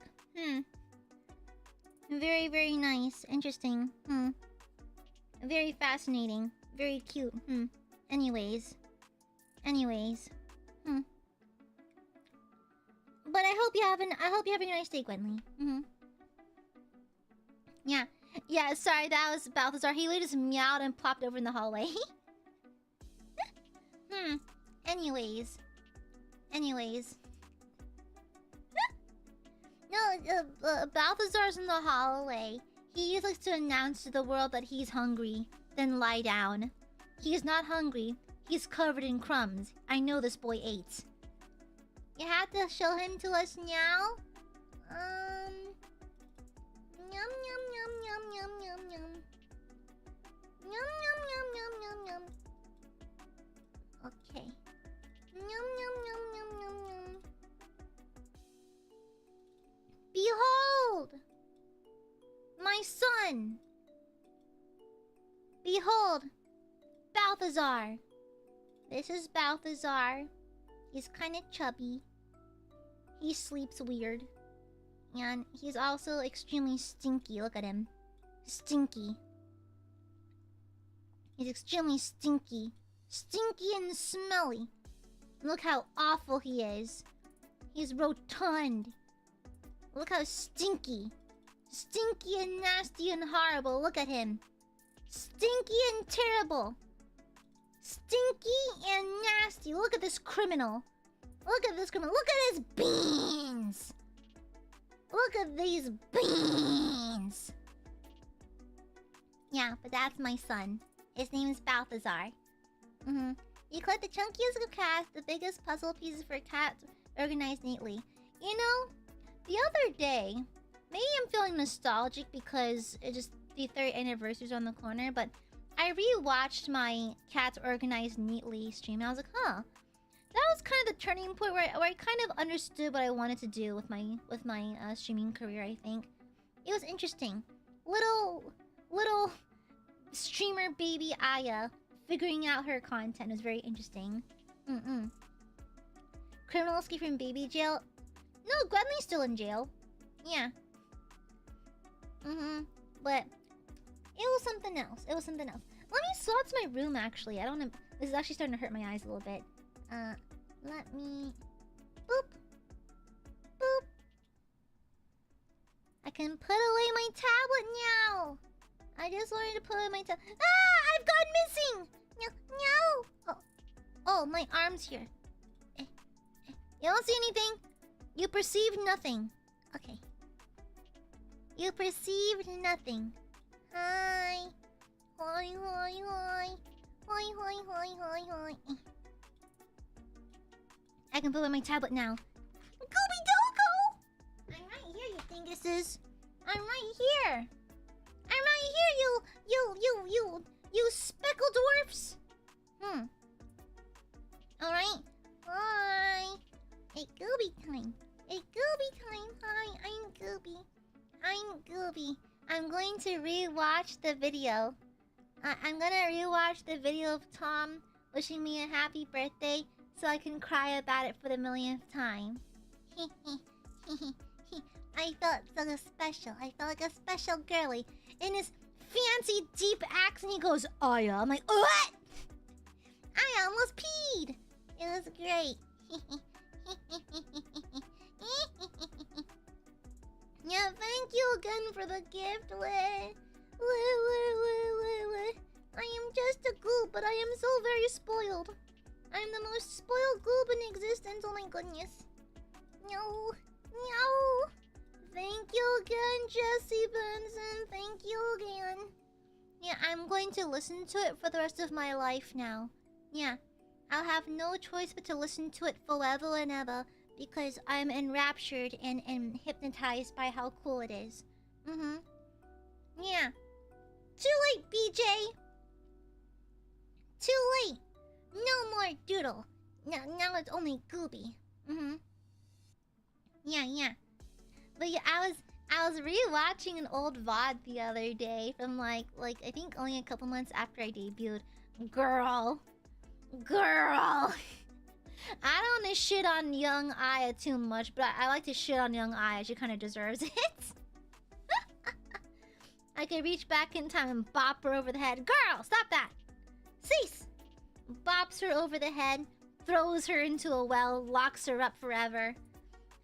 Very, very nice. Interesting. Very fascinating. Very cute. Anyways. But I hope you have a nice day, Gwendly. Yeah. Yeah, sorry, that was Balthazar. He literally just meowed and plopped over in the hallway. Anyways. No, Balthazar's in the hallway. He just likes to announce to the world that he's hungry, then lie down. He is not hungry. He's covered in crumbs. I know this boy ate. You have to show him to us now? Yum yum yum yum yum yum yum. Yum yum yum yum yum yum. Okay. Yum yum yum yum yum yum. Behold! My son! Behold! Balthazar! This is Balthazar. He's kinda chubby. He sleeps weird. And he's also extremely stinky. Look at him. Stinky. He's extremely stinky. Stinky and smelly. Look how awful he is. He's rotund. Look how stinky. Stinky and nasty and horrible. Look at him. Stinky and terrible. Stinky and nasty. Look at this criminal. Look at this criminal. Look at his beans. Look at these beans. Yeah, but that's my son. His name is Balthazar. You collect the chunkiest of cats, the biggest puzzle pieces for cats, organized neatly. You know, the other day, maybe I'm feeling nostalgic because it just the 3rd anniversary is on the corner, but I rewatched my Cats Organized Neatly stream and I was like, huh. That was kind of the turning point where I kind of understood what I wanted to do with my streaming career, I think. It was interesting. Little streamer baby Aya figuring out her content was very interesting. Criminal escape from baby jail? No, Gwendly's still in jail. Yeah. But it was something else. Let me swap to my room, actually. I don't know. This is actually starting to hurt my eyes a little bit. Let me... Boop. Boop. I can put away my tablet now. I just wanted to put away my tablet. Ah! I've gone missing! No! Oh, my arm's here. You don't see anything? You perceive nothing. Okay. You perceived nothing. Hi. Hi. I can put away my tablet now. Gooby Dogo! I'm right here, you dinguses. I'm right here. You speckled dwarfs. Alright. Hi. It's Gooby time. It's Gooby time. Hi, I'm Gooby. I'm Gooby. I'm going to rewatch the video. I'm gonna rewatch the video of Tom wishing me a happy birthday so I can cry about it for the millionth time. I felt so special. I felt like a special girly. In his fancy deep accent, he goes, Aya. I'm like, what? I almost peed. It was great. Yeah, thank you again for the gift, Leh. I am just a goob, but I am so very spoiled. I am the most spoiled goob in existence. Oh my goodness. No. No. Thank you again, Jesse Benson. Thank you again. Yeah, I'm going to listen to it for the rest of my life now. Yeah. I'll have no choice but to listen to it forever and ever because I'm enraptured and hypnotized by how cool it is. Yeah. Too late, BJ! Too late! No more doodle. Now it's only Gooby. Yeah. But yeah, I was rewatching an old VOD the other day from like I think only a couple months after I debuted. Girl. I don't want to shit on young Aya too much, but I like to shit on young Aya. She kind of deserves it. I could reach back in time and bop her over the head. Girl, stop that! Cease! Bops her over the head, throws her into a well, locks her up forever.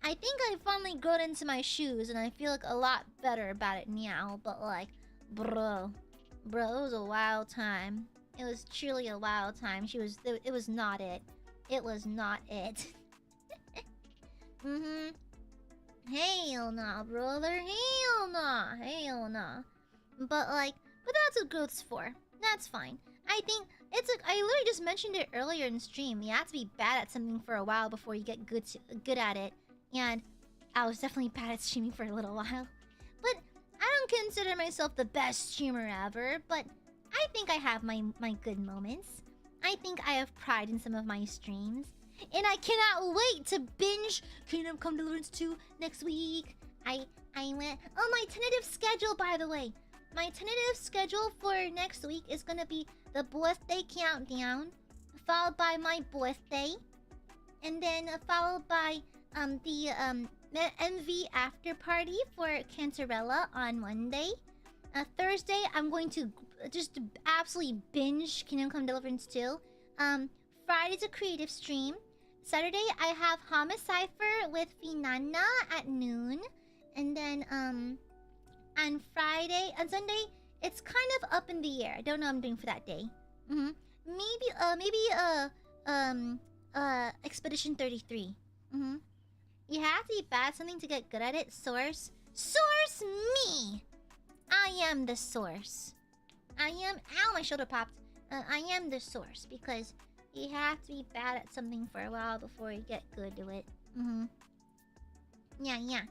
I think I finally got into my shoes and I feel like a lot better about it now, but like, bro, it was a wild time. It was truly a wild time. It was not it. It was not it. Hell nah, brother. Hell nah. But that's what growth's for. That's fine. I think it's like I literally just mentioned it earlier in stream. You have to be bad at something for a while before you get good at it. And I was definitely bad at streaming for a little while. But I don't consider myself the best streamer ever, but I think I have my good moments. I think I have pride in some of my streams. And I cannot wait to binge Kingdom Come Deliverance 2 next week. I went... Oh, my tentative schedule, by the way. My tentative schedule for next week is gonna be the birthday countdown, followed by my birthday, and then followed by the MV after party for Cantarella on Monday. Thursday, I'm going to just absolutely binge Kingdom Come Deliverance 2. Friday's a creative stream. Saturday, I have Homicipher with Finana at noon. And then, on Sunday, it's kind of up in the air. I don't know what I'm doing for that day. Maybe Expedition 33. You have to be bad at something to get good at it. Source me! I am the source. Ow, my shoulder popped. I am the source because you have to be bad at something for a while before you get good to it. Yeah.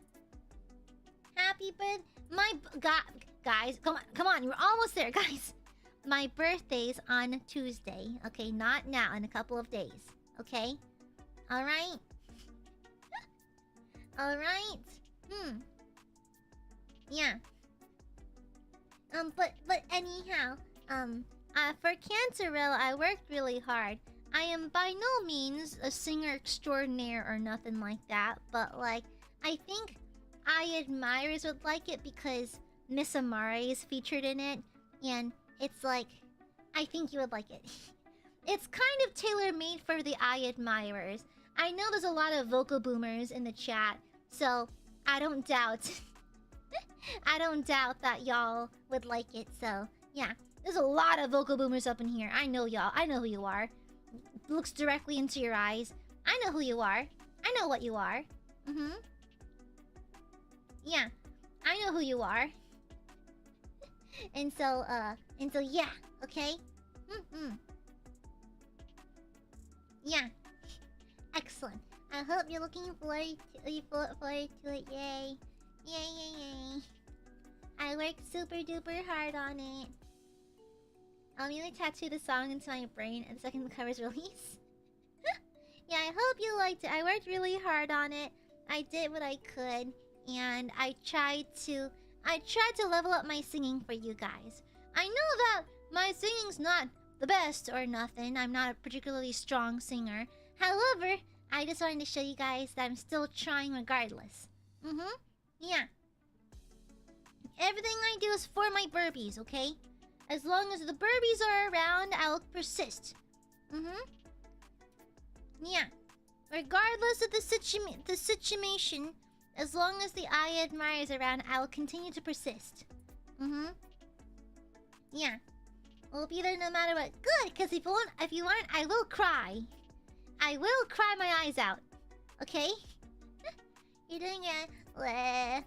Happy birthday, guys. Come on, you're almost there, guys. My birthday's on Tuesday. Okay, not now, in a couple of days. Okay, all right. All right. Yeah. But anyhow, for Cancerella, I worked really hard. I am by no means a singer extraordinaire or nothing like that, but like, I think Aiadmirers would like it because Miss Amare is featured in it, and it's like, I think you would like it. It's kind of tailor-made for the Aiadmirers. I know there's a lot of vocal boomers in the chat, so I don't doubt... I don't doubt that y'all would like it, so yeah. There's a lot of vocal boomers up in here. I know y'all. I know who you are. Looks directly into your eyes. I know who you are. I know what you are. Yeah. I know who you are. and so yeah, okay? Yeah. Excellent. I hope you're looking forward to it. Yay. Yay. I worked super duper hard on it. I'll immediately tattoo the song into my brain and the second the cover's release. Yeah, I hope you liked it. I worked really hard on it. I did what I could, and I tried to level up my singing for you guys. I know that my singing's not the best or nothing. I'm not a particularly strong singer. However, I just wanted to show you guys that I'm still trying regardless. Yeah. Everything I do is for my burbies, okay? As long as the burbies are around, I'll persist. Yeah. Regardless of the situation, as long as the Aiadmirers are around, I'll continue to persist. Yeah. We'll be there no matter what. Good, because if you aren't, I will cry. I will cry my eyes out. Okay? You're doing it. I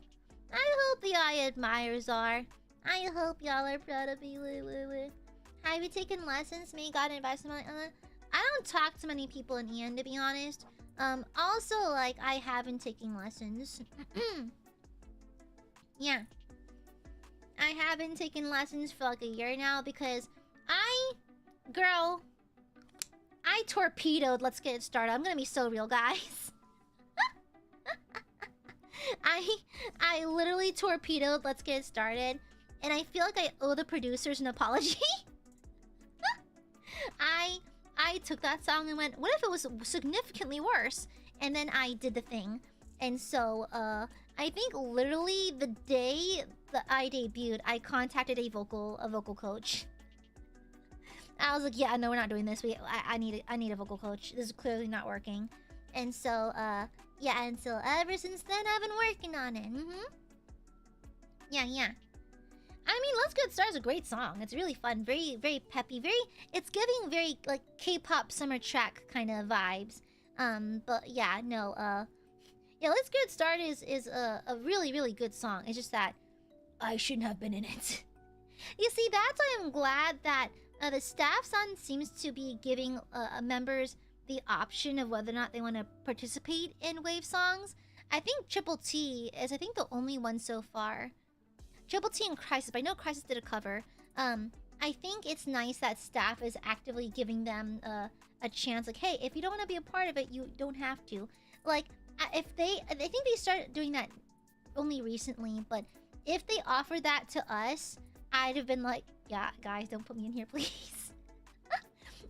hope the Aiadmirers are. I hope y'all are proud of me. Have you taken lessons? May God advise someone. I don't talk to many people in Ian, to be honest. Also, like, I haven't taken lessons. Yeah. I haven't taken lessons for like a year now because I torpedoed Let's Get It Started. I'm gonna be so real, guys. I literally torpedoed Let's Get It Started, and I feel like I owe the producers an apology. I took that song and went, what if it was significantly worse? And then I did the thing. And so, I think literally the day that I debuted, I contacted a vocal coach. I was like, yeah, no, we're not doing this. I need a vocal coach. This is clearly not working. And so, yeah, and so ever since then, I've been working on it. Yeah. I mean, Let's Get Started is a great song. It's really fun, very, very peppy, it's giving very, like, K-pop summer track kind of vibes. But yeah, no, yeah, Let's Get Started is a really, really good song. It's just that I shouldn't have been in it. You see, that's why I'm glad that the staff son seems to be giving members the option of whether or not they want to participate in wave songs. I think Triple T is, I think, the only one so far. Triple T and Crisis, but I know Crisis did a cover. I think it's nice that staff is actively giving them a chance. Like, hey, if you don't want to be a part of it, you don't have to. Like, I think they started doing that only recently, but if they offered that to us, I'd have been like, yeah, guys, don't put me in here, please.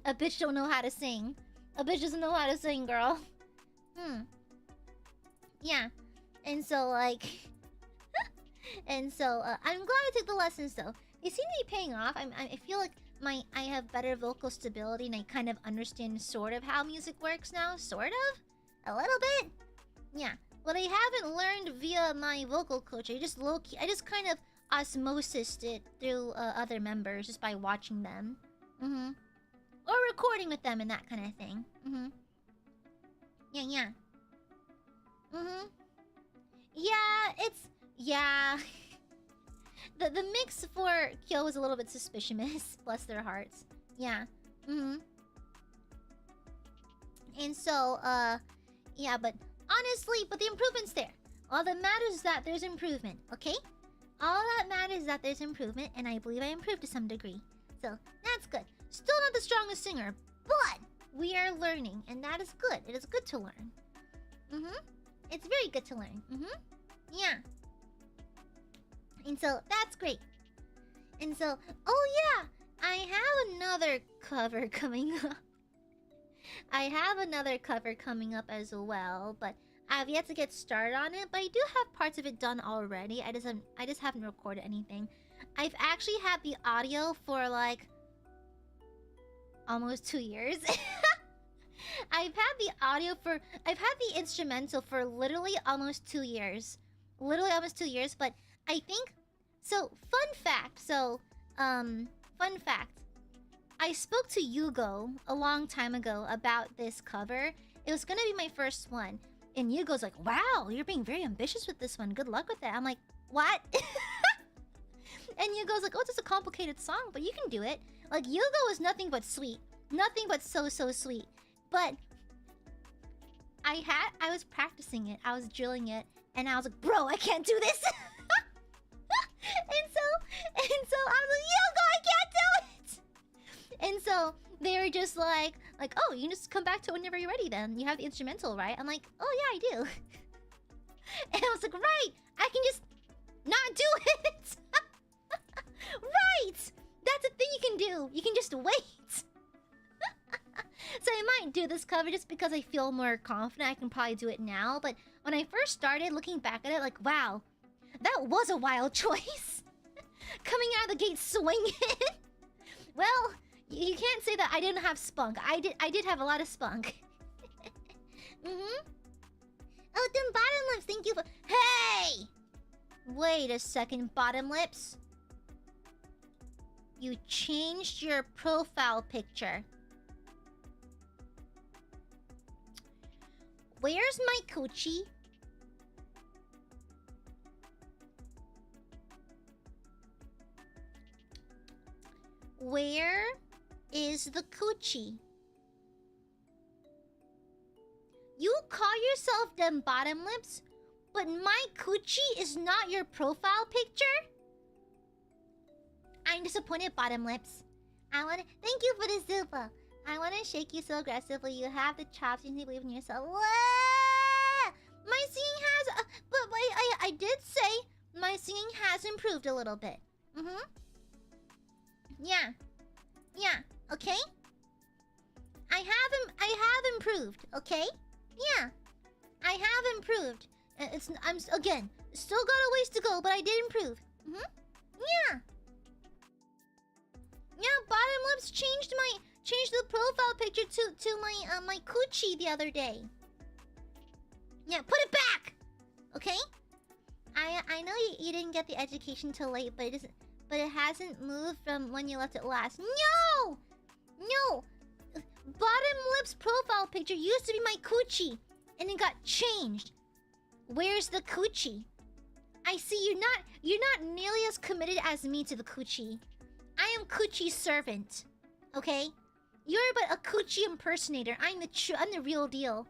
A bitch don't know how to sing. A bitch doesn't know how to sing, girl. Yeah. And so, like... and so, I'm glad I took the lessons, though. They seem to be paying off. I feel like I have better vocal stability, and I kind of understand sort of how music works now. Sort of? A little bit? Yeah. What I haven't learned via my vocal coach, I just kind of osmosis it through other members just by watching them. Or recording with them and that kind of thing. Yeah. Yeah, it's... Yeah. The mix for Kyo was a little bit suspicious. Bless their hearts. Yeah. And so, yeah, but honestly, but the improvement's there. All that matters is that there's improvement, okay? All that matters is that there's improvement, and I believe I improved to some degree. So, that's good. Still not the strongest singer, but we are learning, and that is good. It is good to learn. It's very good to learn. Yeah. And so, that's great. And so, oh yeah! I have another cover coming up. I have another cover coming up as well, but I've yet to get started on it. But I do have parts of it done already. I just haven't recorded anything. I've actually had the audio for like almost 2 years. I've had the instrumental for literally almost 2 years. But I think so. Fun fact. I spoke to Yugo a long time ago about this cover. It was gonna be my first one. And Yugo's like, wow, you're being very ambitious with this one. Good luck with it. I'm like, what? And Yugo's like, oh, it's just a complicated song, but you can do it. Like, Yugo is nothing but sweet. Nothing but so sweet. But I was practicing it. I was drilling it. And I was like, bro, I can't do this. and so I was like, Yugo, I can't do it. And so they were just like, Like, oh, you can just come back to it whenever you're ready then. You have the instrumental, right? I'm like, oh yeah, I do. And I was like, right, I can just not do it. Right! That's a thing you can do. You can just wait. So I might do this cover just because I feel more confident. I can probably do it now. But when I first started looking back at it, like, wow, that was a wild choice. Coming out of the gate swinging. Well, you can't say that I didn't have spunk. I did have a lot of spunk. Oh, then bottom lips, thank you for... Hey! Wait a second, bottom lips. You changed your profile picture. Where's my coochie? Where is the coochie? You call yourself them bottom lips, but my coochie is not your profile picture? I'm disappointed, bottom lips. Thank you for the super. I wanna shake you so aggressively. You have the chops. You need to believe in yourself. What? My singing has, but I did say my singing has improved a little bit. Yeah. Okay. I have improved. Okay. Yeah. I have improved. I'm again still got a ways to go, but I did improve. Yeah. Yeah. Bottom lips changed the profile picture to my coochie the other day. Yeah. Put it back. Okay. I know you didn't get the education till late, but it hasn't moved from when you left it last. No! Bottom lips profile picture used to be my coochie, and it got changed. Where's the coochie? I see you're not nearly as committed as me to the coochie. I am coochie's servant. Okay? You're but a coochie impersonator. I'm the real deal.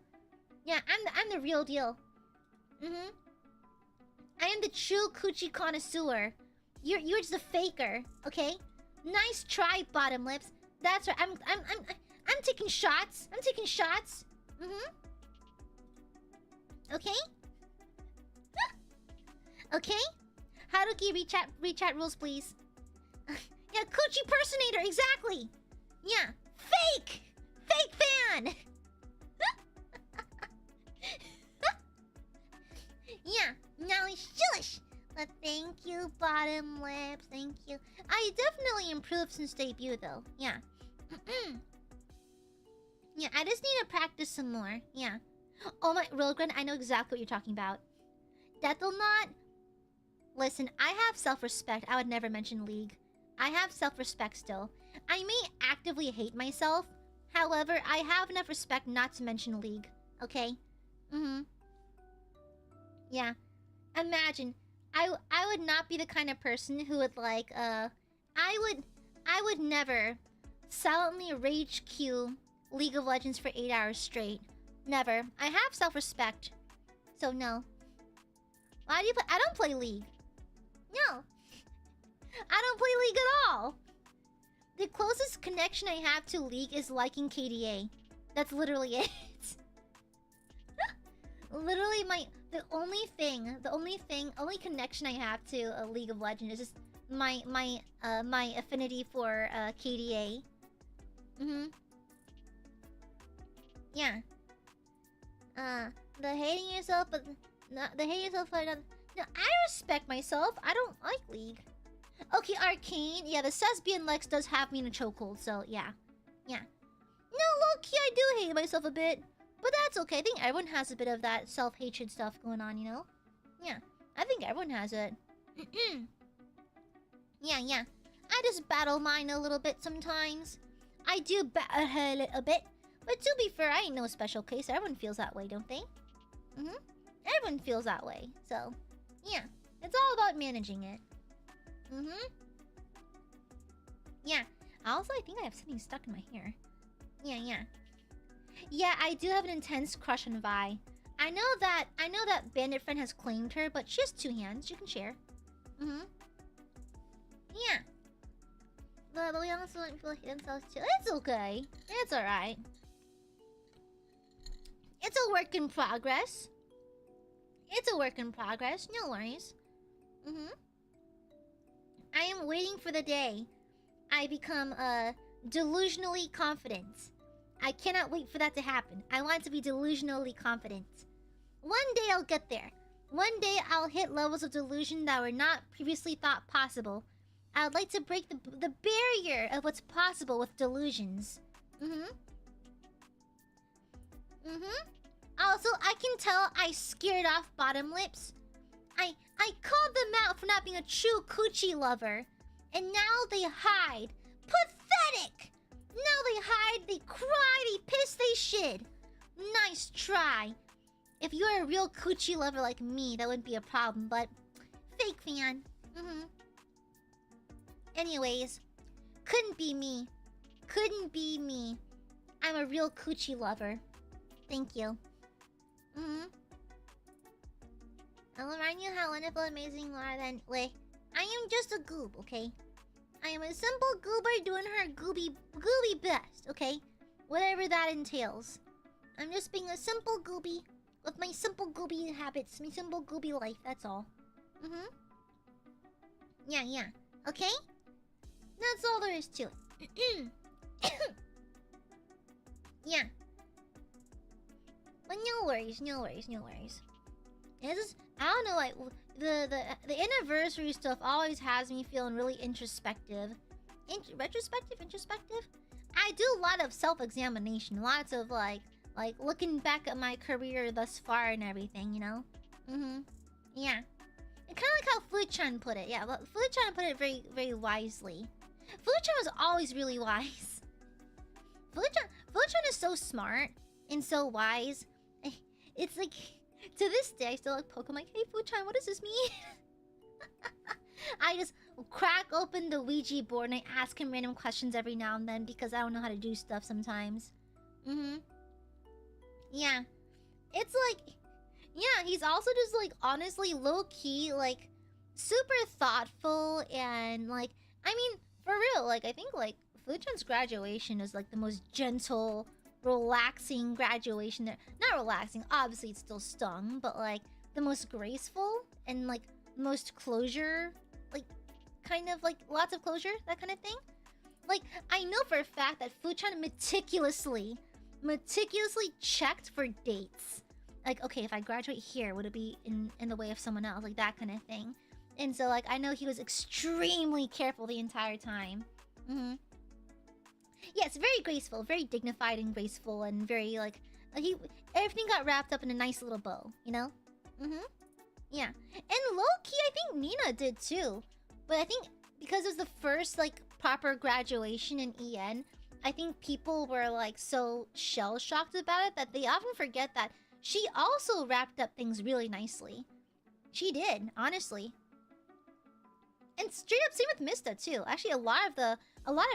Yeah, I'm the real deal. I am the true coochie connoisseur. You're just a faker, okay? Nice try, bottom lips. That's right. I'm taking shots. Okay? Okay? Haruki, rechat rules, please. Yeah, coochie impersonator, exactly. Yeah, fake fan. Yeah, now shush. But thank you, bottom lips. Thank you. I definitely improved since debut, though. Yeah. Yeah, I just need to practice some more. Yeah. Oh my, Rogren, I know exactly what you're talking about. Deathlnot. Listen, I have self-respect. I would never mention League. I have self-respect still. I may actively hate myself. However, I have enough respect not to mention League. Okay? Yeah. Imagine. I would not be the kind of person who would like, I would never silently rage queue League of Legends for 8 hours straight. Never. I have self-respect. So no. Why do you play? I don't play League. No. I don't play League at all. The closest connection I have to League is liking KDA. That's literally it. Literally the only connection I have to League of Legends is just my affinity for KDA. Yeah. The hating yourself, but the hating yourself for another. No, I respect myself. I don't like League. Okay, Arcane. Yeah, the Sesbian Lex does have me in a chokehold, so yeah. Yeah. No, low-key, I do hate myself a bit. But that's okay. I think everyone has a bit of that self-hatred stuff going on, you know? Yeah. I think everyone has it. Yeah. I just battle mine a little bit sometimes. I do battle it a bit. But to be fair, I ain't no special case. Everyone feels that way, don't they? Everyone feels that way. So, yeah. It's all about managing it. Yeah. Also, I think I have something stuck in my hair. Yeah. Yeah, I do have an intense crush on Vi. I know that Bandit friend has claimed her, but she has 2 hands. You can share. Yeah. But we also don't feel themselves too. It's okay. It's alright. It's a work in progress. It's a work in progress. No worries. I am waiting for the day I become delusionally confident. I cannot wait for that to happen. I want to be delusionally confident. One day I'll get there. One day I'll hit levels of delusion that were not previously thought possible. I would like to break the barrier of what's possible with delusions. Also, I can tell I scared off bottom lips. I called them out for not being a true coochie lover. And now they hide. Pathetic! Now they hide, they cry, they piss, they shit. Nice try. If you were a real coochie lover like me, that wouldn't be a problem, but... Fake fan. Anyways. Couldn't be me. Couldn't be me. I'm a real coochie lover. Thank you. I'll remind you how wonderful, amazing you are then. Wait. I am just a goob, okay? I am a simple goober doing her gooby best, okay? Whatever that entails. I'm just being a simple gooby with my simple gooby habits, my simple gooby life, that's all. Yeah. Okay? That's all there is to it. Yeah. But no worries. It's just, I don't know, like the anniversary stuff always has me feeling really introspective. Introspective? I do a lot of self-examination, lots of like looking back at my career thus far and everything, you know? Yeah. And kind of like how Fu-chan put it, yeah, but Fu-chan put it very, very wisely. Fu-chan was always really wise. Fu-chan is so smart and so wise. It's like, to this day, I still like poke. I'm like, hey, Fu-chan, what does this mean? I just crack open the Ouija board and I ask him random questions every now and then because I don't know how to do stuff sometimes. Yeah. It's like... Yeah, he's also just like, honestly, low-key, like, super thoughtful and like... I mean, for real, like, I think like Fu-chan's graduation is like the most gentle, relaxing graduation there. Not relaxing, obviously it still stung, but like the most graceful and like most closure, like kind of like lots of closure, that kind of thing. Like, I know for a fact that Fu-chan meticulously checked for dates. Like, okay, if I graduate here, would it be in the way of someone else? Like that kind of thing. And so like I know he was extremely careful the entire time. Yeah, it's very graceful, very dignified and graceful, and very like everything got wrapped up in a nice little bow, you know? Yeah. And low-key, I think Nina did too. But I think because it was the first like proper graduation in EN, I think people were like so shell-shocked about it that they often forget that she also wrapped up things really nicely. She did, honestly. And straight up same with Mista too. Actually, a lot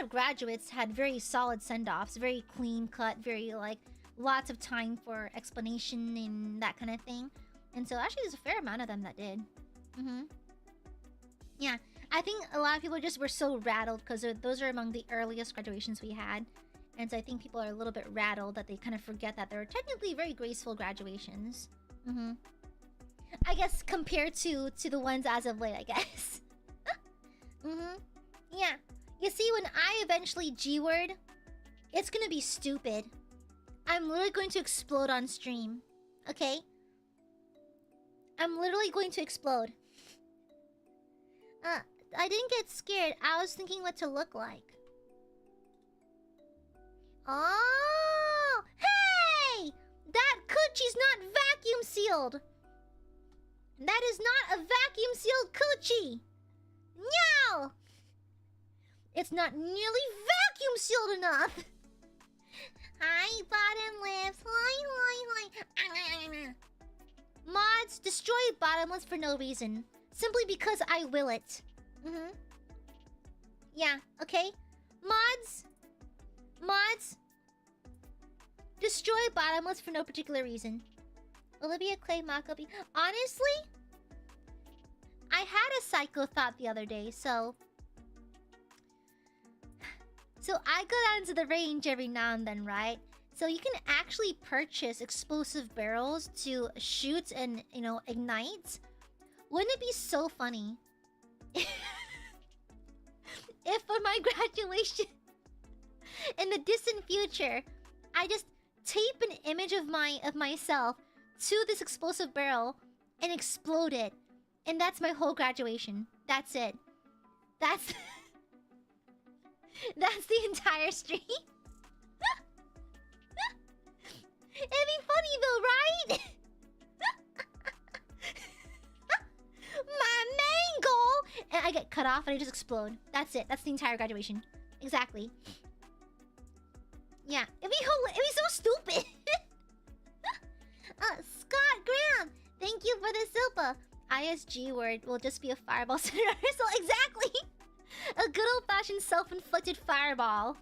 of graduates had very solid send-offs, very clean cut, very like lots of time for explanation and that kind of thing. And so actually there's a fair amount of them that did. Yeah, I think a lot of people just were so rattled because those are among the earliest graduations we had. And so I think people are a little bit rattled that they kind of forget that they were technically very graceful graduations. I guess compared to the ones as of late, I guess. Yeah. You see, when I eventually G-word, it's gonna be stupid. I'm literally going to explode on stream. Okay? I'm literally going to explode. I didn't get scared. I was thinking what to look like. Oh! Hey! That coochie's not vacuum sealed! That is not a vacuum sealed coochie! No! It's not nearly vacuum sealed enough! Hi, bottomless. Hi. Mods, destroy bottomless for no reason. Simply because I will it. Yeah, okay? Mods, destroy bottomless for no particular reason. Olivia Clay Maccabee. Honestly, I had a psycho thought the other day, so I go down to the range every now and then, right? So you can actually purchase explosive barrels to shoot and, you know, ignite. Wouldn't it be so funny if for my graduation in the distant future, I just tape an image of myself to this explosive barrel and explode it, and that's my whole graduation. That's it. That's that's the entire stream. It'd be funny though, right? My main goal, and I get cut off and I just explode. That's it. That's the entire graduation. Exactly. Yeah, it'd be so stupid. Scott Graham, thank you for the silpa. ISG word will just be a fireball so exactly. A good old-fashioned self-inflicted fireball.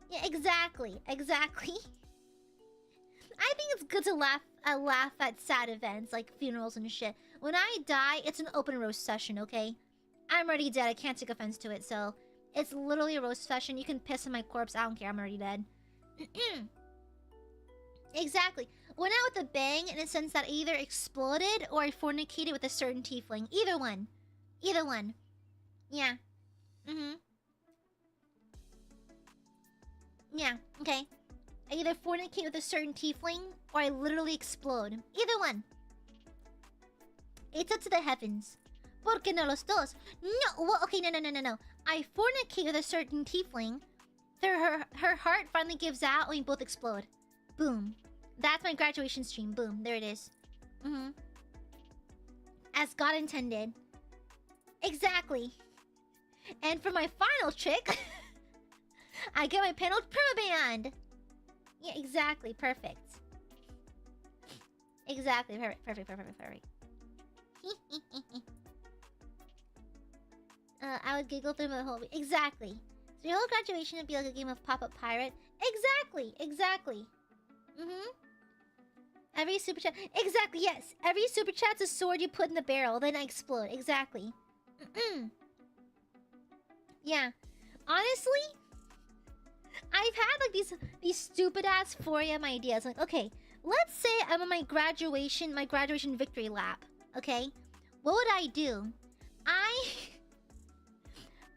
Yeah, exactly. I think it's good to laugh at sad events like funerals and shit. When I die, it's an open roast session, okay? I'm already dead. I can't take offense to it, so it's literally a roast session. You can piss on my corpse. I don't care. I'm already dead. Exactly. Went out with a bang in a sense that I either exploded or I fornicated with a certain tiefling. Either one. Either one. Yeah. Yeah, okay. I either fornicate with a certain tiefling or I literally explode. Either one. It's up to the heavens. ¿Por qué no los dos? No, well, okay, no. I fornicate with a certain tiefling. Her heart finally gives out and we both explode. Boom. That's my graduation stream. Boom. There it is. As God intended. Exactly. And for my final trick, I get my panel permaband. Yeah, exactly. Perfect. Exactly. Perfect. I would giggle through my whole week. Exactly. So your whole graduation would be like a game of pop-up pirate. Exactly. Every super chat. Exactly, yes. Every super chat's a sword you put in the barrel, then I explode. Exactly. Yeah. Honestly, I've had like these stupid ass 4 AM ideas. Like, okay, let's say I'm on my graduation victory lap. Okay? What would I do?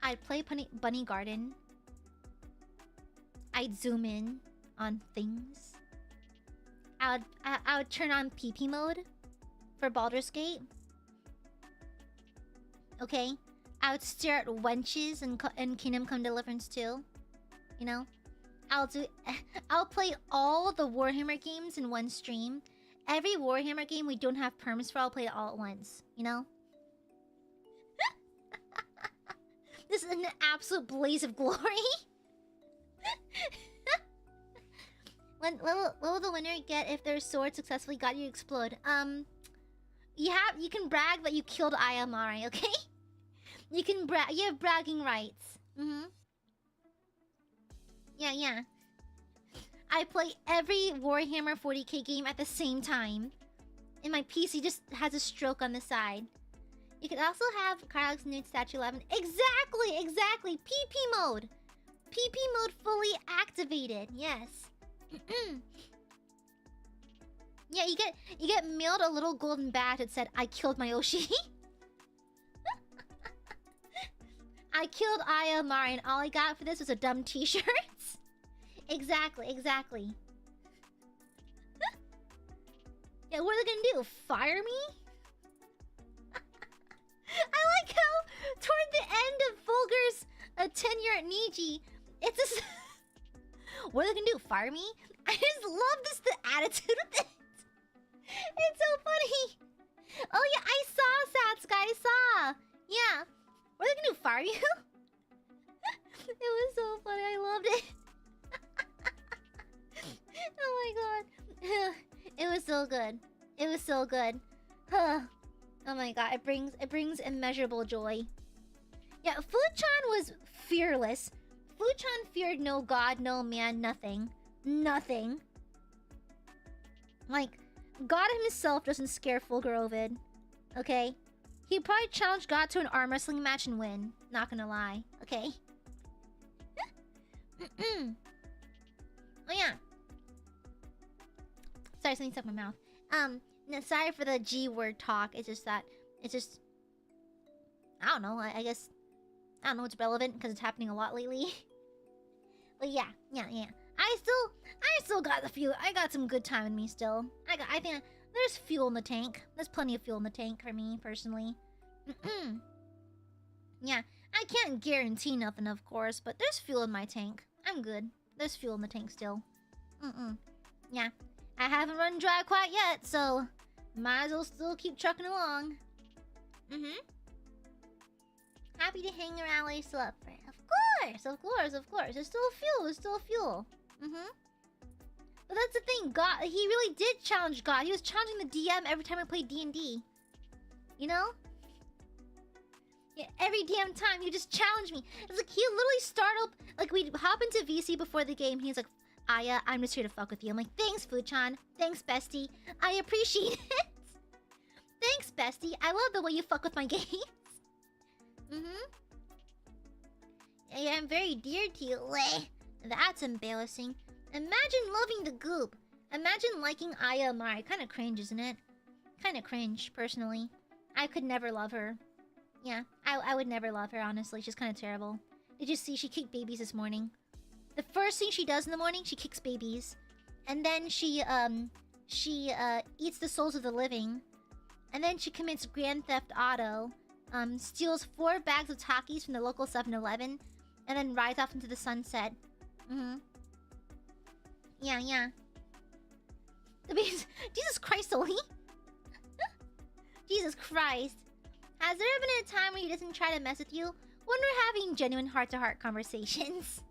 I'd play Bunny Garden. I'd zoom in on things. I would turn on PP mode for Baldur's Gate. Okay? I would stare at wenches in Kingdom Come Deliverance 2. You know? I'll play all the Warhammer games in one stream. Every Warhammer game we don't have perms for, I'll play it all at once. You know? This is an absolute blaze of glory. What will the winner get if their sword successfully got you to explode? You can brag that you killed AiaAmare, okay? You have bragging rights. Yeah. I play every Warhammer 40k game at the same time. And my PC just has a stroke on the side. You could also have Carl's Nude Statue 11. Exactly. PP mode. PP mode fully activated. Yes. Yeah, you get mailed a little golden badge that said, I killed my Oshi. I killed AiaAmare and all I got for this was a dumb t-shirt. Exactly. Yeah, what are they gonna do? Fire me? I like how toward the end of Fulgur's tenure at Niji, it's just... What are they gonna do? Fire me? I just love the attitude of it. It's so funny. Oh yeah, I saw Satsuka. I saw. Yeah. What are they gonna do? Fire you? It was so funny. I loved it. Oh my god. It was so good. Oh my god. It brings immeasurable joy. Yeah, Fuchan was fearless. Fuchan feared no god, no man, nothing. Like, God himself doesn't scare Fulgur Ovid. Okay? He'd probably challenge God to an arm wrestling match and win. Not gonna lie. Okay? Oh yeah. Sorry, something stuck in my mouth. No, sorry for the G word talk. It's just that I don't know. I guess I don't know. It's relevant because it's happening a lot lately. But yeah. I still got the fuel. I got some good time in me still. I think there's fuel in the tank. There's plenty of fuel in the tank for me personally. Yeah, I can't guarantee nothing, of course, but there's fuel in my tank. I'm good. There's fuel in the tank still. Yeah, I haven't run dry quite yet, so might as well still keep trucking along. Happy to hang around while you're still up for it. Of course. There's still fuel. But that's the thing, God, he really did challenge God. He was challenging the DM every time I played D&D. You know? Yeah, every damn time, he just challenged me. It's like, he literally startled, like, we'd hop into VC before the game, and he's like, Aya, I'm just here to fuck with you. I'm like, thanks, Fuchan. Thanks, bestie. I appreciate it. Thanks, bestie. I love the way you fuck with my games. Yeah, I'm very dear to you. That's embarrassing. Imagine loving the goop. Imagine liking AiaAmare. Kind of cringe, isn't it? Kind of cringe, personally. I could never love her. Yeah, I would never love her, honestly. She's kind of terrible. Did you see she kicked babies this morning? The first thing she does in the morning, she kicks babies. And then she eats the souls of the living. And then she commits Grand Theft Auto. Steals 4 bags of Takis from the local 7-Eleven. And then rides off into the sunset. Yeah. Jesus Christ, Oli. Jesus Christ. Has there been a time where he doesn't try to mess with you? When we're having genuine heart-to-heart conversations.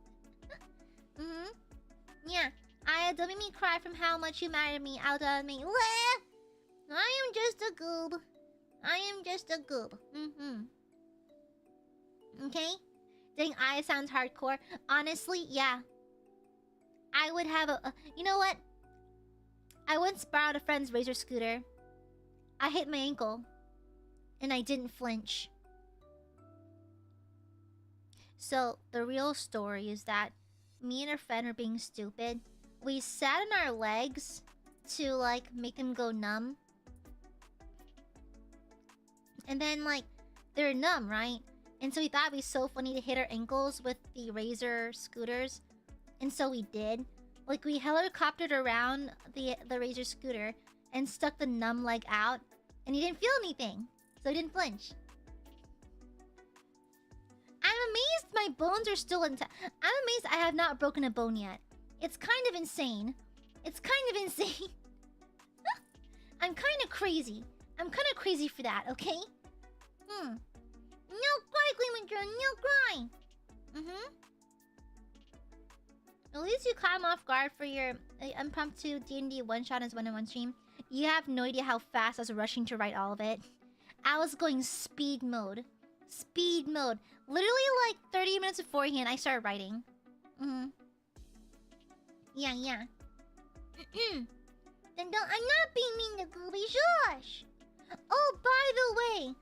Yeah. Aya, don't make me cry from how much you matter to me. Out of me. I am just a goob. Okay? Dang, Aya sounds hardcore. Honestly, yeah. I would have a... you know what? I once borrowed a friend's Razor scooter. I hit my ankle. And I didn't flinch. So, the real story is that me and a friend were being stupid. We sat on our legs to, like, make them go numb. And then, like, they're numb, right? And so we thought it'd be so funny to hit our ankles with the Razor scooters. And so we did. Like, we helicoptered around the Razor scooter and stuck the numb leg out. And he didn't feel anything. So he didn't flinch. I'm amazed my bones are still intact. I'm amazed I have not broken a bone yet. It's kind of insane. I'm kind of crazy. I'm kind of crazy for that, okay? No cry, Clement Girl, no cry! At least you caught him off guard for your impromptu D&D one-shot as one-on-one stream. You have no idea how fast I was rushing to write all of it. I was going speed mode. Literally like 30 minutes beforehand, I started writing. Yeah. Then don't... I'm not being mean to Gooby. Shush! Oh, by the way,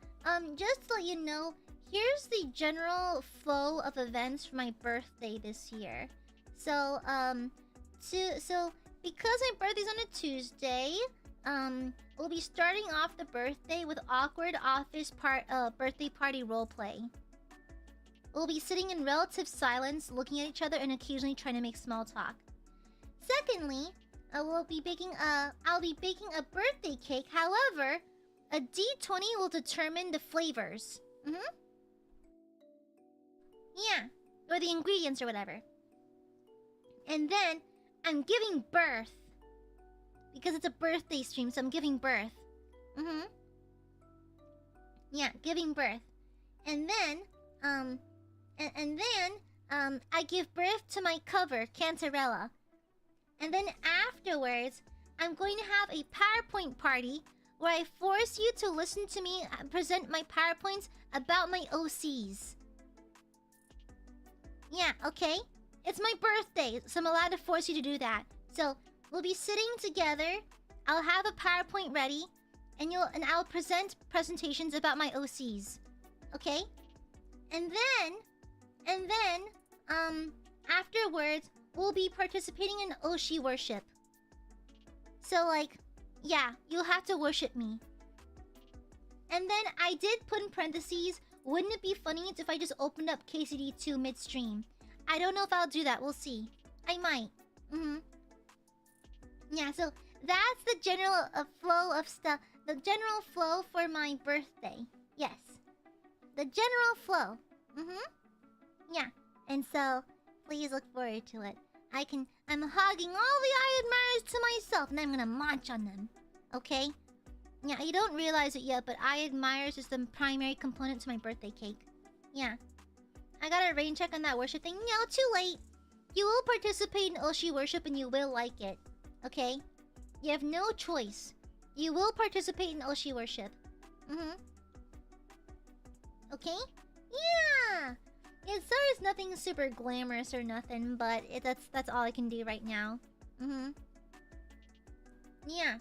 just to let you know, here's the general flow of events for my birthday this year. So, because my birthday's on a Tuesday, we'll be starting off the birthday with awkward office birthday party roleplay. We'll be sitting in relative silence, looking at each other and occasionally trying to make small talk. Secondly, I'll be baking a birthday cake. However, a D20 will determine the flavors. Yeah, or the ingredients or whatever. And then I'm giving birth. Because it's a birthday stream, so I'm giving birth. Yeah, giving birth. And then, I give birth to my cover, Cantarella. And then afterwards, I'm going to have a PowerPoint party where I force you to listen to me present my PowerPoints about my OCs. Yeah, okay? It's my birthday, so I'm allowed to force you to do that. So, we'll be sitting together. I'll have a PowerPoint ready, and I'll present presentations about my OCs. Okay? And then, afterwards, we'll be participating in Oshi worship. So, like, yeah, you'll have to worship me. And then I did put in parentheses, wouldn't it be funny if I just opened up KCD2 midstream? I don't know if I'll do that. We'll see. I might. Yeah, so that's the general flow of stuff. The general flow for my birthday. Yes. The general flow. Yeah. And so, please look forward to it. I'm hogging all the Aiadmirers to myself, and I'm gonna munch on them. Okay? Yeah, you don't realize it yet, but Aiadmirers is the primary component to my birthday cake. Yeah. I got a rain check on that worship thing. No, too late. You will participate in Oshi worship and you will like it. Okay? You have no choice. You will participate in Oshi worship. Okay? Yeah! Yeah, sorry it's nothing super glamorous or nothing, but that's all I can do right now. Yeah.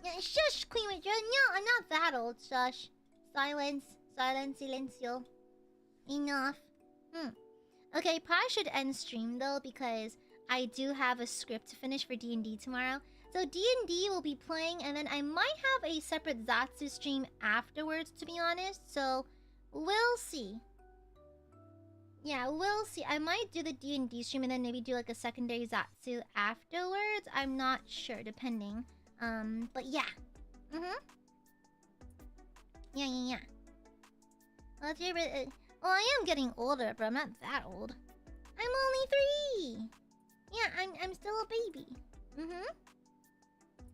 Yeah, shush, Queen Witcher. No, I'm not that old, shush. Silence. Silence, silencio. Enough. Okay, probably should end stream though, because I do have a script to finish for D&D tomorrow. So D&D will be playing, and then I might have a separate Zatsu stream afterwards, to be honest. So, we'll see. Yeah, we'll see. I might do the D&D stream and then maybe do like a secondary Zatsu afterwards. I'm not sure, depending. But yeah. Yeah. What's your... Well, I am getting older, but I'm not that old. I'm only 3! Yeah, I'm still a baby.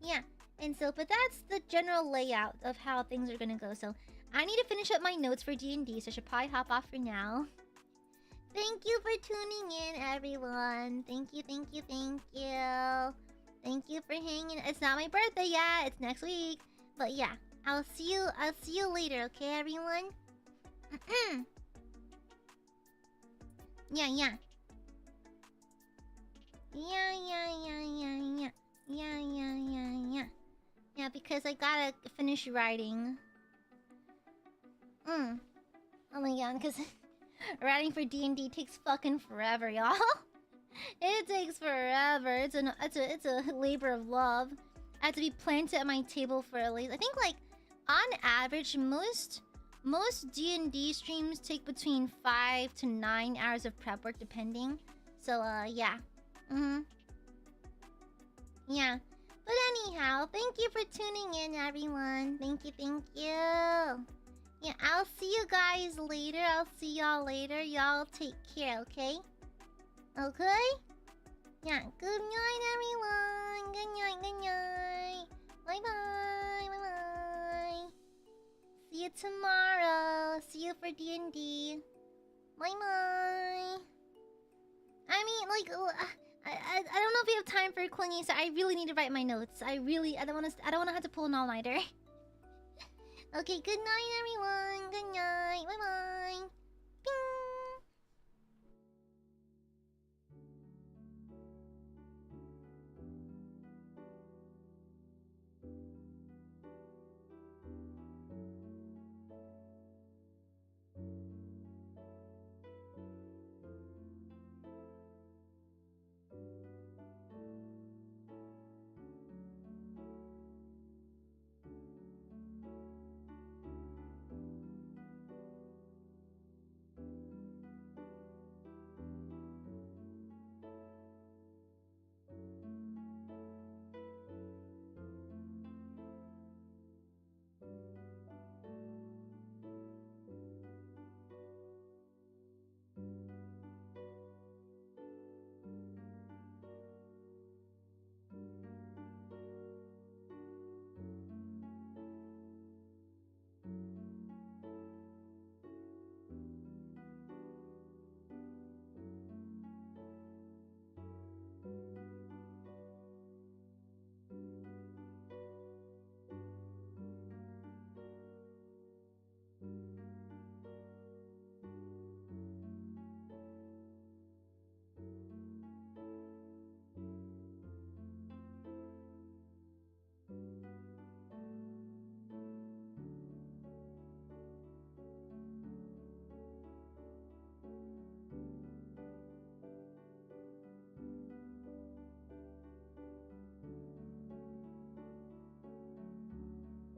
Yeah, and so, but that's the general layout of how things are gonna go. So, I need to finish up my notes for D&D, so I should probably hop off for now. Thank you for tuning in, everyone. Thank you. Thank you for hanging. It's not my birthday yet. It's next week. But yeah, I'll see you later, okay, everyone? Yeah. Yeah, because I gotta finish writing. Oh my god, because writing for D&D takes fucking forever, y'all. It takes forever. It's a labor of love. I have to be planted at my table for at least, I think, like, on average, most D&D streams take between 5 to 9 hours of prep work, depending. So, yeah. Yeah. But anyhow, thank you for tuning in, everyone. Thank you. Yeah, I'll see you guys later. I'll see y'all later. Y'all take care, okay? Okay? Yeah, good night, everyone. Good night. Bye-bye. See you tomorrow. See you for D&D. Bye-bye. I mean, like, I don't know if we have time for clingy, so I really need to write my notes. I don't want to have to pull an all-nighter. Okay, good night, everyone. Good night. Bye-bye.